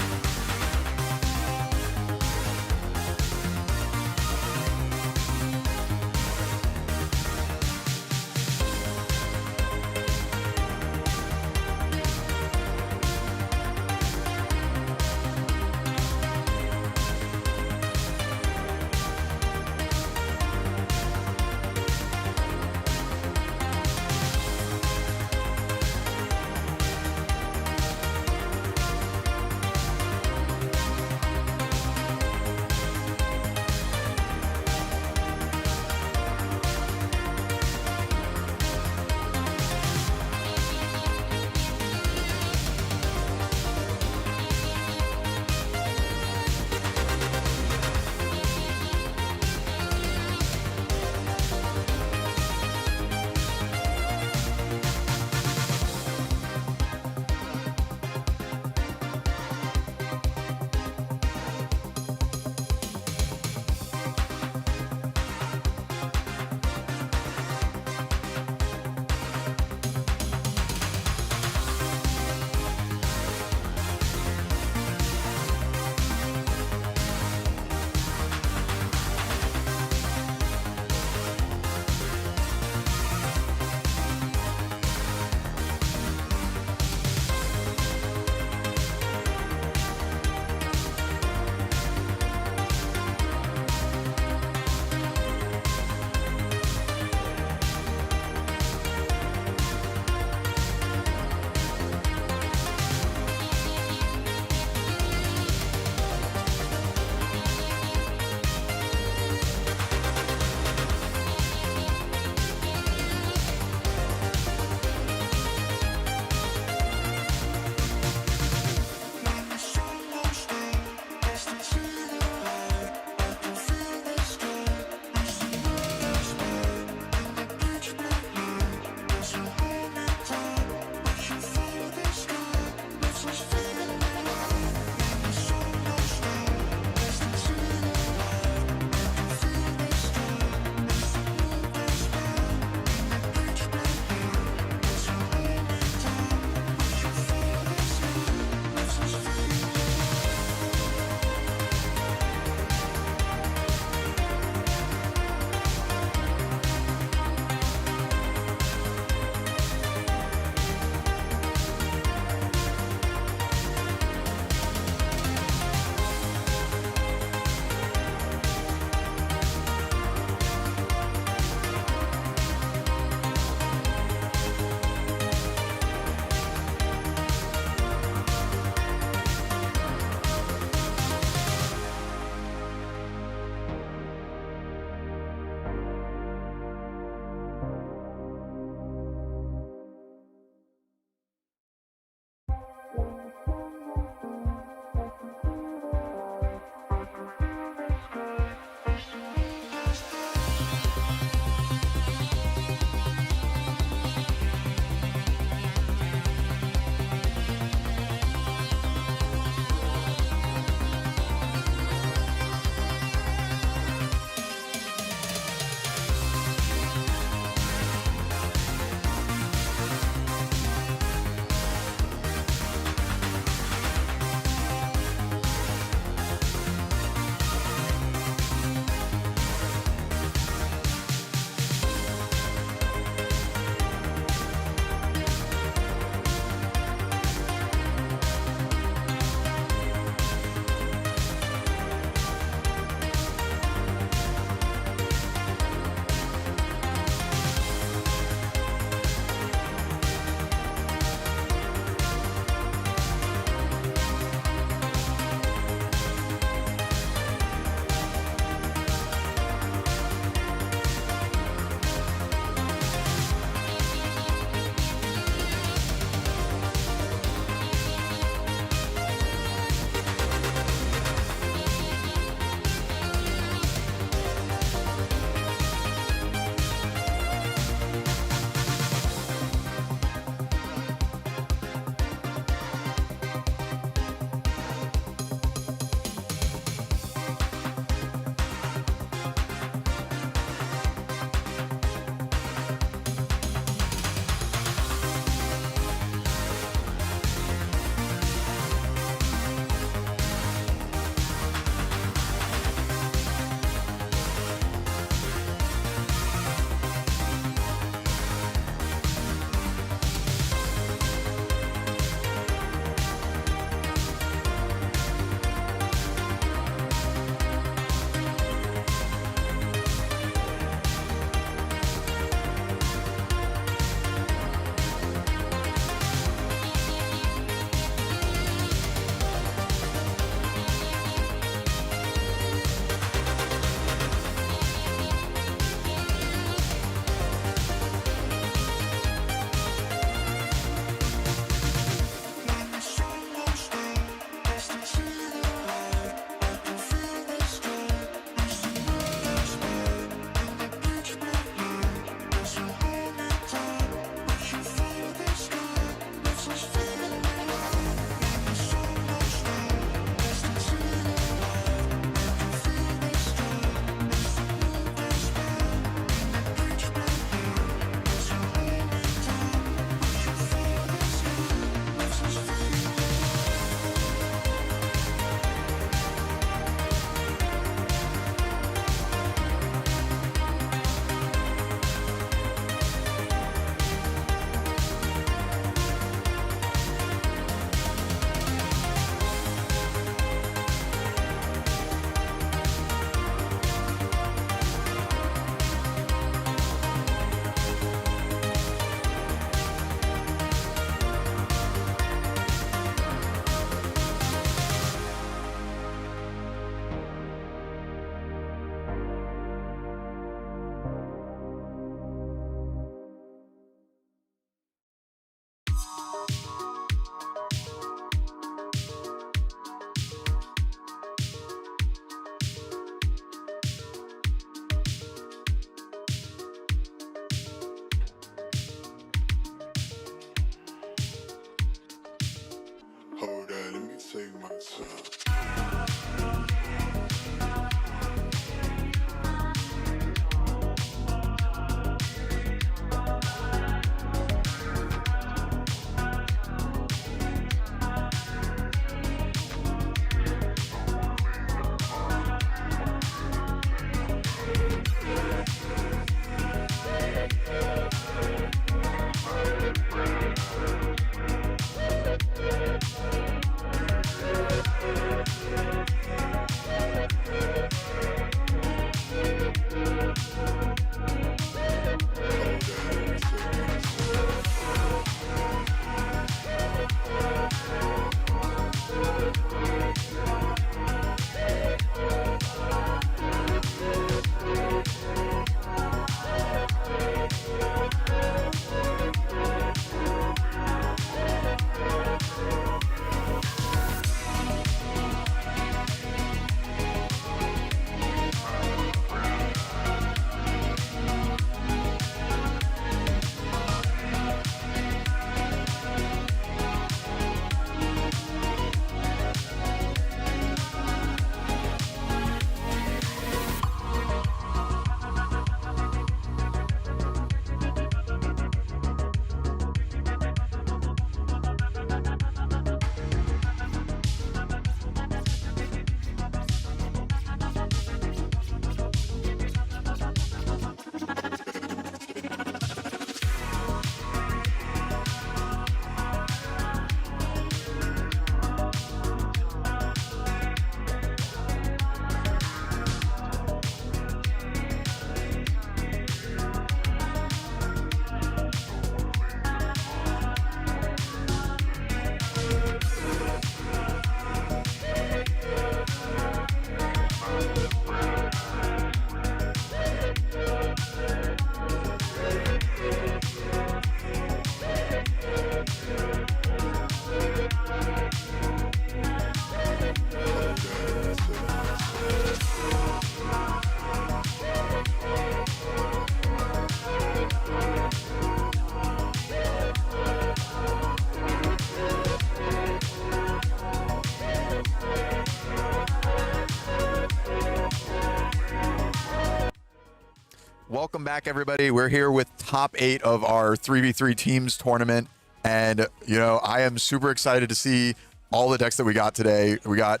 Welcome back, everybody. We're here with top 8 of our 3v3 teams tournament. And, you know, I am super excited to see all the decks that we got today. We got,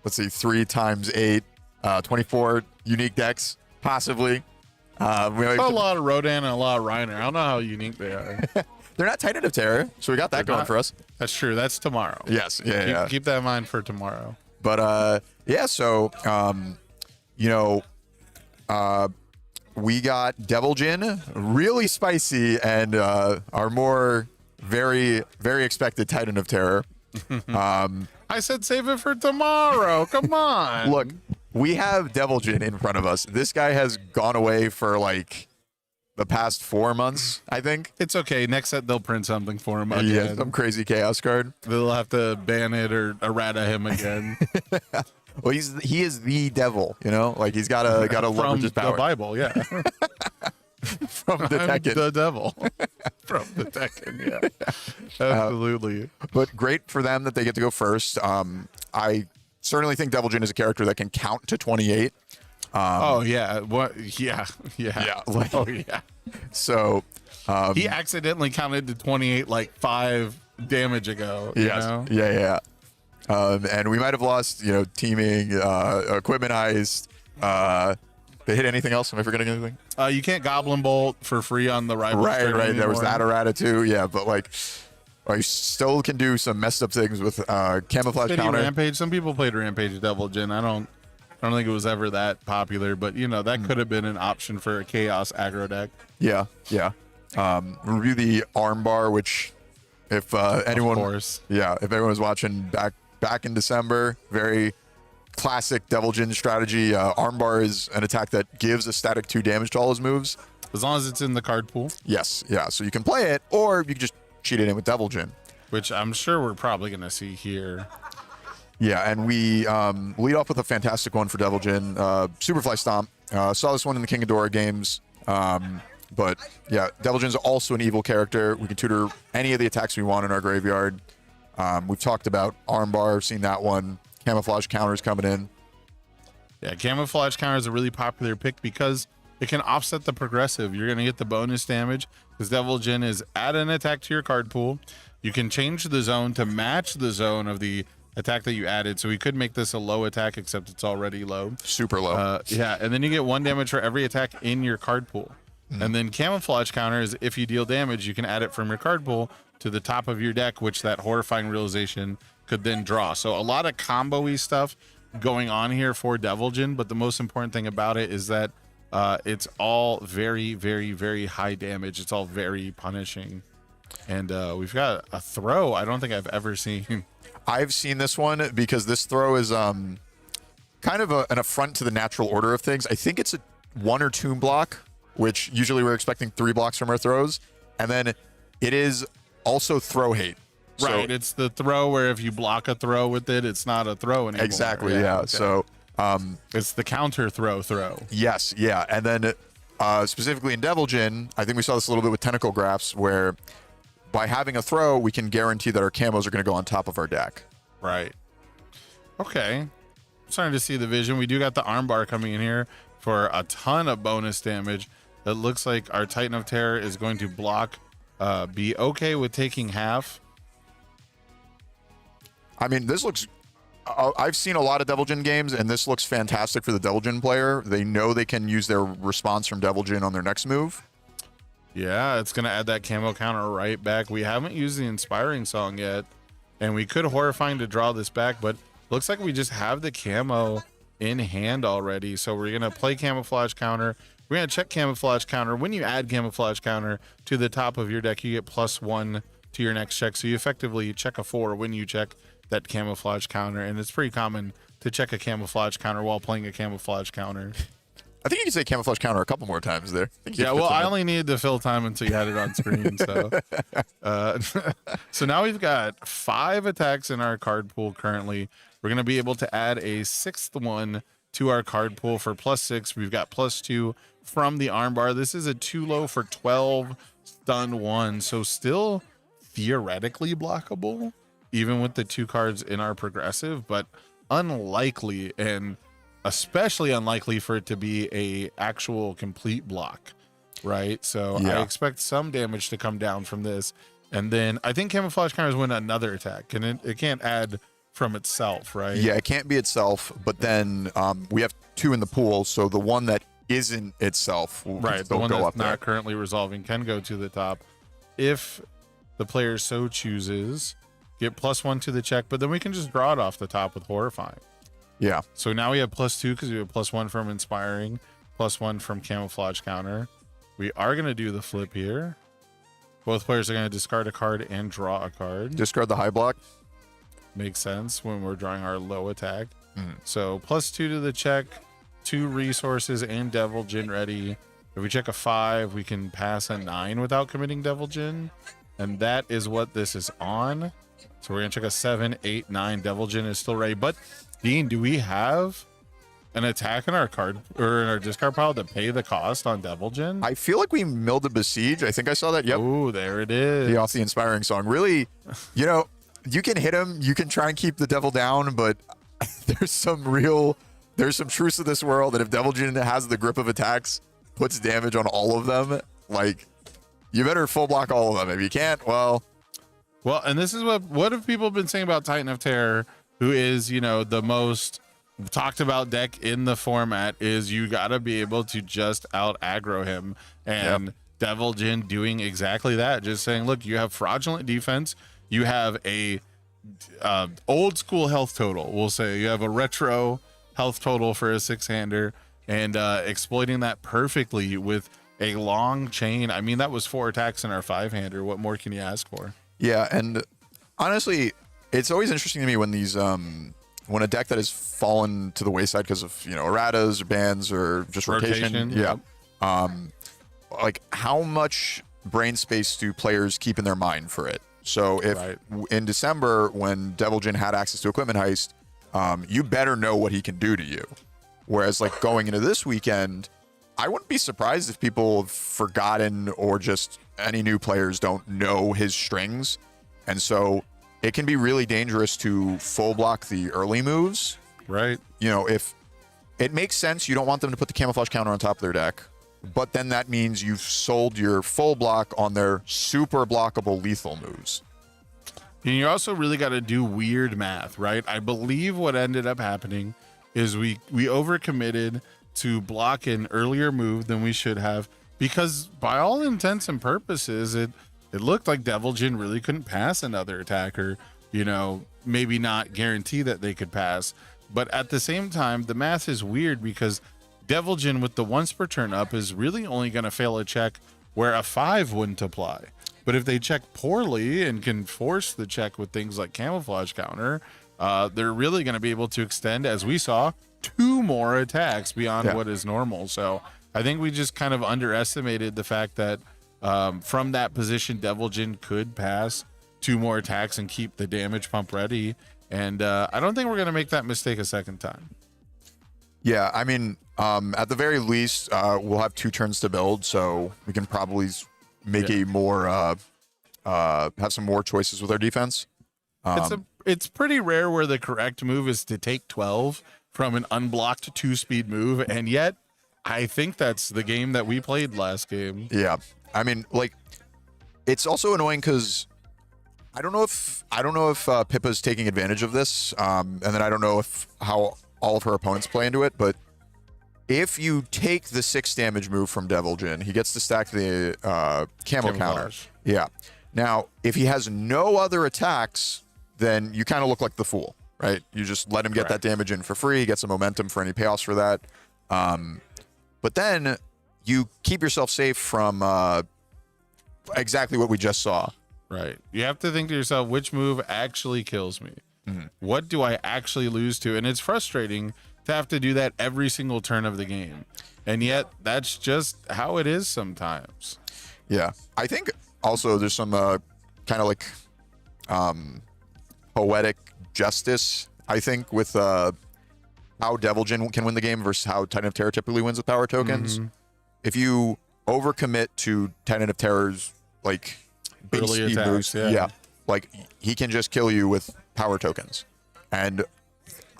let's see, 3 times 8, 24 unique decks, possibly. We have a lot of Rodan and a lot of Reiner. I don't know how unique they are. They're not Titan of Terror, so we got that going for us. That's true. That's tomorrow. Yes. Yeah. Keep that in mind for tomorrow. But, yeah, so, you know, we got Devil Jin, really spicy, and our more very, very expected Titan of Terror. I said save it for tomorrow. Come on. Look, we have Devil Jin in front of us. This guy has gone away for like the past 4 months, I think. It's okay. Next set, they'll print something for him again. Yeah, some crazy chaos card. They'll have to ban it or errata him again. Well, he is the devil, you know, like he's got to leverage his power. The Bible, yeah. From the Tekken. The devil. From the Tekken, yeah. Absolutely. But great for them that they get to go first. I certainly think Devil Jin is a character that can count to 28. Oh yeah. What? Yeah. Like, Oh yeah. So He accidentally counted to 28 like 5 damage ago. You know? Yeah. And we might have lost, you know, teaming, equipment heist. They hit anything else? Am I forgetting anything? You can't Goblin Bolt for free on the rival. Right. There was that errata too. Yeah, but like, you still can do some messed up things with camouflage City counter. Rampage. Some people played Rampage Devil Jin. I don't think it was ever that popular, but you know that could have been an option for a chaos aggro deck. Yeah. Review the armbar, which if anyone, Of course. if everyone was watching back in December, very classic Devil Jin strategy. Armbar is an attack that gives a static 2 damage to all his moves. As long as it's in the card pool. Yes, yeah. So you can play it, or you can just cheat it in with Devil Jin. Which I'm sure we're probably going to see here. Yeah, and we lead off with a fantastic one for Devil Jin. Superfly Stomp. Saw this one in the King of Dora games. But yeah, Devil Jin's also an evil character. We can tutor any of the attacks we want in our graveyard. We've talked about Armbar, seen that one. Camouflage counters coming in. Yeah, Camouflage Counter is a really popular pick because it can offset the progressive. You're going to get the bonus damage because Devil Jin is add an attack to your card pool. You can change the zone to match the zone of the attack that you added. So we could make this a low attack, except it's already low. Super low. Yeah, and then you get 1 damage for every attack in your card pool. And then Camouflage Counter is if you deal damage, you can add it from your card pool to the top of your deck, which that Horrifying Realization could then draw. So a lot of combo-y stuff going on here for Devil Jin, but the most important thing about it is that it's all very, very, very high damage. It's all very punishing. And we've got a throw I don't think I've ever seen. I've seen this one because this throw is kind of an affront to the natural order of things. I think it's a 1 or 2 block, which usually we're expecting 3 blocks from our throws. And then it is also throw hate. Right, So, it's the throw where if you block a throw with it, it's not a throw anymore. exactly, yeah. Okay. So it's the counter throw. yes, yeah. And then specifically in Devil Jin, I think we saw this a little bit with Tentacle Graphs, where by having a throw, we can guarantee that our camos are going to go on top of our deck. Right. Okay. I'm starting to see the vision. We do got the armbar coming in here for a ton of bonus damage. It looks like our Titan of Terror is going to block, be okay with taking half. I mean, this looks... I've seen a lot of Devil Jin games, and this looks fantastic for the Devil Jin player. They know they can use their response from Devil Jin on their next move. Yeah, it's going to add that camo counter right back. We haven't used the Inspiring Song yet, and we could Horrifying to draw this back, but looks like we just have the camo in hand already. So we're going to play Camouflage Counter. We're going to check Camouflage Counter. When you add Camouflage Counter to the top of your deck, you get +1 to your next check. So you effectively check a 4 when you check that Camouflage Counter, and it's pretty common to check a Camouflage Counter while playing a Camouflage Counter. I think you can say Camouflage Counter a couple more times there. Yeah, well, I only needed to fill time until you had it on screen. So, so now we've got 5 attacks in our card pool currently. We're going to be able to add a 6th one to our card pool for +6. We've got +2 from the armbar. This is a 2 low for 12 stun 1. So still theoretically blockable, even with the 2 cards in our progressive, but unlikely. And especially unlikely for it to be a actual complete block, right? So I expect some damage to come down from this. And then I think camouflage counters win another attack, and it can't add from itself, right? Yeah, it can't be itself, but then we have 2 in the pool, so the one that isn't itself will Right, the still one go that's up not there. currently resolving can go to the top if the player so chooses. Get +1 to the check, but then we can just draw it off the top with horrifying. Yeah. So now we have +2 because we have +1 from inspiring, +1 from camouflage counter. We are going to do the flip here. Both players are going to discard a card and draw a card. Discard the high block. Makes sense when we're drawing our low attack. So +2 to the check, 2 resources and Devil Jin ready. If we check a 5, we can pass a 9 without committing Devil Jin. And that is what this is on. So we're going to check a 7, 8, 9. Devil Jin is still ready. But Dean, do we have an attack in our card or in our discard pile to pay the cost on Devil Jin? I feel like we milled a Besiege. I think I saw that. Yep. Oh, there it is. Yeah, off the inspiring song. Really, you can hit him. You can try and keep the devil down, but there's some truths of this world that if Devil Jin has the grip of attacks, puts damage on all of them, like, you better full block all of them. If you can't, well, and this is what have people been saying about Titan of Terror, who is, the most talked about deck in the format, is you got to be able to just out aggro him. And Devil Jin doing exactly that, just saying, look, you have fraudulent defense, you have a old school health total, we'll say, you have a retro health total for a 6-hander, and exploiting that perfectly with a long chain. I mean, that was 4 attacks in our 5-hander. What more can you ask for? Yeah, and honestly, it's always interesting to me when these when a deck that has fallen to the wayside because of erratas or bans or just rotation. Yep. Like, how much brain space do players keep in their mind for it? So if in December, when Devil Jin had access to Equipment Heist, you better know what he can do to you. Whereas, like, going into this weekend, I wouldn't be surprised if people have forgotten or just any new players don't know his strings. And so it can be really dangerous to full block the early moves. Right. If it makes sense, you don't want them to put the camouflage counter on top of their deck, but then that means you've sold your full block on their super blockable lethal moves. And you also really got to do weird math, right? I believe what ended up happening is we overcommitted to block an earlier move than we should have, because by all intents and purposes, it looked like Devil Jin really couldn't pass another attacker, maybe not guarantee that they could pass. But at the same time, the math is weird because Devil Jin with the once per turn up is really only going to fail a check where a 5 wouldn't apply. But if they check poorly and can force the check with things like camouflage counter, they're really going to be able to extend, as we saw, 2 more attacks beyond what is normal. So I think we just kind of underestimated the fact that from that position, Devil Jin could pass 2 more attacks and keep the damage pump ready. And I don't think we're going to make that mistake a second time. Yeah, I mean, at the very least, we'll have 2 turns to build, so we can probably make a more have some more choices with our defense. It's pretty rare where the correct move is to take 12 from an unblocked 2-speed move, and yet I think that's the game that we played last game. Yeah, I mean, like, it's also annoying because I don't know if Pippa's taking advantage of this, and then I don't know how all of her opponents play into it, but if you take the 6 damage move from Devil Jin, he gets to stack the camo counter. Yeah. Now, if he has no other attacks, then you kind of look like the fool, right? You just let him get that damage in for free, get some momentum for any payoffs for that. But then you keep yourself safe from exactly what we just saw. Right. You have to think to yourself, which move actually kills me? What do I actually lose to? And it's frustrating to have to do that every single turn of the game. And yet that's just how it is sometimes. Yeah. I think also there's some kind of like poetic justice, I think, with how Devil Jin can win the game versus how Titan of Terror typically wins with power tokens. If you overcommit to Titan of Terror's like base Early speed attacks, boost, like he can just kill you with power tokens. And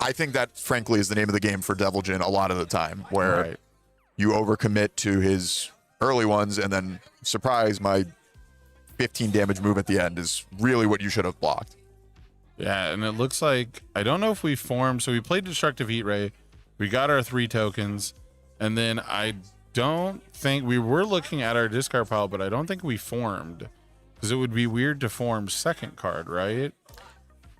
I think that, frankly, is the name of the game for Devil Jin a lot of the time, where Right. you overcommit to his early ones, and then, surprise, my 15 damage move at the end is really what you should have blocked. Yeah, and it looks like, I don't know if we formed, so we played Destructive Heat Ray, we got our 3 tokens, and then I don't think, we were looking at our discard pile, but I don't think we formed, because it would be weird to form second card, right?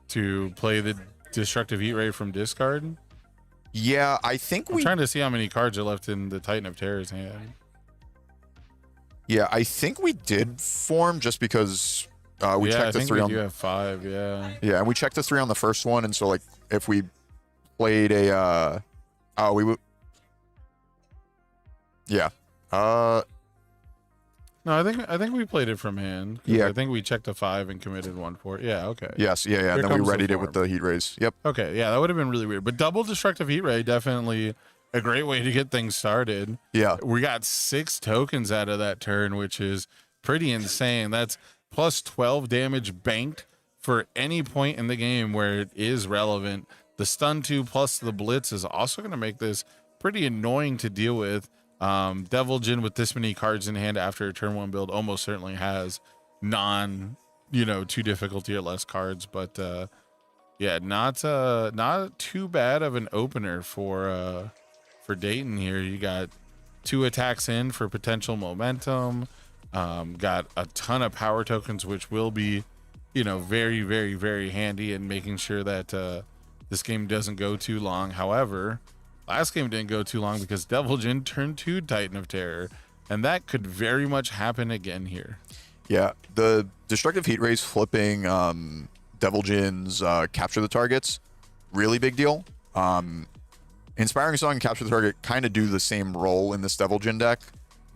To play the Destructive Heat Ray from discard. Yeah, I think I'm trying to see how many cards are left in the Titan of Terror's hand. Yeah, I think we did form just because we Yeah, I checked the think 3 we on. do have 5, yeah. Yeah, and we checked the 3 on the first one, and so like if we played a, we would. Yeah. No, I think we played it from hand. Yeah. I think we checked a 5 and committed 1 for it. Yeah, okay. Yes. Yeah. Here And then we comes the readied it with form. the heat rays. Yep. Okay, yeah, that would have been really weird. But double Destructive Heat Ray, definitely a great way to get things started. Yeah. We got 6 tokens out of that turn, which is pretty insane. That's plus 12 damage banked for any point in the game where it is relevant. The stun 2 plus the blitz is also going to make this pretty annoying to deal with. Devil Jin with this many cards in hand after a turn 1 build almost certainly has non, 2 difficulty or less cards, but yeah, not too bad of an opener for Dayton here. You got 2 attacks in for potential momentum. Got a ton of power tokens, which will be, very, very, very handy in making sure that this game doesn't go too long. However, last game didn't go too long because Devil Jin turned 2 Titan of Terror, and that could very much happen again here. Yeah. The destructive heat rays flipping Devil Jin's capture the targets, really big deal. Inspiring Song and Capture the Target kind of do the same role in this Devil Jin deck,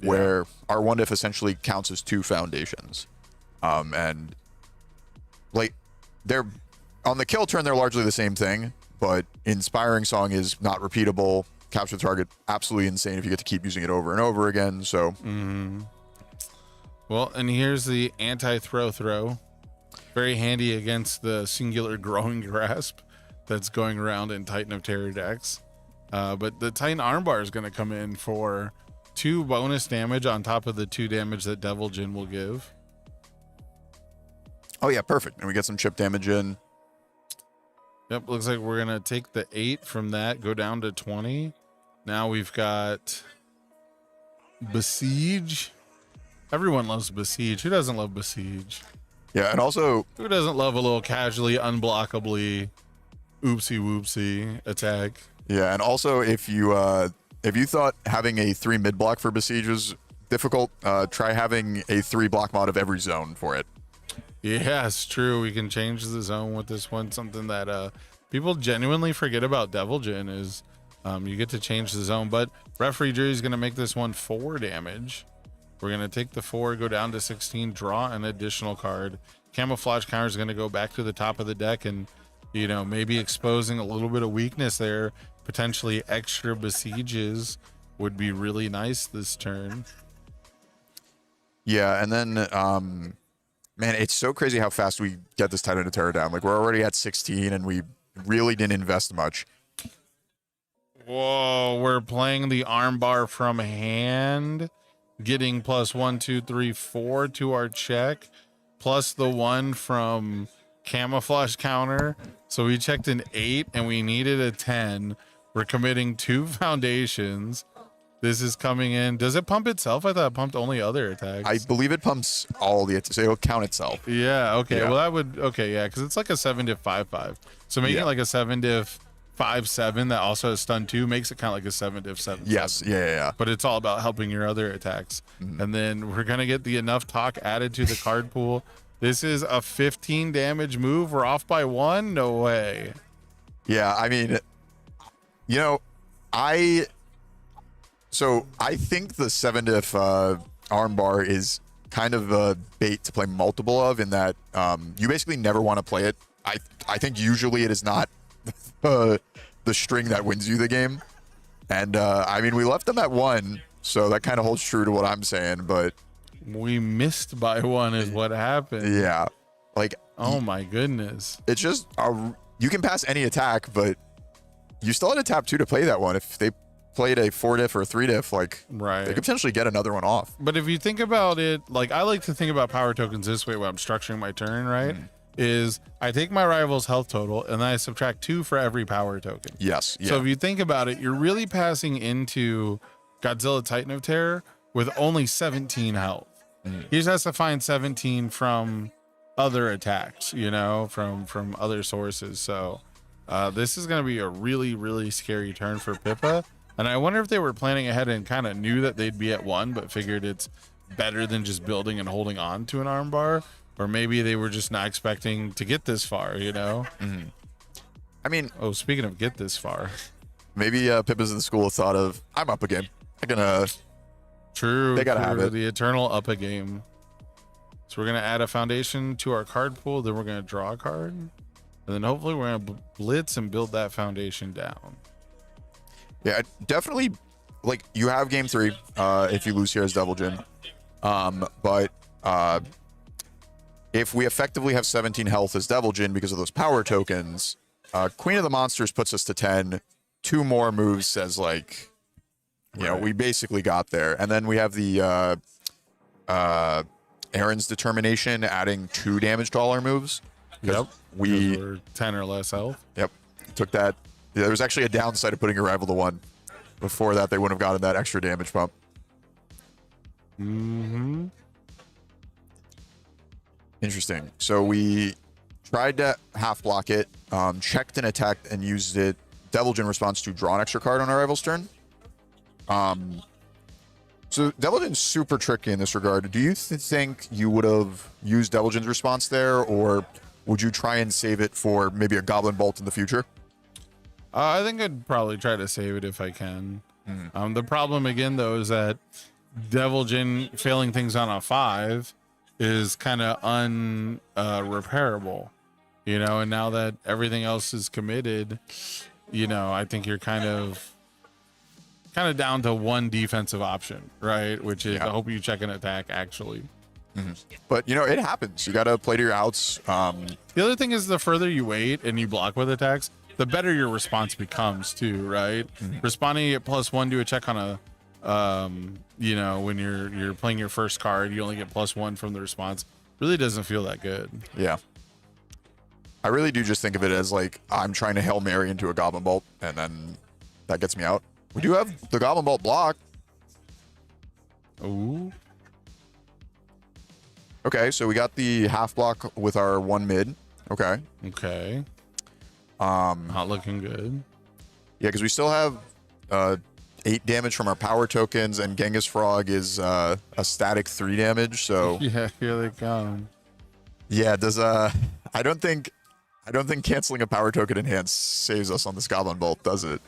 where our one diff essentially counts as 2 foundations. And like they're on the kill turn, they're largely the same thing, but Inspiring Song is not repeatable. Capture the Target, absolutely insane if you get to keep using it over and over again. So, Well, and here's the anti-throw. Very handy against the singular growing grasp that's going around in Titan of Terror decks. But the Titan armbar is going to come in for 2 bonus damage on top of the 2 damage that Devil Jin will give. oh yeah, perfect. And we get some chip damage in. Yep, looks like we're going to take the 8 from that, go down to 20. Now we've got Besiege. Everyone loves Besiege. Who doesn't love Besiege? Yeah, and also, Who doesn't love a little casually, unblockably, oopsie whoopsie attack? yeah, and also if you thought having a 3 mid block for Besiege was difficult, try having a 3 block mod of every zone for it. Yeah, it's true. We can change the zone with this one. Something that people genuinely forget about Devil Jin is you get to change the zone. But Referee Jury is going to make this one 4 damage. We're going to take the 4, go down to 16, draw an additional card. Camouflage counter is going to go back to the top of the deck and, maybe exposing a little bit of weakness there. Potentially extra besieges would be really nice this turn. Yeah, and then, man, it's so crazy how fast we get this Titan of Terror down. Like, we're already at 16, and we really didn't invest much. Whoa, we're playing the armbar from hand, getting plus 1, 2, 3, 4 to our check, plus the 1 from camouflage counter. So we checked an 8 and we needed a 10. We're committing 2 foundations. This is coming in. Does it pump itself? I thought it pumped only other attacks. I believe it pumps all the attacks, so it'll count itself. Yeah, okay. Yeah. Well, that would, okay, yeah, because it's like a 7 diff 5/5. So making it like a 7 diff 5/7 that also has stun 2 makes it kind of like a 7 diff 7/7. Yes, yeah. But it's all about helping your other attacks. And then we're going to get the enough talk added to the card pool. This is a 15 damage move. We're off by 1? No way. Yeah, I mean, I think the 7 diff armbar is kind of a bait to play multiple of, in that you basically never want to play it. I think usually it is not the string that wins you the game. And I mean, we left them at 1, so that kind of holds true to what I'm saying, but We missed by 1 is what happened. yeah, like, Oh my goodness. it's just you can pass any attack, but you still had to tap 2 to play that one. If they played a 4 diff or a 3 diff, like Right. they could potentially get another one off. But if you think about it, like I like to think about power tokens this way when I'm structuring my turn, right? Is I take my rival's health total and then I subtract 2 for every power token. Yes. Yeah. So if you think about it, you're really passing into Godzilla Titan of Terror with only 17 health. He just has to find 17 from other attacks, you know, from other sources. So this is going to be a really, really scary turn for Pippa. And I wonder if they were planning ahead and kind of knew that they'd be at 1, but figured it's better than just building and holding on to an armbar. Or maybe they were just not expecting to get this far, you know? I mean, Oh, speaking of get this far. maybe Pippa's in the school of thought of, I'm up a game. I'm gonna. True. They gotta have it. The eternal up a game. So we're going to add a foundation to our card pool. Then we're going to draw a card. And then hopefully we're going to blitz and build that foundation down. Yeah, definitely. Like you have game 3 if you lose here as Devil Jin. But if we effectively have 17 health as Devil Jin because of those power tokens, Queen of the Monsters puts us to 10. 2 more moves says like, you know, we basically got there. And then we have the Aaron's Determination adding 2 damage to all our moves. Yep. We're 10 or less health. Yep. Took that. Yeah, there was actually a downside of putting your rival to 1. Before that, they wouldn't have gotten that extra damage pump. Interesting. So we tried to half block it, checked and attacked and used it. Devil Jin response to draw an extra card on our rival's turn. So Devil Jin's super tricky in this regard. Do you think you would have used Devil Jin's response there, or would you try and save it for maybe a Goblin Bolt in the future? I think I'd probably try to save it if I can. The problem again, though, is that Devil Jin failing things on a 5 is kind of unrepairable, you know. And now that everything else is committed, you know, I think you're kind of down to 1 defensive option, right? Which is I hope you check an attack actually. But you know, it happens. You got to play to your outs. The other thing is the further you wait and you block with attacks, the better your response becomes too, right? Responding at +1 to a check on a, you know, when you're playing your first card, you only get +1 from the response. Really doesn't feel that good. Yeah. I really do just think of it as like I'm trying to Hail Mary into a Goblin Bolt, and then that gets me out. We do have the Goblin Bolt block. Ooh. Okay, so we got the half block with our 1 mid. Okay. Okay. Not looking good. Yeah, because we still have 8 damage from our power tokens, and Genghis Frog is a static 3 damage. So Yeah, here they come. yeah, does I don't think canceling a power token in hand saves us on this Goblin Bolt, does it?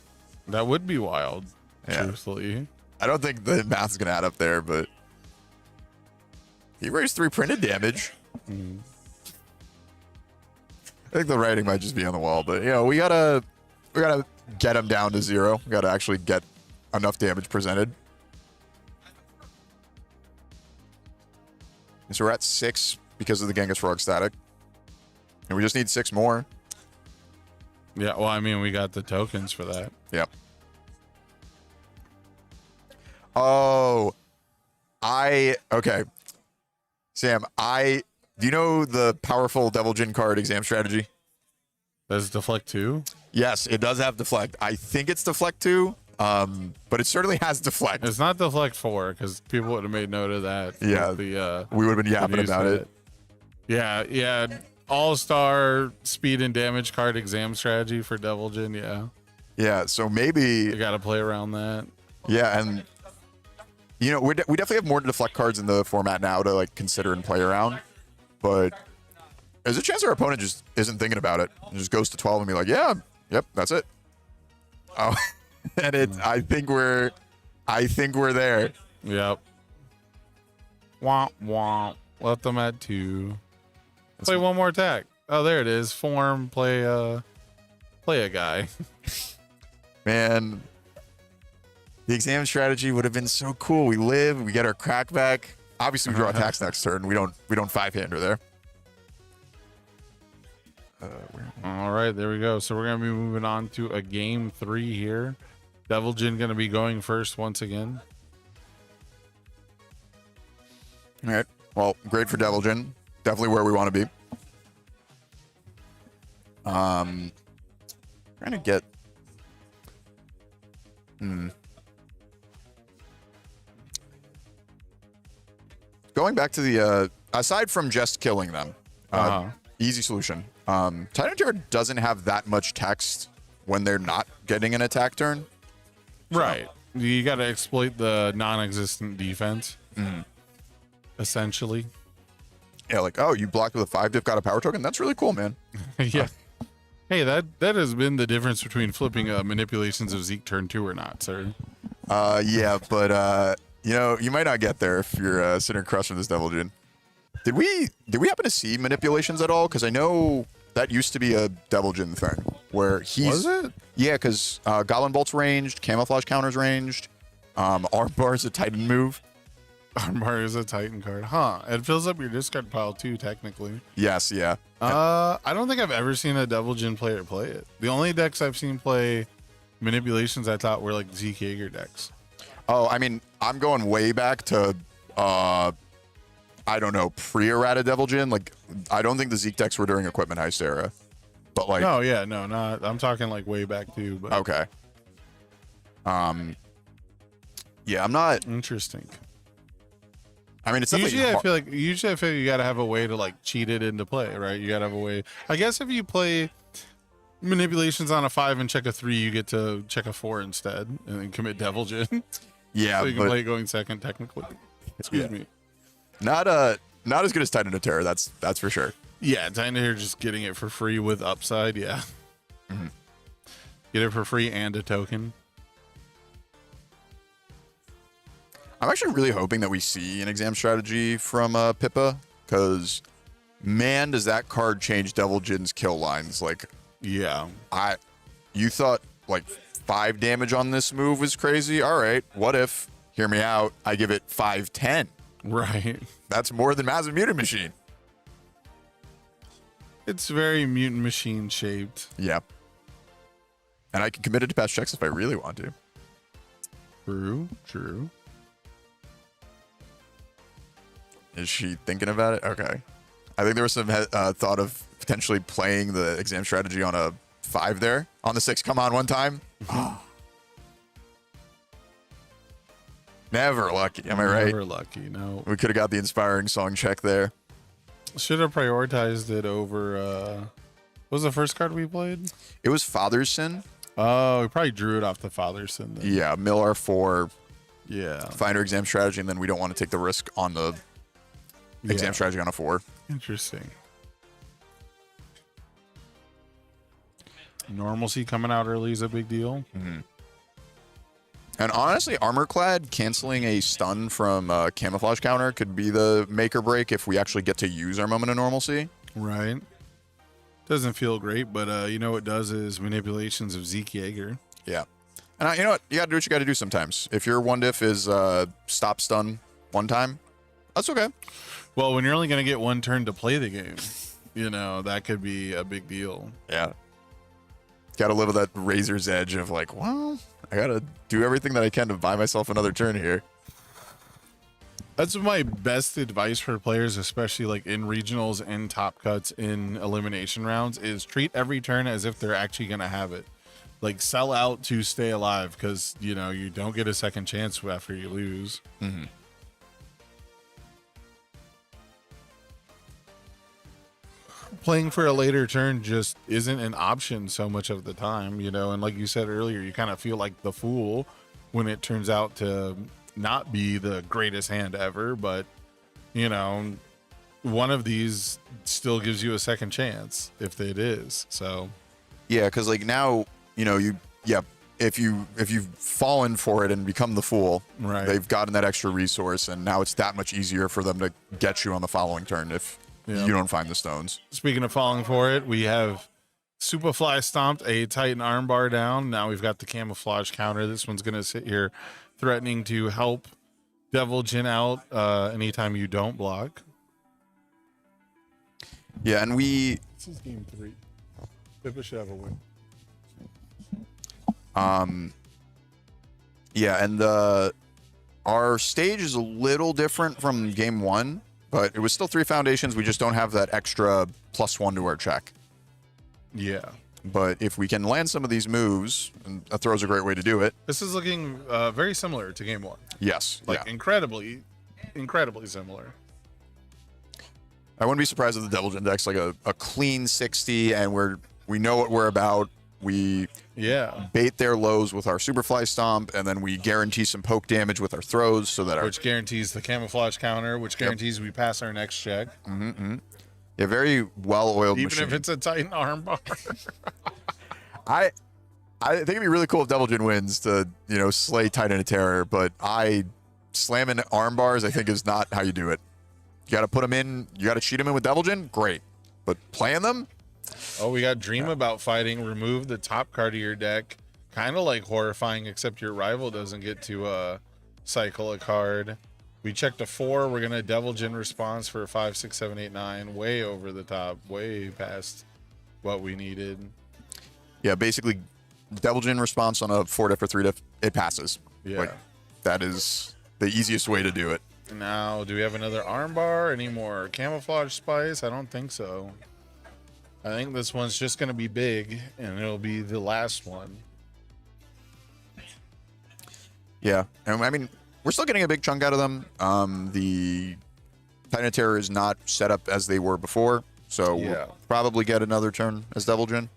That would be wild, Yeah. truthfully. I don't think the math is gonna add up there, but he raised 3 printed damage. I think the writing might just be on the wall, but you know, we gotta get him down to 0. We gotta actually get enough damage presented. And so we're at 6 because of the Genghis Frog static, and we just need 6 more. Yeah, well, I mean, we got the tokens for that. Yep. Oh, okay. Sam, do you know the powerful Devil Jin card exam strategy? Does deflect 2? Yes, it does have deflect. I think it's deflect 2, but it certainly has deflect. It's not deflect 4 because people would have made note of that. Yeah, we would have been yapping about it. Yeah. All-star speed and damage card exam strategy for Devil Jin. Yeah, so maybe You got to play around that. Yeah, and you know, we definitely have more deflect cards in the format now to like consider and play around, but there's a chance our opponent just isn't thinking about it and just goes to 12 and be like, yeah, yep, that's it. Oh, and I think we're there. Yep. Womp womp. Let them at 2. Play one more attack. Oh, there it is. Form. Play a guy. Man, the exam strategy would have been so cool. We live, we get our crack back. Obviously, we draw attacks next turn. We don't 5-hander there. All right, there we go. So we're gonna be moving on to a game 3 here. Devil Jin gonna be going first once again. All right. Well, great for Devil Jin. Definitely where we want to be. Trying to get. Going back to the aside from just killing them, easy solution. Titan Terror doesn't have that much text when they're not getting an attack turn. Right. You got to exploit the non-existent defense, essentially. Yeah, like, oh, you blocked with a 5-diff, got a power token? That's really cool, man. Yeah. Hey, that has been the difference between flipping manipulations of Zeke turn 2 or not, sir. Yeah, but you know, you might not get there if you're sitting across from this Devil Jin. Did we happen to see manipulations at all? Because I know that used to be a Devil Jin thing where he's. Was it? Yeah, because Goblin Bolt's ranged, Camouflage Counter's ranged, Armbar's a Titan move. Armbar is a Titan card. Huh. It fills up your discard pile too, technically. Yes, yeah. I don't think I've ever seen a Devil Jin player play it. The only decks I've seen play manipulations I thought were like Zeke Jaeger decks. Oh, I mean, I'm going way back to, I don't know, pre-errata Devil Jin. Like, I don't think the Zeke decks were during Equipment Heist era. But like, No, yeah, no, not. I'm talking like way back too. But okay. Yeah, I'm not. interesting. I mean, it's definitely Usually, I hard. feel you gotta have a way to like cheat it into play, right? You gotta have a way. I guess if you play manipulations on a 5 and check a 3, you get to check a 4 instead, and then commit Devil Jin. Yeah, So you can but play it going second, technically. Excuse me. not as good as Titan of Terror. That's for sure. Yeah, Titan here just getting it for free with upside. Yeah. Get it for free and a token. I'm actually really hoping that we see an exam strategy from Pippa, because man, does that card change Devil Jin's kill lines. Like, Yeah. you thought like 5 damage on this move was crazy. All right, what if, hear me out, I give it 5/10? Right. That's more than Massive Mutant Machine. It's very mutant machine shaped. Yeah. And I can commit it to pass checks if I really want to. True. Is she thinking about it? Okay. I think there was some thought of potentially playing the exam strategy on a 5 there. On the 6, come on, one time. Never lucky. Am I right? Never lucky. No. We could have got the inspiring song check there. Should have prioritized it over. What was the first card we played? It was Father's Sin. Oh, we probably drew it off the Father's Sin. Then. Yeah, mill R4, Yeah. Finder exam strategy, and then we don't want to take the risk on the exam Yeah. strategy on a 4. Interesting. Normalcy coming out early is a big deal. And honestly, Armorclad canceling a stun from Camouflage Counter could be the make or break if we actually get to use our Moment of Normalcy. Right. Doesn't feel great, but you know what does is manipulations of Zeke Jaeger. Yeah. And you know what? You got to do what you got to do sometimes. If your one diff is stop stun one time, that's okay. Well, when you're only going to get one turn to play the game, you know, that could be a big deal. Yeah. Got to live with that razor's edge of like, well, I got to do everything that I can to buy myself another turn here. That's my best advice for players, especially like in regionals and top cuts in elimination rounds, is treat every turn as if they're actually going to have it. Like sell out to stay alive, because, you know, you don't get a second chance after you lose. Playing for a later turn just isn't an option so much of the time, you know, and like you said earlier, you kind of feel like the fool when it turns out to not be the greatest hand ever, but, you know, one of these still gives you a second chance if it is. So Yeah, because like now, you know, if you've fallen for it and become the fool, Right. they've gotten that extra resource, and now it's that much easier for them to get you on the following turn if Yeah. you don't find the stones. speaking of falling for it, we have Superfly stomped a Titan armbar down. Now we've got the camouflage counter. This one's going to sit here threatening to help Devil Jin out anytime you don't block. Yeah, and This is game 3. Pippa should have a win. Yeah, and our stage is a little different from game 1, but it was still 3 foundations. We just don't have that extra +1 to our check. Yeah. But if we can land some of these moves, and a throw's a great way to do it. This is looking very similar to game 1. Yes. Like incredibly similar. I wouldn't be surprised if the Devil Jin deck's like a clean 60, and we know what we're about. We bait their lows with our Superfly Stomp, and then we guarantee some poke damage with our throws, so that which guarantees the camouflage counter, which guarantees we pass our next check. Yeah, very well-oiled Even machine. if it's a Titan armbar. I think it'd be really cool if Devil Jin wins to, slay Titan of Terror, but slamming arm bars, I think, is not how you do it. You got to put them in. You got to cheat them in with Devil Jin. Great. But playing them? Oh, we got Dream About Fighting. Remove the top card of your deck. Kind of like Horrifying, except your rival doesn't get to cycle a card. We checked a 4. We're going to Devil Jin response for a 5, 6, 7, 8, 9. Way over the top. Way past what we needed. Yeah, basically, Devil Jin response on a 4-diff or 3-diff, it passes. Yeah. That is the easiest way to do it. Now, do we have another armbar? Any more camouflage spice? I don't think so. I think this one's just going to be big, and it'll be the last one. Yeah, and I mean, we're still getting a big chunk out of them. The Titan of Terror is not set up as they were before, so we'll probably get another turn as Devil Jin.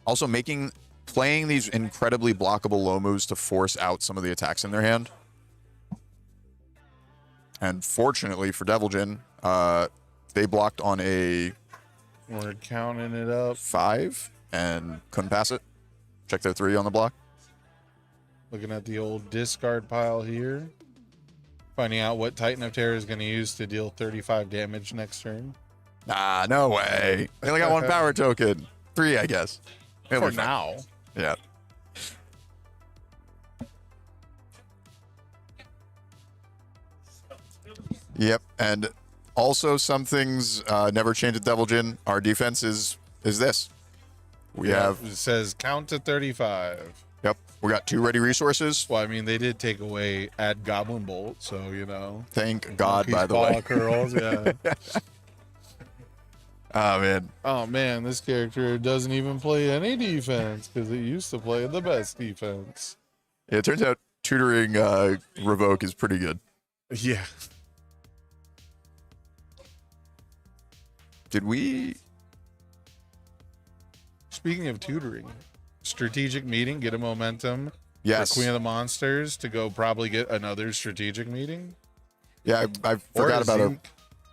Also, playing these incredibly blockable low moves to force out some of the attacks in their hand. And fortunately for Devil Jin, they blocked on a We're counting it up. 5 and couldn't pass it. Check their 3 on the block. Looking at the old discard pile here. Finding out what Titan of Terror is going to use to deal 35 damage next turn. Nah, no way. They only got 1 power token. 3, I guess. For now. Yeah. Yep, and also some things never change at Devil Jin. Our defense is this. We have... It says count to 35. Yep, we got 2 ready resources. Well, I mean, they did take away add Goblin Bolt, so, Thank God, Monkey's by the Paw way. Curls, yeah. Oh, man. Oh, man, this character doesn't even play any defense because it used to play the best defense. Yeah, it turns out tutoring Revoke is pretty good. Yeah. Did we... Speaking of tutoring, strategic meeting, get a momentum Yes. for Queen of the Monsters to go probably get another strategic meeting. Yeah, I Or forgot about it. Zinc.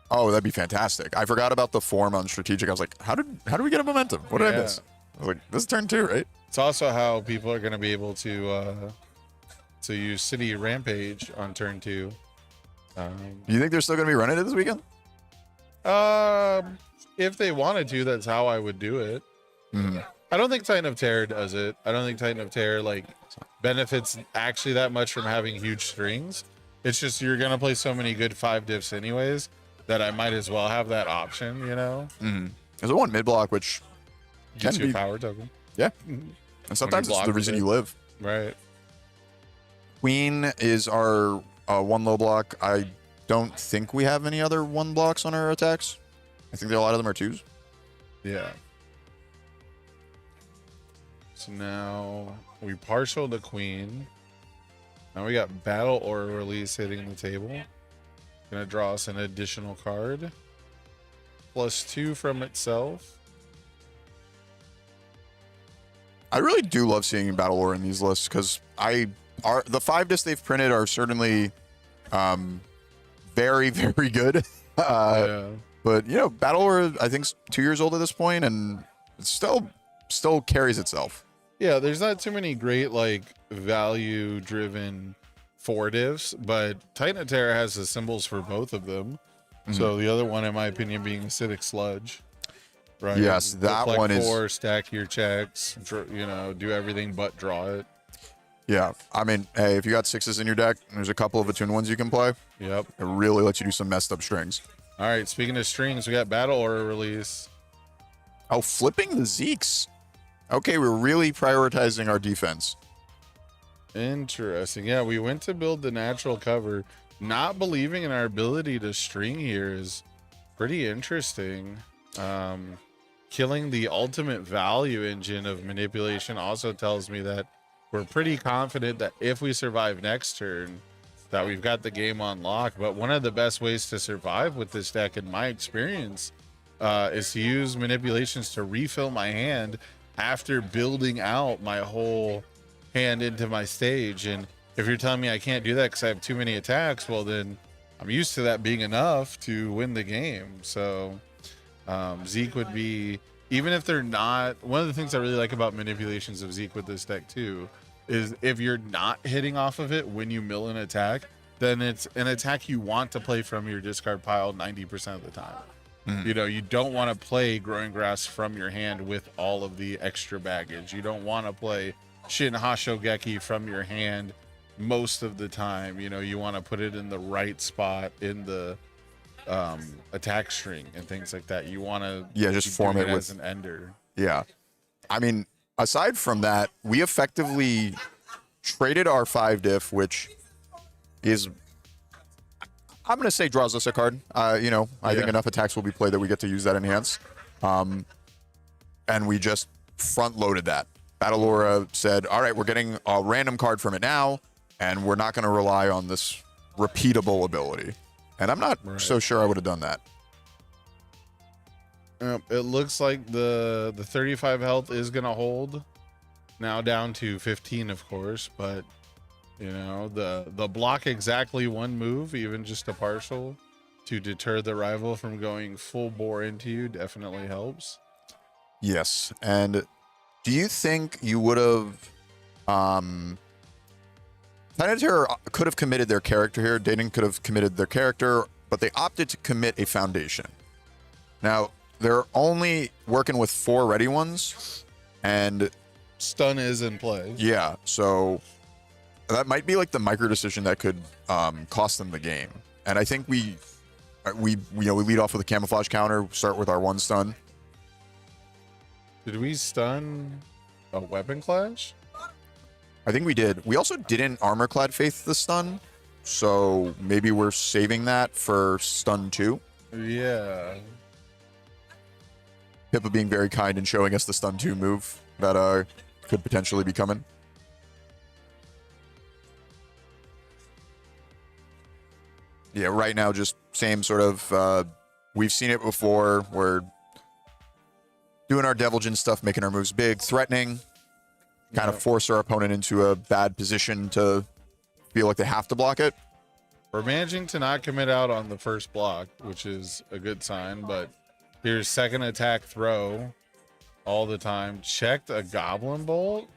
Oh, that'd be fantastic. I forgot about the form on strategic. I was like, how do we get a momentum? What did I Yeah. miss? I was like, this is turn 2, right? It's also how people are going to be able to use City Rampage on turn 2. Do you think they're still going to be running it this weekend? If they wanted to, that's how I would do it. Mm-hmm. I don't think Titan of Terror does it. I don't think Titan of Terror benefits actually that much from having huge strings. It's just you're gonna play so many good 5 diffs anyways that I might as well have that option. Mm-hmm. There's a 1 mid block which Gets can you a be power token. Yeah, and sometimes it's block the with reason it. you live. Right. Queen is our 1 low block. I don't think we have any other 1 blocks on our attacks. I think a lot of them are 2s. Yeah. So now we partial the Queen. Now we got Battle Aura Release hitting the table. Gonna draw us an additional card. +2 from itself. I really do love seeing Battle Aura in these lists because the 5 discs they've printed are certainly very, very good. Yeah. But Battle Aura I think 2 years old at this point, and it still carries itself. Yeah, there's not too many great value driven 4 diffs, but Titan of Terror has the symbols for both of them. So the other one, in my opinion, being Acidic Sludge. Right. Yes, that Deflect one is 4, stack your checks, do everything but draw it. Yeah, I mean, hey, if you got 6s in your deck, there's a couple of attuned ones you can play. Yep. It really lets you do some messed up strings. All right, speaking of strings, we got Battle Aura release. Oh, flipping the Zeeks. Okay, we're really prioritizing our defense. Interesting. Yeah, we went to build the natural cover. Not believing in our ability to string here is pretty interesting. Killing the ultimate value engine of manipulation also tells me that we're pretty confident that if we survive next turn, that we've got the game on lock. But one of the best ways to survive with this deck, in my experience, is to use manipulations to refill my hand after building out my whole hand into my stage. And if you're telling me I can't do that because I have too many attacks, well, then I'm used to that being enough to win the game. So Zeke would be, even if they're not, one of the things I really like about manipulations of Zeke with this deck too is if you're not hitting off of it when you mill an attack, then it's an attack you want to play from your discard pile 90% of the time. You know, you don't want to play Growing Grass from your hand with all of the extra baggage. You don't want to play Shin Hashogeki from your hand most of the time. You know, you want to put it in the right spot in the attack string and things like that. You want to just form it as an ender. Yeah. I mean, aside from that, we effectively traded our 5 diff, which is, I'm going to say, draws us a card. I think enough attacks will be played that we get to use that enhance. And we just front loaded that. Battle Aura said, all right, we're getting a random card from it now, and we're not going to rely on this repeatable ability. And I'm not so sure I would have done that. It looks like the 35 health is going to hold. Now down to 15, of course, but you know, the block exactly one move, even just a partial, to deter the rival from going full bore into you definitely helps. Yes. And do you think you would have Planetary could have committed their character here. Dayton could have committed their character, but they opted to commit a foundation. Now, they're only working with 4 ready ones, and stun is in play. Yeah, so that might be like the micro decision that could cost them the game. And I think we lead off with a camouflage counter, start with our 1 stun. Did we stun a weapon clash? I think we did. We also didn't armor-clad faith the stun, so maybe we're saving that for stun 2. Yeah. Pippa being very kind and showing us the stun 2 move that could potentially be coming. Yeah, right now, just same sort of, we've seen it before. We're doing our Devilgen stuff, making our moves big, threatening, kind of force our opponent into a bad position to feel like they have to block it. We're managing to not commit out on the first block, which is a good sign, but here's second attack throw all the time. Checked a Goblin Bolt.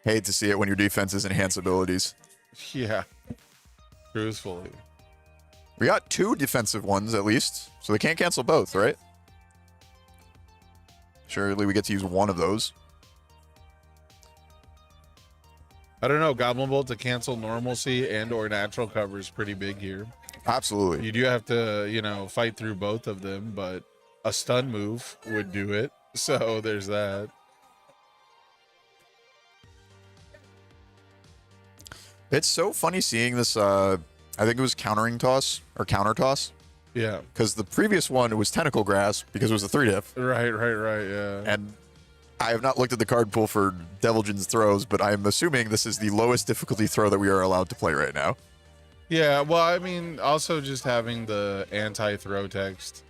Hate to see it when your defense is enhance abilities. Yeah, truthfully. We got 2 defensive ones at least, so they can't cancel both, right? Surely we get to use one of those. I don't know. Goblin Bolt to cancel normalcy and or natural cover is pretty big here. Absolutely. You do have to, fight through both of them, but a stun move would do it. So there's that. It's so funny seeing this. I think it was countering toss or counter toss. Yeah. Because the previous one was tentacle grasp because it was a 3 diff. Right. Yeah. And I have not looked at the card pool for Devilgen's throws, but I'm assuming this is the lowest difficulty throw that we are allowed to play right now. Yeah. Well, I mean, also just having the anti-throw text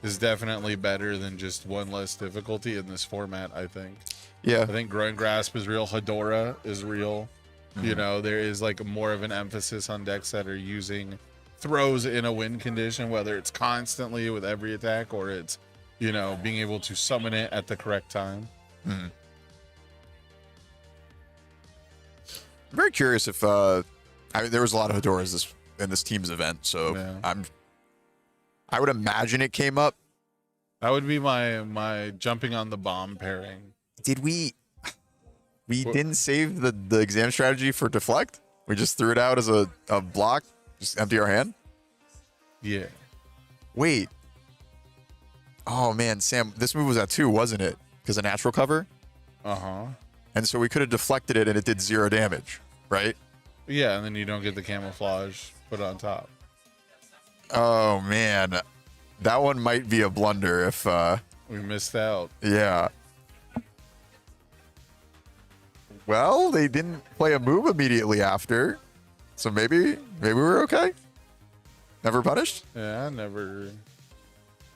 is definitely better than just 1 less difficulty in this format, I think. Yeah. I think Growing Grasp is real. Hedora is real. Mm-hmm. There is like more of an emphasis on decks that are using throws in a win condition, whether it's constantly with every attack or it's, being able to summon it at the correct time. Mm-hmm. I'm very curious if there was a lot of Hedoras in this team's event, so yeah. I would imagine it came up. That would be my jumping on the bomb pairing. Did we didn't save the exam strategy for deflect? We just threw it out as a block, just empty our hand? Yeah. Wait. Oh, man, Sam, this move was at 2, wasn't it? Because of natural cover? Uh-huh. And so we could have deflected it and it did 0 damage, right? Yeah, and then you don't get the camouflage put on top. Oh, man. That one might be a blunder if, We missed out. yeah. Well, they didn't play a move immediately after. So maybe we're okay. Never punished? Yeah, never.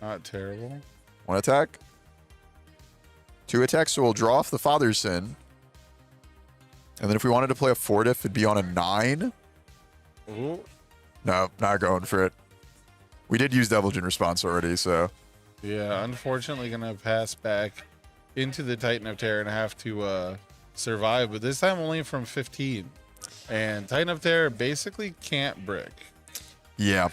Not terrible. 1 attack. 2 attacks, so we'll draw off the Father's Sin. And then if we wanted to play a 4 diff, it'd be on a 9. Ooh. No, not going for it. We did use Divulgent Response already, so. Yeah, unfortunately gonna pass back into the Titan of Terror and have to survive, but this time only from 15. And Titan of Terror basically can't brick. Yeah.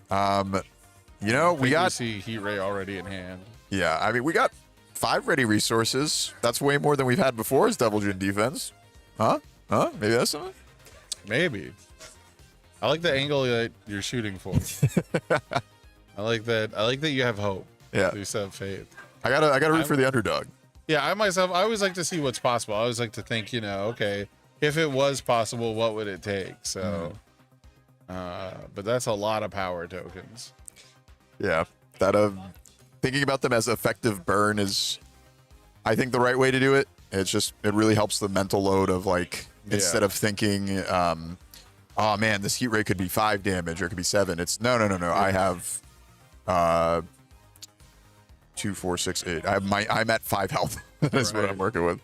You know, we got. see Heat Ray already in hand. Yeah, I mean, we got 5 ready resources. That's way more than we've had before as Divulgent defense. Huh? Maybe that's something? Maybe. I like the angle that you're shooting for. I like that. I like that you have hope. Yeah. You just have faith. I gotta root for the underdog. Yeah, I always like to see what's possible. I always like to think, okay, if it was possible, what would it take? So, but that's a lot of power tokens. Yeah, that thinking about them as effective burn is, I think, the right way to do it. It really helps the mental load of like, instead of thinking, oh man, this heat ray could be 5 damage or it could be 7. It's no. Yeah. I have 2, 4, 6, 8. I'm at 5 health. That's what I'm working with.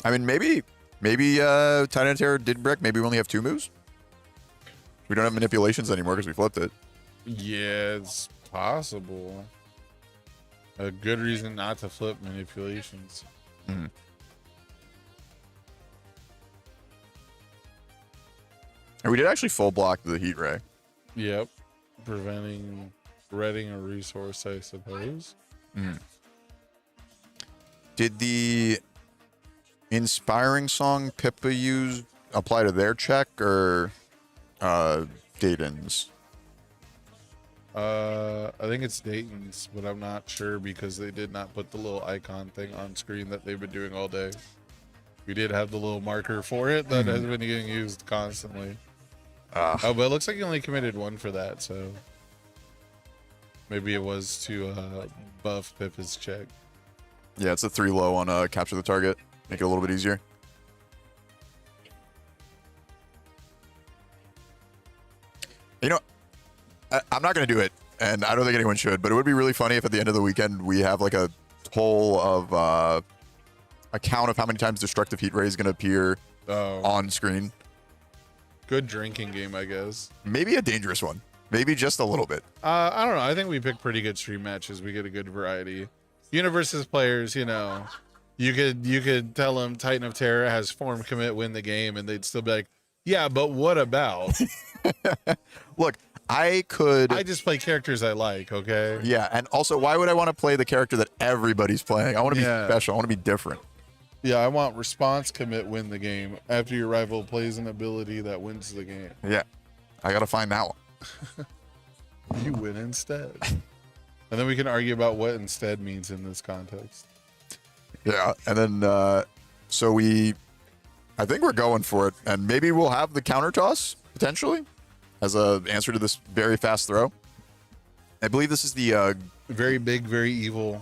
I mean, maybe Titan of Terror did brick. Maybe we only have 2 moves. We don't have manipulations anymore because we flipped it. Yeah, it's possible. A good reason not to flip manipulations. Mm-hmm. And we did actually full block the heat ray. Yep. Preventing redding a resource, I suppose. Mm. Did the inspiring song Pippa use apply to their check or Dayton's? I think it's Dayton's, but I'm not sure because they did not put the little icon thing on screen that they've been doing all day. We did have the little marker for it that has been getting used constantly. Oh, but it looks like you only committed 1 for that, so maybe it was to buff Pippa's check. Yeah, it's a 3 low on capture the target. Make it a little bit easier. You know, I'm not going to do it, and I don't think anyone should, but it would be really funny if at the end of the weekend we have like a toll of a count of how many times Destructive Heat Ray is going to appear on screen. Good drinking game, I guess. Maybe a dangerous one. Maybe just a little bit. I don't know. I think we pick pretty good stream matches. We get a good variety. UniVersus players, you could tell them Titan of Terror has form commit win the game, and they'd still be like, yeah, but what about? Look, I just play characters I like, okay? Yeah, and also, why would I want to play the character that everybody's playing? I want to be special. I want to be different. Yeah, I want response commit win the game after your rival plays an ability that wins the game. Yeah, I got to find that one. You win instead. And then we can argue about what instead means in this context. Yeah, and then, so I think we're going for it, and maybe we'll have the counter toss, potentially, as a answer to this very fast throw. I believe this is the... very big, very evil,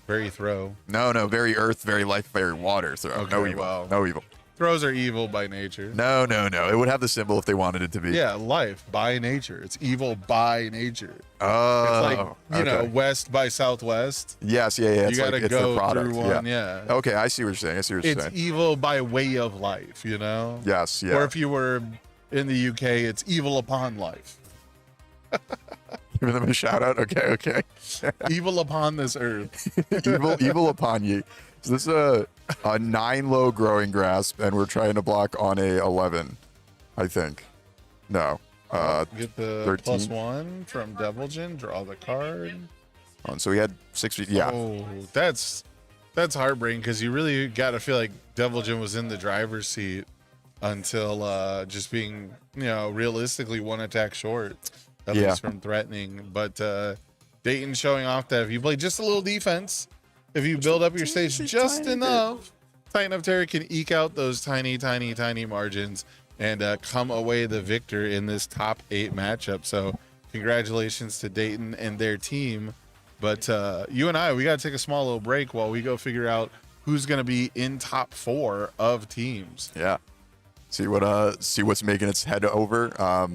very throw. No, very earth, very life, very water throw. Okay, no evil. well, no evil. Throws are evil by nature. No. It would have the symbol if they wanted it to be. Yeah, life by nature. It's evil by nature. Oh, it's like, you know, west by southwest. Yes, yeah. You it's gotta like, it's go the product. through one, yeah. Okay, I see what you're saying. It's evil by way of life, you know? Yes, yeah. Or if you were in the UK, it's evil upon life. Giving them a shout out? Okay. Evil upon this earth. evil upon ye. So this is a 9 low growing grasp, and we're trying to block on a 11, I think. No. Get the 13. +1 from Divulgent, draw the card. So we had 6 feet. Yeah. Oh, that's That's heartbreaking because you really got to feel like Devil Jin was in the driver's seat until just being, realistically one attack short, at Yeah. least from threatening. But Dayton showing off that if you play just a little defense, if you build up your stage just enough, Titan of Terror can eke out those tiny, tiny, tiny margins and come away the victor in this top 8 matchup. So congratulations to Dayton and their team. But you and I, we got to take a small little break while we go figure out who's going to be in top 4 of teams. Yeah. See what's making its head over.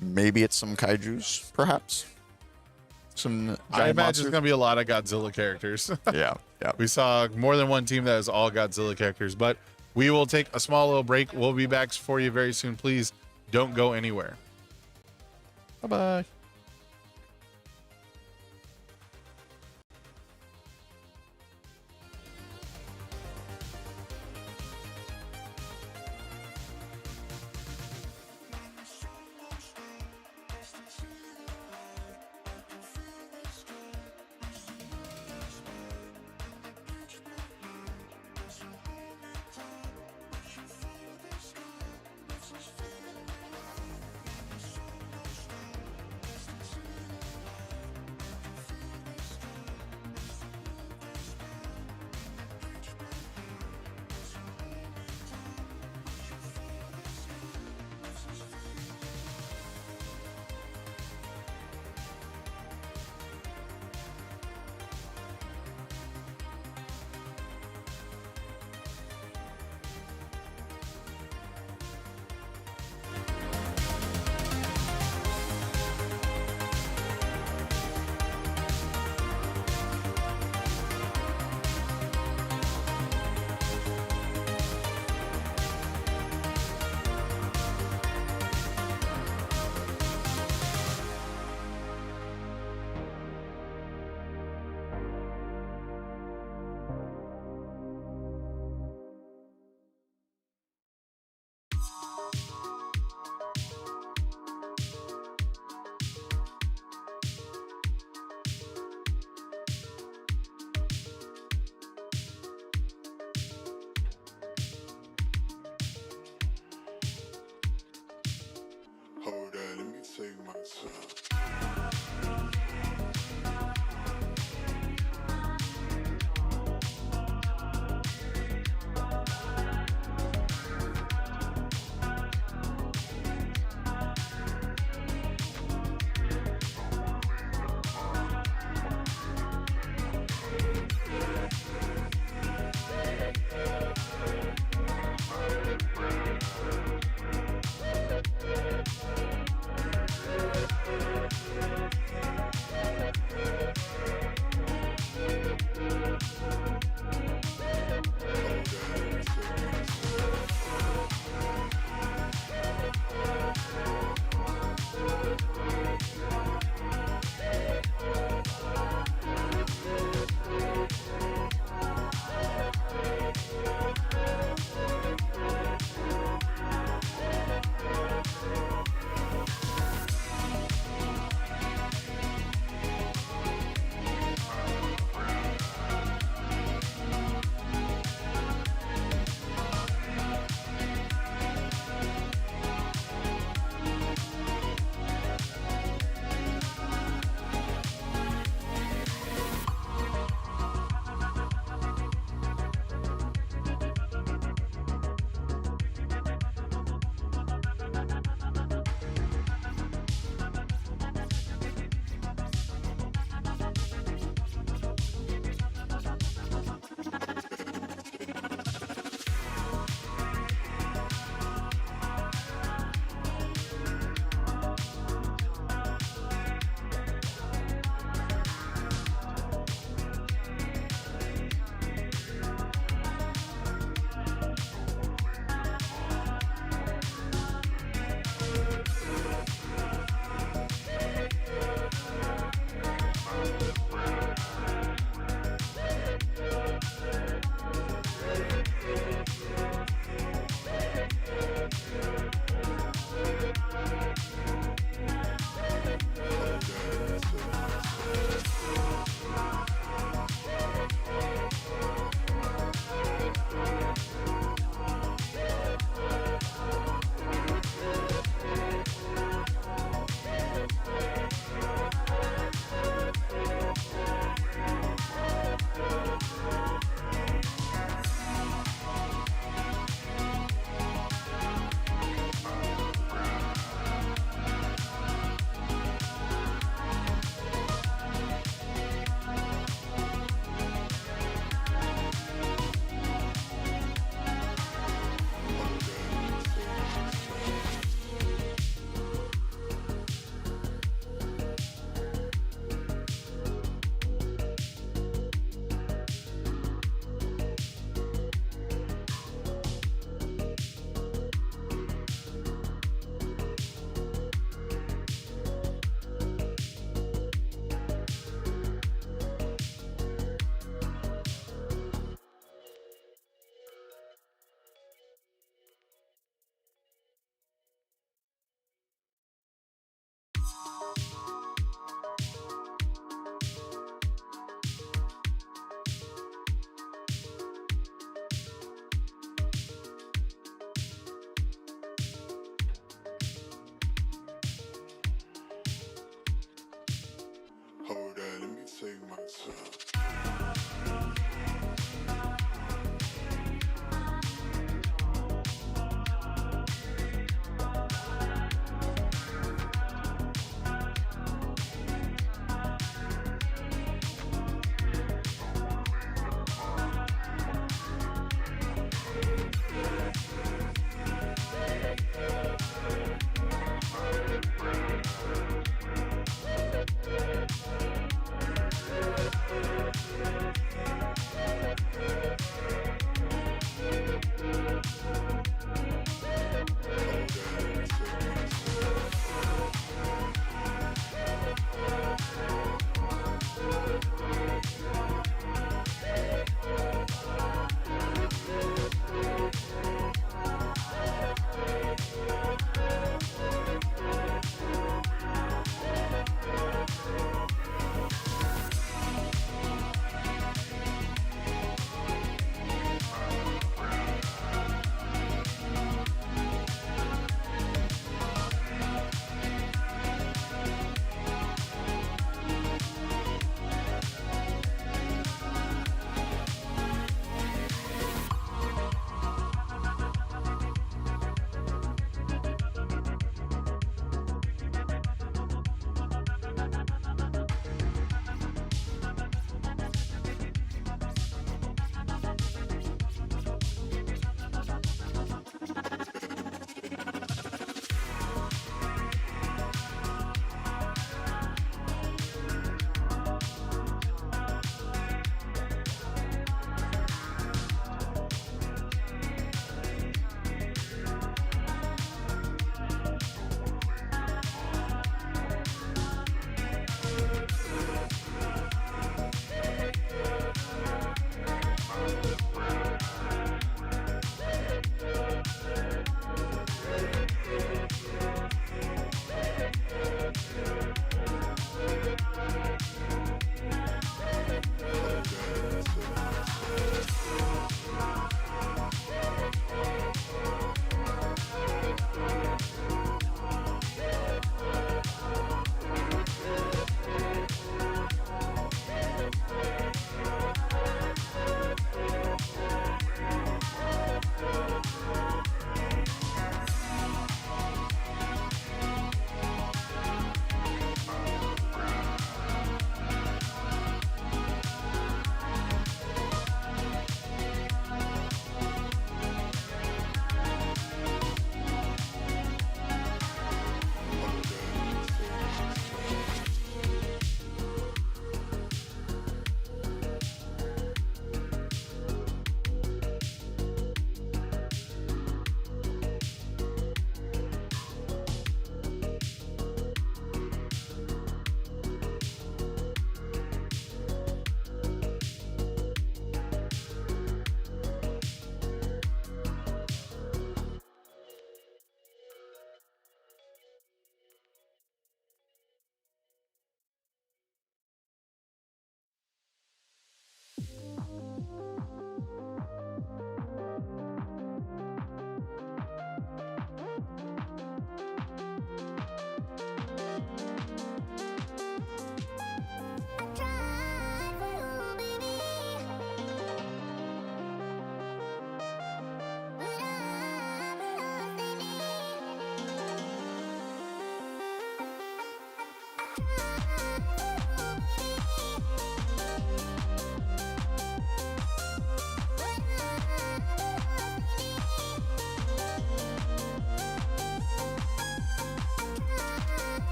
Maybe it's some kaijus, perhaps. Some I giant imagine monsters. it's going to be a lot of Godzilla characters. Yeah. We saw more than one team that is all Godzilla characters, but we will take a small little break. We'll be back for you very soon. Please don't go anywhere. Bye-bye.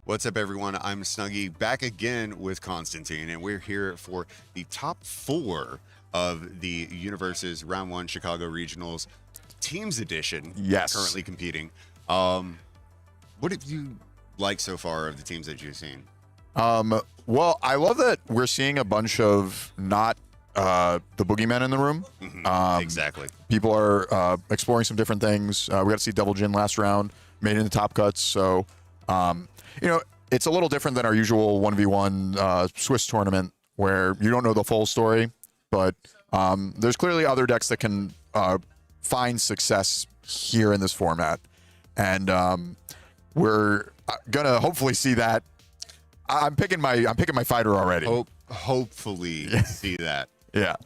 What's up, everyone? I'm Snuggy, back again with Constantine, and we're here for the top 4 of the UniVersus Round 1 Chicago Regionals Teams Edition. Yes. Currently competing. What have you liked so far of the teams that you've seen? Well, I love that we're seeing a bunch of not the boogeymen in the room. Exactly. People are exploring some different things. We got to see Devil Jin last round, made it in the top cuts. So, you know, it's a little different than our usual 1v1 Swiss tournament where you don't know the full story, but there's clearly other decks that can find success here in this format. And we're gonna hopefully see that. I'm picking my fighter already. Hopefully see that. Yeah.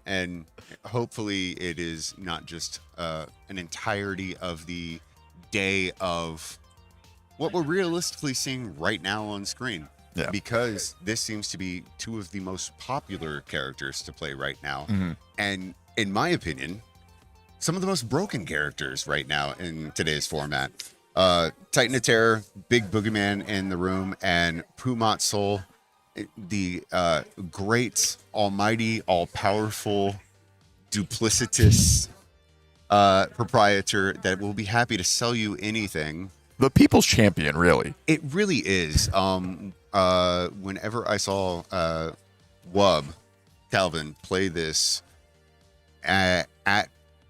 And hopefully it is not just an entirety of the day of what we're realistically seeing right now on screen. Yeah. Because this seems to be 2 of the most popular characters to play right now. And in my opinion, some of the most broken characters right now in today's format. Titan of Terror, big boogeyman in the room, and Pumat Soul, the great, almighty, all-powerful, duplicitous proprietor that will be happy to sell you anything. The people's champion, really. It really is. Whenever I saw Wub Calvin play this at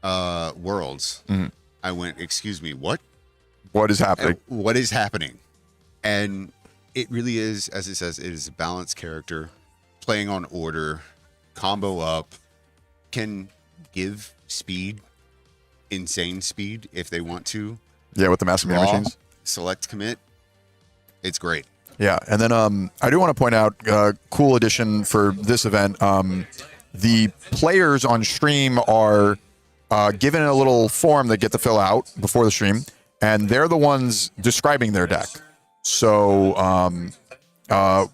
Worlds, I went, "Excuse me, what? What is happening?" What is happening?" And it really is, as it says, it is a balanced character, playing on order, combo up, can give speed, insane speed if they want to. Yeah, with the massive mirror machines. Select commit. It's great. Yeah, and then I do want to point out cool addition for this event. The players on stream are given a little form they get to fill out before the stream, and they're the ones describing their deck. So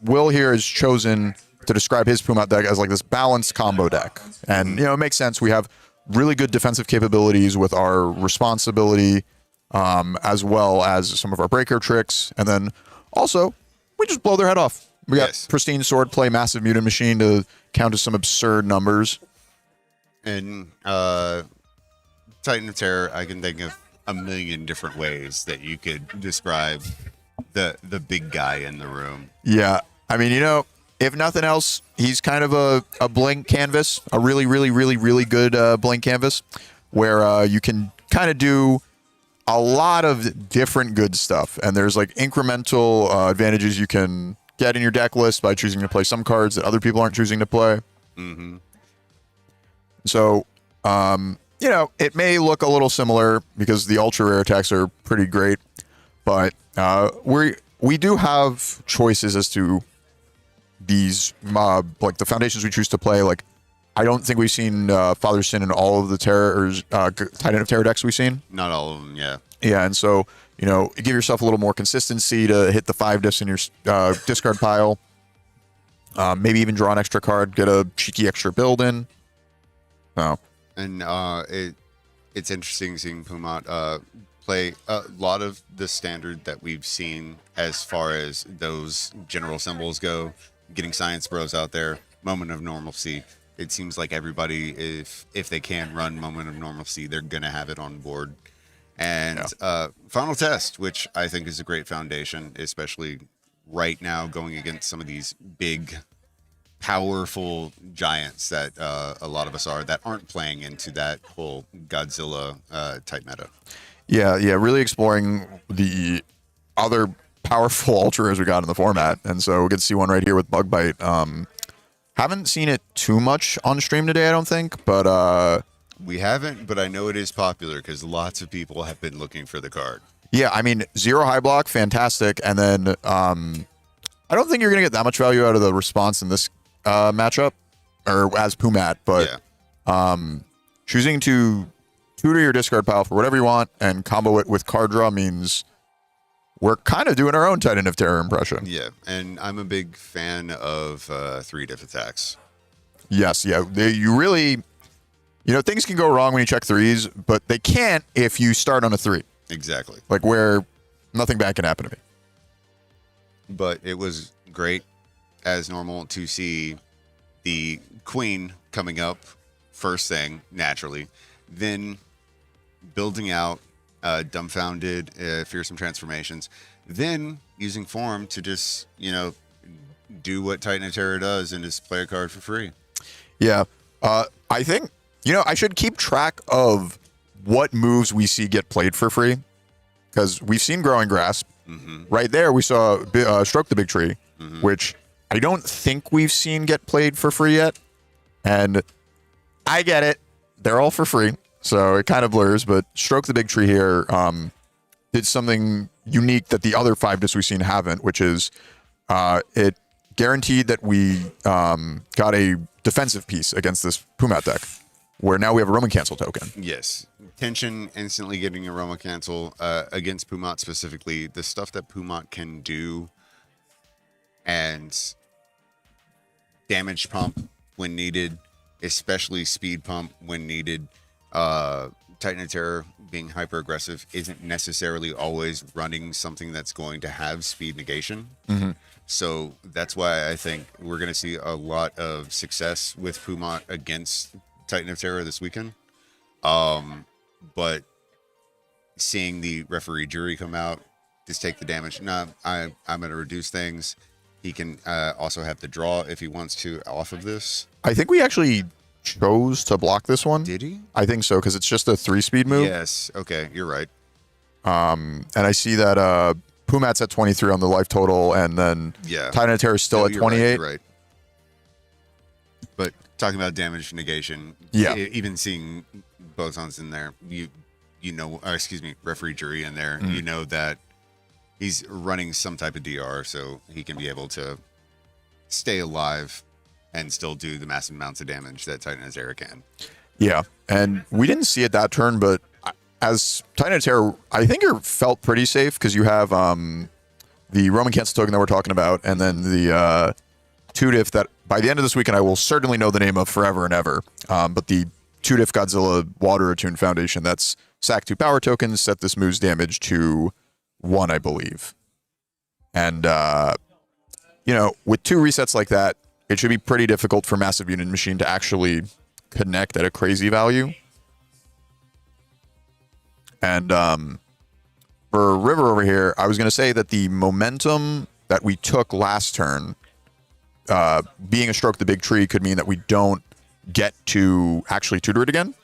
Will here is chosen to describe his Pumat deck as like this balanced combo deck, and you know it makes sense. We have really good defensive capabilities with our responsibility, as well as some of our breaker tricks, and then also we just blow their head off. We got pristine swordplay, massive mutant machine to count to some absurd numbers. And Titan of Terror, I can think of a million different ways that you could describe the big guy in the room. Yeah, I mean, you know, if nothing else, he's kind of a blank canvas, a really, really, really, really good blank canvas, where you can kind of do a lot of different good stuff. And there's like incremental advantages you can get in your deck list by choosing to play some cards that other people aren't choosing to play. So, you know, it may look a little similar because the ultra rare attacks are pretty great, but we do have choices as to these like the foundations we choose to play. Like, I don't think we've seen Father Sin in all of the Titan of Terror decks we've seen. Not all of them, yeah. Yeah, and so, you know, give yourself a little more consistency to hit the 5 diffs in your discard pile. Maybe even draw an extra card, get a cheeky extra build in. So. And it's interesting seeing Pumat play a lot of the standard that we've seen as far as those general symbols go. Getting Science Bros out there, Moment of Normalcy. It seems like everybody, if they can run Moment of Normalcy, they're going to have it on board. And Final Test, which I think is a great foundation, especially right now going against some of these big, powerful giants that a lot of us that aren't playing into that whole Godzilla type meta. Yeah, really exploring the other powerful ultra rares we got in the format. And so we get to see one right here with Bug Bite. Haven't seen it too much on stream today, I don't think, but we haven't, but I know it is popular because lots of people have been looking for the card. Yeah, I mean, 0 high block, fantastic. And then I don't think you're going to get that much value out of the response in this matchup, or as Pumat, but choosing to tutor your discard pile for whatever you want and combo it with card draw means we're kind of doing our own Titan of Terror impression. Yeah, and I'm a big fan of 3 diff attacks. Yes, yeah. You really, you know, things can go wrong when you check 3s, but they can't if you start on a 3. Exactly. Like where nothing bad can happen to me. but it was great as normal to see the queen coming up first thing naturally, then building out dumbfounded, fearsome transformations, then using form to just do what Titan of Terror does and just play a card for free. Yeah, I think I should keep track of what moves we see get played for free, because we've seen Growing Grasp. Right there, we saw Stroke the Big Tree, which I don't think we've seen get played for free yet. And I get it. They're all for free, so it kind of blurs. But Stroke the Big Tree here did something unique that the other 5 discs we've seen haven't, which is it guaranteed that we got a defensive piece against this Pumat deck, where now we have a Roman Cancel token. Yes. Tension instantly getting a Roman Cancel against Pumat specifically. The stuff that Pumat can do and damage pump when needed, especially speed pump when needed. Titan of Terror being hyper aggressive isn't necessarily always running something that's going to have speed negation. So that's why I think we're going to see a lot of success with Pumat against Titan of Terror this weekend. But seeing the referee jury come out, just take the damage. No, I'm going to reduce things. He can also have the draw if he wants to off of this. I think we actually chose to block this one. Did he? I think so, because it's just a 3-speed move. Yes. Okay, you're right. And I see that Pumat's at 23 on the life total, and then Titan of Terror is still at 28. You're right. But talking about damage negation, even seeing Bosons in there, referee jury in there, you know that he's running some type of DR, so he can be able to stay alive and still do the massive amounts of damage that Titan of Terror can. Yeah, and we didn't see it that turn, but as Titan of Terror, I think it felt pretty safe, because you have the Roman Cancel token that we're talking about, and then the 2-diff that by the end of this weekend I will certainly know the name of forever and ever. But the 2-diff Godzilla Water Attune Foundation, that's sack 2 power tokens, set this move's damage to 1, I believe. And, with 2 resets like that, it should be pretty difficult for Massive Unit Machine to actually connect at a crazy value. And for River over here, I was going to say that the momentum that we took last turn, being a Stroke the Big Tree, could mean that we don't get to actually tutor it again.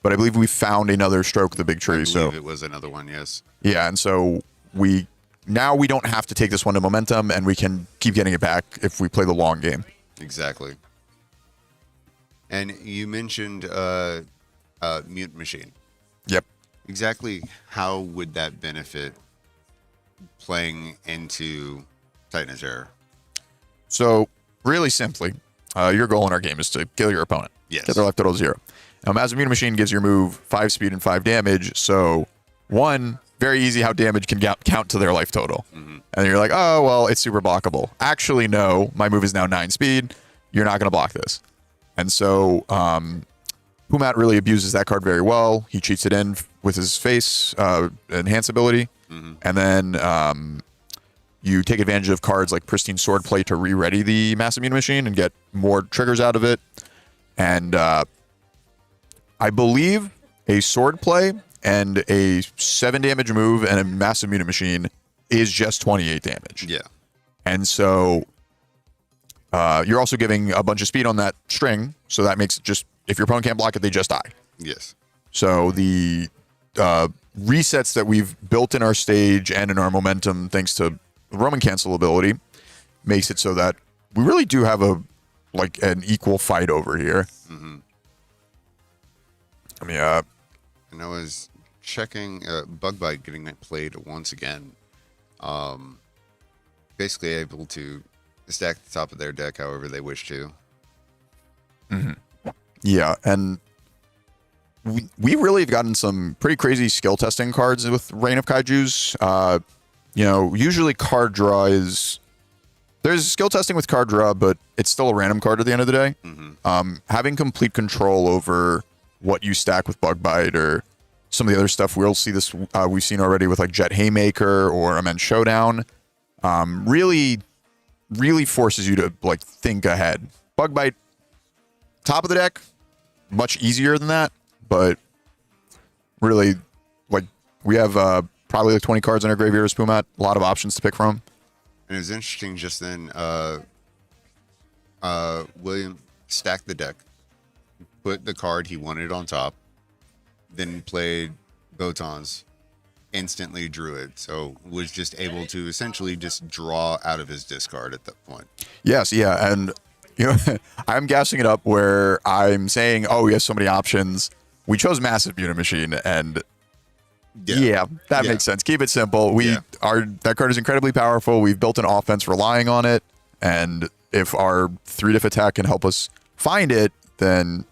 But I believe we found another Stroke the Big Tree. So it was another one, yes. Yeah, and so we don't have to take this one to momentum, and we can keep getting it back if we play the long game. Exactly. And you mentioned Mute Machine. Yep. Exactly how would that benefit playing into Titan of Terror? So, really simply, your goal in our game is to kill your opponent. Yes. Get their life total 0. Now, Massive Unit Machine gives your move 5 speed and 5 damage, so 1, very easy how damage can count to their life total. And you're like, oh, well, it's super blockable. Actually, no, my move is now 9 speed. You're not going to block this. And so Pumat really abuses that card very well. He cheats it in with his face enhance ability. And then you take advantage of cards like Pristine Swordplay to re-ready the Massive Unit Machine and get more triggers out of it. And I believe a Swordplay and a 7 damage move and a Massive Unit Machine is just 28 damage. Yeah. And so you're also giving a bunch of speed on that string, so that makes it just, if your opponent can't block it, they just die. Yes. So the resets that we've built in our stage and in our momentum, thanks to the Roman Cancel ability, makes it so that we really do have an equal fight over here. I mean, and I was checking Bug Bite getting that played once again. Basically able to stack the top of their deck however they wish to. Yeah, and we really have gotten some pretty crazy skill testing cards with Reign of Kaijus. Usually card draw there's skill testing with card draw, but it's still a random card at the end of the day. Having complete control over what you stack with Bug Bite or some of the other stuff, we'll see this. We've seen already with like Jet Haymaker or Immense Showdown. really forces you to like think ahead. Bug Bite, top of the deck, much easier than that, but really, like, we have probably like 20 cards in our graveyard as Pumat, a lot of options to pick from. And it was interesting just then, William stacked the deck, put the card he wanted on top, then played Botons, instantly drew it. So was just able to essentially just draw out of his discard at that point. Yes, yeah, and you know, I'm gassing it up where I'm saying, oh, we have so many options. We chose Massive Unit Machine, and yeah, that makes sense. Keep it simple. That card is incredibly powerful. We've built an offense relying on it, and if our 3-diff attack can help us find it, then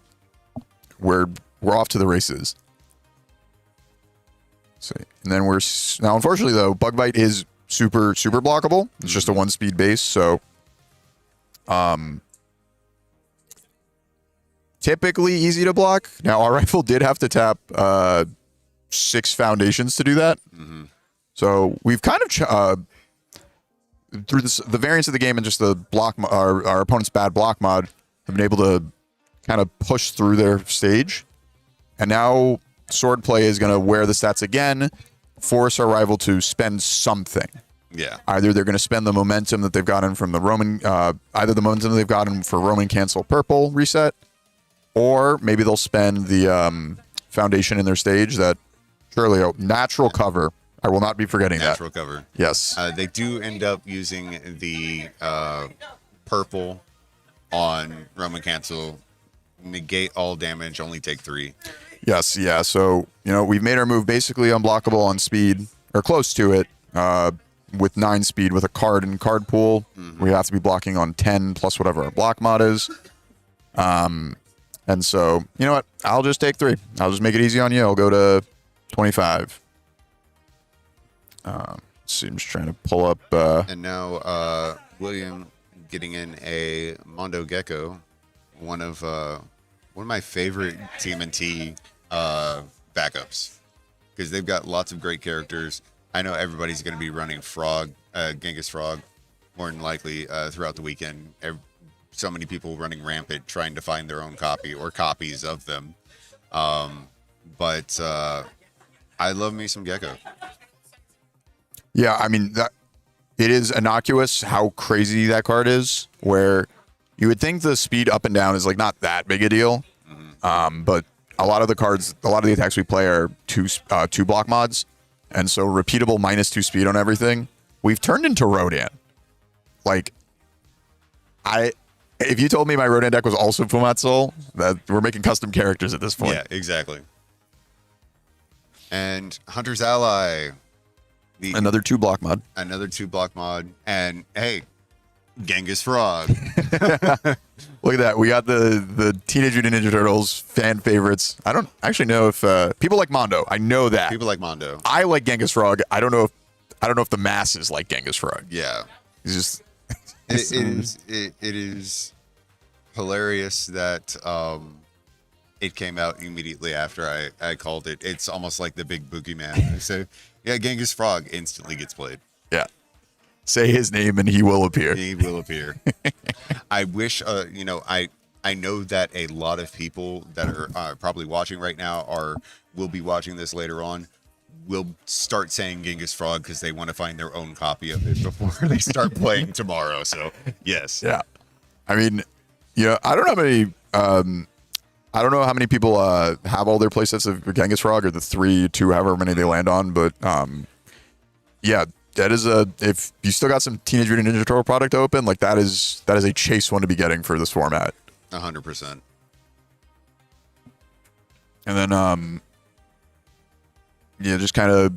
we're off to the races. See, and then now, unfortunately though, Bug Bite is super blockable. It's just a 1-speed base, so typically easy to block. Now our rifle did have to tap 6 foundations to do that. So we've kind of through the variance of the game and just the block, our opponent's bad block mod, have been able to kind of push through their stage. And now Swordplay is going to wear the stats again, force our rival to spend something. Yeah. Either they're going to spend the momentum that they've gotten from the Roman, either the momentum they've gotten for Roman Cancel Purple reset, or maybe they'll spend the foundation in their stage that surely a natural cover. I will not be forgetting Natural that. cover. Yes. They do end up using the purple on Roman Cancel. Negate all damage, only take 3. Yes, yeah. So, you know, we've made our move basically unblockable on speed, or close to it, with 9 speed with a card and card pool. We have to be blocking on 10 plus whatever our block mod is. And so, you know what? I'll just take 3. I'll just make it easy on you. I'll go to 25. See, I'm just trying to pull up. And now William getting in a Mondo Gecko, one of my favorite TMNT backups, because they've got lots of great characters. I know everybody's going to be running Frog, Genghis Frog, more than likely throughout the weekend. So many people running rampant trying to find their own copy or copies of them. But I love me some Gecko. Yeah, I mean, it is innocuous how crazy that card is, where you would think the speed up and down is like not that big a deal. But a lot of the cards, a lot of the attacks we play are two block mods. And so repeatable -2 speed on everything. We've turned into Rodan. Like, if you told me my Rodan deck was also Pumat Soul, that we're making custom characters at this point. Yeah, exactly. And Hunter's Ally. Another 2 block mod. Another 2 block mod. And hey, Genghis Frog. Look at that. We got the Teenage Mutant Ninja Turtles fan favorites. I don't actually know if people like Mondo. I know that. People like Mondo. I like Genghis Frog. I don't know if the masses like Genghis Frog. Yeah. He's just it is hilarious that it came out immediately after I called it. It's almost like the big boogeyman. So yeah, Genghis Frog instantly gets played. Yeah. Say his name and he will appear. He will appear. I wish, I know that a lot of people that are probably watching right now will be watching this later on, will start saying Genghis Frog because they want to find their own copy of it before they start playing tomorrow. So yes. Yeah. I mean, I don't know how many people have all their playsets of Genghis Frog, or the 3, 2, however many they land on, but yeah. That is if you still got some Teenage Mutant Ninja Turtle product open, like that is a chase one to be getting for this format. 100%. And then just kind of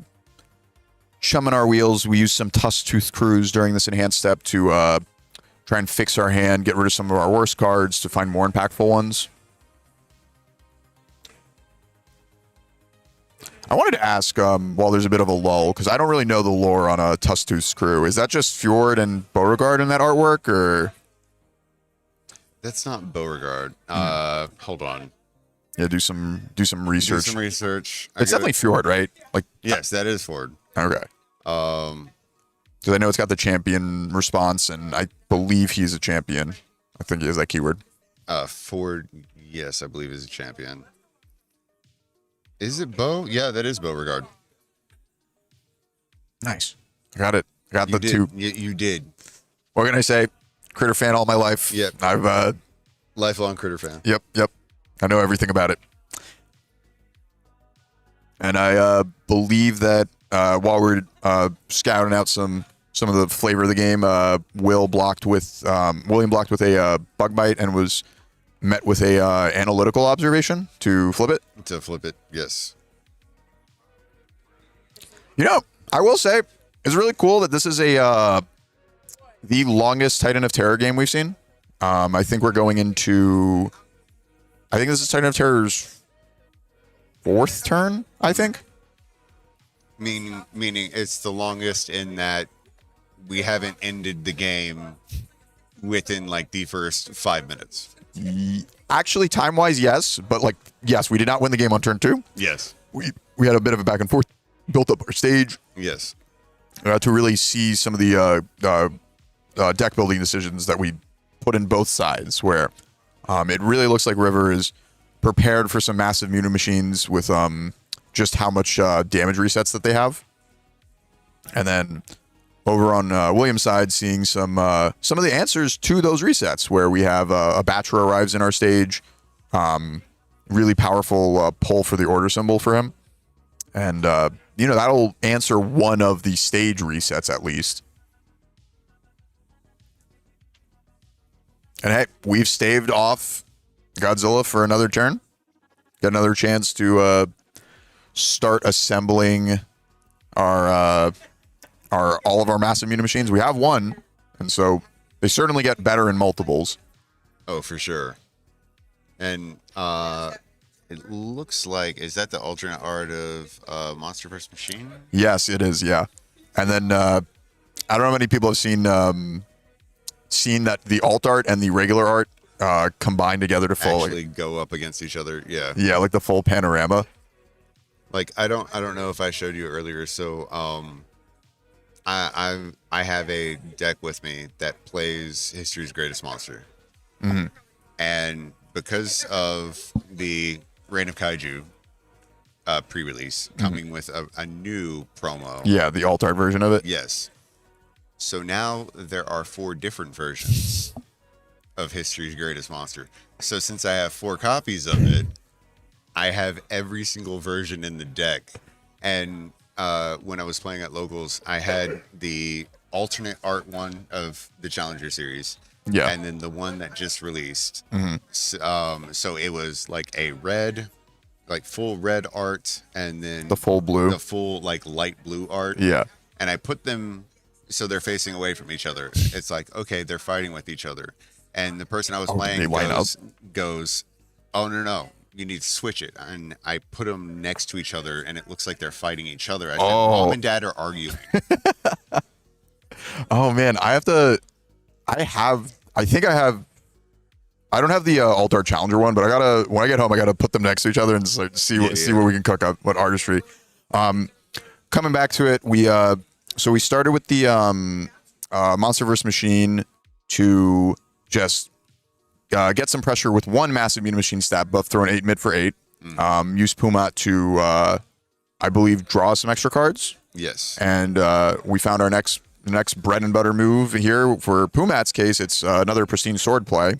chumming our wheels. We use some Tusk Tooth Cruise during this enhanced step to try and fix our hand, get rid of some of our worst cards to find more impactful ones. I wanted to ask, while there's a bit of a lull, because I don't really know the lore on a Tusk Tooth Crew. Is that just Fjord and Beauregard in that artwork, or? That's not Beauregard. Hold on. Yeah, do some research. Do some research. It's definitely Fjord, right? Like, yes, that is Ford. Okay. Because I know it's got the champion response, and I believe he's a champion. I think he has that keyword. Ford, yes, I believe is a champion. Is it Bo? Yeah, that is Beauregard. Nice. I got it. I got You the did. two. You did. What can I say? Critter fan all my life. Yep. I've Lifelong Critter fan. Yep. I know everything about it. And I believe that while we're scouting out some of the flavor of the game, William blocked with a bug bite and was met with a analytical observation to flip it. To flip it, yes. You know, I will say it's really cool that this is the longest Titan of Terror game we've seen. I think we're going into. I think this is Titan of Terror's 4th turn. I think. Meaning it's the longest in that we haven't ended the game within like the first 5 minutes. Actually, time-wise, yes, but yes, we did not win the game on turn 2. Yes. We had a bit of a back and forth, built up our stage Yes. to really see some of the deck building decisions that we put in both sides. Where it really looks like River is prepared for some massive Munu machines with just how much damage resets that they have, and then over on William's side, seeing some of the answers to those resets, where we have a Bachelor arrives in our stage, really powerful pull for the order symbol for him, and that'll answer one of the stage resets at least. And hey, we've staved off Godzilla for another turn. Got another chance to start assembling our all of our massive Munu machines. We have one, and so they certainly get better in multiples. Oh, for sure. And it looks like, is that the alternate art of Monster vs. Machine? Yes, it is. Yeah, and then I don't know how many people have seen that the alt art and the regular art combine together to full Actually go up against each other. Yeah. Yeah, like the full panorama. Like I don't know if I showed you earlier. So I have a deck with me that plays History's Greatest Monster, and because of the Reign of Kaiju pre-release coming with a new promo. Yeah, the alt art version of it. Yes. So now there are 4 different versions of History's Greatest Monster. So since I have 4 copies of it, I have every single version in the deck. And when I was playing at locals, I had the alternate art one of the Challenger series. Yeah. And then the one that just released. So it was like a red, like full red art, and then The full blue. the full like light blue art. Yeah. And I put them so they're facing away from each other. It's like, okay, they're fighting with each other. And the person I was they playing line goes, oh, no, you need to switch it. And I put them next to each other, and it looks like they're fighting each other. I said, Mom and Dad are arguing. Oh man, I don't have the alt art Challenger one, but when I get home, I gotta put them next to each other and just like see what we can cook up, what artistry. Coming back to it, we started with the Monster vs. Machine to just get some pressure with one massive Munu Machine stat buff, throw an 8 mid for 8. Use Pumat to, I believe, draw some extra cards. Yes. And we found our next bread and butter move here. For Pumat's case, it's another pristine sword play.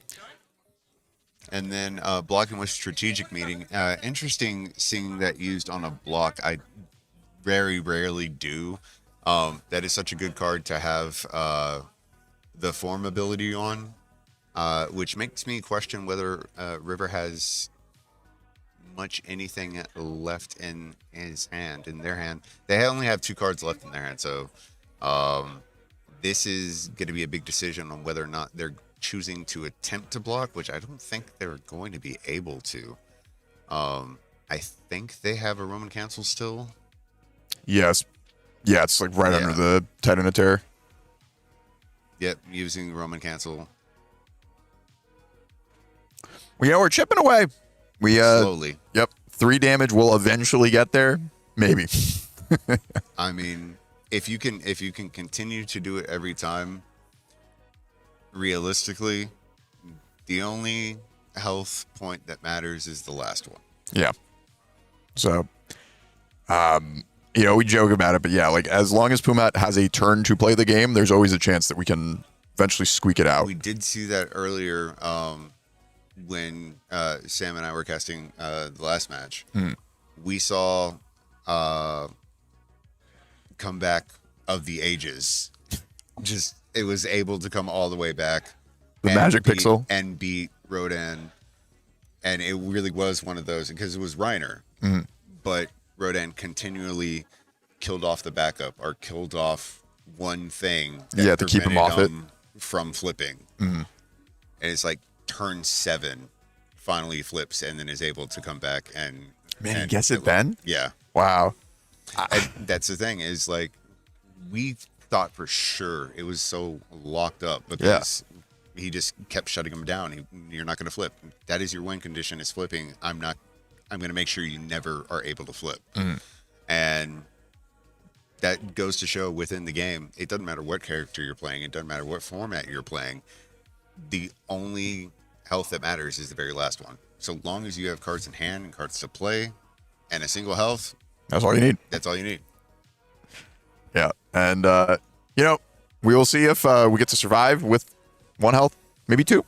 And then blocking with strategic meeting. Interesting seeing that used on a block. I very rarely do. That is such a good card to have the form ability on, which makes me question whether River has much anything left in their hand. They only have 2 cards left in their hand, so this is going to be a big decision on whether or not they're choosing to attempt to block, which I don't think they're going to be able to. I think they have a Roman cancel still. Yes. Yeah, it's like right under the Titan of Terror. Yep, using Roman cancel. Well, we're chipping away. We Slowly. Yep. 3 damage will eventually get there. Maybe. I mean, if you can continue to do it every time, realistically, the only health point that matters is the last one. Yeah. So, we joke about it, but yeah, like as long as Pumat has a turn to play the game, there's always a chance that we can eventually squeak it out. We did see that earlier when Sam and I were casting the last match. We saw comeback of the ages. Just it was able to come all the way back. The magic pixel and beat Rodan, and it really was one of those because it was Reiner, but Rodan continually killed off the backup or killed off one thing. That to keep him off it from flipping. And it's like turn 7, finally he flips and then is able to come back and he gets it then. Yeah. Wow. That's the thing is like we thought for sure it was so locked up because he just kept shutting him down. You're not going to flip. That is your win condition is flipping. I'm going to make sure you never are able to flip. And that goes to show within the game, it doesn't matter what character you're playing. It doesn't matter what format you're playing. The only health that matters is the very last one. So long as you have cards in hand and cards to play and a single health, that's all you need. That's all you need. Yeah. And, we will see if we get to survive with 1 health, maybe 2,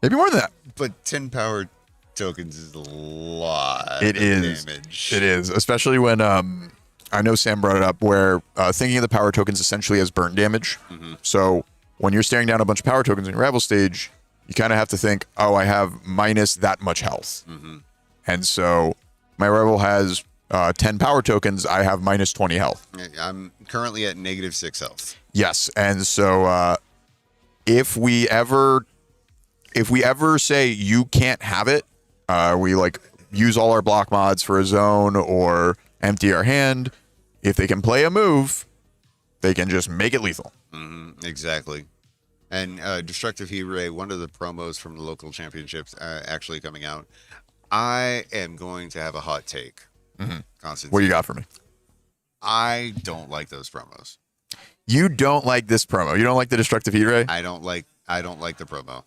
maybe more than that. But 10 power tokens is a lot of damage. It is, especially when I know Sam brought it up where thinking of the power tokens essentially as burn damage. So when you're staring down a bunch of power tokens in your rival stage, you kind of have to think, oh, I have minus that much health. And so my rival has 10 power tokens, I have minus 20 health. I'm currently at -6 health. Yes, and so if we ever say you can't have it, we like use all our block mods for a zone or empty our hand. If they can play a move, they can just make it lethal. Exactly. And Destructive Heat Ray, one of the promos from the local championships actually coming out. I am going to have a hot take. What do you got for me? I don't like those promos. You don't like this promo? You don't like the Destructive Heat Ray? I don't like the promo.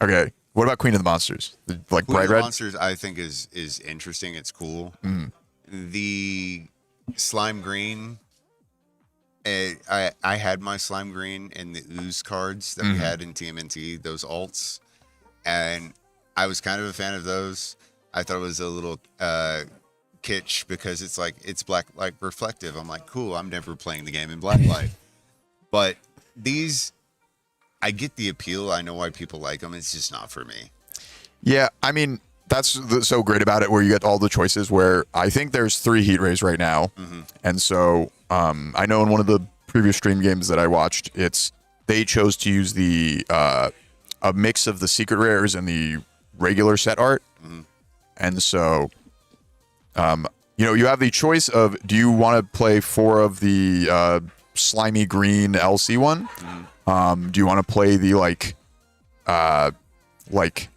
Okay. What about Queen of the Monsters? Like Queen bright of the red? Monsters, I think is interesting. It's cool. The slime green. I had my slime green in the ooze cards that we had in TMNT, those alts, and I was kind of a fan of those. I thought it was a little kitsch because it's like it's black light reflective. I'm like, cool. I'm never playing the game in black light, but these, I get the appeal. I know why people like them. It's just not for me. Yeah, I mean that's so great about it, where you get all the choices. Where I think there's 3 heat rays right now, and so I know in one of the previous stream games that I watched, they chose to use the a mix of the secret rares and the regular set art, and so you have the choice of, do you want to play 4 of the slimy green LC one? Do you want to play the like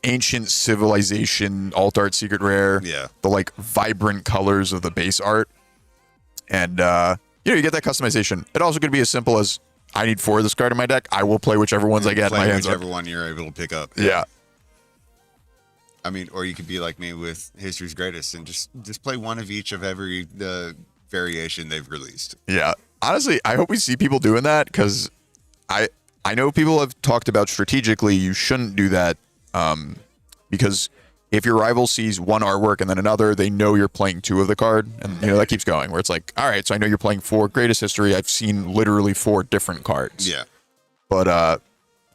ancient civilization alt art secret rare? Yeah. The like vibrant colors of the base art, and you get that customization. It also could be as simple as, I need 4 of this card in my deck. I will play whichever ones I get my hands on. Whichever one you're able to pick up. Yeah. I mean, or you could be like me with History's Greatest and just play one of each of every variation they've released. Yeah. Honestly, I hope we see people doing that, because I know people have talked about strategically you shouldn't do that, because if your rival sees one artwork and then another, they know you're playing 2 of the card, and that keeps going, where it's like, all right, so I know you're playing 4 Greatest History. I've seen literally 4 different cards. Yeah. But I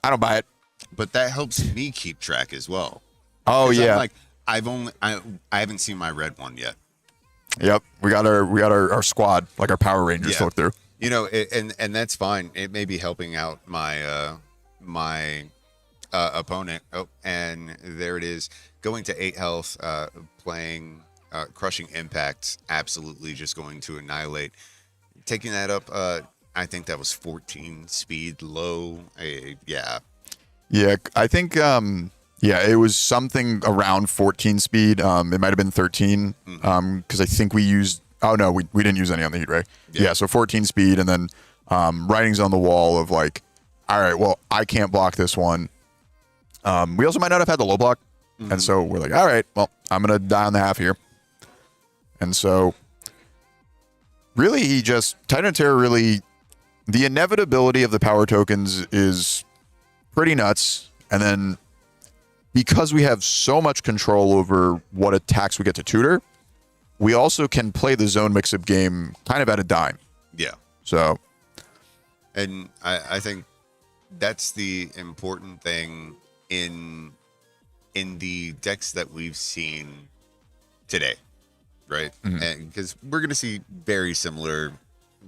don't buy it. But that helps me keep track as well. Oh yeah. Like I haven't seen my red one yet. Yep. We got our squad, like our Power Rangers, to look through. And that's fine. It may be helping out my my opponent. Oh, and there it is. Going to 8 health, playing Crushing Impact, absolutely just going to annihilate. Taking that up, I think that was 14 speed low. Yeah. Yeah, I think it was something around 14 speed. It might have been 13, because I think we used Oh, no, we didn't use any on the Heat Ray. Yeah, so 14 speed, and then writings on the wall of like, all right, well, I can't block this one. We also might not have had the low block. And so we're like, all right, well, I'm going to die on the half here. And so really Titan of Terror really, the inevitability of the power tokens is pretty nuts. And then because we have so much control over what attacks we get to tutor, we also can play the zone mix-up game kind of at a dime. Yeah. So. And I think that's the important thing in the decks that we've seen today, right? And because we're going to see very similar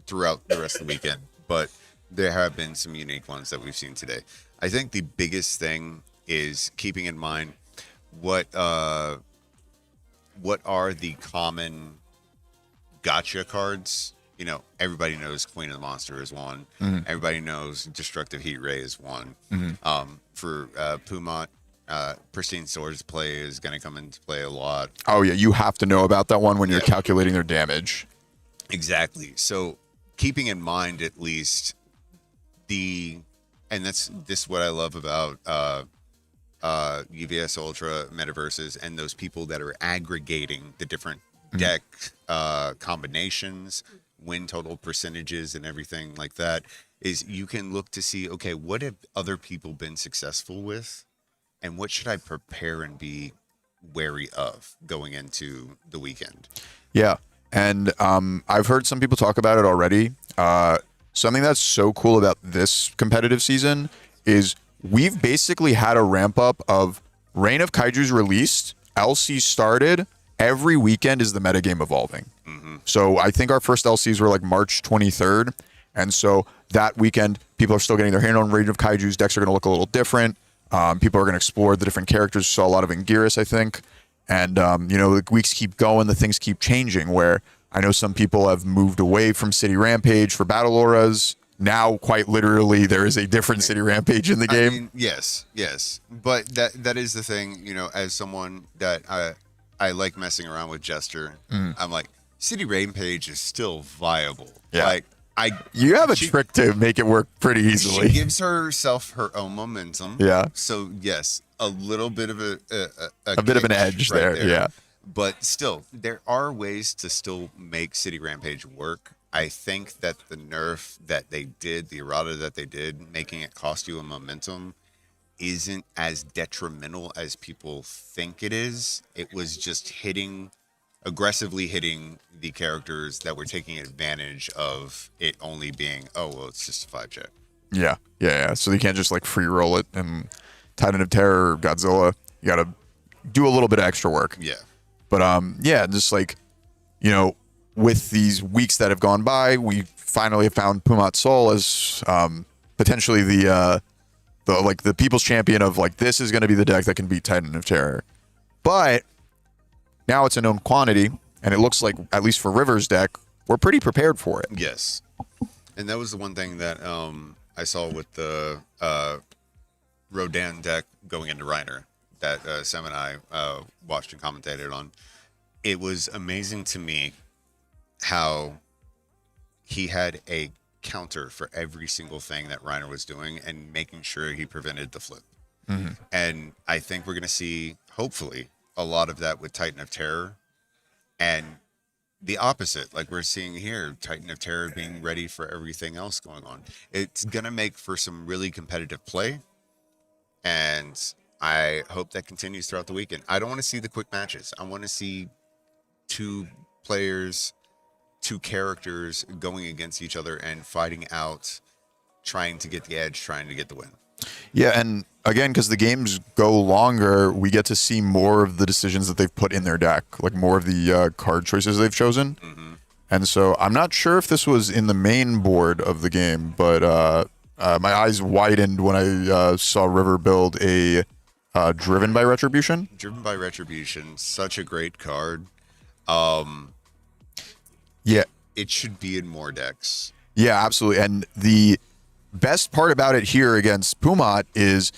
throughout the rest of the weekend, but there have been some unique ones that we've seen today. I think the biggest thing is keeping in mind what are the common gotcha cards. You know, everybody knows Queen of the Monster is one. Everybody knows Destructive Heat Ray is one. For Pumat, Pristine Swords play is going to come into play a lot. Oh, yeah. You have to know about that one when you're calculating their damage. Exactly. So keeping in mind at least and this is what I love about UVS Ultra Metaverses and those people that are aggregating the different deck combinations, win total percentages and everything like that, is you can look to see, okay, what have other people been successful with? And what should I prepare and be wary of going into the weekend? Yeah. And I've heard some people talk about it already. Something that's so cool about this competitive season is we've basically had a ramp up of Reign of Kaiju's released, LC started, every weekend is the metagame evolving. So I think our first LCs were like March 23rd. And so that weekend, people are still getting their hand on Reign of Kaiju's. Decks are going to look a little different. People are going to explore the different characters. Saw a lot of Anguirus, I think. And, the weeks keep going, the things keep changing, where I know some people have moved away from City Rampage for Battle Auras. Now, quite literally, there is a different City Rampage in the game. I mean, yes. But that is the thing, as someone that I like messing around with Jester, I'm like, City Rampage is still viable. Yeah. Like, you have a trick to make it work pretty easily. She gives herself her own momentum. Yeah. So yes, a little bit of a bit of an edge there. Yeah. But still, there are ways to still make City Rampage work. I think that the nerf that they did, the errata that they did, making it cost you a momentum, isn't as detrimental as people think it is. It was just aggressively hitting the characters that were taking advantage of it only being, it's just a 5-check. Yeah. So you can't just like free roll it, and Titan of Terror or Godzilla, you got to do a little bit of extra work. Yeah. But just like, with these weeks that have gone by, we finally have found Pumat Sol as potentially the people's champion of like, this is going to be the deck that can beat Titan of Terror. But now it's a known quantity, and it looks like, at least for River's deck, we're pretty prepared for it. Yes. And that was the one thing that I saw with the Rodan deck going into Reiner that Sam and I watched and commentated on. It was amazing to me how he had a counter for every single thing that Reiner was doing and making sure he prevented the flip. And I think we're going to see, hopefully, a lot of that with Titan of Terror, and the opposite, like we're seeing here, Titan of Terror being ready for everything else going on. It's going to make for some really competitive play, and I hope that continues throughout the weekend. I don't want to see the quick matches. I want to see two characters going against each other and fighting out, trying to get the edge, trying to get the win. Yeah, and again, because the games go longer, we get to see more of the decisions that they've put in their deck, like more of the card choices they've chosen. And so I'm not sure if this was in the main board of the game, but my eyes widened when I saw River build a Driven by Retribution. Driven by Retribution, such a great card. Yeah. It should be in more decks. Yeah, absolutely. And the best part about it here against Pumat is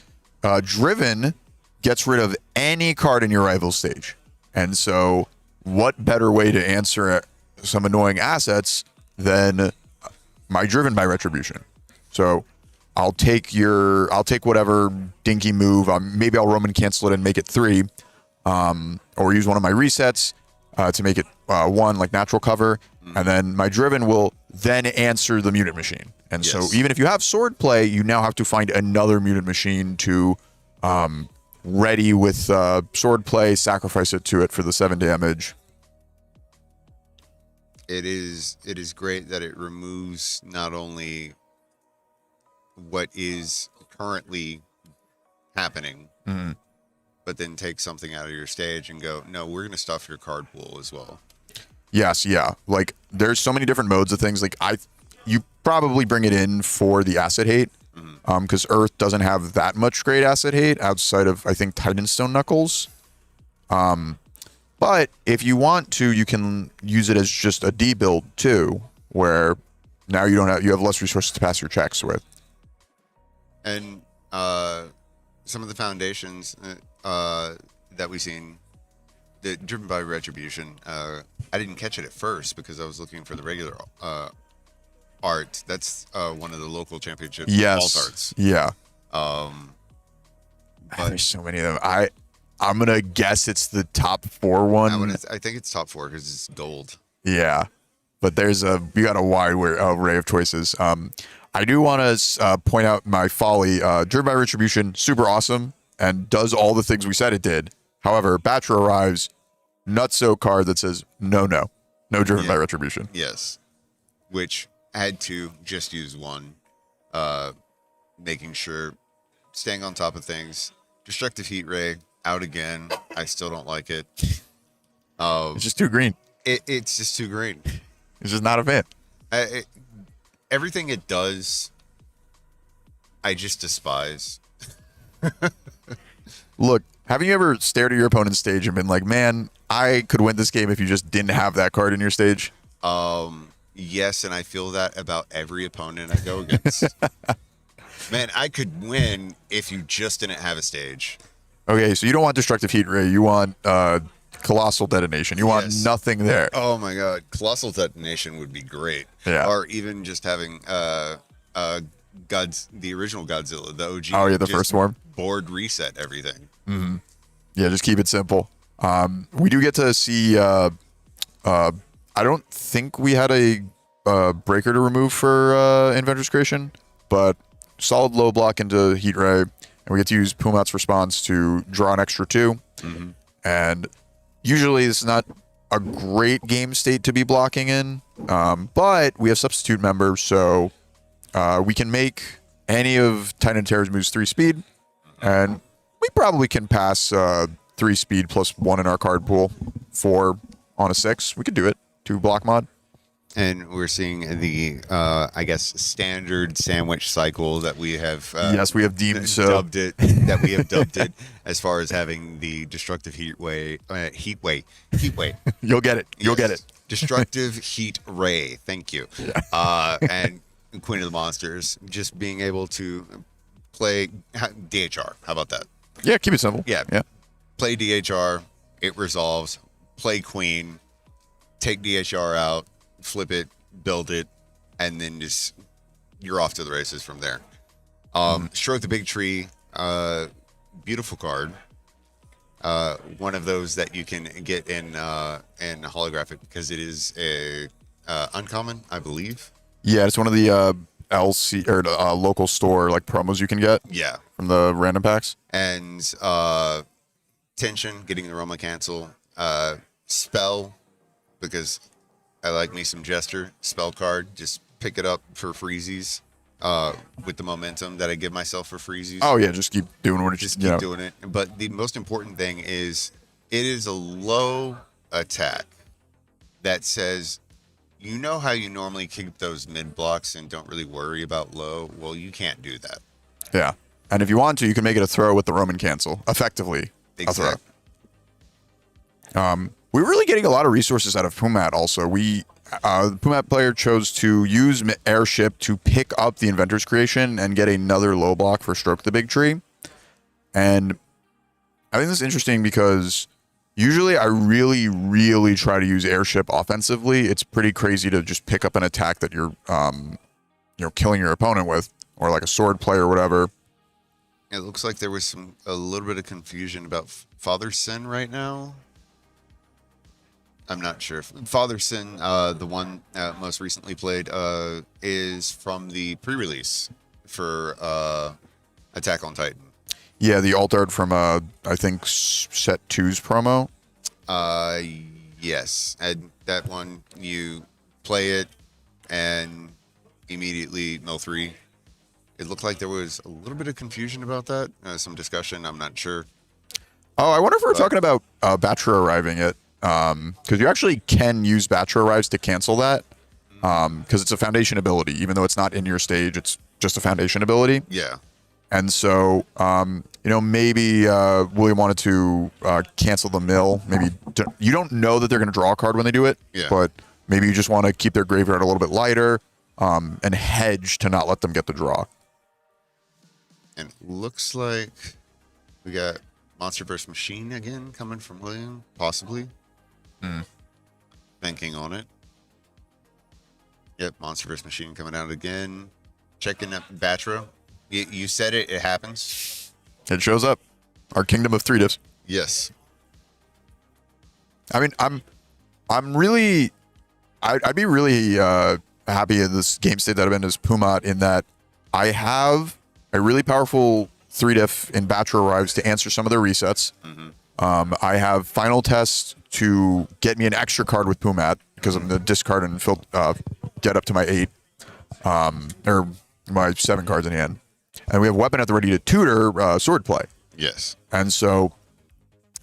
Driven gets rid of any card in your rival stage. And so what better way to answer some annoying assets, then my driven by retribution. So I'll take whatever dinky move. Maybe I'll Roman cancel it and make it 3, or use one of my resets to make it 1, like natural cover, and then my driven will then answer the mutant machine. And so even if you have sword play, you now have to find another mutant machine to ready with sword play, sacrifice it to it for the 7 damage. It is great that it removes not only what is currently happening, but then take something out of your stage and go, no, we're going to stuff your card pool as well. Yes, yeah. Like there's so many different modes of things. Like you probably bring it in for the asset hate, because Earth doesn't have that much great asset hate outside of, I think, Titanstone Knuckles. But if you want to, you can use it as just a D build too, where now you have less resources to pass your checks with. And some of the foundations that we've seen, driven by retribution, I didn't catch it at first because I was looking for the regular art. That's one of the local championship alt arts. Yeah. But there's so many of them. I'm gonna guess it's the top 4 one. I think it's top 4 because it's gold. Yeah, but we got a wide array of choices. I do want to point out my folly. Driven by Retribution, super awesome, and does all the things we said it did. However, Batra arrives, nutso card that says no Driven by Retribution. Yes, which had to just use 1, making sure, staying on top of things. Destructive Heat Ray out again. I still don't like it. It's just too green. It's just too green. It's just not a fan. Everything it does, I just despise. Look, haven't you ever stared at your opponent's stage and been like, man, I could win this game if you just didn't have that card in your stage? Yes, and I feel that about every opponent I go against. Man, I could win if you just didn't have a stage. Okay, so you don't want Destructive Heat Ray. You want Colossal Detonation. You want nothing there. Oh my god, Colossal Detonation would be great. Yeah. Or even just having the original Godzilla, the OG. Oh yeah, the first one. Board reset everything. Mm-hmm. Yeah, just keep it simple. We do get to see. I don't think we had a breaker to remove for Inventor's Creation, but solid low block into Heat Ray, and we get to use Pumat's Response to draw an extra 2. And usually this is not a great game state to be blocking in, but we have substitute members, so we can make any of Titan Terror's moves 3 speed, and we probably can pass 3 speed plus 1 in our card pool 4 on a 6. We could do it. 2 block mod. And we're seeing the, I guess, standard sandwich cycle that we have. Yes, we have deemed so. Dubbed it. That we have dubbed it as far as having the destructive heat way. You'll get it. You'll get it. Destructive heat ray. Thank you. Yeah. And Queen of the Monsters, just being able to play DHR. How about that? Yeah, keep it simple. Yeah. Play DHR. It resolves. Play Queen. Take DHR out. Flip it, build it, and then just you're off to the races from there. Stroke the Big Tree, beautiful card. One of those that you can get in holographic because it is a uncommon, I believe. Yeah, it's one of the LC or local store like promos you can get. Yeah, from the random packs. And Tension, getting the Roma cancel, Spell, because I like me some Jester spell card. Just pick it up for freezies with the momentum that I give myself for freezies. Oh, yeah. Just keep doing what it just keep doing it. But the most important thing is it is a low attack that says, you know how you normally keep those mid blocks and don't really worry about low? Well, you can't do that. Yeah. And if you want to, you can make it a throw with the Roman cancel. Effectively. Exactly. A throw. We're really getting a lot of resources out of Pumat also. The Pumat player chose to use Airship to pick up the Inventor's Creation and get another low block for Stroke the Big Tree. And I think this is interesting because Usually, I really, really try to use airship offensively. It's pretty crazy to just pick up an attack that you're, killing your opponent with, or like a sword play or whatever. It looks like there was a little bit of confusion about Father Sin right now. I'm not sure. Father Sin, the one most recently played, is from the pre-release for Attack on Titan. Yeah, the alt art from I think set 2's promo. Yes, and that one you play it and immediately mill 3. It looked like there was a little bit of confusion about that. Some discussion. I'm not sure. Oh, I wonder if we're talking about Batra arriving at, because you actually can use Batra arrives to cancel that, because it's a foundation ability. Even though it's not in your stage, it's just a foundation ability. Yeah. And so, maybe William wanted to cancel the mill. Maybe you don't know that they're going to draw a card when they do it, but maybe you just want to keep their graveyard a little bit lighter and hedge to not let them get the draw. And it looks like we got Monster vs. Machine again coming from William, possibly. Thinking on it. Yep, Monster vs. Machine coming out again. Checking up Batra. You said it happens. It shows up. Our Kingdom of 3 diffs. Yes. I mean, I'm really, I'd be really happy in this game state that I'm in as Pumat, in that I have a really powerful 3 diff in Batra Arrives to answer some of their resets. I have Final Test to get me an extra card with Pumat because I'm the discard and get up to my 8 or my 7 cards in hand. And we have Weapon at the ready to tutor sword play. Yes. And so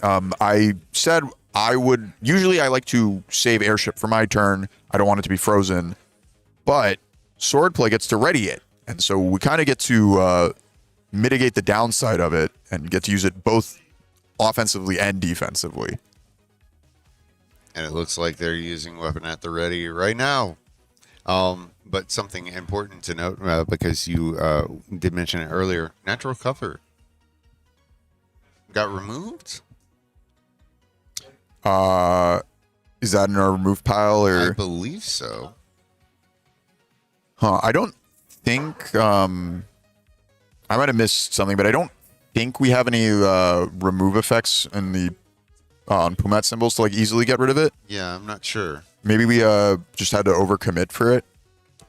I said I like to save airship for my turn. I don't want it to be frozen, but swordplay gets to ready it. And so we kind of get to mitigate the downside of it and get to use it both offensively and defensively. And it looks like they're using Weapon at the ready right now. But something important to note, because you did mention it earlier, Natural Cover got removed? Is that in our remove pile, or? I believe so. I don't think, I might have missed something, but I don't think we have any remove effects in the on Pumat symbols to like easily get rid of it. Yeah, I'm not sure. Maybe we just had to overcommit for it.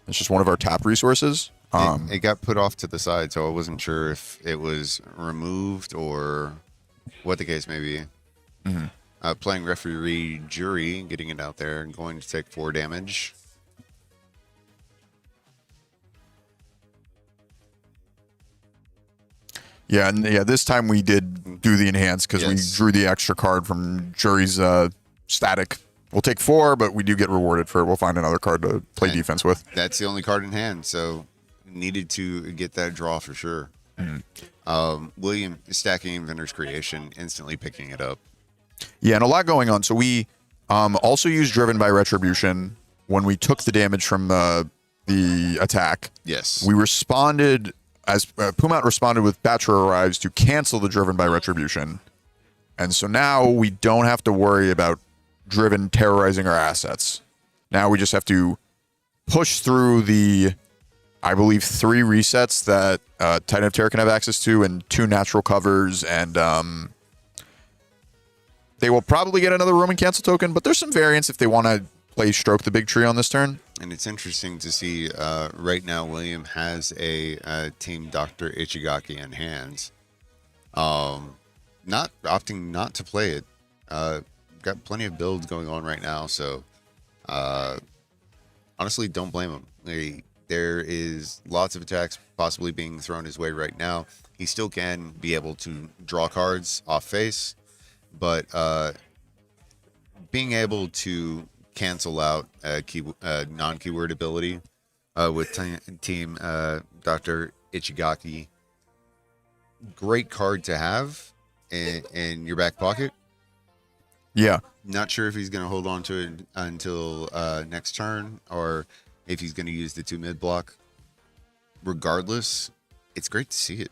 It's just one of our tap resources. It got put off to the side, so I wasn't sure if it was removed or what the case may be. Playing referee jury, getting it out there and going to take 4 damage. Yeah, and this time we did do the enhance because we drew the extra card from jury's static. We'll take 4, but we do get rewarded for it. We'll find another card to play defense with. That's the only card in hand, so needed to get that draw for sure. William stacking Inventor's Creation, instantly picking it up. Yeah, and a lot going on. So we also used Driven by Retribution when we took the damage from the attack. Yes. We responded, as Pumat responded with Batra Arrives to cancel the Driven by Retribution. And so now we don't have to worry about Driven terrorizing our assets. Now we just have to push through the, I believe, 3 resets that Titan of Terror can have access to, and 2 natural covers, and they will probably get another Roman cancel token, but there's some variance if they want to play Stroke the Big Tree on this turn. And it's interesting to see right now William has a Team Dr. Ichigaki in hands. Not opting not to play it. Got plenty of builds going on right now, so honestly, don't blame him. There is lots of attacks possibly being thrown his way right now. He still can be able to draw cards off face, but being able to cancel out non-keyword ability with Team Dr. Ichigaki, great card to have in your back pocket. Yeah. Not sure if he's going to hold on to it until next turn, or if he's going to use the 2 mid block. Regardless, it's great to see it.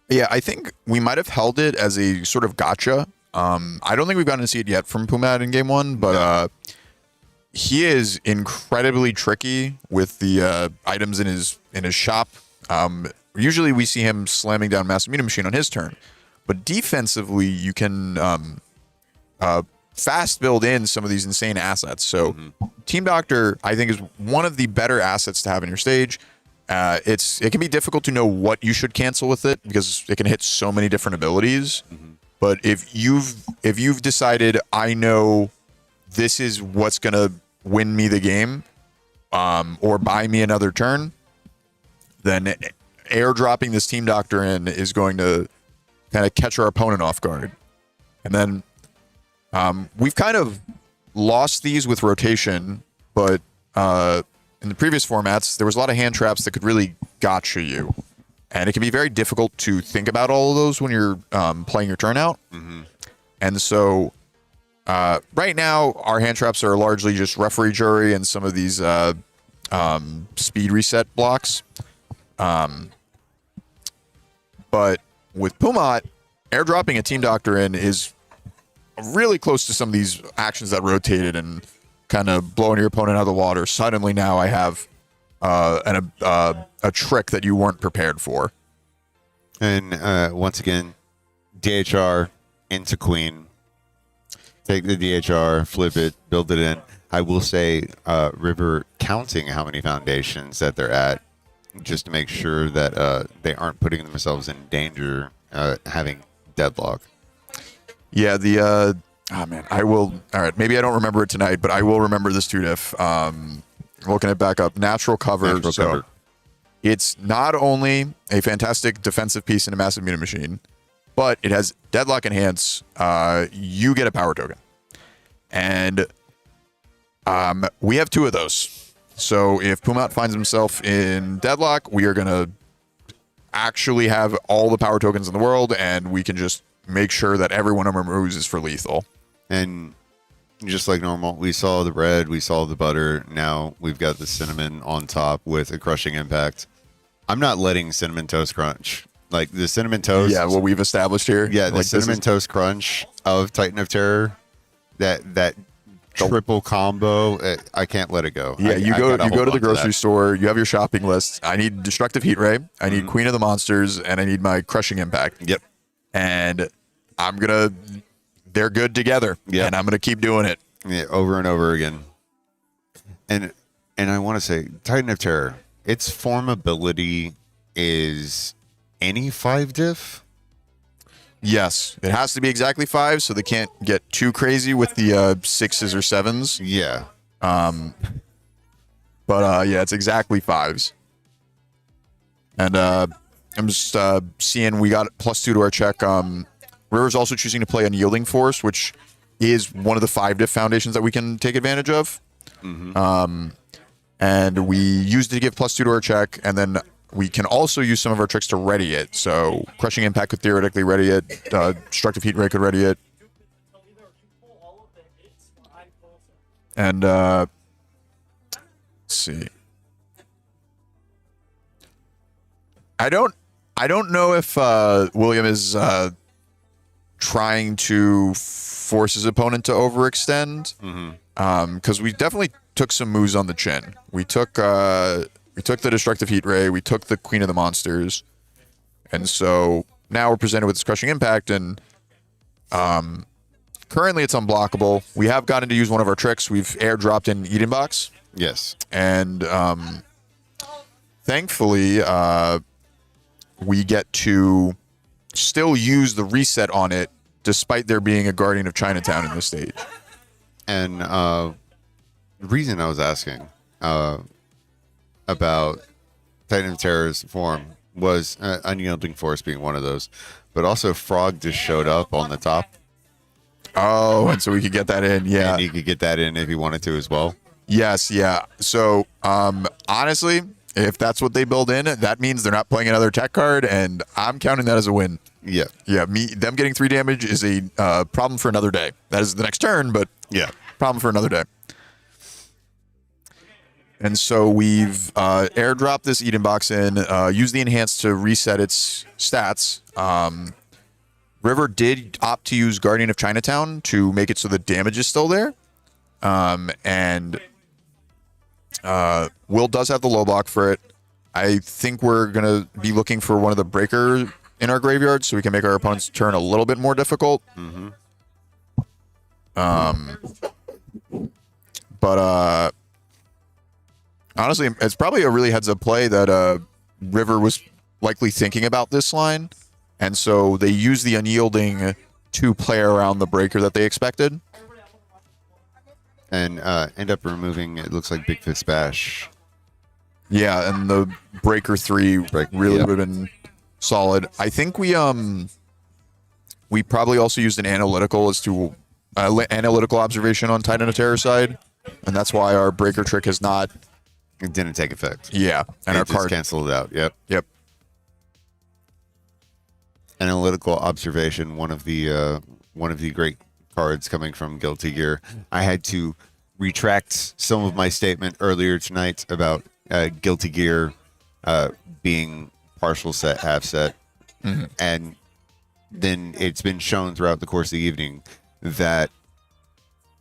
Yeah, I think we might have held it as a sort of gotcha I don't think we've gotten to see it yet from Pumat in game 1, but he is incredibly tricky with the items in his shop. Usually we see him slamming down Massive Mutant Machine on his turn, but defensively you can fast build in some of these insane assets. So Team Doctor, I think, is one of the better assets to have in your stage. It can be difficult to know what you should cancel with it because it can hit so many different abilities. But if you've decided, I know this is what's gonna win me the game, or buy me another turn, then airdropping this Team Doctor in is going to kind of catch our opponent off guard. And then we've kind of lost these with rotation, but in the previous formats, there was a lot of hand traps that could really gotcha you. And it can be very difficult to think about all of those when you're playing your turn out. And so right now, our hand traps are largely just referee jury and some of these speed reset blocks. But with Pumat, airdropping a Team Doctor in is really close to some of these actions that rotated and kind of blowing your opponent out of the water. Suddenly now I have a trick that you weren't prepared for. And once again, DHR into Queen. Take the DHR, flip it, build it in. I will say, River counting how many foundations that they're at, just to make sure that they aren't putting themselves in danger, having deadlock. Yeah, oh man, I will. All right, maybe I don't remember it tonight, but I will remember this 2-diff. Looking it back up, natural cover. So it's not only a fantastic defensive piece in a Massive Mutant Machine, but it has Deadlock Enhance. You get a power token. And we have 2 of those. So if Pumat finds himself in Deadlock, we are going to actually have all the power tokens in the world, and we can just make sure that every one of our moves is for lethal. And just like normal, we saw the bread, we saw the butter. Now we've got the cinnamon on top with a crushing impact. I'm not letting Cinnamon Toast Crunch. Like the Cinnamon Toast. Yeah, what we've established here. Yeah, the like Cinnamon Toast Crunch of Titan of Terror. That triple combo, I can't let it go. Yeah, you go to the grocery store, you have your shopping list. I need Destructive Heat Ray, I need Queen of the Monsters, and I need my Crushing Impact. Yep. And they're good together. Yeah. And I'm gonna keep doing it. Yeah, over and over again. And I want to say, Titan of Terror, its formability is any 5-diff? Yes, it has to be exactly 5, so they can't get too crazy with the 6s or 7s. Yeah. But yeah, it's exactly 5s. And I'm just seeing we got +2 to our check. River's also choosing to play Unyielding Force, which is one of the 5-diff foundations that we can take advantage of. And we used it to give +2 to our check, and then we can also use some of our tricks to ready it. So Crushing Impact could theoretically ready it. Destructive Heat Ray could ready it. And let's see. I don't know if William is trying to force his opponent to overextend. Because we definitely took some moves on the chin. We took the Destructive Heat Ray. We took the Queen of the Monsters. And so now we're presented with this Crushing Impact, and currently it's unblockable. We have gotten to use one of our tricks. We've airdropped in Eden Box. Yes. And thankfully, we get to still use the reset on it, despite there being a Guardian of Chinatown in this stage. And the reason I was asking about Titan of Terror's form was Unyielding Force being one of those, but also Frog just showed up on the top. Oh, and so we could get that in, yeah. And you could get that in if you wanted to as well. Yes, yeah. So, honestly, if that's what they build in, that means they're not playing another tech card, and I'm counting that as a win. Yeah. Yeah, them getting 3 damage is a problem for another day. That is the next turn, but yeah, problem for another day. And so we've airdropped this Eden Box in, used the Enhance to reset its stats. River did opt to use Guardian of Chinatown to make it so the damage is still there. And Will does have the low block for it. I think we're going to be looking for one of the breaker in our graveyard so we can make our opponent's turn a little bit more difficult. But honestly, it's probably a really heads-up play that River was likely thinking about this line. And so they use the Unyielding to play around the breaker that they expected. And end up removing, it looks like Big Fist Bash. Yeah, and the breaker 3 really would have been solid. I think we probably also used an analytical analytical observation on Titan of Terror side, and that's why our breaker trick has not. It didn't take effect. Yeah, and our card canceled it out. Yep. Analytical observation, one of the great cards coming from Guilty Gear. I had to retract some of my statement earlier tonight about Guilty Gear being partial set, half set, and then it's been shown throughout the course of the evening that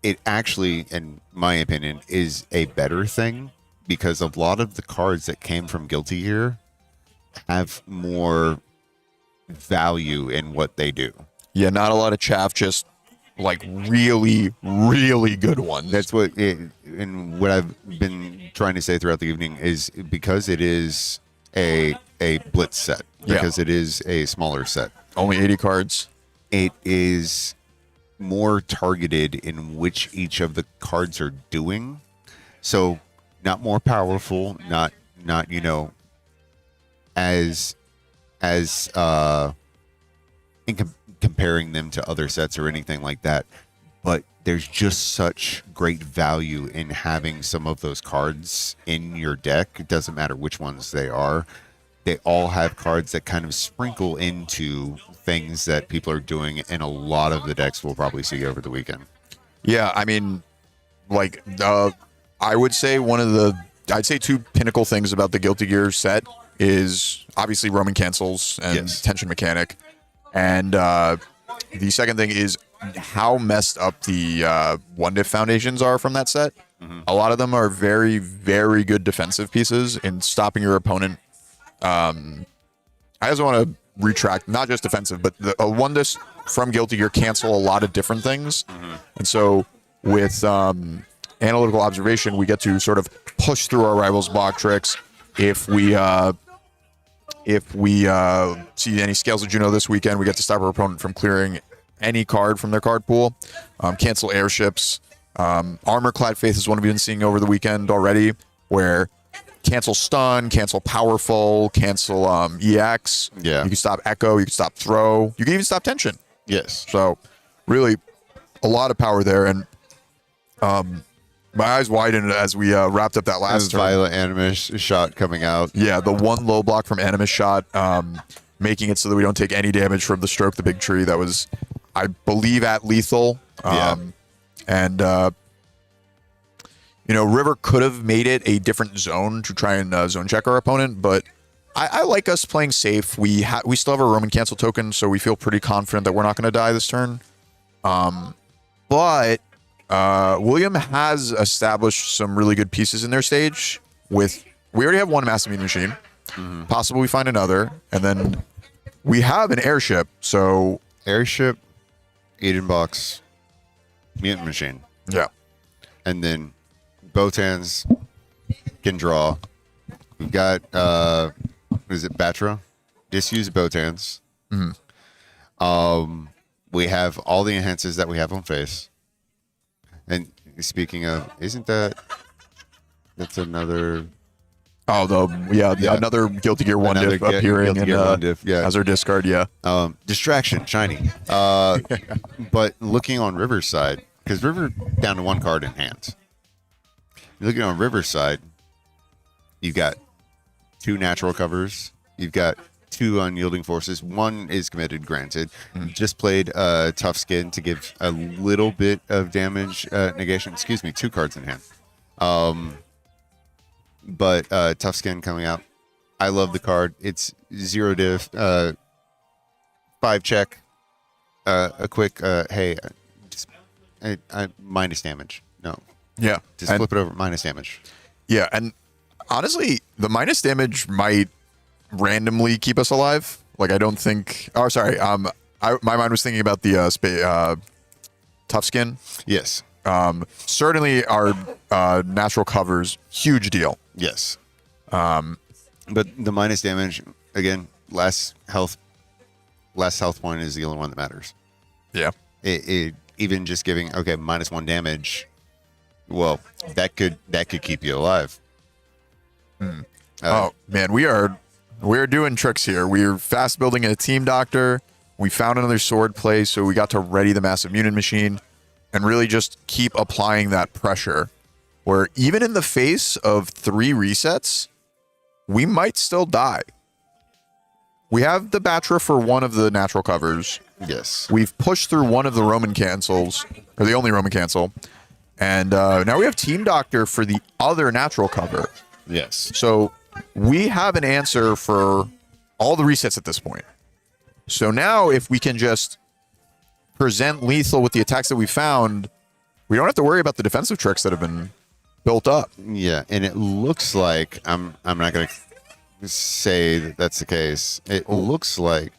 it actually, in my opinion, is a better thing because a lot of the cards that came from Guilty Gear have more value in what they do. Yeah, not a lot of chaff, just like really, really good ones. That's what and what I've been trying to say throughout the evening is because it is a blitz set, because it is a smaller set. Only 80 cards. It is more targeted in which each of the cards are doing. So not more powerful, not as comparing them to other sets or anything like that, but there's just such great value in having some of those cards in your deck. It doesn't matter which ones they are. They all have cards that kind of sprinkle into things that people are doing, and a lot of the decks we'll probably see over the weekend. Yeah, I mean, like, I would say I'd say two pinnacle things about the Guilty Gear set is obviously Roman cancels and tension mechanic. And the second thing is how messed up the one diff foundations are from that set. A lot of them are very, very good defensive pieces in stopping your opponent. I also want to retract, not just defensive, but the one diff from Guilty Gear cancel a lot of different things. And so with analytical observation, we get to sort of push through our rivals' block tricks. If we see any Scales of Juno this weekend, we get to stop our opponent from clearing any card from their card pool. Cancel airships. Armor-clad Faith is one we've been seeing over the weekend already, where cancel stun, cancel powerful, cancel EX. Yeah. You can stop echo, you can stop throw, you can even stop tension. Yes. So really a lot of power there. And my eyes widened as we wrapped up that last turn. Violet Animus shot coming out. Yeah, the one low block from Animus shot, making it so that we don't take any damage from the Stroke the Big Tree. That was, I believe, at lethal. And River could have made it a different zone to try and zone check our opponent, but I like us playing safe. We still have a Roman cancel token, so we feel pretty confident that we're not going to die this turn. But William has established some really good pieces in their stage. We already have one Massive Meat Machine. Possibly we find another, and then we have an airship. So Airship, Eden Box, Mutant Machine. Yeah. And then Botans can draw. We've got what is it, Batra? Disused Botans. We have all the enhances that we have on face. And speaking of, that's another another Guilty Gear one diff appearing as our discard, distraction, shiny. But looking on River's side, because River down to one card in hand. Looking on River's side, you've got two natural covers. You've got two unyielding forces. One is committed, granted. Just played Tough Skin to give a little bit of damage negation. Excuse me, two cards in hand. But Tough Skin coming out. I love the card. It's 0 diff, 5 check, a quick hey, just minus damage. No, Yeah. just flip it over. Minus damage. Yeah, and honestly, the minus damage might randomly keep us alive. Like, I don't think. Oh, sorry. My mind was thinking about the tough skin. Yes. Certainly, our natural covers, huge deal. Yes. But the minus damage again, last health point is the only one that matters. Yeah. It even just giving -1 damage. Well, that could keep you alive. Oh man, we are doing tricks here. We're fast building a team doctor. We found another sword play, so we got to ready the massive mutant machine and really just keep applying that pressure. Where even in the face of 3 resets, we might still die. We have the Batra for one of the natural covers. Yes. We've pushed through one of the Roman cancels, or the only Roman cancel. And now we have Team Doctor for the other natural cover. Yes. So we have an answer for all the resets at this point. So now if we can just present lethal with the attacks that we found, we don't have to worry about the defensive tricks that have been built up. Yeah, and it looks like I'm not going to say that that's the case. It looks like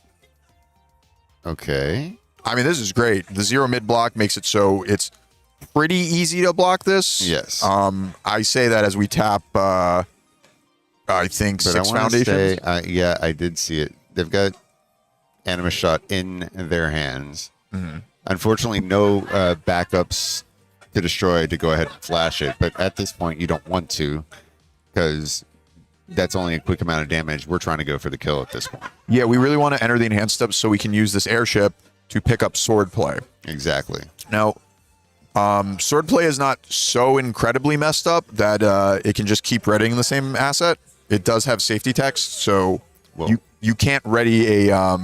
okay. I mean, this is great. The 0 mid block makes it so it's pretty easy to block this. Yes. I say that as we tap I think But 6 I wanna foundations. say, yeah, I did see it. They've got Anima Shot in their hands. Unfortunately, no backups to destroy to go ahead and flash it. But at this point, you don't want to because that's only a quick amount of damage. We're trying to go for the kill at this point. Yeah, we really want to enter the enhanced steps so we can use this airship to pick up sword play. Exactly. Now, sword play is not so incredibly messed up that it can just keep readying the same asset. It does have safety text, so you can't ready a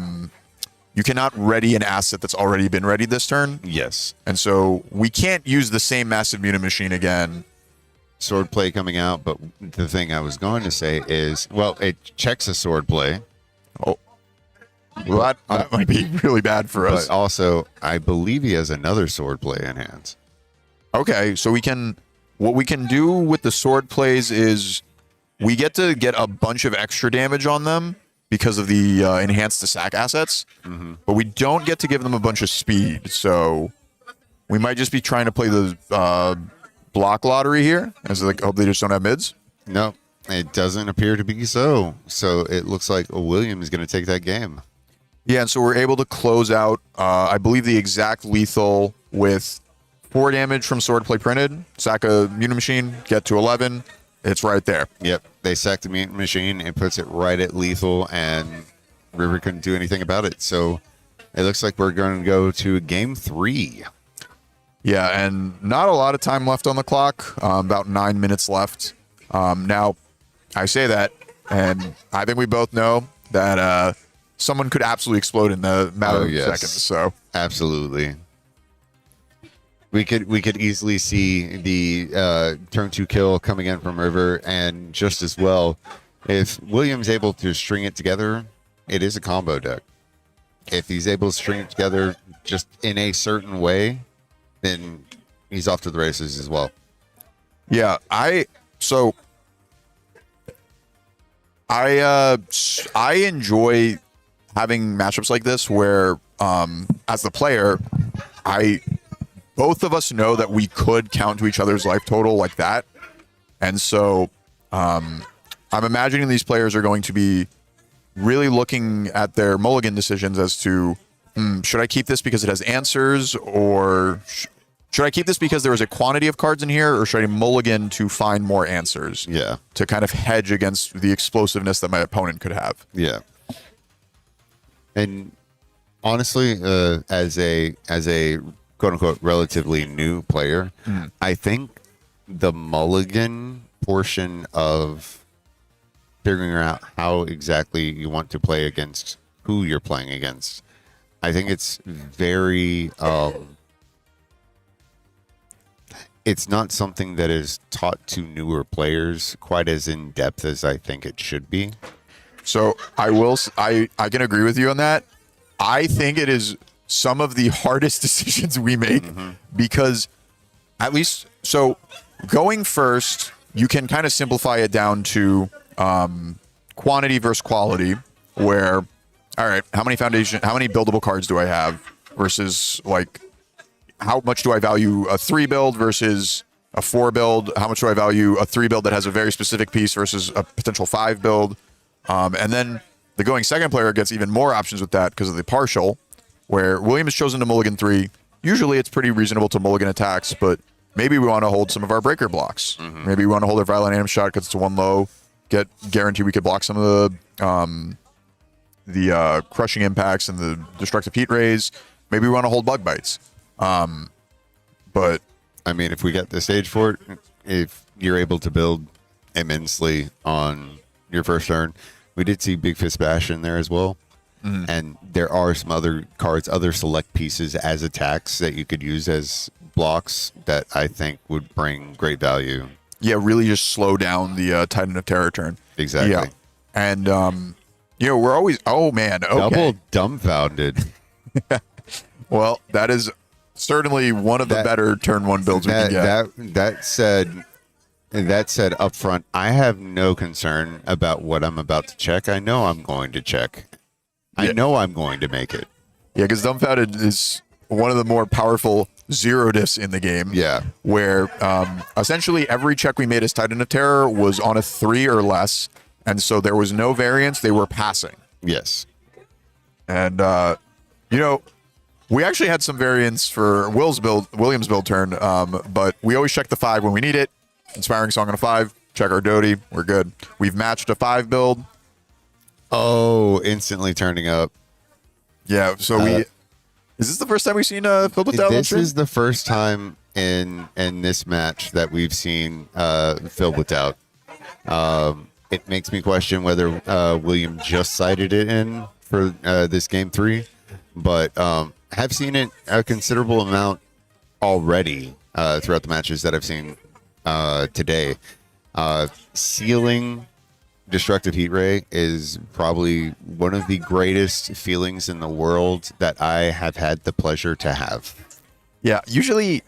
you cannot ready an asset that's already been readied this turn. Yes. And so we can't use the same massive mutant machine again. Sword play coming out, but the thing I was going to say is, well, it checks a sword play. Oh, well, that might be really bad for us. But also, I believe he has another sword play in hands. Okay, so what we can do with the sword plays is we get to get a bunch of extra damage on them because of the enhanced to sack assets, but we don't get to give them a bunch of speed. So we might just be trying to play the block lottery here, as like hope they just don't have mids. No, it doesn't appear to be so. So it looks like William is going to take that game. Yeah, and so we're able to close out, I believe, the exact lethal with 4 damage from swordplay printed. Sack a mutant machine, get to 11. It's right there. Yep, they sacked the mutant machine and puts it right at lethal, and River couldn't do anything about it. So it looks like we're going to go to game 3. Yeah, and not a lot of time left on the clock. About 9 minutes left. Now, I say that, and I think we both know that someone could absolutely explode in the matter of seconds. So absolutely, we could easily see the turn 2 kill coming in from River, and just as well, if William's able to string it together, it is a combo deck. If he's able to string it together just in a certain way, then he's off to the races as well. Yeah, I enjoy having matchups like this where, as the player, both of us know that we could count to each other's life total like that, and so I'm imagining these players are going to be really looking at their mulligan decisions as to should I keep this because it has answers, or should I keep this because there is a quantity of cards in here, or should I mulligan to find more answers? Yeah. To kind of hedge against the explosiveness that my opponent could have. Yeah. And honestly, as a quote unquote relatively new player, I think the mulligan portion of figuring out how exactly you want to play against who you're playing against, I think it's very it's not something that is taught to newer players quite as in depth as I think it should be. So I can agree with you on that. I think it is some of the hardest decisions we make because at least so going first, you can kind of simplify it down to quantity versus quality, where all right, how many buildable cards do I have versus like how much do I value a 3 build versus a 4 build? How much do I value a 3 build that has a very specific piece versus a potential 5 build? And then the going second player gets even more options with that because of the partial, where William has chosen to mulligan 3. Usually it's pretty reasonable to mulligan attacks, but maybe we want to hold some of our breaker blocks. Maybe we want to hold our violent aim shot because it's a 1 low. Guarantee we could block some of the crushing impacts and the destructive heat rays. Maybe we want to hold bug bites. But I mean, if we get the stage for it, if you're able to build immensely on your first turn, we did see Big Fist Bash in there as well. And there are some other cards, other select pieces as attacks that you could use as blocks that I think would bring great value. Yeah, really just slow down the Titan of Terror turn. Exactly. Yeah. And, we're always, oh man, okay. Double dumbfounded. Well, that is certainly one of the better turn 1 builds we can get. That said up front, I have no concern about what I'm about to check. I know I'm going to check. I know I'm going to make it. Yeah, because Dumbfounded is one of the more powerful zero diffs in the game. Yeah. Where essentially every check we made as Titan of Terror was on a 3 or less. And so there was no variance. They were passing. Yes. And, we actually had some variance for William's build turn, but we always check the 5 when we need it. Inspiring Song on a 5. Check our Doty. We're good. We've matched a 5 build. Oh, instantly turning up. Yeah, so is this the first time we've seen filled with This is the first time in this match that we've seen filled with doubt. It makes me question whether William just cited it in for this game 3, but have seen it a considerable amount already throughout the matches that I've seen today. Sealing Destructive Heat Ray is probably one of the greatest feelings in the world that I have had the pleasure to have. Yeah, usually,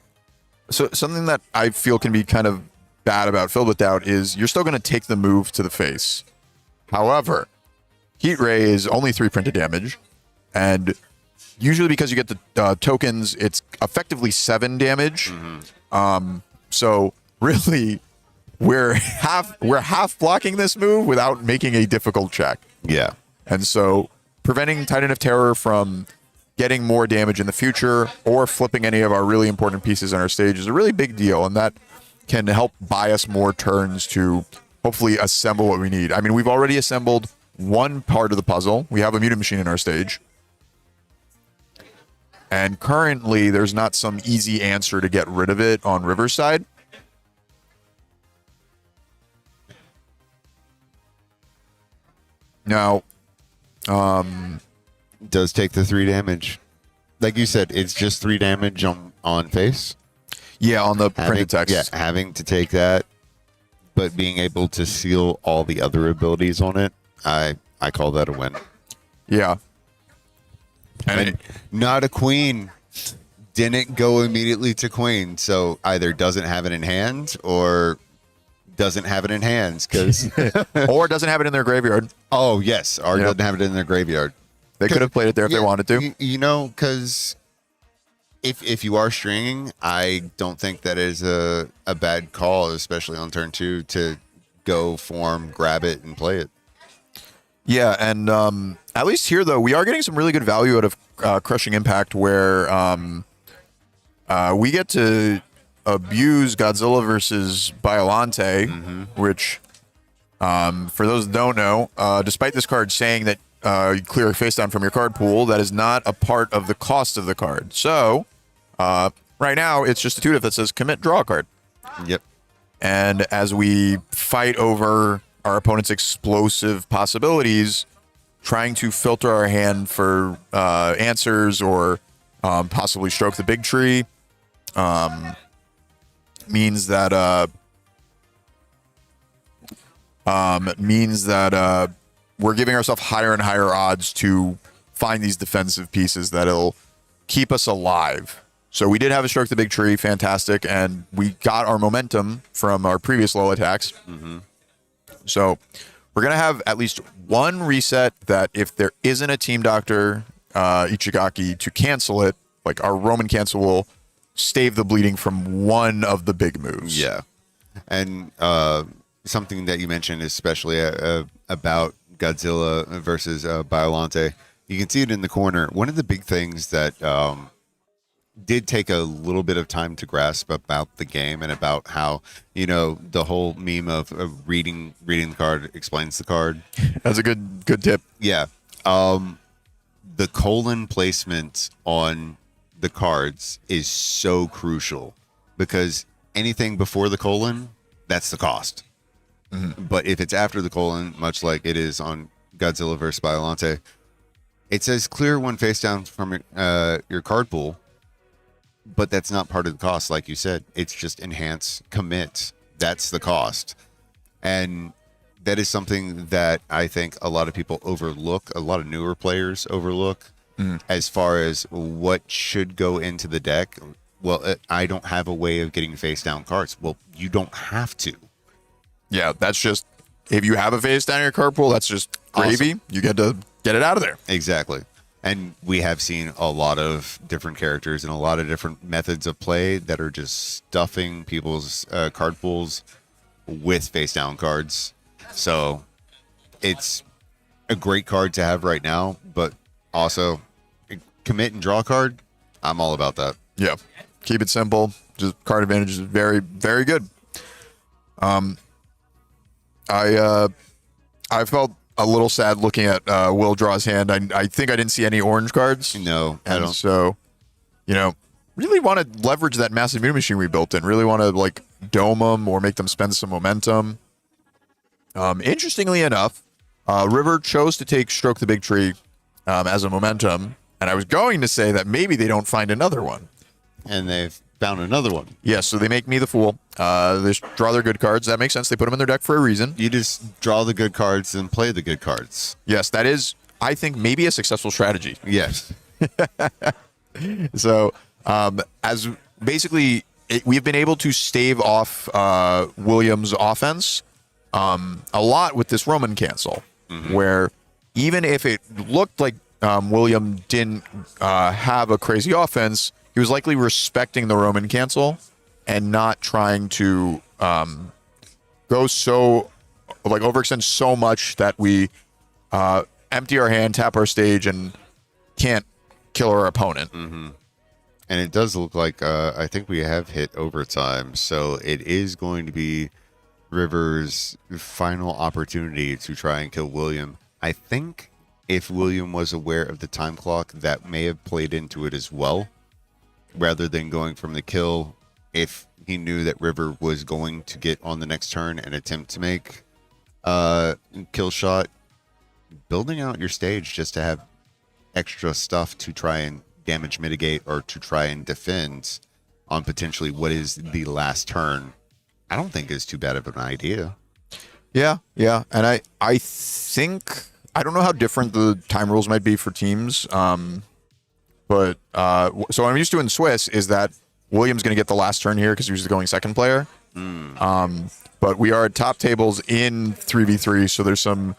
so something that I feel can be kind of bad about Filled with Doubt is you're still going to take the move to the face. However, Heat Ray is only 3 printed damage, and usually because you get the tokens, it's effectively 7 damage. So really, we're half blocking this move without making a difficult check. Yeah. And so preventing Titan of Terror from getting more damage in the future or flipping any of our really important pieces on our stage is a really big deal, and that can help buy us more turns to hopefully assemble what we need. I mean, we've already assembled one part of the puzzle. We have a mutant machine in our stage. And currently, there's not some easy answer to get rid of it on Riverside. Now, does take the 3 damage. Like you said, it's just 3 damage on face. Yeah, on the printed text. Yeah, having to take that, but being able to seal all the other abilities on it, I call that a win. Yeah. And not a queen. Didn't go immediately to queen, so either doesn't have it in hand or doesn't have it in hands because or doesn't have it in their graveyard. Oh yes, or doesn't have it in their graveyard. They could have played it there if they wanted to. Because if you are stringing, I don't think that is a bad call, especially on turn 2, to go form, grab it, and play it. Yeah, and at least here though, we are getting some really good value out of Crushing Impact, where we get to abuse Godzilla versus Biolante, which, for those that don't know, despite this card saying that you clear a face down from your card pool, that is not a part of the cost of the card. So, right now, it's just a 2-diff that says commit, draw a card. Yep. And as we fight over our opponent's explosive possibilities, trying to filter our hand for answers or possibly stroke the big tree, means that we're giving ourselves higher and higher odds to find these defensive pieces that'll keep us alive. So we did have a Stroke the Big Tree, fantastic, and we got our momentum from our previous low attacks. So we're going to have at least one reset that if there isn't a Team Doctor Ichigaki to cancel it, like our Roman cancel will stave the bleeding from one of the big moves. Yeah. And something that you mentioned, especially about Godzilla versus Biolante, you can see it in the corner. One of the big things that did take a little bit of time to grasp about the game and about how, the whole meme of reading the card explains the card. That's a good tip. Yeah. The colon placement on the cards is so crucial because anything before the colon, that's the cost. But if it's after the colon, much like it is on Godzilla vs. Biolante, it says clear one face down from your card pool, but that's not part of the cost. Like you said, it's just enhance, commit. That's the cost. And that is something that I think a lot of people overlook, a lot of newer players overlook, as far as what should go into the deck. Well, I don't have a way of getting face down cards. Well, you don't have to. Yeah, that's just, if you have a face down your card pool, that's just gravy. Awesome. You get to get it out of there. Exactly. And we have seen a lot of different characters and a lot of different methods of play that are just stuffing people's card pools with face down cards. So it's a great card to have right now, but also commit and draw a card. I'm all about that. Yeah. Keep it simple. Just card advantage is very, very good. I felt a little sad looking at Will draw's hand. I think I didn't see any orange cards. No, I don't. So, really want to leverage that massive new machine we built in. Really want to dome them or make them spend some momentum. Interestingly enough, River chose to take Stroke the Big Tree as a momentum, and I was going to say that maybe they don't find another one. And they've found another one. Yes, so they make me the fool. They draw their good cards. That makes sense. They put them in their deck for a reason. You just draw the good cards and play the good cards. Yes, that is, I think, maybe a successful strategy. Yes. So, as basically, we've been able to stave off Williams' offense a lot with this Roman cancel, where even if it looked like William didn't have a crazy offense, he was likely respecting the Roman cancel and not trying to go so, overextend so much that we empty our hand, tap our stage, and can't kill our opponent. And it does look like I think we have hit overtime, so it is going to be River's final opportunity to try and kill William. I think if William was aware of the time clock, that may have played into it as well, rather than going from the kill. If he knew that River was going to get on the next turn and attempt to make kill shot, building out your stage just to have extra stuff to try and damage mitigate or to try and defend on potentially what is the last turn, I don't think is too bad of an idea. Yeah. And I think, I don't know how different the time rules might be for teams, but so what I'm used to in Swiss is that William's going to get the last turn here because he was the going second player. But we are at top tables in 3v3, so there's some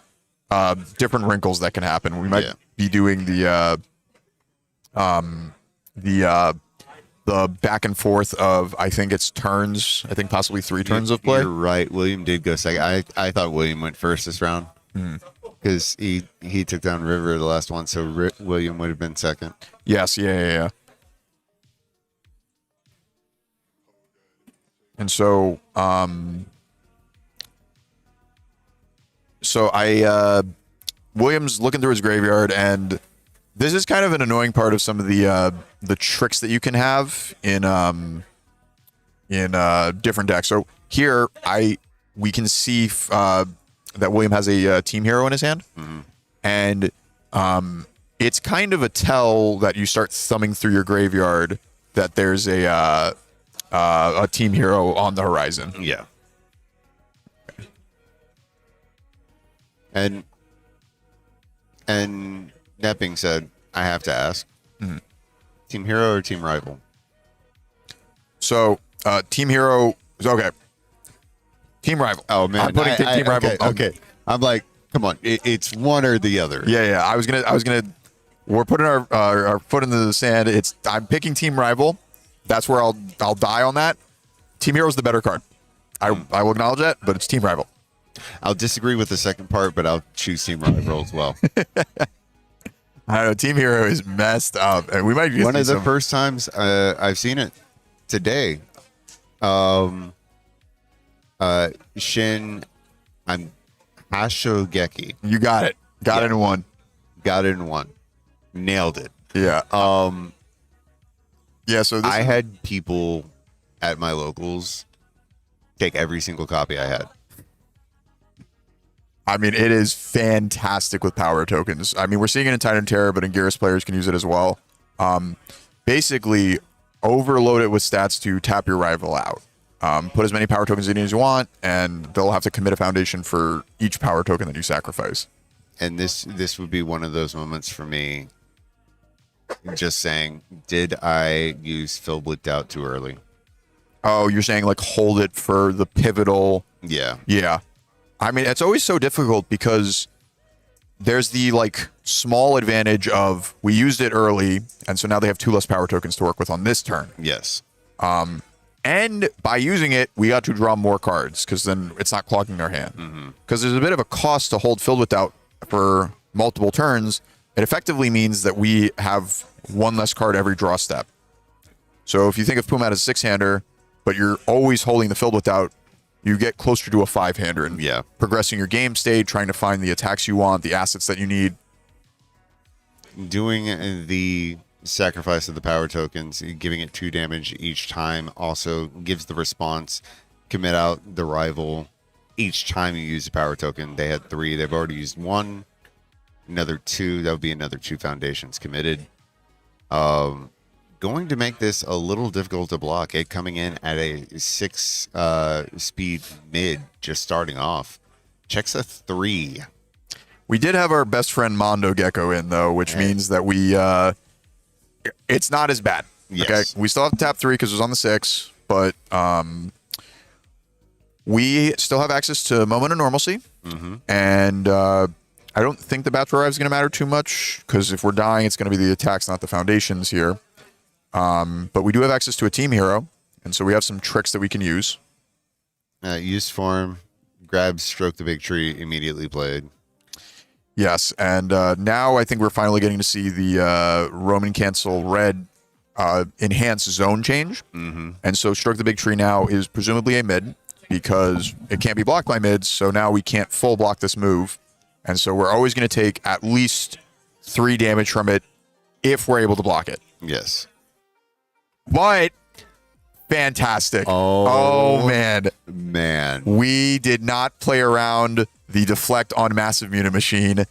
different wrinkles that can happen. We might be doing the back and forth of, I think it's turns. I think possibly 3 turns of play. You're right. William did go second. I thought William went first this round because he took down River the last one, so William would have been second. Yes, yeah. And so, William's looking through his graveyard, and this is kind of an annoying part of some of the tricks that you can have in different decks. So here, we can see that William has a team hero in his hand, and it's kind of a tell that you start thumbing through your graveyard that there's a team hero on the horizon. Yeah. And that being said, I have to ask, Team hero or team rival? So, team hero is okay. Team rival. Oh man, I'm putting team rival. Okay. I'm like, come on, it's one or the other. Yeah. I was gonna. We're putting our foot into the sand. I'm picking team rival. That's where I'll die on that. Team hero is the better card. I will acknowledge that, but it's team rival. I'll disagree with the second part, but I'll choose team rival as well. I don't know. Team hero is messed up, and we might be one of the first times I've seen it today. Shin, I'm Hashogeki. You got it. Got it in one. Got it in one. Nailed it. Yeah. Yeah. So I had people at my locals take every single copy I had. I mean, it is fantastic with power tokens. I mean, we're seeing it in Titan Terror, but in Geras players can use it as well. Basically, overload it with stats to tap your rival out. Put as many power tokens in as you want, and they'll have to commit a foundation for each power token that you sacrifice. And this would be one of those moments for me. Just saying, did I use Filled with Doubt too early? Oh, you're saying like hold it for the pivotal. Yeah. Yeah. I mean, it's always so difficult because there's the like small advantage of we used it early, and so now they have 2 less power tokens to work with on this turn. Yes. And by using it, we got to draw more cards because then it's not clogging our hand. Because there's a bit of a cost to hold Filled with Doubt for multiple turns. It effectively means that we have 1 less card every draw step. So if you think of Pumat as a 6-hander, but you're always holding the Filled with Doubt, you get closer to a 5-hander and progressing your game state, trying to find the attacks you want, the assets that you need. Doing the sacrifice of the power tokens, giving it 2 damage each time, also gives the response. Commit out the rival each time you use a power token. They had 3. They've already used 1. Another 2. That would be another 2 foundations committed. Going to make this a little difficult to block. It coming in at a 6 speed mid, just starting off. Checks a 3. We did have our best friend Mondo Gecko in though, which means that we it's not as bad. Yes. Okay, we still have to tap 3 because it was on the 6, but we still have access to Moment of Normalcy, and I don't think the Battle Drive is going to matter too much because if we're dying, it's going to be the attacks, not the foundations here. But we do have access to a team hero, and so we have some tricks that we can use. Use form, grab, stroke the big tree, immediately played. Yes, and now I think we're finally getting to see the Roman Cancel Red enhanced zone change. And so Stroke the Big Tree now is presumably a mid because it can't be blocked by mids, so now we can't full block this move. And so we're always going to take at least 3 damage from it if we're able to block it. Yes. But fantastic. Oh man. We did not play around the deflect on Massive Machine.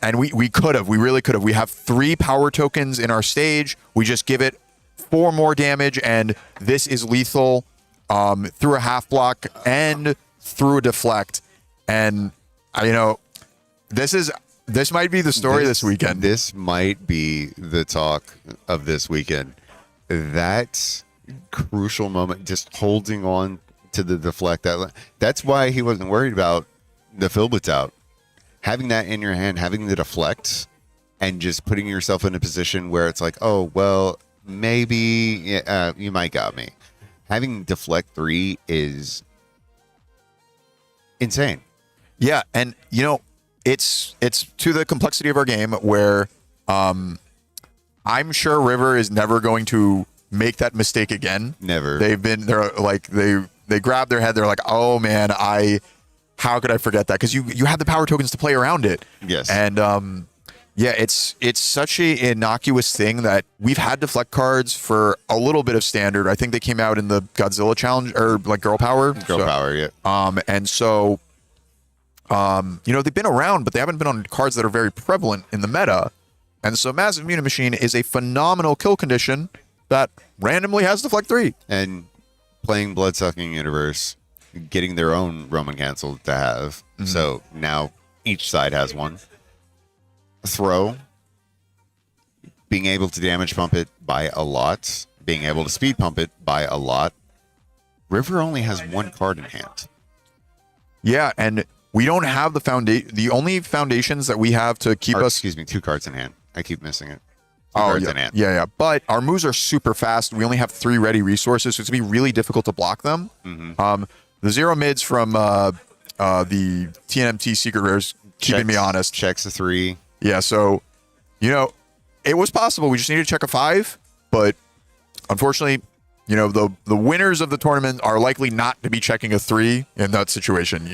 And we could have. We really could have. We have 3 power tokens in our stage. We just give it 4 more damage, and this is lethal through a half block and through a deflect. And this might be the story this weekend. This might be the talk of this weekend. That crucial moment, just holding on to the deflect. That's why he wasn't worried about the Filled with Doubt. Having that in your hand, having the deflect, and just putting yourself in a position where it's like, oh, well, maybe you might got me. Having deflect 3 is insane. Yeah, and it's to the complexity of our game where I'm sure River is never going to make that mistake again. Never. They grab their head. They're like, oh man, how could I forget that? Because you have the power tokens to play around it. Yes. And it's such a innocuous thing that we've had deflect cards for a little bit of standard. I think they came out in the Godzilla challenge or like Girl Power. Power, yeah. And so they've been around, but they haven't been on cards that are very prevalent in the meta. And so Massive Machine is a phenomenal kill condition that randomly has deflect 3. And playing Bloodsucking Universe, getting their own Roman Cancel to have. So now each side has one. Throw. being able to damage pump it by a lot, being able to speed pump it by a lot. River only has one card in hand. Yeah, and we don't have the foundation. The only foundations that we have to keep us. Excuse me, 2 cards in hand. I keep missing it. 2 Oh, cards yeah, in hand. yeah. But our moves are super fast. We only have 3 ready resources, so it's gonna be really difficult to block them. The 0 mids from the TNMT secret rares keeping me honest. Checks a 3. Yeah, so it was possible. We just needed to check a 5, but unfortunately, the winners of the tournament are likely not to be checking a 3 in that situation.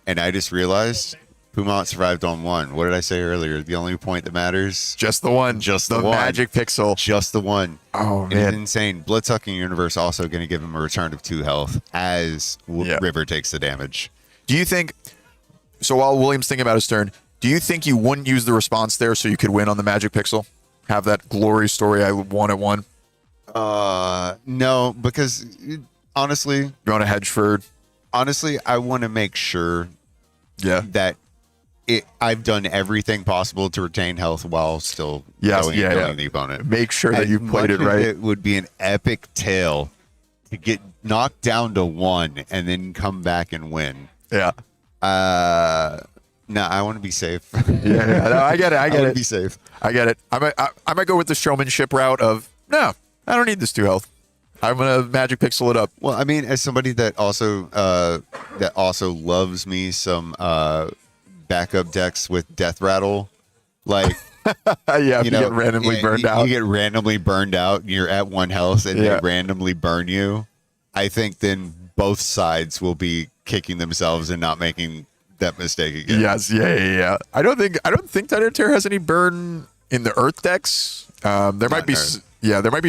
And I just realized Pumont survived on 1. What did I say earlier? The only point that matters? Just the one. Just the one. magic pixel. Just the one. Oh, It's man. insane. Bloodsucking Universe also going to give him a return of 2 health as River takes the damage. Do you think, so while William's thinking about his turn, do you think you wouldn't use the response there so you could win on the magic pixel? Have that glory story I won at 1? No, because honestly, You want to hedge for? I want to make sure that I've done everything possible to retain health while still going and killing the opponent. Make sure that you played it right. It would be an epic tale to get knocked down to 1 and then come back and win. Yeah. No, I want to be safe. Yeah, no, I get it. I get want it. to be safe. I get it. I might go with the showmanship route of, no, I don't need this 2 health. I'm going to magic pixel it up. Well, I mean, as somebody that also loves me some backup decks with Death Rattle, like Yeah, you get randomly burned out. You get randomly burned out. You're at 1 health, and they randomly burn you. I think then both sides will be kicking themselves and not making that mistake again. Yes, yeah. I don't think Titanic has any burn in the Earth decks. There might be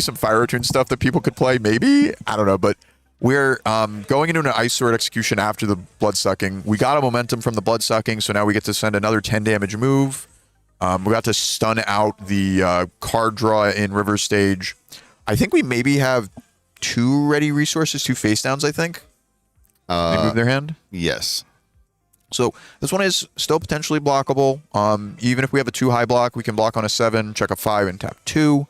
some Fire Attune stuff that people could play. Maybe, I don't know, but we're going into an Ice Sword execution after the Bloodsucking. We got a momentum from the Bloodsucking, so now we get to send another 10 damage move. We got to stun out the card draw in River Stage. I think we maybe have 2 ready resources, 2 face downs. I think they move their hand. Yes. So this one is still potentially blockable. Even if we have a 2 high block, we can block on a 7, check a 5, and tap 2.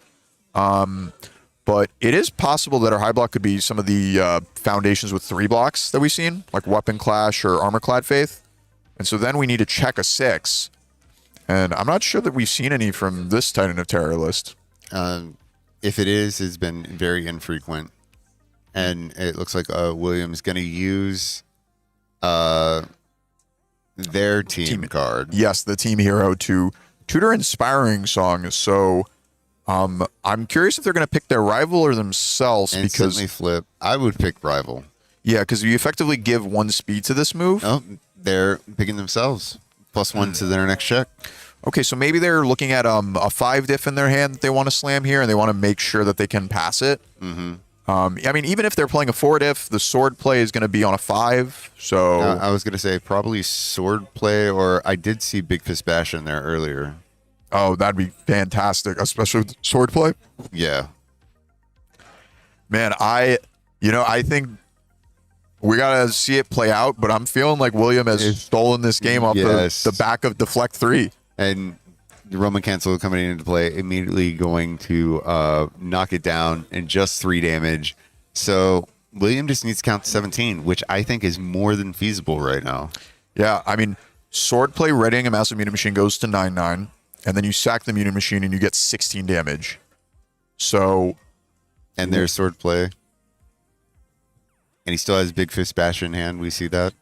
But it is possible that our high block could be some of the foundations with 3 blocks that we've seen, like Weapon Clash or Armorclad Faith. And so then we need to check a 6. And I'm not sure that we've seen any from this Titan of Terror list. If it is, it's been very infrequent. And it looks like William's going to use their team card. Yes, the team hero to tutor Inspiring Song. So I'm curious if they're going to pick their rival or themselves. Instantly because flip. I would pick rival. Yeah, because you effectively give 1 speed to this move. Oh, they're picking themselves. +1 to their next check. Okay, so maybe they're looking at a 5 diff in their hand that they want to slam here, and they want to make sure that they can pass it. Mm-hmm. I mean, even if they're playing a 4 diff, the sword play is going to be on a 5. So I was going to say probably sword play, or I did see Big Fist Bash in there earlier. Oh, that'd be fantastic, especially with sword play. Yeah. Man, I think we got to see it play out, but I'm feeling like William has stolen this game off the back of Deflect 3. And the Roman Cancel coming into play, immediately going to knock it down in just 3 damage. So William just needs to count to 17, which I think is more than feasible right now. Yeah, I mean, swordplay readying a massive Muni Machine goes to 9/9, and then you sack the Muni Machine and you get 16 damage. So, and there's swordplay, and he still has Big Fist Bash in hand. We see that.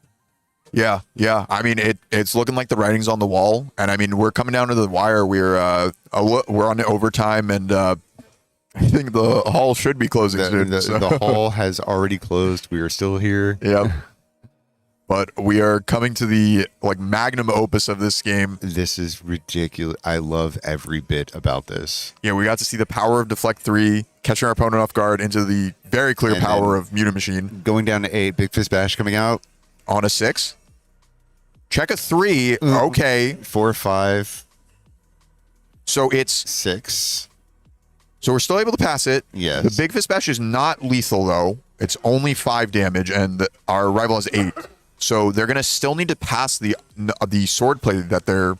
Yeah. I mean, it's looking like the writing's on the wall, and I mean, we're coming down to the wire. We're on the overtime, and I think the hall should be closing soon. The hall has already closed. We are still here. Yeah. But we are coming to the magnum opus of this game. This is ridiculous. I love every bit about this. Yeah, we got to see the power of Deflect 3, catching our opponent off guard, into the very clear power of Muta Machine. Going down to 8, Big Fist Bash coming out. On a 6. Check a 3. Okay. 4, 5. So it's 6. So we're still able to pass it. Yes. The Big Fist Bash is not lethal, though. It's only 5 damage, and our rival has 8. So they're going to still need to pass the sword play that they're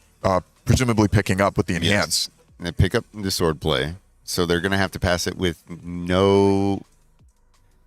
presumably picking up with the enhance. and they pick up the sword play. So they're going to have to pass it with no.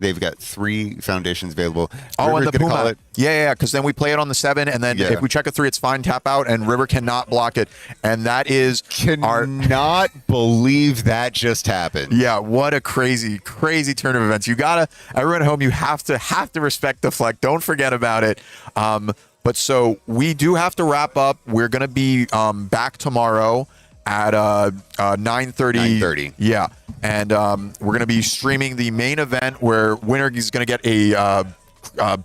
They've got 3 foundations available. Oh, and the gonna Puma. call it. Yeah, because then we play it on the 7, and then if we check a 3, it's fine, tap out, and River cannot block it. And that is Cannot believe that just happened. Yeah, what a crazy, crazy turn of events. You gotta, everyone at home, you have to respect the fleck. Don't forget about it. But so we do have to wrap up. We're gonna be back tomorrow at 9:30. 9:30. Yeah, and we're gonna be streaming the main event where winner is gonna get a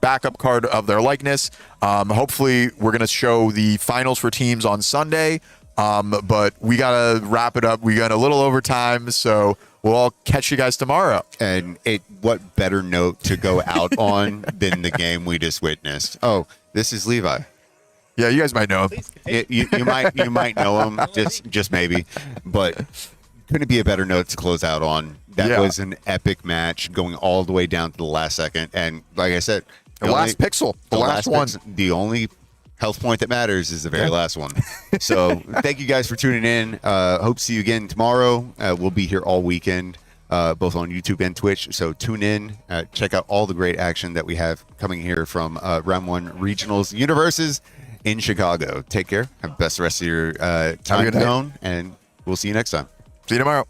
backup card of their likeness. Hopefully, we're gonna show the finals for teams on Sunday. But we gotta wrap it up. We got a little overtime, so we'll all catch you guys tomorrow. And what better note to go out on than the game we just witnessed? Oh, this is Levi. Yeah, you guys might know. You might know him, just maybe, but couldn't be a better note to close out on. That was an epic match, going all the way down to the last second, and like I said, The last pixel, the last one. the only health point that matters is the very last one. So thank you guys for tuning in. Hope to see you again tomorrow. We'll be here all weekend, both on YouTube and Twitch. So tune in, check out all the great action that we have coming here from Round 1 Regionals UniVersus in Chicago. Take care. Have the best rest of your time zone, and we'll see you next time. See you tomorrow.